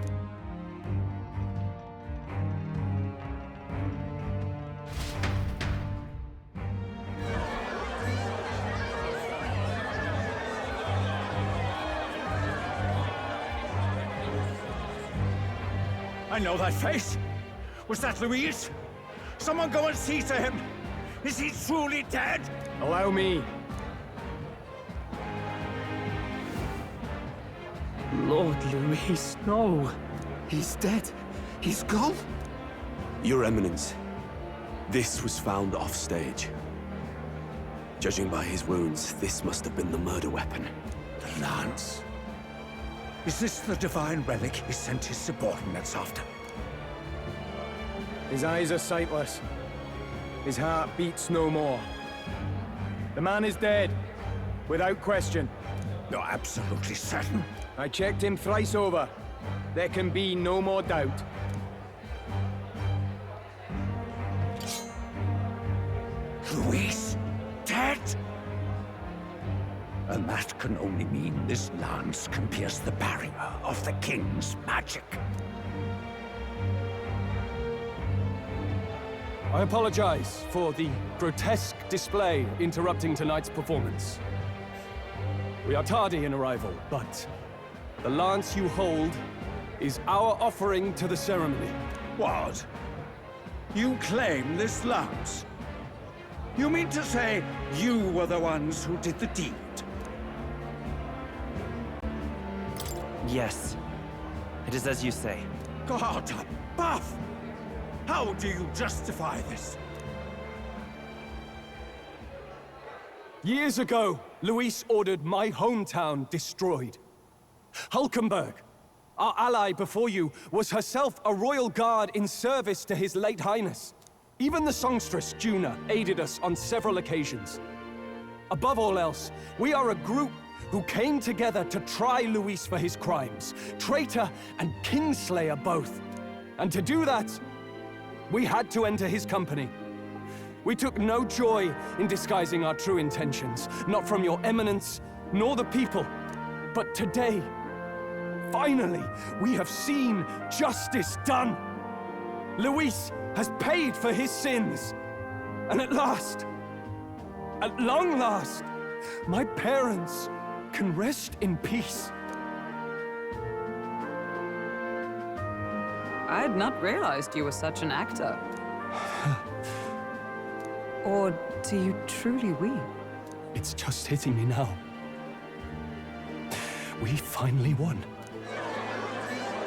V: I know that face. Was that Luis? Someone go and see to him. Is he truly dead?
L: Allow me.
J: Lord Luis, no. He's dead. He's gone.
D: Your Eminence, this was found off-stage. Judging by his wounds, this must have been the murder weapon.
V: The lance. Is this the divine relic he sent his subordinates after?
L: His eyes are sightless. His heart beats no more. The man is dead, without question.
V: You're absolutely certain?
L: I checked him thrice over. There can be no more doubt.
V: Luis? Dead? And that can only mean this lance can pierce the barrier of the king's magic.
M: I apologize for the grotesque display interrupting tonight's performance. We are tardy in arrival, but the lance you hold is our offering to the ceremony.
V: What? You claim this lance? You mean to say you were the ones who did the deed?
I: Yes. It is as you say.
V: God above! How do you justify this?
M: Years ago, Luis ordered my hometown destroyed. Hulkenberg, our ally before you, was herself a royal guard in service to his late highness. Even the songstress, Juna, aided us on several occasions. Above all else, we are a group who came together to try Luis for his crimes, traitor and kingslayer both. And to do that, we had to enter his company. We took no joy in disguising our true intentions, not from your eminence, nor the people. But today, finally, we have seen justice done. Luis has paid for his sins. And at last, at long last, my parents can rest in peace.
T: I had not realized you were such an actor. Or do you truly weep?
M: It's just hitting me now. We finally won.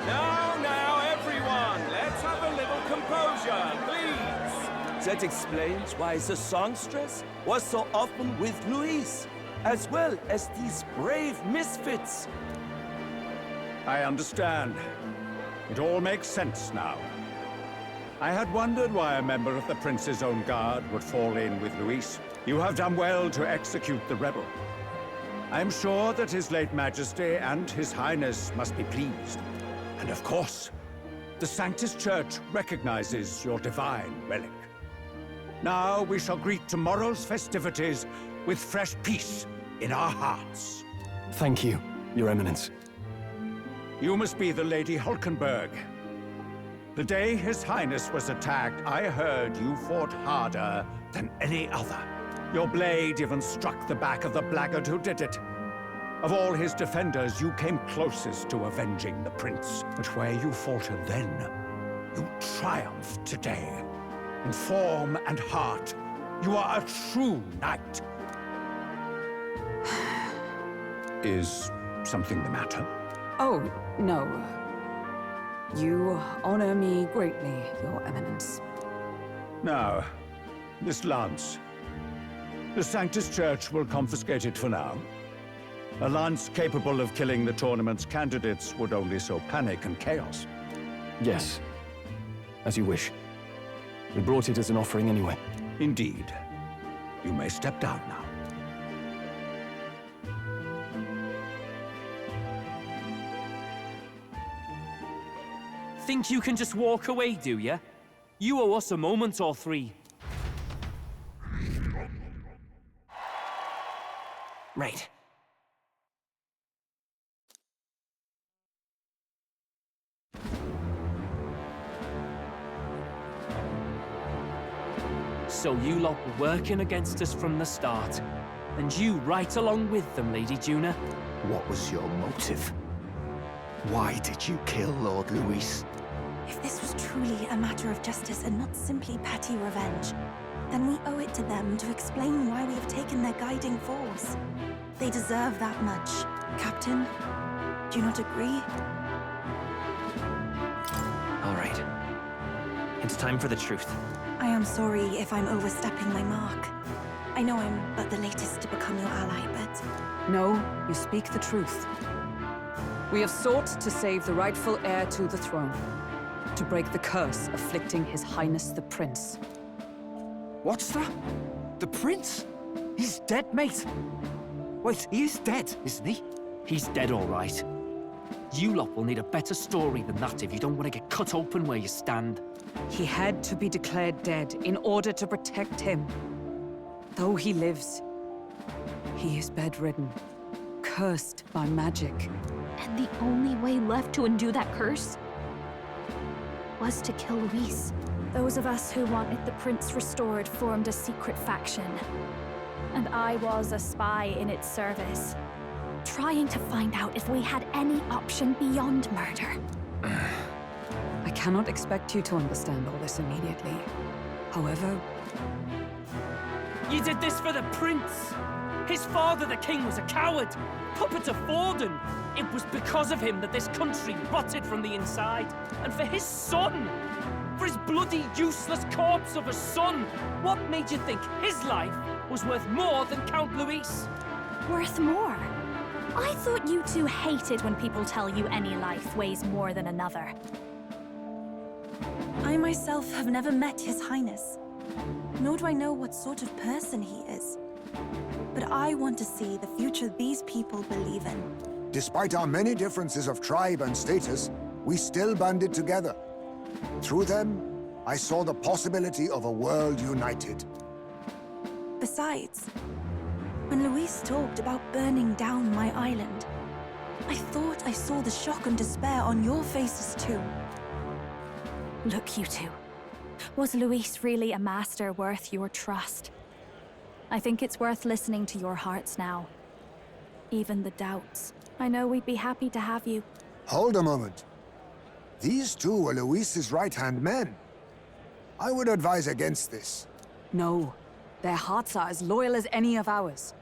L: Now, everyone, let's have a little
Q: composure, please!
R: That explains why the songstress was so often with Luis, as well as these brave misfits.
V: I understand. It all makes sense now. I had wondered why a member of the Prince's own guard would fall in with Luis. You have done well to execute the rebel. I am sure that His late Majesty and His Highness must be pleased. And of course, the Sanctus Church recognizes your divine relic. Now we shall greet tomorrow's festivities with fresh peace in our hearts.
M: Thank you, Your Eminence.
V: You must be the Lady Hulkenberg. The day His Highness was attacked, I heard you fought harder than any other. Your blade even struck the back of the blackguard who did it. Of all his defenders, you came closest to avenging the prince. But where you faltered then, you triumphed today. In form and heart, you are a true knight. Is something the matter?
T: Oh, no. You honor me greatly, Your Eminence.
V: Now, this lance. The Sanctus Church will confiscate it for now. A lance capable of killing the tournament's candidates would only sow panic and chaos.
M: Yes. As you wish. We brought it as an offering anyway.
V: Indeed. You may step down now.
A: Think you can just walk away, do ya? You owe us a moment or three. Right. So you lot were working against us from the start. And you right along with them, Lady Juna.
J: What was your motive? Why did you kill Lord Luis?
O: If this was truly a matter of justice and not simply petty revenge, then we owe it to them to explain why we have taken their guiding force. They deserve that much. Captain, do you not agree?
I: All right. It's time for the truth.
O: I am sorry if I'm overstepping my mark. I know I'm but the latest to become your ally, but...
T: No, you speak the truth. We have sought to save the rightful heir to the throne, to break the curse afflicting His Highness the Prince.
J: What's that? The Prince? He's dead, mate. Wait, he is dead, isn't he?
A: He's dead, all right. You lot will need a better story than that if you don't want to get cut open where you stand.
T: He had to be declared dead in order to protect him. Though he lives, he is bedridden, cursed by magic.
E: And the only way left to undo that curse was to kill Luis.
H: Those of us who wanted the prince restored formed a secret faction. And I was a spy in its service, trying to find out if we had any option beyond murder.
T: I cannot expect you to understand all this immediately. However...
A: You did this for the prince! His father, the king, was a coward! Puppet of Forden! It was because of him that this country rotted from the inside. And for his son! For his bloody, useless corpse of a son! What made you think his life was worth more than Count Luis?
H: Worth more? I thought you two hated when people tell you any life weighs more than another.
O: I myself have never met His Highness, nor do I know what sort of person he is. But I want to see the future these people believe in.
B: Despite our many differences of tribe and status, we still banded together. Through them, I saw the possibility of a world united.
O: Besides, when Luis talked about burning down my island, I thought I saw the shock and despair on your faces too.
H: Look, you two. Was Luis really a master worth your trust? I think it's worth listening to your hearts now. Even the doubts. I know we'd be happy to have you.
B: Hold a moment. These two were Luis's right-hand men. I would advise against this.
T: No. Their hearts are as loyal as any of ours.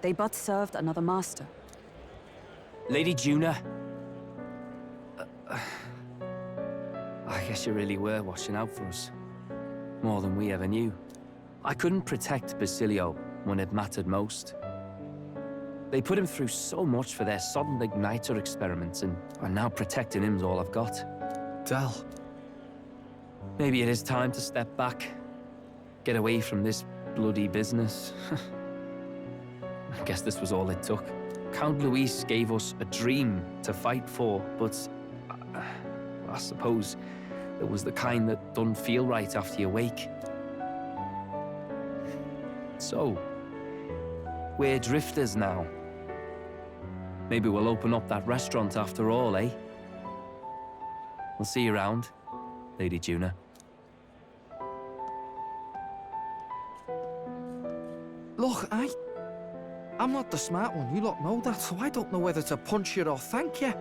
T: They but served another master.
A: Lady Juna... guess you really were watching out for us. More than we ever knew. I couldn't protect Basilio when it mattered most. They put him through so much for their sodden igniter experiments, and now protecting him's all I've got.
J: Del.
A: Maybe it is time to step back. Get away from this bloody business. I guess this was all it took. Count Luis gave us a dream to fight for, but I suppose it was the kind that don't feel right after you wake. So, we're drifters now. Maybe we'll open up that restaurant after all, eh? We'll see you around, Lady Juna.
J: Look, I'm not the smart one, you lot know that, so I don't know whether to punch you or thank you.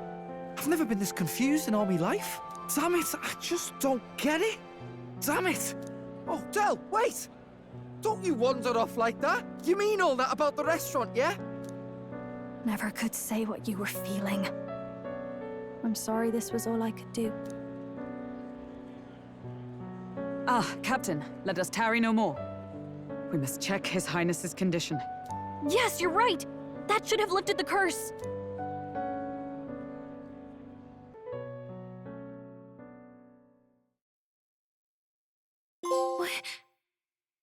J: I've never been this confused in all my life. Damn it, I just don't get it. Damn it. Oh, Del, wait! Don't you wander off like that? You mean all that about the restaurant, yeah?
H: Never could say what you were feeling. I'm sorry this was all I could do.
T: Ah, Captain, let us tarry no more. We must check His Highness's condition.
E: Yes, you're right! That should have lifted the curse!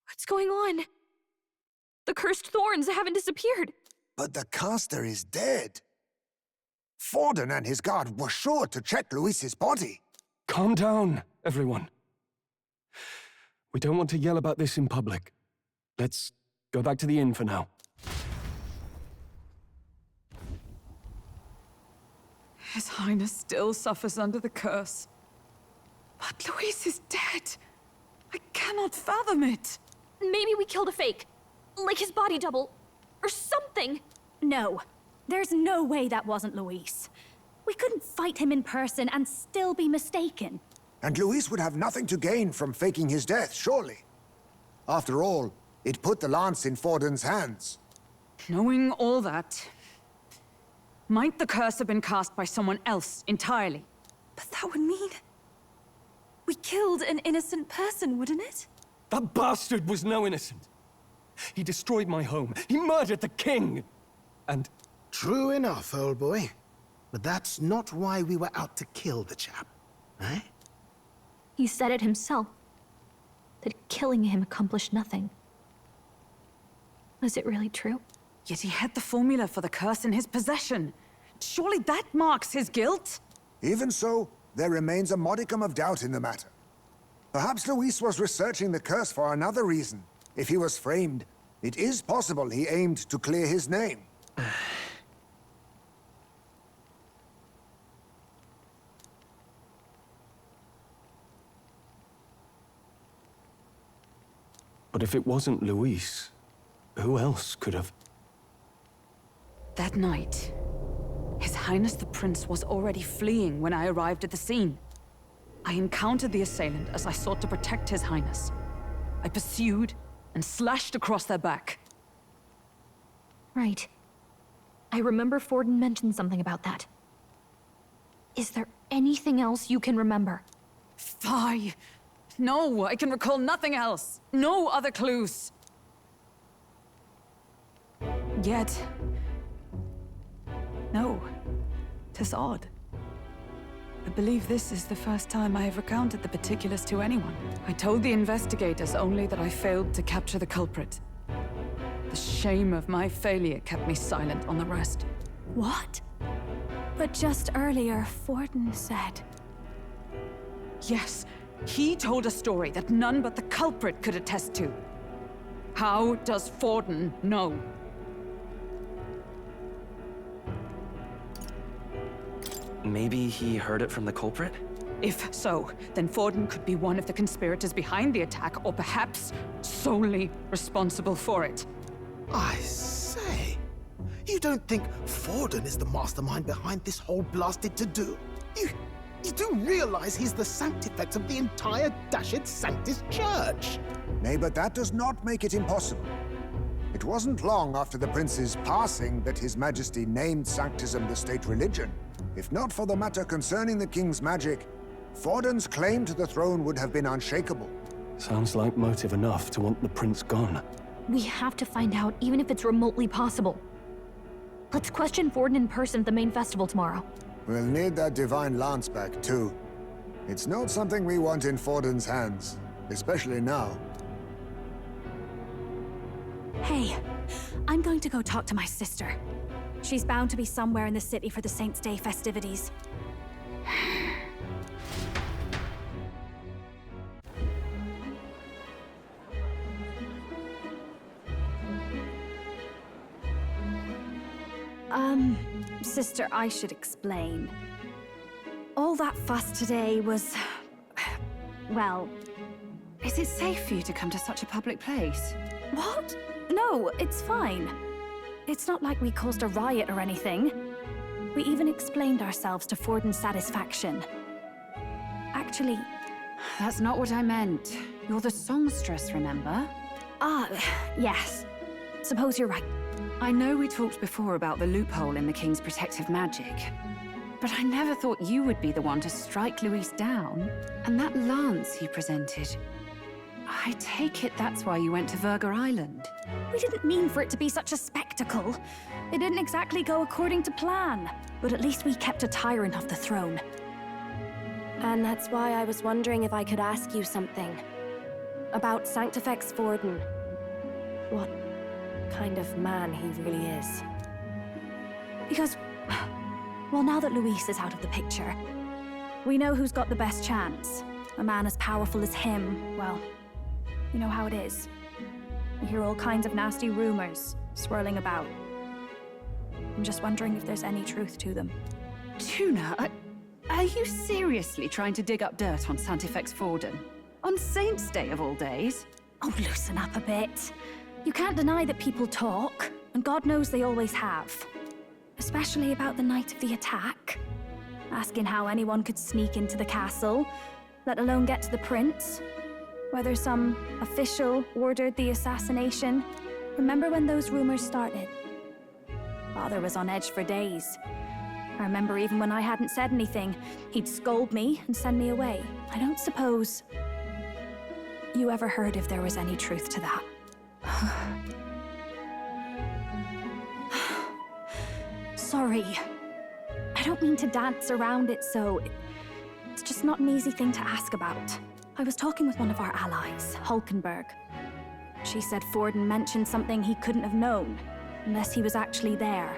E: What's going on? The cursed thorns haven't disappeared.
B: But the caster is dead. Forden and his guard were sure to check Luis's body.
M: Calm down, everyone. We don't want to yell about this in public. Let's go back to the inn for now.
T: His Highness still suffers under the curse. But Luis is dead. I cannot fathom it.
E: Maybe we killed a fake. Like his body double. Or something.
H: No. There's no way that wasn't Luis. We couldn't fight him in person and still be mistaken.
B: And Luis would have nothing to gain from faking his death, surely. After all, it put the lance in Forden's hands.
T: Knowing all that, might the curse have been cast by someone else entirely?
O: But that would mean... we killed an innocent person, wouldn't it?
M: That bastard was no innocent. He destroyed my home. He murdered the king. And...
P: True enough, old boy. But that's not why we were out to kill the chap, eh?
E: He said it himself. That killing him accomplished nothing. Was it really true?
T: Yet he had the formula for the curse in his possession. Surely that marks his guilt?
B: Even so, there remains a modicum of doubt in the matter. Perhaps Luis was researching the curse for another reason. If he was framed, it is possible he aimed to clear his name.
M: But if it wasn't Luis, who else could have?
T: That night, His Highness the Prince was already fleeing when I arrived at the scene. I encountered the assailant as I sought to protect His Highness. I pursued and slashed across their back.
E: Right. I remember Forden mentioned something about that. Is there anything else you can remember?
T: Fie! No, I can recall nothing else. No other clues. Yet... no. 'Tis odd. I believe this is the first time I have recounted the particulars to anyone. I told the investigators only that I failed to capture the culprit. The shame of my failure kept me silent on the rest.
H: What? But just earlier, Forden said...
T: Yes, he told a story that none but the culprit could attest to. How does Forden know?
S: Maybe he heard it from the culprit?
T: If so, then Forden could be one of the conspirators behind the attack, or perhaps solely responsible for it.
P: I say, you don't think Forden is the mastermind behind this whole blasted to-do? You do realize he's the sanctifex of the entire dashed Sanctus Church?
B: Nay, but that does not make it impossible. It wasn't long after the prince's passing that His Majesty named Sanctism the state religion. If not for the matter concerning the king's magic, Forden's claim to the throne would have been unshakable.
M: Sounds like motive enough to want the prince gone.
E: We have to find out, even if it's remotely possible. Let's question Forden in person at the main festival tomorrow.
B: We'll need that divine lance back, too. It's not something we want in Forden's hands, especially now.
H: Hey, I'm going to go talk to my sister. She's bound to be somewhere in the city for the Saints' Day festivities. Sister, I should explain. All that fuss today was... well...
C: Is it safe for you to come to such a public place?
H: What? No, it's fine. It's not like we caused a riot or anything. We even explained ourselves to Forden's satisfaction. Actually...
C: That's not what I meant. You're the songstress, remember?
H: Ah, yes. Suppose you're right.
C: I know we talked before about the loophole in the King's protective magic, but I never thought you would be the one to strike Luis down. And that lance he presented, I take it that's why you went to Verga Island.
H: We didn't mean for it to be such a spectacle. It didn't exactly go according to plan, but at least we kept a tyrant off the throne.
F: And that's why I was wondering if I could ask you something. About Sanctifex Forden. What kind of man he really is.
H: Because, well, now that Luis is out of the picture, we know who's got the best chance. A man as powerful as him, well, you know how it is. We hear all kinds of nasty rumors swirling about. I'm just wondering if there's any truth to them.
C: Tuna, are you seriously trying to dig up dirt on Sanctifex Forden? On Saints' Day of all days?
H: Oh, loosen up a bit. You can't deny that people talk, and God knows they always have. Especially about the night of the attack. Asking how anyone could sneak into the castle, let alone get to the prince. Whether some official ordered the assassination. Remember when those rumors started? Father was on edge for days. I remember even when I hadn't said anything, he'd scold me and send me away. I don't suppose you ever heard if there was any truth to that. Sorry. I don't mean to dance around it, so... It's just not an easy thing to ask about. I was talking with one of our allies, Hulkenberg. She said Forden mentioned something he couldn't have known, unless he was actually there,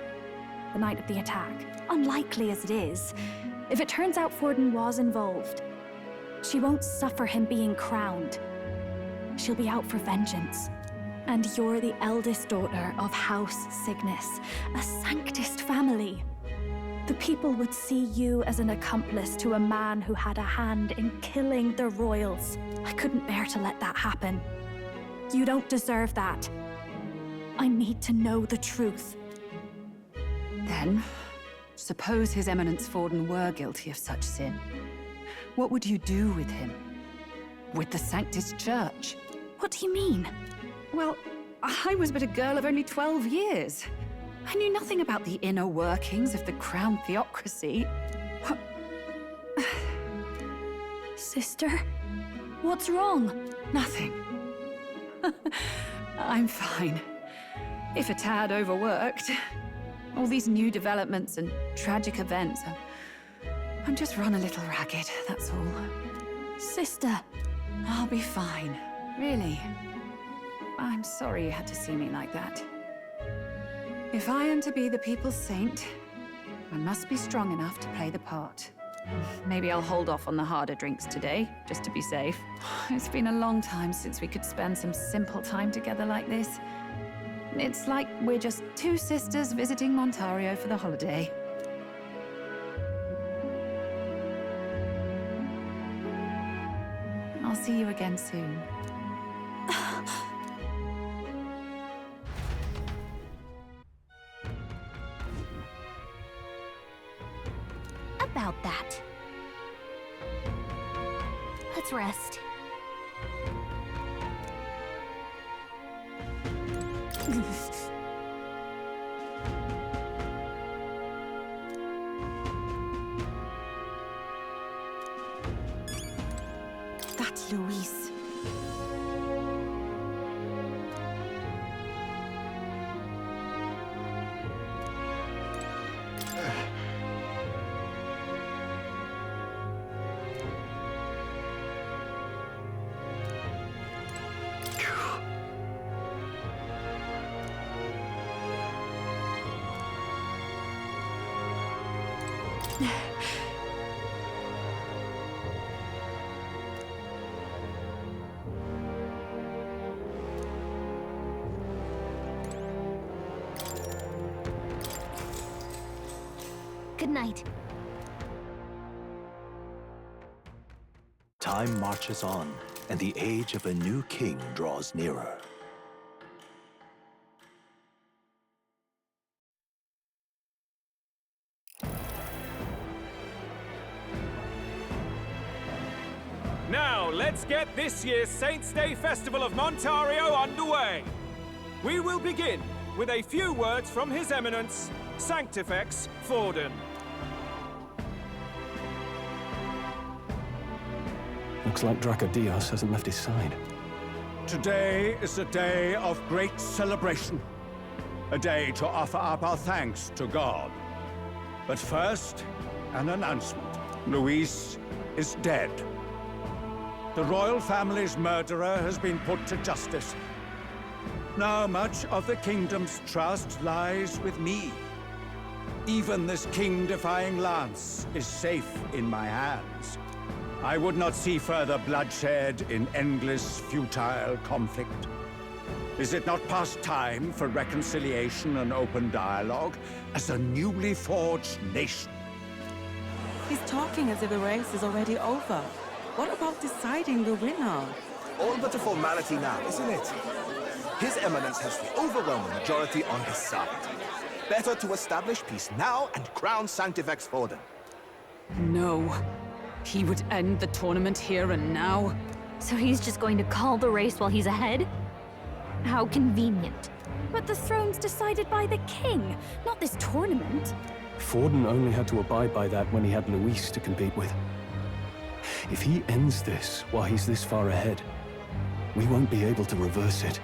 H: the night of the attack. Unlikely as it is, if it turns out Forden was involved, she won't suffer him being crowned. She'll be out for vengeance. And you're the eldest daughter of House Cygnus, a Sanctist family. The people would see you as an accomplice to a man who had a hand in killing the royals. I couldn't bear to let that happen. You don't deserve that. I need to know the truth.
C: Then, suppose His Eminence Forden were guilty of such sin. What would you do with him? With the Sanctist Church?
H: What do you mean?
C: Well, I was but a girl of only 12 years. I knew nothing about the inner workings of the crown theocracy.
H: Sister, what's wrong?
C: Nothing. I'm fine. If a tad overworked. All these new developments and tragic events. I'm just run a little ragged, that's all.
H: Sister.
C: I'll be fine. Really. I'm sorry you had to see me like that. If I am to be the people's saint, I must be strong enough to play the part. Maybe I'll hold off on the harder drinks today, just to be safe. It's been a long time since we could spend some simple time together like this. It's like we're just two sisters visiting Montario for the holiday. I'll see you again soon.
E: About that. Let's rest.
O: that Luis.
E: Good night.
N: Time marches on, and the age of a new king draws nearer.
Q: Now, let's get this year's Saints' Day Festival of Montario underway. We will begin with a few words from His Eminence, Sanctifex Forden.
M: Looks like Dracodios hasn't left his side.
V: Today is a day of great celebration. A day to offer up our thanks to God. But first, an announcement. Luis is dead. The royal family's murderer has been put to justice. Now much of the kingdom's trust lies with me. Even this king-defying lance is safe in my hands. I would not see further bloodshed in endless, futile conflict. Is it not past time for reconciliation and open dialogue as a newly forged nation?
G: He's talking as if the race is already over. What about deciding the winner?
N: All but a formality now, isn't it? His Eminence has the overwhelming majority on his side. Better to establish peace now and crown Sanctifex Forden.
T: No. He would end the tournament here and now.
E: So he's just going to call the race while he's ahead? How convenient.
H: But the throne's decided by the king, not this tournament.
M: Forden only had to abide by that when he had Luis to compete with. If he ends this while he's this far ahead, we won't be able to reverse it.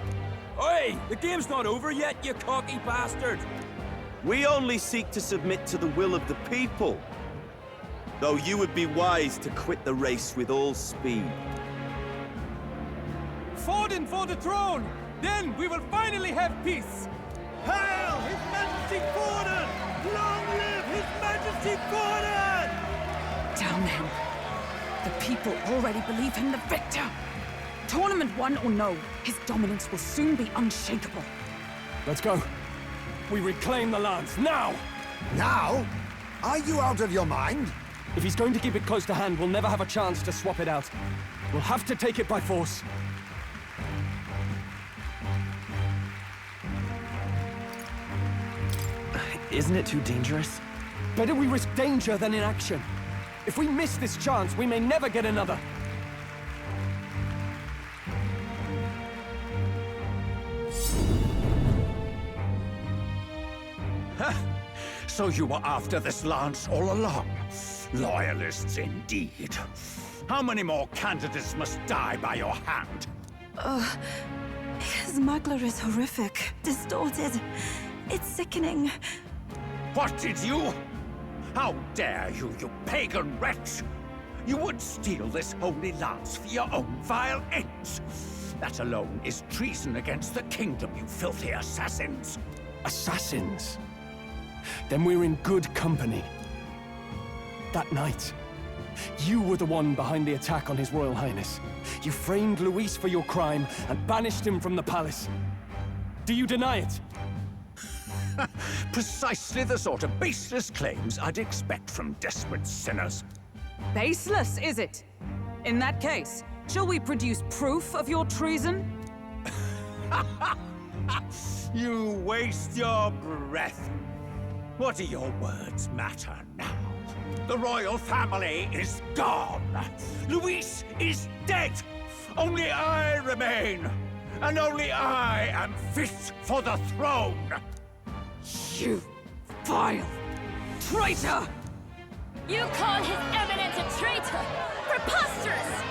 R: Oi! The game's not over yet, you cocky bastard! We only seek to submit to the will of the people. Though you would be wise to quit the race with all speed.
Q: Forden for the throne! Then we will finally have peace!
R: Hail His Majesty Forden! Long live His Majesty Forden!
T: Damn him. The people already believe him the victor. Tournament won or no, his dominance will soon be unshakable.
M: Let's go. We reclaim the lance, now!
B: Now? Are you out of your mind?
M: If he's going to keep it close to hand, we'll never have a chance to swap it out. We'll have to take it by force.
S: Isn't it too dangerous?
M: Better we risk danger than inaction. If we miss this chance, we may never get another.
V: So you were after this lance all along? Loyalists indeed. How many more candidates must die by your hand?
O: His smuggler is horrific, distorted. It's sickening.
V: What did you? How dare you, you pagan wretch! You would steal this holy lance for your own vile ends. That alone is treason against the kingdom, you filthy assassins.
M: Assassins? Then we're in good company. That night, you were the one behind the attack on His Royal Highness. You framed Luis for your crime and banished him from the palace. Do you deny it?
V: Precisely the sort of baseless claims I'd expect from desperate sinners.
T: Baseless, is it? In that case, shall we produce proof of your treason?
V: You waste your breath. What do your words matter now? The royal family is gone. Luis is dead. Only I remain. And only I am fit for the throne.
T: You vile traitor!
E: You call His Eminence a traitor? Preposterous!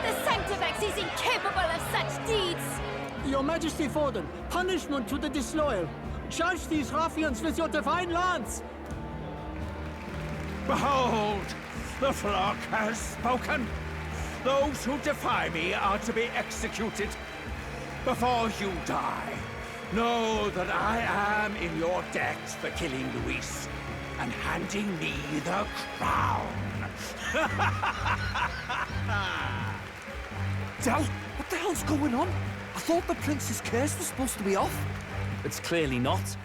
E: The Sanctifex is incapable of such deeds!
K: Your Majesty Forden, punishment to the disloyal. Charge these ruffians with your divine lance!
V: Behold, the flock has spoken. Those who defy me are to be executed. Before you die, know that I am in your debt for killing Luis and handing me the crown.
J: Del, what the hell's going on? I thought the prince's curse was supposed to be off.
A: It's clearly not.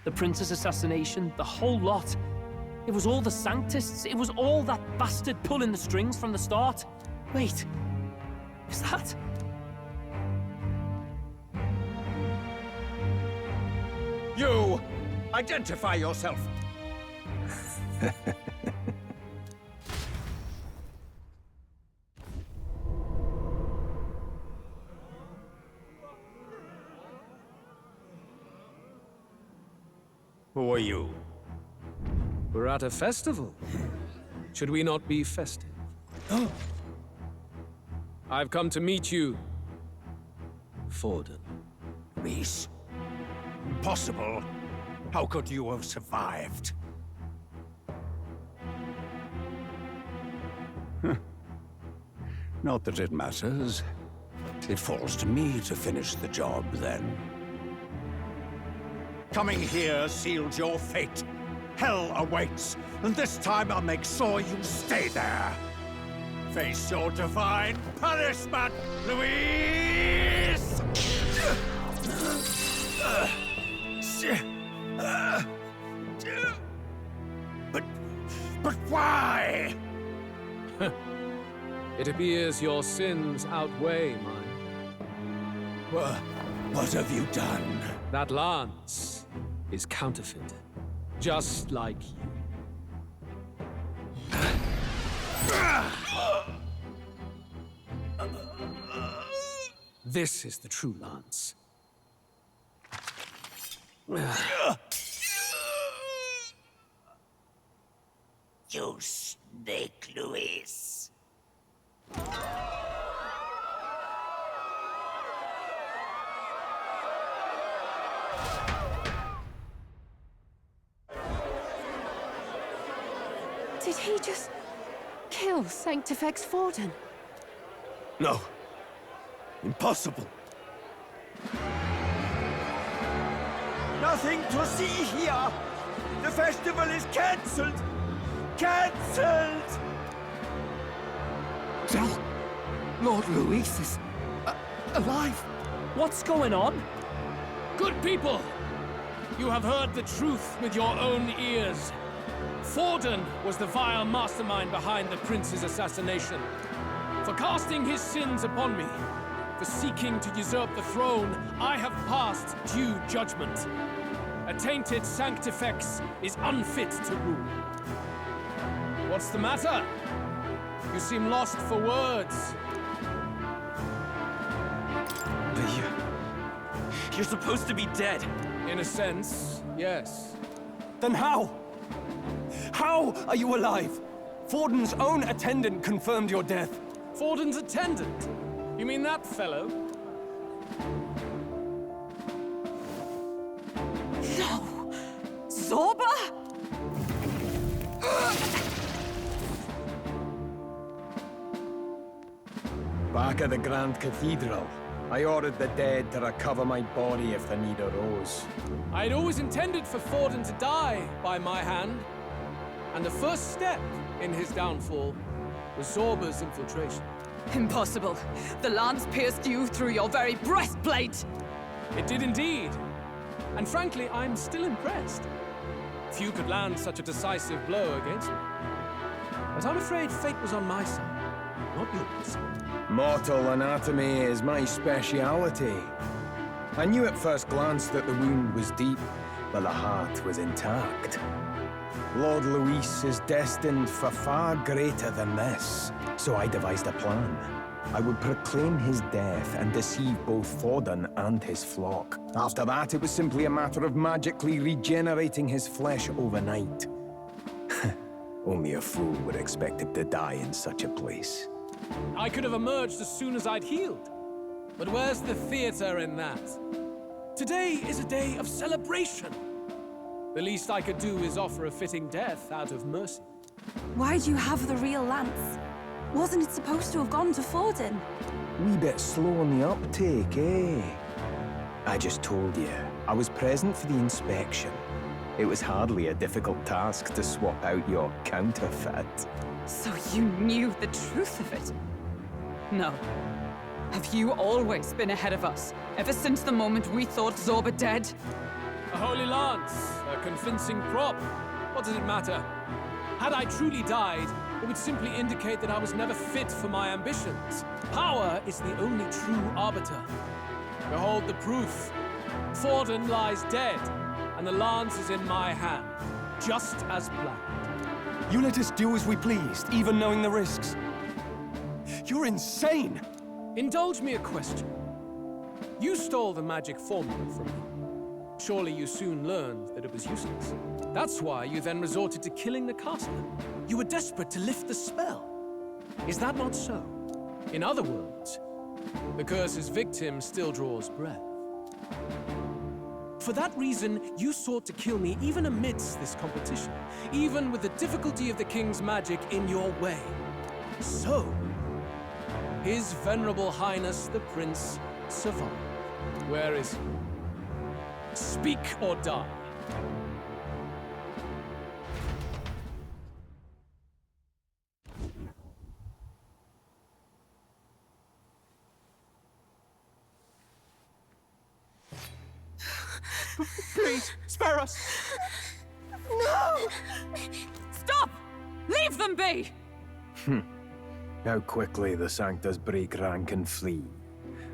A: The prince's assassination, the whole lot. It was all the Sanctists. It was all that bastard pulling the strings from the start. Wait, is that...
V: You, identify yourself.
Q: Who are you?
L: We're at a festival. Should we not be festive? I've come to meet you, Forden.
V: Reese? Impossible. How could you have survived? Not that it matters. It falls to me to finish the job, then. Coming here sealed your fate. Hell awaits, and this time I'll make sure you stay there. Face your divine punishment, Luis! But why?
L: It appears your sins outweigh mine.
V: What have you done?
L: That lance is counterfeit, just like you. This is the true lance.
V: You snake, Luis.
C: Did he just kill Sanctifex Forden?
R: No. Impossible.
V: Nothing to see here! The festival is cancelled! Cancelled!
J: Del, Lord Luis is alive.
A: What's going on?
Q: Good people! You have heard the truth with your own ears. Forden was the vile mastermind behind the prince's assassination. For casting his sins upon me, for seeking to usurp the throne, I have passed due judgment. A tainted Sanctifex is unfit to rule. What's the matter? You seem lost for words.
R: You're supposed to be dead.
Q: In a sense, yes.
M: Then how? How are you alive? Forden's own attendant confirmed your death.
Q: Forden's attendant? You mean that fellow?
C: No! Zorba?
U: Back at the Grand Cathedral, I ordered the dead to recover my body if the need arose.
Q: I'd always intended for Forden to die by my hand. And the first step in his downfall was Zorba's infiltration.
C: Impossible. The lance pierced you through your very breastplate!
Q: It did indeed. And frankly, I'm still impressed. Few could land such a decisive blow against me. But I'm afraid fate was on my side, not yours.
U: Mortal anatomy is my speciality. I knew at first glance that the wound was deep, but the heart was intact. Lord Luis is destined for far greater than this, so I devised a plan. I would proclaim his death and deceive both Forden and his flock. After that, it was simply a matter of magically regenerating his flesh overnight. Only a fool would expect him to die in such a place.
Q: I could have emerged as soon as I'd healed. But where's the theater in that? Today is a day of celebration. The least I could do is offer a fitting death out of mercy.
O: Why'd you have the real lance? Wasn't it supposed to have gone to Forden?
U: Wee bit slow on the uptake, eh? I just told you, I was present for the inspection. It was hardly a difficult task to swap out your counterfeit.
T: So you knew the truth of it? No. Have you always been ahead of us, ever since the moment we thought Zorba dead?
Q: A holy lance, a convincing prop. What does it matter? Had I truly died, it would simply indicate that I was never fit for my ambitions. Power is the only true arbiter. Behold the proof. Forden lies dead, and the lance is in my hand, just as planned.
M: You let us do as we pleased, even knowing the risks. You're insane!
Q: Indulge me a question. You stole the magic formula from me. Surely you soon learned that it was useless. That's why you then resorted to killing the caster. You were desperate to lift the spell. Is that not so? In other words, the curse's victim still draws breath. For that reason, you sought to kill me even amidst this competition, even with the difficulty of the king's magic in your way. So, His Venerable Highness the Prince survived. Where is he? Speak or die.
T: Please, spare us! No! Stop! Leave them be!
U: How quickly the Sanctas break rank and flee.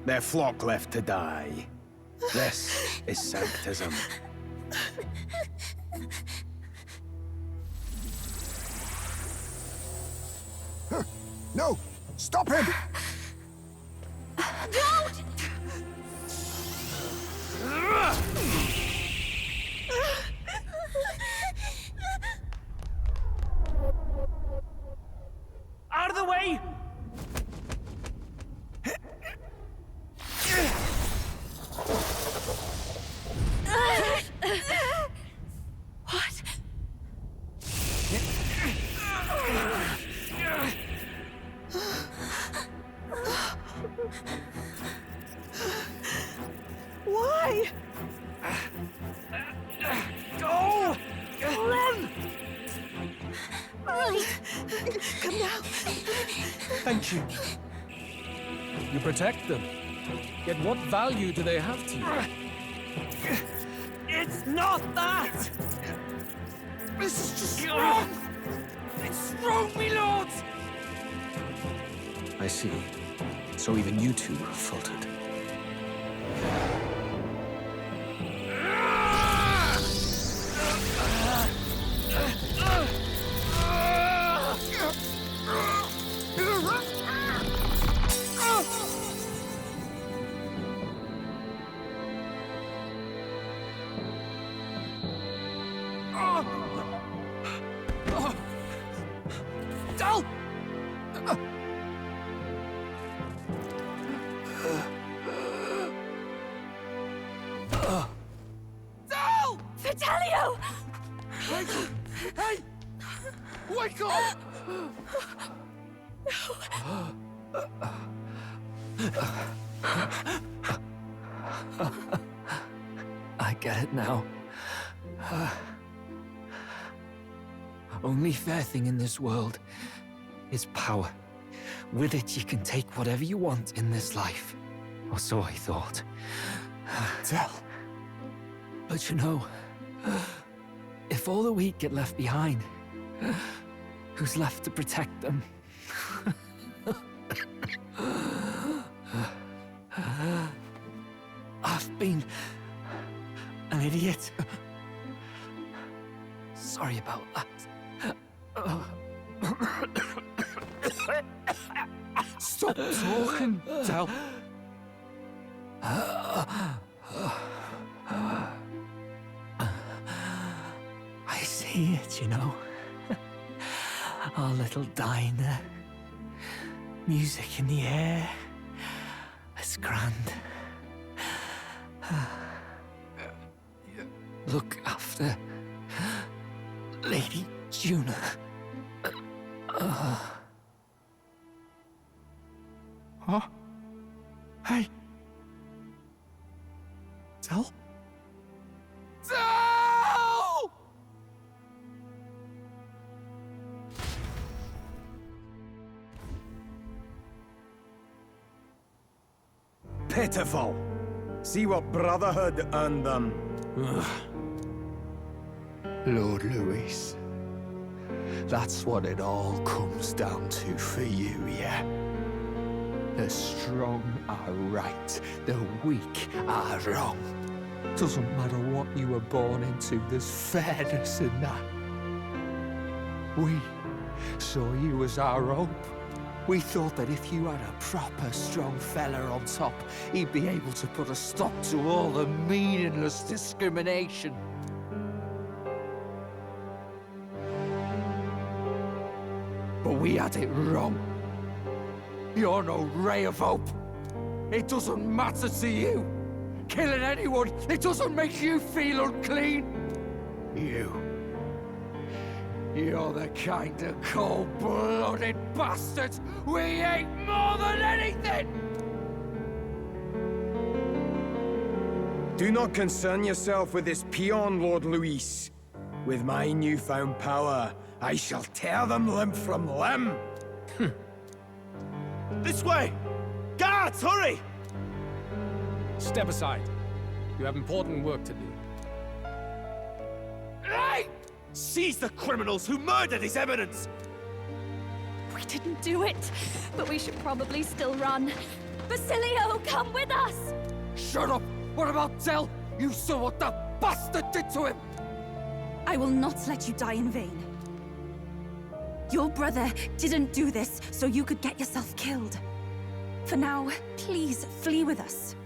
U: Their flock left to die. This is Sanctism.
B: No! Stop him!
E: Don't!
A: Out of the way!
E: What?
O: Why?
A: Go! Run!
O: Come now.
Q: Thank you. You protect them. Yet what value do they have to you?
A: It's not that! This is just wrong! It's wrong, me lords!
L: I see. So even you two faltered.
A: Dal! Dal!
E: Fidelio!
A: Hey! Wake up!
J: I get it now. Only fair thing in this world is power. With it, you can take whatever you want in this life. Or so I thought.
B: Tell.
J: But you know, if all the weak get left behind, who's left to protect them? I've been an idiot. Sorry about that.
A: Stop talking, Dal.
J: I see it, you know. Our little diner. Music in the air. It's grand. Look after Lady Juna. Huh? Hey. Del? Del!
U: Pitiful. See what Brotherhood earned them.
J: Lord Louis. That's what it all comes down to for you, yeah? The strong are right, the weak are wrong. Doesn't matter what you were born into, there's fairness in that. We saw you as our hope. We thought that if you had a proper strong fella on top, he'd be able to put a stop to all the meaningless discrimination. But we had it wrong. You're no ray of hope. It doesn't matter to you. Killing anyone, it doesn't make you feel unclean. You're the kind of cold-blooded bastards we hate more than anything!
U: Do not concern yourself with this peon, Lord Luis. With my newfound power, I shall tear them limb from limb.
R: This way! Guards, hurry!
L: Step aside. You have important work to do.
R: Hey! Seize the criminals who murdered His Eminence!
H: We didn't do it, but we should probably still run. Basilio, come with us!
J: Shut up! What about Del? You saw what that bastard did to him!
O: I will not let you die in vain. Your brother didn't do this so you could get yourself killed. For now, please flee with us.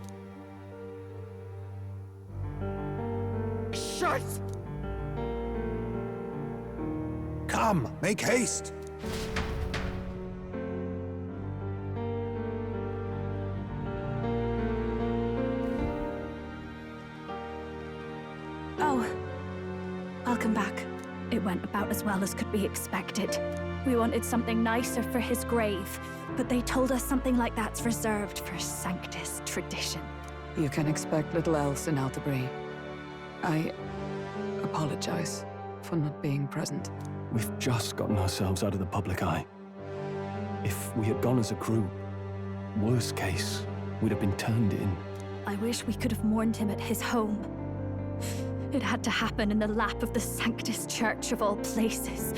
J: Shite!
B: Come, make haste!
O: Oh, I'll come back.
H: It went about as well as could be expected. We wanted something nicer for his grave, but they told us something like that's reserved for Sanctus tradition.
T: You can expect little else in Altabri. I apologize for not being present.
M: We've just gotten ourselves out of the public eye. If we had gone as a group, worst case, we'd have been turned in.
H: I wish we could have mourned him at his home. It had to happen in the lap of the Sanctus Church of all places.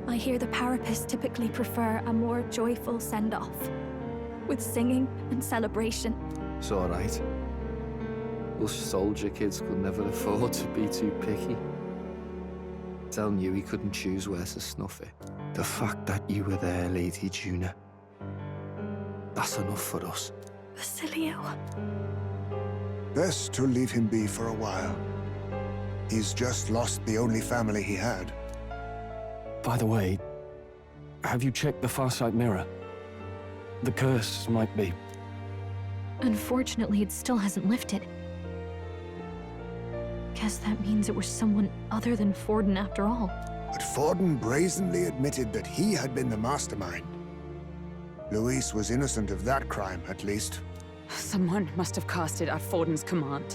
H: I hear the Parapists typically prefer a more joyful send-off, with singing and celebration.
J: It's all right. Us soldier kids could never afford to be too picky. Del knew he couldn't choose where to snuff it. The fact that you were there, Lady Juna, that's enough for us.
H: Basilio.
B: Best to leave him be for a while. He's just lost the only family he had.
M: By the way, have you checked the Farsight mirror? The curse might be...
H: Unfortunately, it still hasn't lifted. Guess that means it was someone other than Forden after all.
B: But Forden brazenly admitted that he had been the mastermind. Luis was innocent of that crime, at least.
T: Someone must have cast it at Forden's command.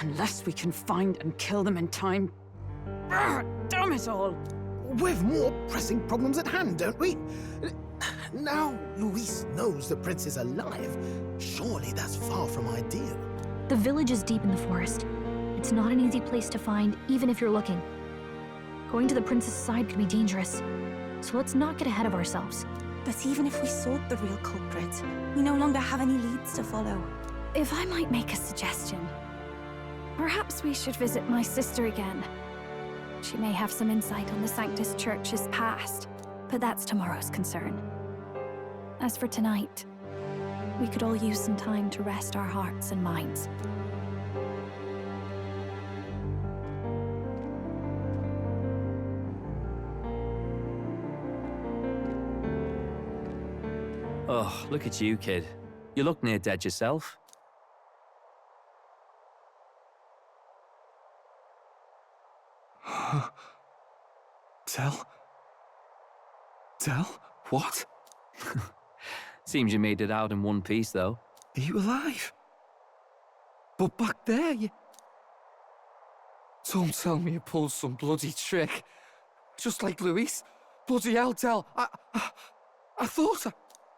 T: Unless we can find and kill them in time... Damn it all!
P: We've more pressing problems at hand, don't we? Now Luis knows the prince is alive. Surely that's far from ideal.
H: The village is deep in the forest. It's not an easy place to find, even if you're looking. Going to the prince's side could be dangerous. So let's not get ahead of ourselves.
O: But even if we sought the real culprit, we no longer have any leads to follow.
H: If I might make a suggestion, perhaps we should visit my sister again. She may have some insight on the Sanctus Church's past, but that's tomorrow's concern. As for tonight, we could all use some time to rest our hearts and minds.
A: Oh, look at you, kid. You look near dead yourself.
J: Tell? What?
A: Seems you made it out in one piece, though.
J: Are you alive? But back there, you... Don't tell me you pulled some bloody trick. Just like Luis. Bloody hell, Del. I thought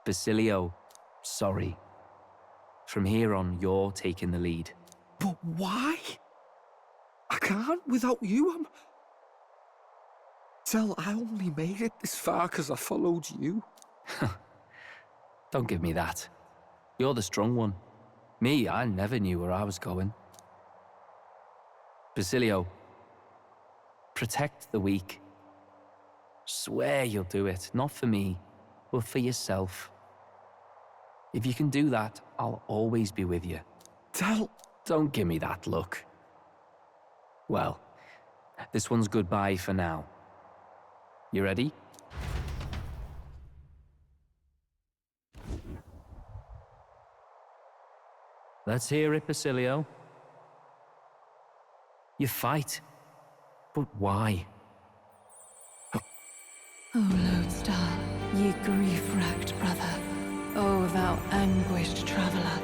A: Basilio, sorry. From here on, you're taking the lead.
J: But why? I can't without you. Del, I only made it this far because I followed you.
A: Don't give me that. You're the strong one. Me, I never knew where I was going. Basilio, protect the weak. Swear you'll do it, not for me, but for yourself. If you can do that, I'll always be with you.
J: Del...
A: Don't give me that look. Well, this one's goodbye for now. You ready? Let's hear it, Basilio. You fight, but why?
C: O Lodestar, ye grief-racked brother, O thou anguished traveler.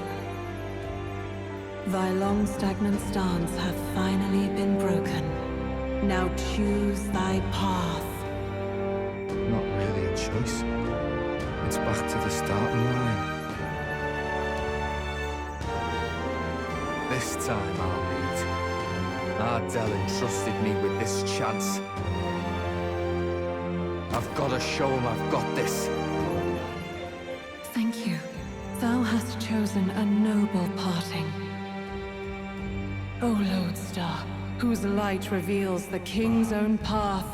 C: Thy long stagnant stance hath finally been broken. Now choose thy path.
J: Not really a choice. It's back to the starting line. This time I'll lead. Ardell entrusted me with this chance. I've got to show him I've got this.
C: Thank you. Thou hast chosen a noble parting. O Lodestar, whose light reveals the king's own path.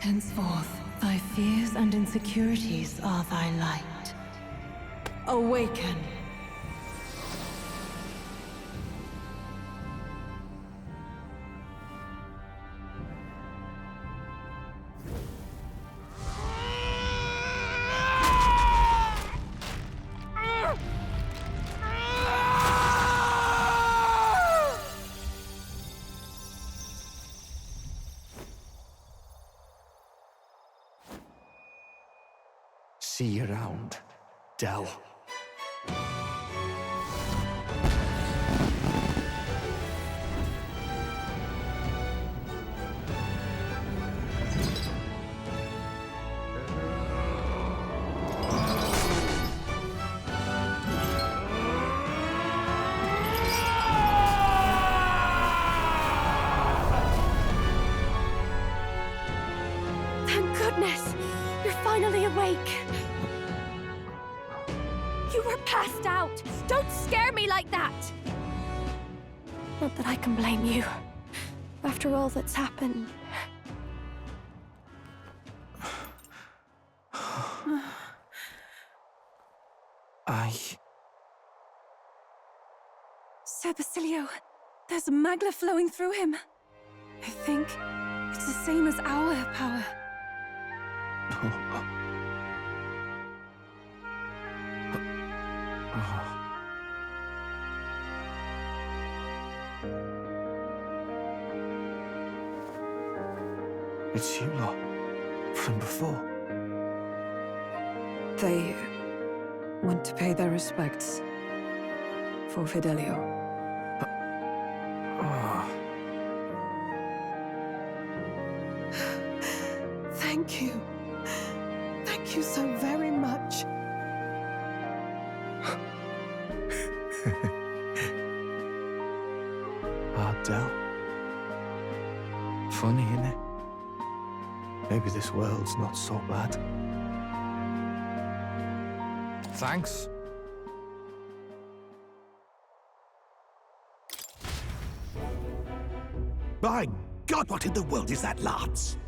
C: Henceforth, thy fears and insecurities are thy light. Awaken.
J: See you around, Del.
H: Thank goodness! You're finally awake! You were passed out! Don't scare me like that! Not that I can blame you. After all that's happened.
C: Sir Basilio, there's magla flowing through him. I think it's the same as our power.
J: It's you lot. From before.
T: They want to pay their respects for Fidelio.
G: Thank you. Thank you so very much.
J: Ardell. Funny, innit? Maybe this world's not so bad. Thanks.
D: By God, what in the world is that, lads?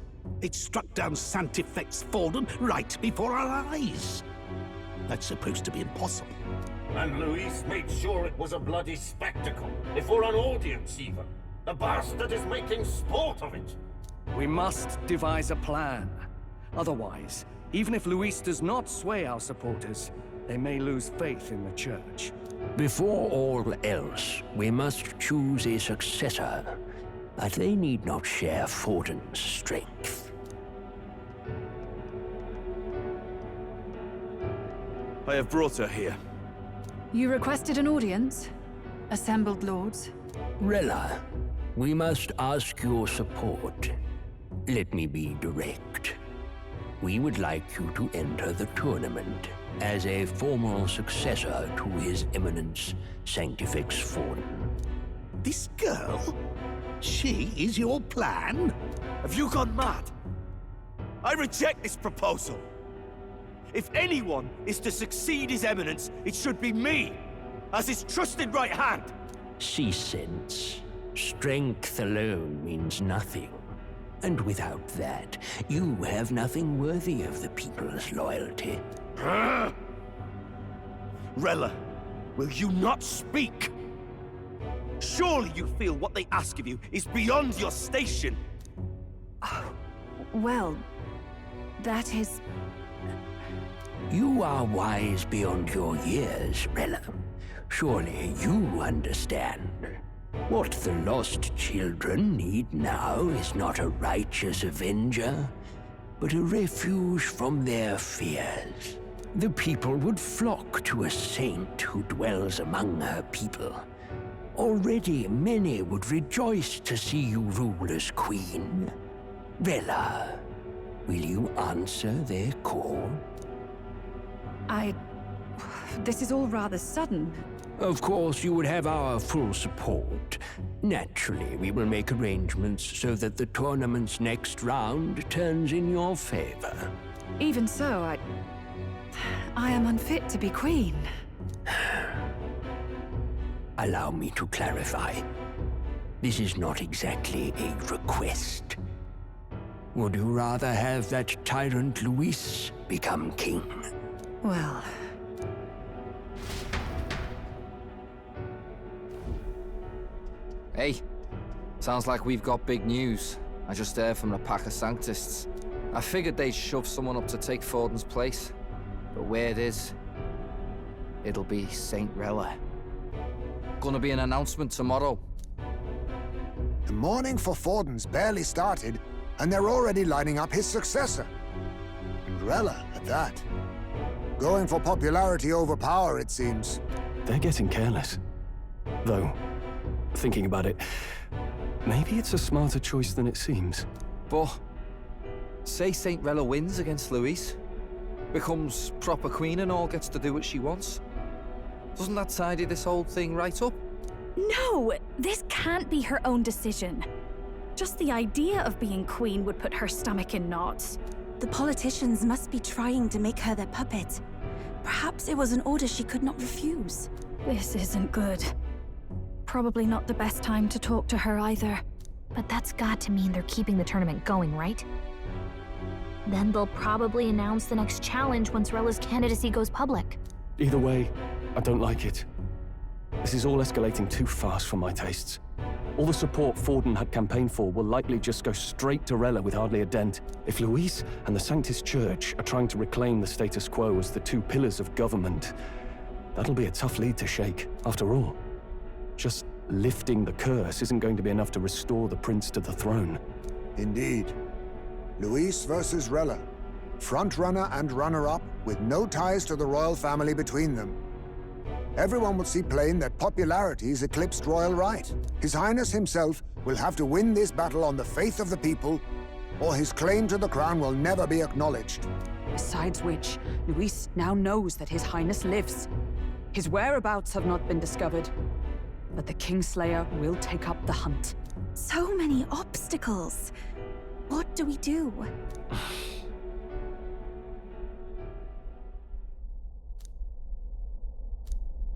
D: It struck down Sanctifex Forden right before our eyes. That's supposed to be impossible.
I: And Luis made sure it was a bloody spectacle, before an audience even. The bastard is making sport of it.
M: We must devise a plan. Otherwise, Even if Luis does not sway our supporters, they may lose faith in the church.
F: Before all else, we must choose a successor, but they need not share Forden's strength.
R: I have brought her here.
C: You requested an audience? Assembled lords?
F: Rella, we must ask your support. Let me be direct. We would like you to enter the tournament as a formal successor to His Eminence Sanctifex Forden.
D: This girl? She is your plan?
R: Have you gone mad? I reject this proposal. If anyone is to succeed His Eminence, it should be me, as his trusted right hand.
F: See sense. Strength alone means nothing. And without that, you have nothing worthy of the people's loyalty.
R: Rella, will you not speak? Surely you feel what they ask of you is beyond your station.
C: Well, that is...
F: You are wise beyond your years, Rella. Surely you understand. What the lost children need now is not a righteous avenger, but a refuge from their fears. The people would flock to a saint who dwells among her people. Already many would rejoice to see you rule as queen. Rella, will you answer their call?
C: This is all rather sudden.
F: Of course, you would have our full support. Naturally, we will make arrangements so that the tournament's next round turns in your favor.
C: Even so, I am unfit to be queen.
F: Allow me to clarify. This is not exactly a request. Would you rather have that tyrant Luis become king?
C: Well...
J: Hey, sounds like we've got big news. I just heard from the pack of Sanctists. I figured they'd shove someone up to take Forden's place. But where it is, it'll be Saint Rella. Gonna be an announcement tomorrow.
B: The mourning for Forden's barely started, and they're already lining up his successor. And Rella, at that. Going for popularity over power, it seems.
M: They're getting careless. Though, thinking about it, maybe it's a smarter choice than it seems.
J: But, say Saint Rella wins against Luis, becomes proper queen and all gets to do what she wants. Doesn't that tidy this whole thing right up?
H: No, this can't be her own decision. Just the idea of being queen would put her stomach in knots.
O: The politicians must be trying to make her their puppet. Perhaps it was an order she could not refuse.
H: This isn't good. Probably not the best time to talk to her either.
E: But that's got to mean they're keeping the tournament going, right? Then they'll probably announce the next challenge once Rella's candidacy goes public.
M: Either way, I don't like it. This is all escalating too fast for my tastes. All the support Forden had campaigned for will likely just go straight to Rella with hardly a dent. If Luis and the Sanctist Church are trying to reclaim the status quo as the two pillars of government, that'll be a tough lead to shake. After all, just lifting the curse isn't going to be enough to restore the prince to the throne.
B: Indeed. Luis versus Rella. Frontrunner and runner-up with no ties to the royal family between them. Everyone will see plain that popularity's eclipsed royal right. His Highness himself will have to win this battle on the faith of the people, or his claim to the crown will never be acknowledged.
T: Besides which, Luis now knows that His Highness lives. His whereabouts have not been discovered, but the Kingslayer will take up the hunt.
O: So many obstacles. What do we do?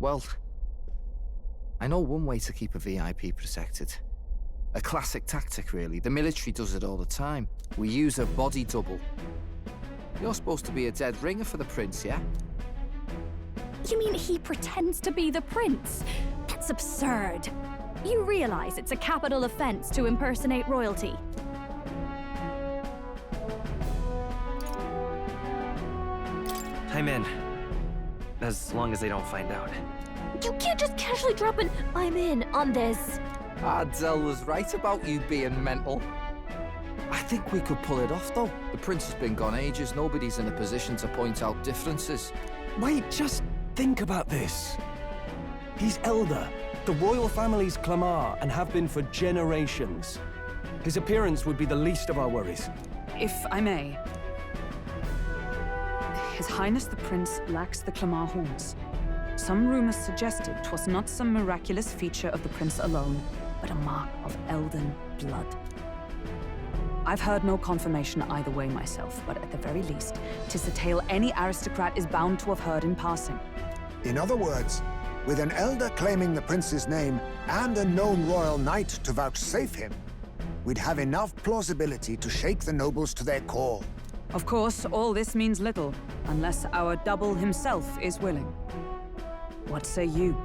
J: Well, I know one way to keep a VIP protected. A classic tactic, really. The military does it all the time. We use a body double. You're supposed to be a dead ringer for the prince, yeah?
H: You mean he pretends to be the prince? That's absurd. You realize it's a capital offense to impersonate royalty.
N: I'm in. As long as they don't find out.
E: You can't just casually drop an "I'm in" on this.
J: Adzel was right about you being mental. I think we could pull it off, though. The prince has been gone ages. Nobody's in a position to point out differences.
M: Wait, just think about this. He's elder. The royal family's Clamar and have been for generations. His appearance would be the least of our worries.
T: If I may. His Highness the Prince lacks the Clamar horns. Some rumors suggested 'twas not some miraculous feature of the prince alone, but a mark of elden blood. I've heard no confirmation either way myself, but at the very least, 'tis a tale any aristocrat is bound to have heard in passing.
B: In other words, with an elder claiming the prince's name and a known royal knight to vouchsafe him, we'd have enough plausibility to shake the nobles to their core.
T: Of course, all this means little, unless our double himself is willing. What say you?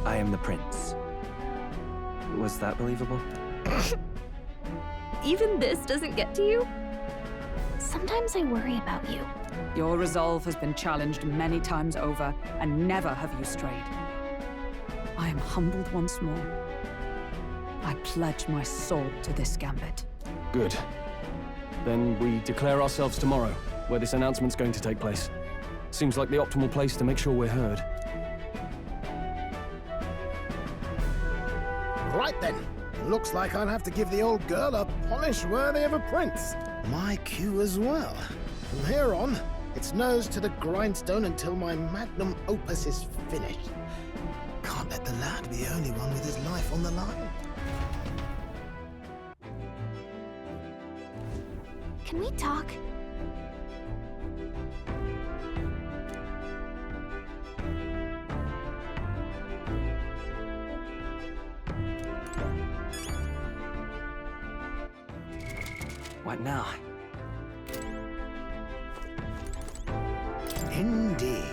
N: I am the prince. Was that believable?
E: Even this doesn't get to you? Sometimes I worry about you.
T: Your resolve has been challenged many times over, and never have you strayed. I am humbled once more. I pledge my sword to this gambit.
M: Good. Then we declare ourselves tomorrow, where this announcement's going to take place. Seems like the optimal place to make sure we're heard.
P: Right then. Looks like I'll have to give the old girl a polish worthy of a prince. My cue as well. From here on, it's nose to the grindstone until my magnum opus is finished. Can't let the lad be the only one with his life on the line.
E: Can we talk?
N: What now?
P: Indeed.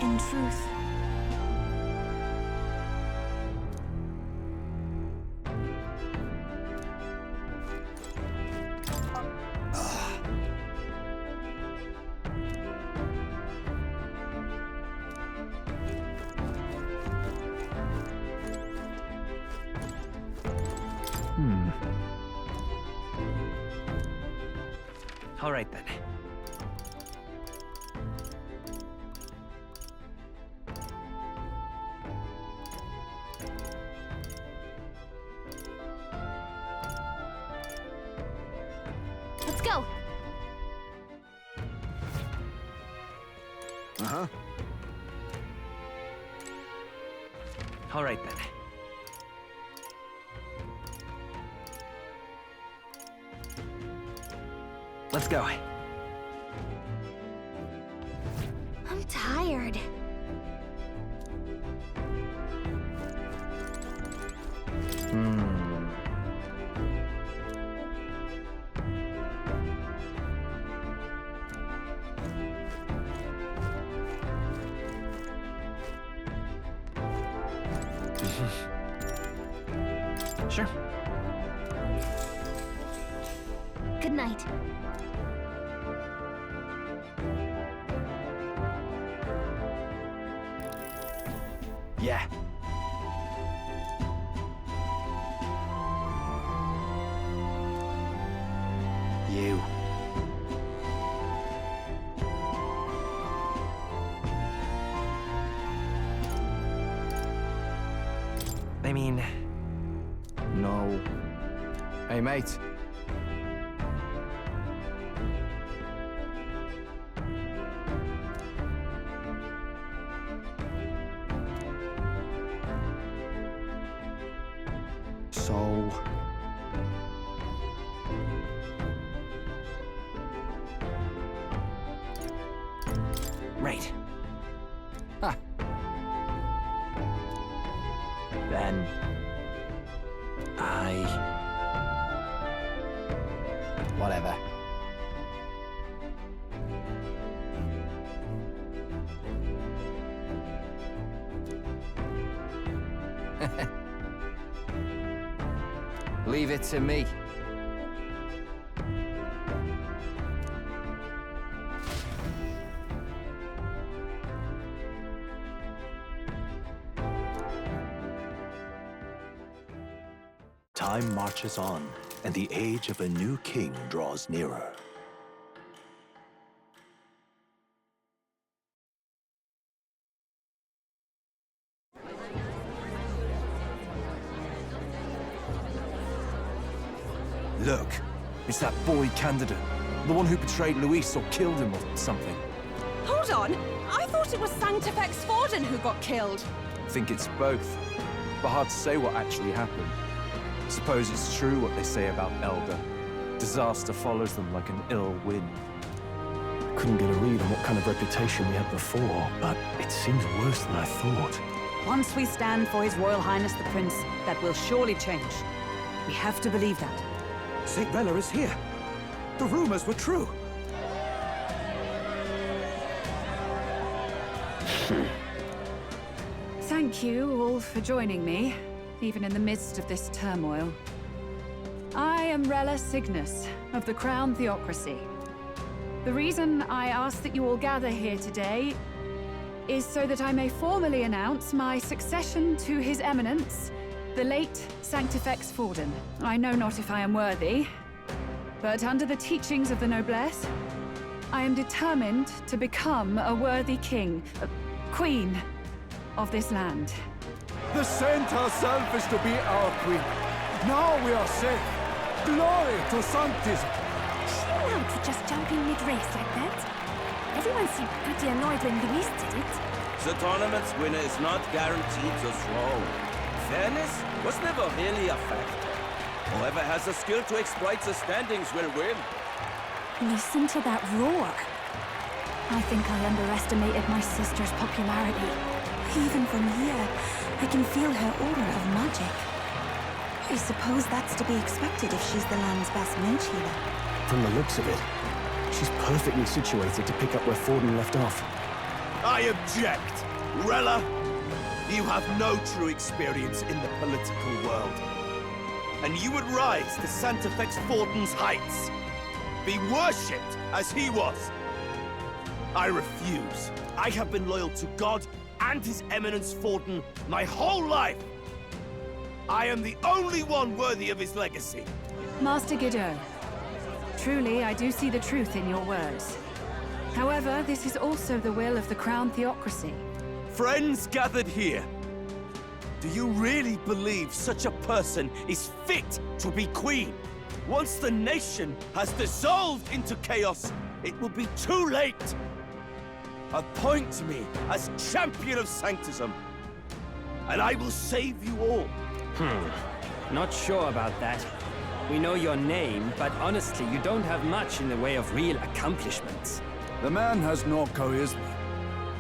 O: In truth,
N: All right then.
E: Let's go.
B: Uh-huh.
N: All right then. Let's go.
E: I'm tired.
N: Sure.
E: Good night.
N: Yeah. You. I mean...
J: No. Hey, mate. So...
N: Right.
J: Then... whatever. Leave it to me.
K: Time marches on, and the age of a new king draws nearer.
L: Look, it's that boy candidate. The one who betrayed Luis or killed him or something.
S: Hold on! I thought it was Sanctifex Forden who got killed.
L: I think it's both. But hard to say what actually happened. Suppose it's true what they say about Elder. Disaster follows them like an ill wind.
M: Couldn't get a read on what kind of reputation we had before, but it seems worse than I thought.
T: Once we stand for His Royal Highness the Prince, that will surely change. We have to believe that.
D: St. Rella is here. The rumors were true.
C: Thank you all for joining me, even in the midst of this turmoil. I am Rella Cygnus, of the Crown Theocracy. The reason I ask that you all gather here today is so that I may formally announce my succession to His Eminence, the late Sanctifex Forden. I know not if I am worthy, but under the teachings of the noblesse, I am determined to become a worthy king, queen of this land.
V: The saint herself is to be our queen. Now we are safe. Glory to Sanctis.
H: Is she allowed to just jump in mid-race like that? Everyone seemed pretty annoyed when Luis did it.
R: The tournament's winner is not guaranteed the throne. Fairness was never really a factor. Whoever has the skill to exploit the standings will win.
H: Listen to that roar. I think I underestimated my sister's popularity.
O: Even from here, I can feel her aura of magic. I suppose that's to be expected if she's the land's best mage healer.
M: From the looks of it, she's perfectly situated to pick up where Forden left off.
R: I object! Rella, you have no true experience in the political world. And you would rise to Sanctifex Forden's heights. Be worshipped as he was. I refuse. I have been loyal to God and His Eminence Forden my whole life. I am the only one worthy of his legacy.
C: Master Guido, truly I do see the truth in your words. However, this is also the will of the Crown Theocracy.
R: Friends gathered here, do you really believe such a person is fit to be queen? Once the nation has dissolved into chaos, it will be too late. Appoint me as champion of sanctism, and I will save you all.
A: Not sure about that. We know your name, but honestly, you don't have much in the way of real accomplishments.
U: The man has no charisma.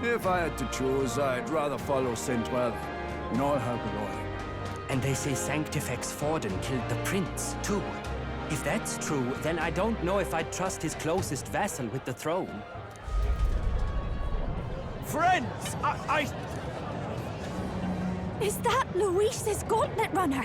U: If I had to choose, I'd rather follow St. Rella in all her glory.
A: And they say Sanctifex Forden killed the prince, too. If that's true, then I don't know if I'd trust his closest vassal with the throne.
R: Friends,
H: Is that Luis's gauntlet runner?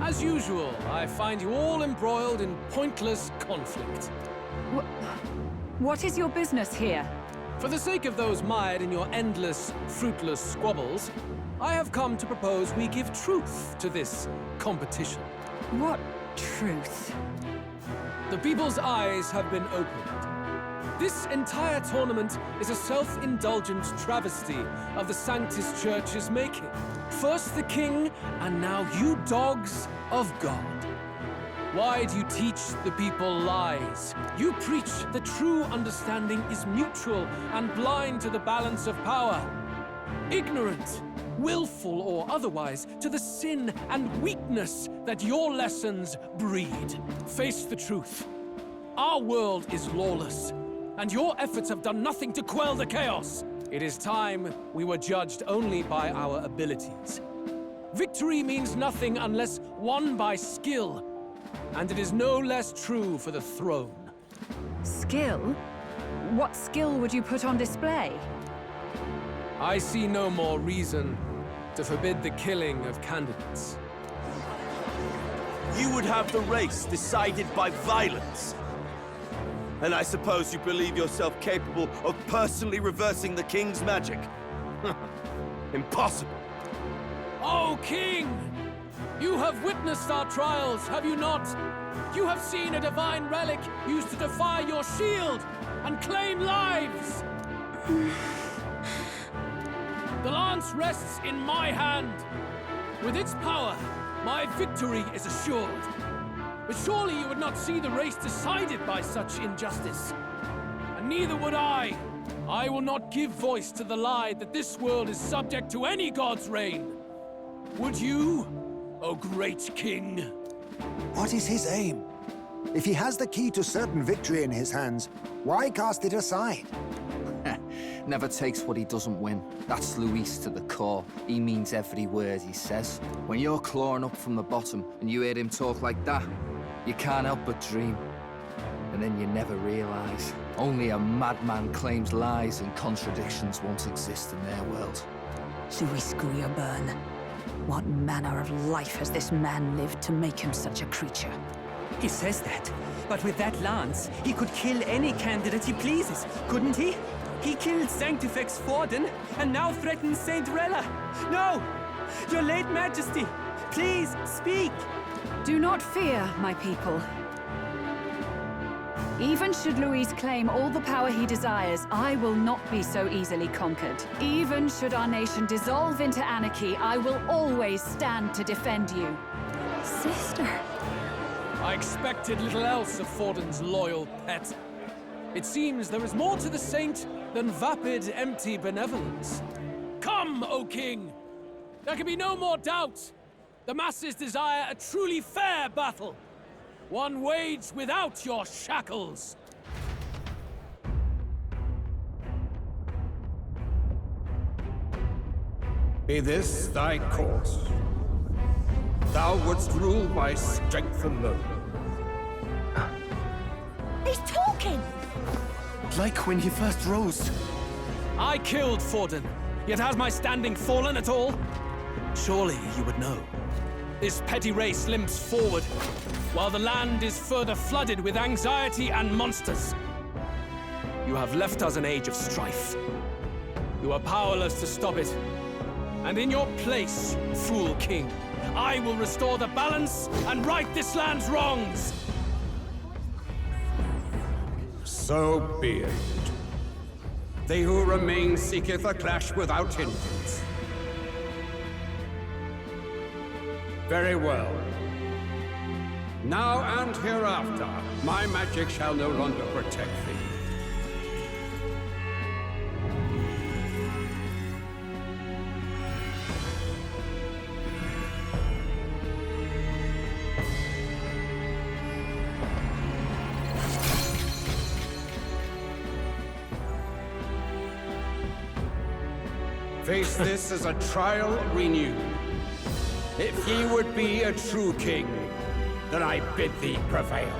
Q: As usual, I find you all embroiled in pointless conflict.
C: What is your business here?
Q: For the sake of those mired in your endless, fruitless squabbles, I have come to propose we give truth to this competition.
C: What truth?
Q: The people's eyes have been opened. This entire tournament is a self-indulgent travesty of the Sanctus Church's making. First the king, and now you dogs of God. Why do you teach the people lies? You preach that true understanding is mutual and blind to the balance of power. Ignorant,
L: willful or otherwise, to the sin and weakness that your lessons breed. Face the truth. Our world is lawless, and your efforts have done nothing to quell the chaos. It is time we were judged only by our abilities. Victory means nothing unless won by skill, and it is no less true for the throne.
C: Skill? What skill would you put on display?
L: I see no more reason to forbid the killing of candidates.
R: You would have the race decided by violence. And I suppose you believe yourself capable of personally reversing the king's magic? Impossible.
L: Oh, King! You have witnessed our trials, have you not? You have seen a divine relic used to defy your shield and claim lives! The lance rests in my hand. With its power, my victory is assured. But surely you would not see the race decided by such injustice. And neither would I. I will not give voice to the lie that this world is subject to any god's reign. Would you, O great king?
B: What is his aim? If he has the key to certain victory in his hands, why cast it aside?
J: Never takes what he doesn't win. That's Luis to the core. He means every word he says. When you're clawing up from the bottom and you hear him talk like that, you can't help but dream. And then you never realize. Only a madman claims lies and contradictions won't exist in their world.
T: Luis Guyabern. What manner of life has this man lived to make him such a creature?
G: He says that, but with that lance, he could kill any candidate he pleases, couldn't he? He killed Sanctifex Forden, and now threatens Saint Rella. No! Your late Majesty, please, speak!
C: Do not fear, my people. Even should Luis claim all the power he desires, I will not be so easily conquered. Even should our nation dissolve into anarchy, I will always stand to defend you.
H: Sister.
L: I expected little else of Forden's loyal pet. It seems there is more to the saint than vapid, empty benevolence. Come, O king! There can be no more doubt. The masses desire a truly fair battle. One waged without your shackles.
I: Be this thy course. Thou wouldst rule by strength alone.
O: He's talking!
M: Like when he first rose.
L: I killed Forden, yet has my standing fallen at all? Surely you would know. This petty race limps forward, while the land is further flooded with anxiety and monsters. You have left us an age of strife. You are powerless to stop it. And in your place, fool king, I will restore the balance and right this land's wrongs!
I: So be it. They who remain seeketh a clash without hindrance. Very well. Now and hereafter, my magic shall no longer protect thee. Face this as a trial renewed. If ye would be a true king, then I bid thee prevail.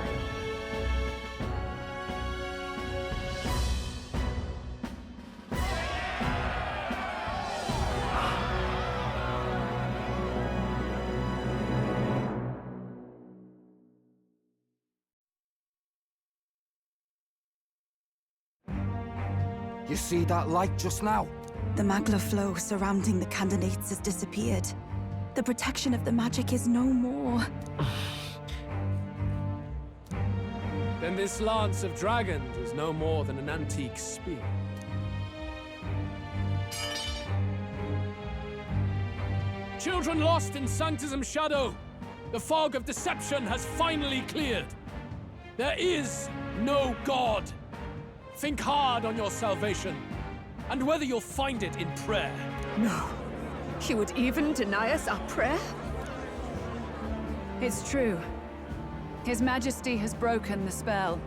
J: You see that light just now?
O: The magla flow surrounding the candidates has disappeared. The protection of the magic is no more.
L: Then this lance of dragons is no more than an antique spear. Children lost in Sanctism's shadow, the fog of deception has finally cleared. There is no God. Think hard on your salvation, and whether you'll find it in prayer.
G: No.
C: You would even deny us our prayer? It's true. His Majesty has broken the spell.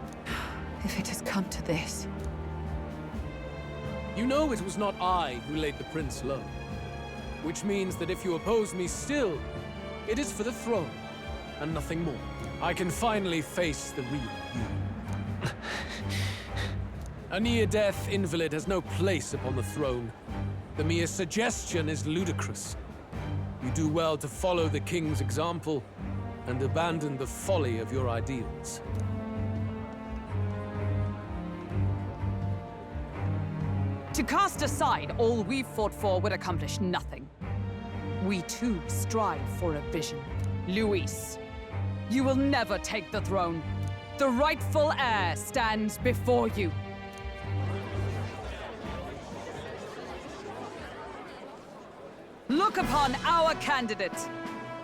C: If it has come to this.
F: You know it was not I who laid the prince low. Which means that if you oppose me still, it is for the throne, and nothing more. I can finally face the real you. A near-death invalid has no place upon the throne. The mere suggestion is ludicrous. You do well to follow the king's example and abandon the folly of your ideals.
T: To cast aside all we've fought for would accomplish nothing. We too strive for a vision. Luis, you will never take the throne. The rightful heir stands before you. Look upon our candidate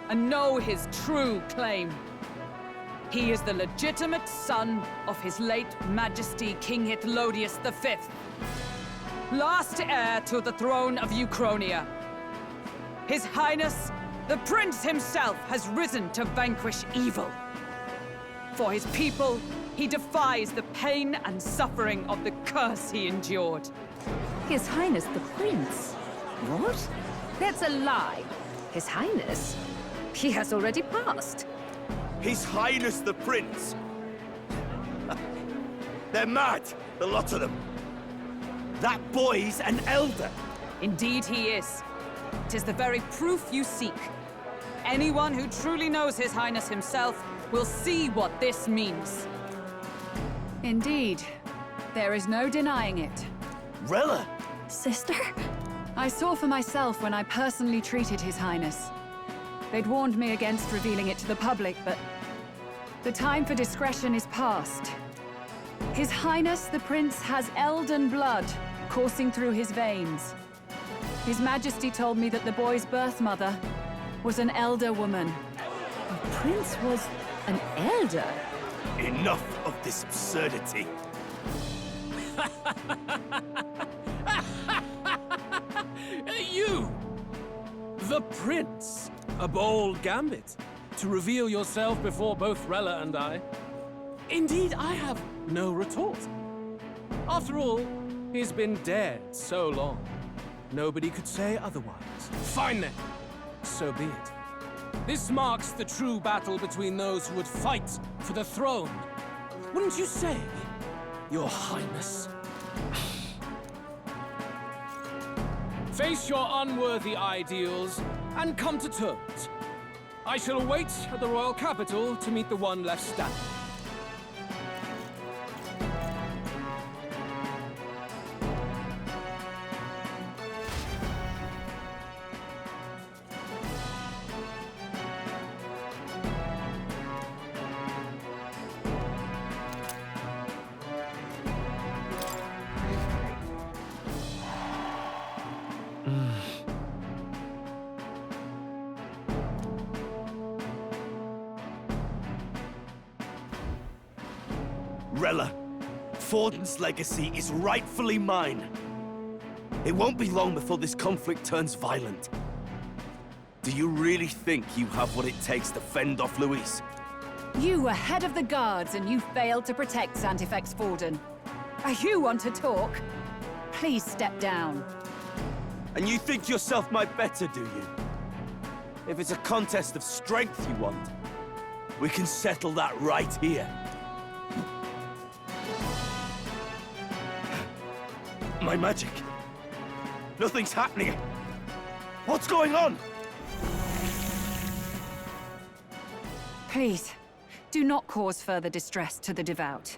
T: and know his true claim. He is the legitimate son of his late Majesty King Hythlodius V, last heir to the throne of Uchronia. His Highness, the Prince himself, has risen to vanquish evil. For his people, he defies the pain and suffering of the curse he endured.
C: His Highness the Prince? What? That's a lie. His Highness? He has already passed.
R: His Highness the Prince! They're mad, the lot of them. That boy's an elder.
T: Indeed he is. It is the very proof you seek. Anyone who truly knows His Highness himself will see what this means.
C: Indeed. There is no denying it.
R: Rella!
C: Sister? I saw for myself when I personally treated His Highness. They'd warned me against revealing it to the public, but the time for discretion is past. His Highness the Prince has elden blood coursing through his veins. His Majesty told me that the boy's birth mother was an elder woman. The Prince was an elder?
R: Enough of this absurdity.
F: You! The Prince! A bold gambit. To reveal yourself before both Rella and I. Indeed, I have no retort. After all, he's been dead so long. Nobody could say otherwise. Fine then. So be it. This marks the true battle between those who would fight for the throne. Wouldn't you say, Your Highness? Face your unworthy ideals and come to terms. I shall await at the royal capital to meet the one left standing.
R: Rella, Forden's legacy is rightfully mine. It won't be long before this conflict turns violent. Do you really think you have what it takes to fend off Luis?
C: You were head of the guards and you failed to protect Santifex Forden. You want to talk? Please step down.
R: And you think yourself my better, do you? If it's a contest of strength you want, we can settle that right here. My magic. Nothing's happening. What's going on?
C: Please, do not cause further distress to the devout.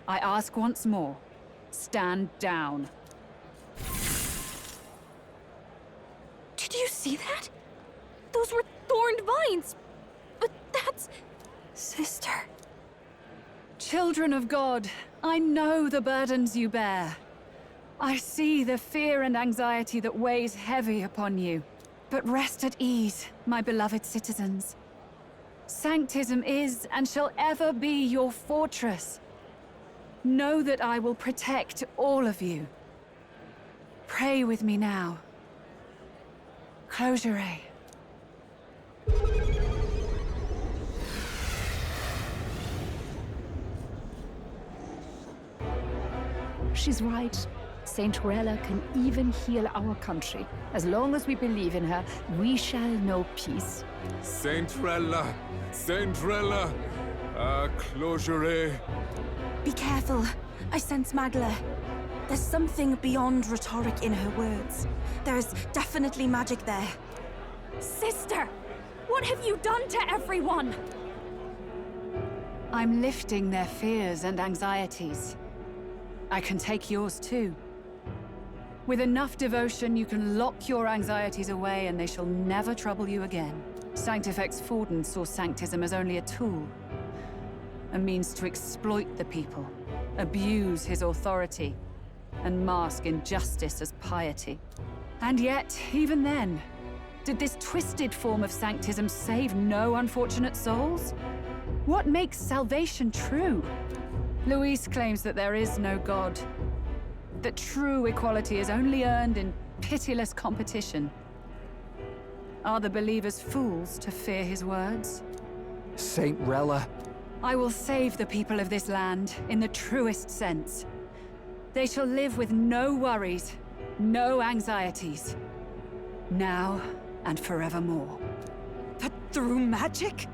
C: I ask once more, stand down.
E: Did you see that? Those were thorned vines. But that's...
C: Sister. Children of God, I know the burdens you bear. I see the fear and anxiety that weighs heavy upon you. But rest at ease, my beloved citizens. Sanctism is and shall ever be your fortress. Know that I will protect all of you. Pray with me now. Closure.
N: She's right. Saint Rella can even heal our country. As long as we believe in her, we shall know peace.
P: Saint Rella! Saint Rella! Closure.
O: Be careful. I sense Magla. There's something beyond rhetoric in her words. There's definitely magic there.
H: Sister! What have you done to everyone?
C: I'm lifting their fears and anxieties. I can take yours too. With enough devotion, you can lock your anxieties away and they shall never trouble you again. Sanctifex Forden saw Sanctism as only a tool. A means to exploit the people, abuse his authority, and mask injustice as piety. And yet, even then, did this twisted form of Sanctism save no unfortunate souls? What makes salvation true? Luis claims that there is no God, that true equality is only earned in pitiless competition. Are the believers fools to fear his words?
L: Saint Rella.
C: I will save the people of this land in the truest sense. They shall live with no worries, no anxieties. Now and forevermore.
T: But through magic?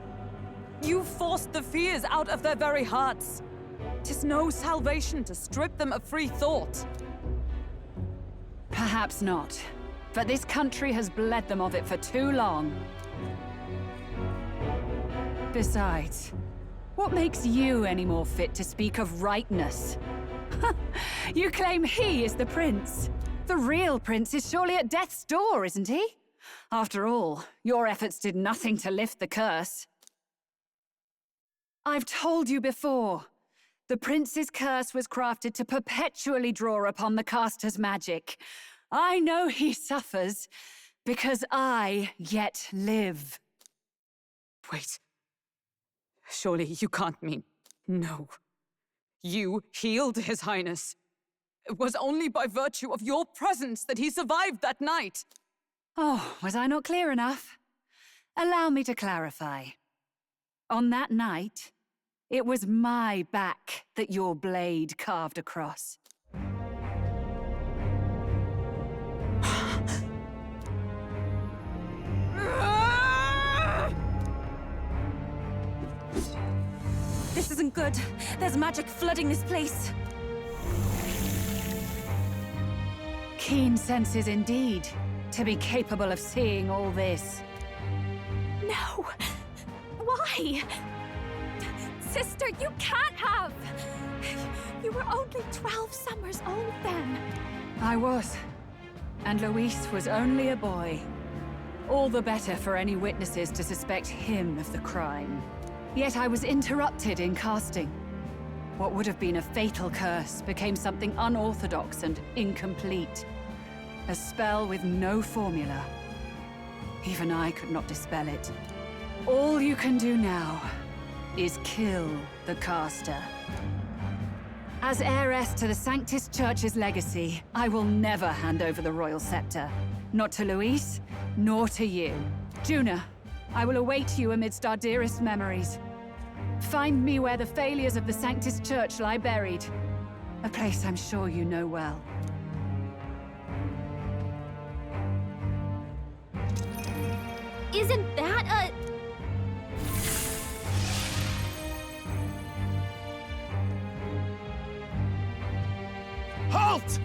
T: You forced the fears out of their very hearts. 'Tis no salvation to strip them of free thought.
C: Perhaps not. But this country has bled them of it for too long. Besides, what makes you any more fit to speak of rightness? You claim he is the prince. The real prince is surely at death's door, isn't he? After all, your efforts did nothing to lift the curse. I've told you before. The prince's curse was crafted to perpetually draw upon the caster's magic. I know he suffers, because I yet live.
T: Wait. Surely you can't mean... No. You healed His Highness. It was only by virtue of your presence that he survived that night.
C: Oh, was I not clear enough? Allow me to clarify. On that night, it was my back that your blade carved across.
O: This isn't good. There's magic flooding this place.
C: Keen senses indeed, to be capable of seeing all this.
H: No! Why? Sister, you can't have! You were only 12 summers old then.
C: I was. And Luis was only a boy. All the better for any witnesses to suspect him of the crime. Yet I was interrupted in casting. What would have been a fatal curse became something unorthodox and incomplete. A spell with no formula. Even I could not dispel it. All you can do now is kill the caster. As heiress to the Sanctus Church's legacy, I will never hand over the royal scepter. Not to Luis, nor to you. Juna, I will await you amidst our dearest memories. Find me where the failures of the Sanctus Church lie buried. A place I'm sure you know well.
E: Isn't that a...
R: Halt!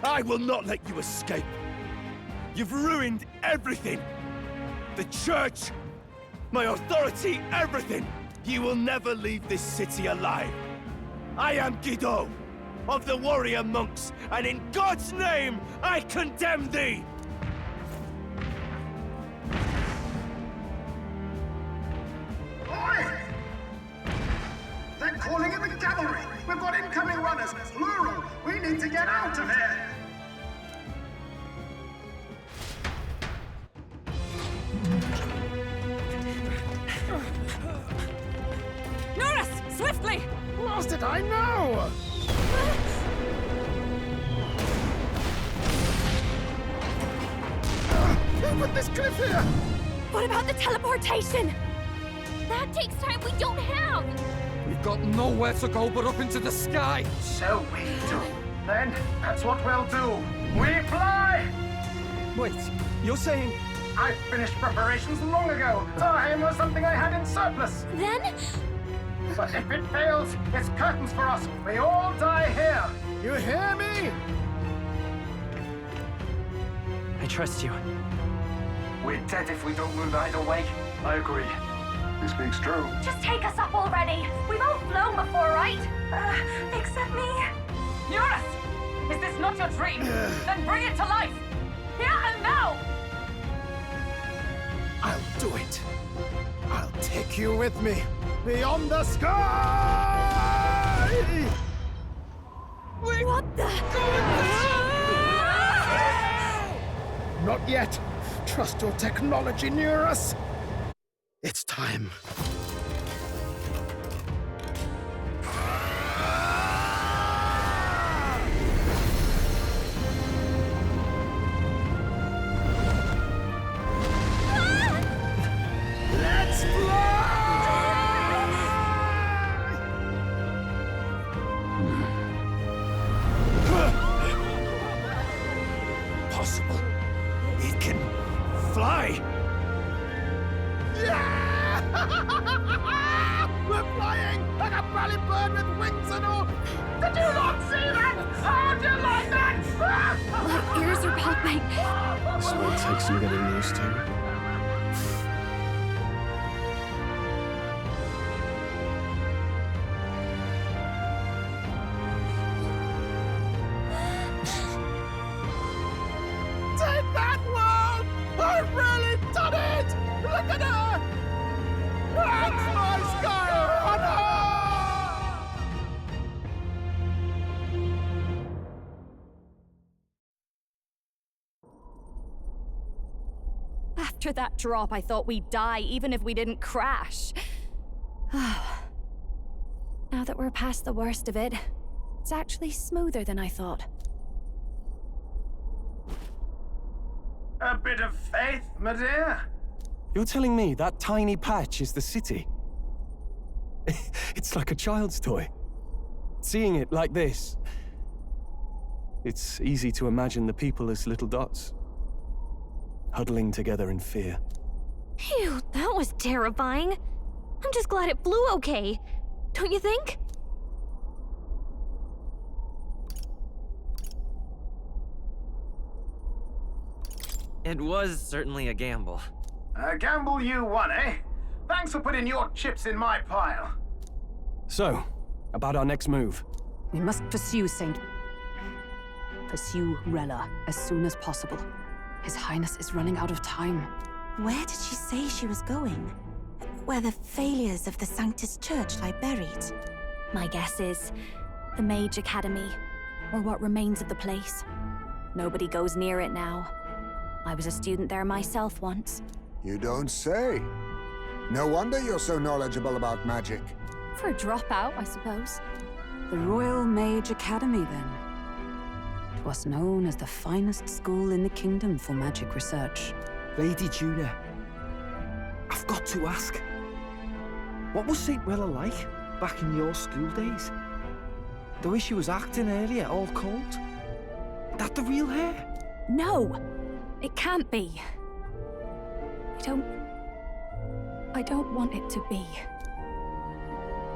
R: I will not let you escape. You've ruined everything. The church, my authority, everything. You will never leave this city alive. I am Guido, of the warrior monks, and in God's name, I condemn thee!
W: Oi! They're calling in the cavalry! We've got incoming runners, plural! We need to get out of here!
T: Norris! Swiftly!
W: Lost it, I know! up at this cliff here!
E: What about the teleportation? That takes time we don't have!
D: We've got nowhere to go but up into the sky!
W: So we do. Then, that's what we'll do. We fly!
D: Wait, you're saying...
W: I finished preparations long ago. Time was something I had in surplus.
E: Then?
W: But if it fails, it's curtains for us. We all die here. You hear me?
G: I trust you.
W: We're dead if we don't move either way. I agree. This speaks true.
E: Just take us up already. We've all flown before, right? Except me.
K: Eurus! Is this not your dream? Then bring it to life! Here and now!
W: I'll do it. I'll take you with me. Beyond the sky!
E: Wait. What the?
W: Not yet. Trust your technology, Eurus. It's time. Let's fly! Possible. It can fly! Yeah! We're flying like a bally bird with wings and all! Did you not see that? How do you like that?
E: My ears are popping.
M: This might take some getting used to.
W: Take that one! I've really done it! Look at her! That's my sky runner!
H: After that drop, I thought we'd die even if we didn't crash. Now that we're past the worst of it, it's actually smoother than I thought.
W: A bit of faith, my dear.
M: You're telling me that tiny patch is the city? It's like a child's toy. Seeing it like this, it's easy to imagine the people as little dots, huddling together in fear.
E: Phew, that was terrifying. I'm just glad it flew okay. Don't you think?
G: It was certainly a gamble.
W: A gamble you won, eh? Thanks for putting your chips in my pile.
M: So, about our next move.
T: We must pursue Rella as soon as possible. His Highness is running out of time.
O: Where did she say she was going? Where the failures of the Sanctus Church lie buried?
H: My guess is the Mage Academy, or what remains of the place. Nobody goes near it now. I was a student there myself once.
B: You don't say. No wonder you're so knowledgeable about magic.
H: For a dropout, I suppose.
T: The Royal Mage Academy, then. It was known as the finest school in the kingdom for magic research.
J: Lady Juna, I've got to ask. What was St. Rella like back in your school days? The way she was acting earlier, all cold? That the real hair?
H: No! It can't be. I don't want it to be.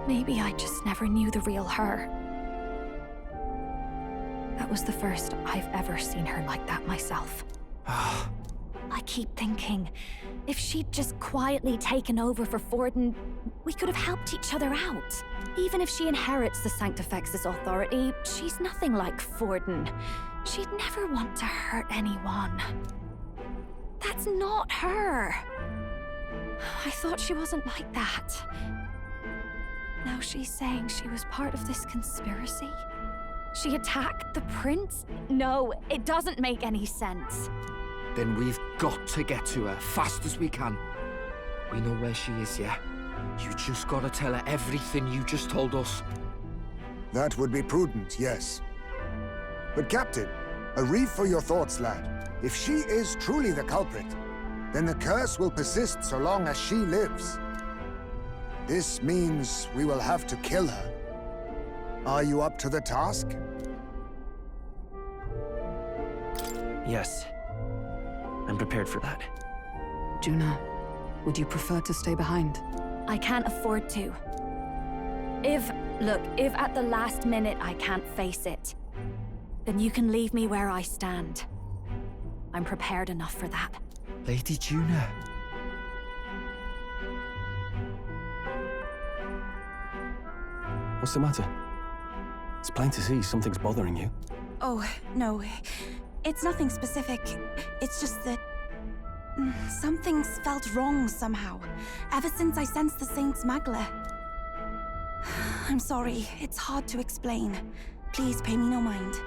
H: Maybe I just never knew the real her. That was the first I've ever seen her like that myself. I keep thinking, if she'd just quietly taken over for Forden, we could have helped each other out. Even if she inherits the Sanctifex's authority, she's nothing like Forden. She'd never want to hurt anyone. That's not her. I thought she wasn't like that. Now she's saying she was part of this conspiracy? She attacked the prince? No, it doesn't make any sense.
J: Then we've got to get to her fast as we can. We know where she is, yeah? You just gotta tell her everything you just told us.
B: That would be prudent, yes. But Captain, a reef for your thoughts, lad. If she is truly the culprit, then the curse will persist so long as she lives. This means we will have to kill her. Are you up to the task?
M: Yes. I'm prepared for that.
T: Juna, would you prefer to stay behind?
H: I can't afford to. If at the last minute I can't face it, then you can leave me where I stand. I'm prepared enough for that.
J: Lady Juna.
M: What's the matter? It's plain to see something's bothering you.
O: Oh, no. It's nothing specific. It's just that... something's felt wrong somehow, ever since I sensed the Saint's Magla. I'm sorry, it's hard to explain. Please pay me no mind.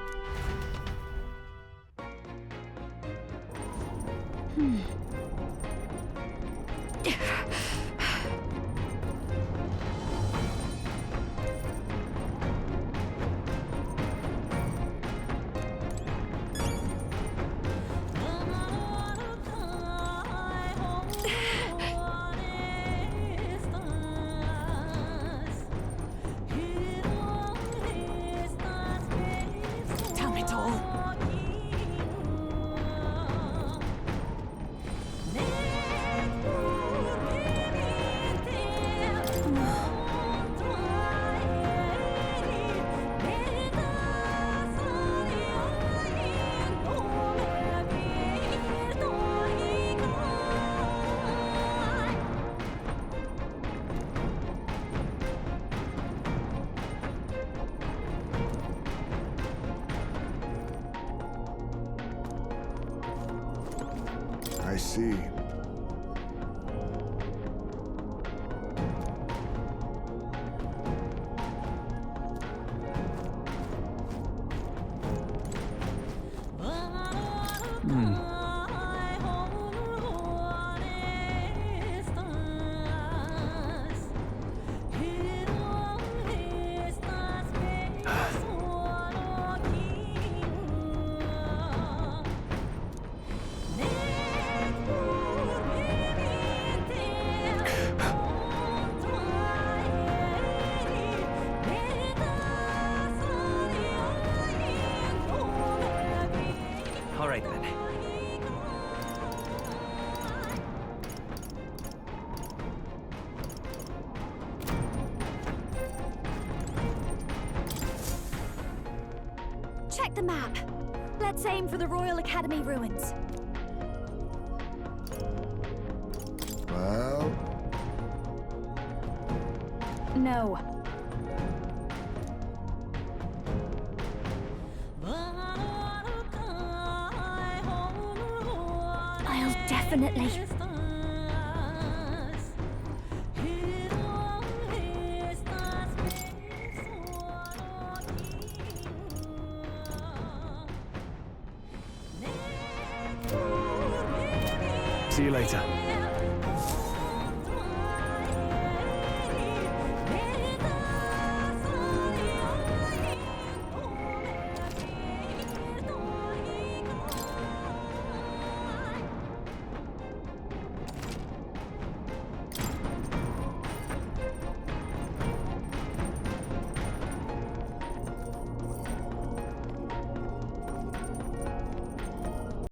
O: Tell me, Toll.
B: I see.
M: All right, then.
H: Check the map. Let's aim for the Royal Academy ruins.
B: Well...
H: No. I'll definitely...
M: See you later.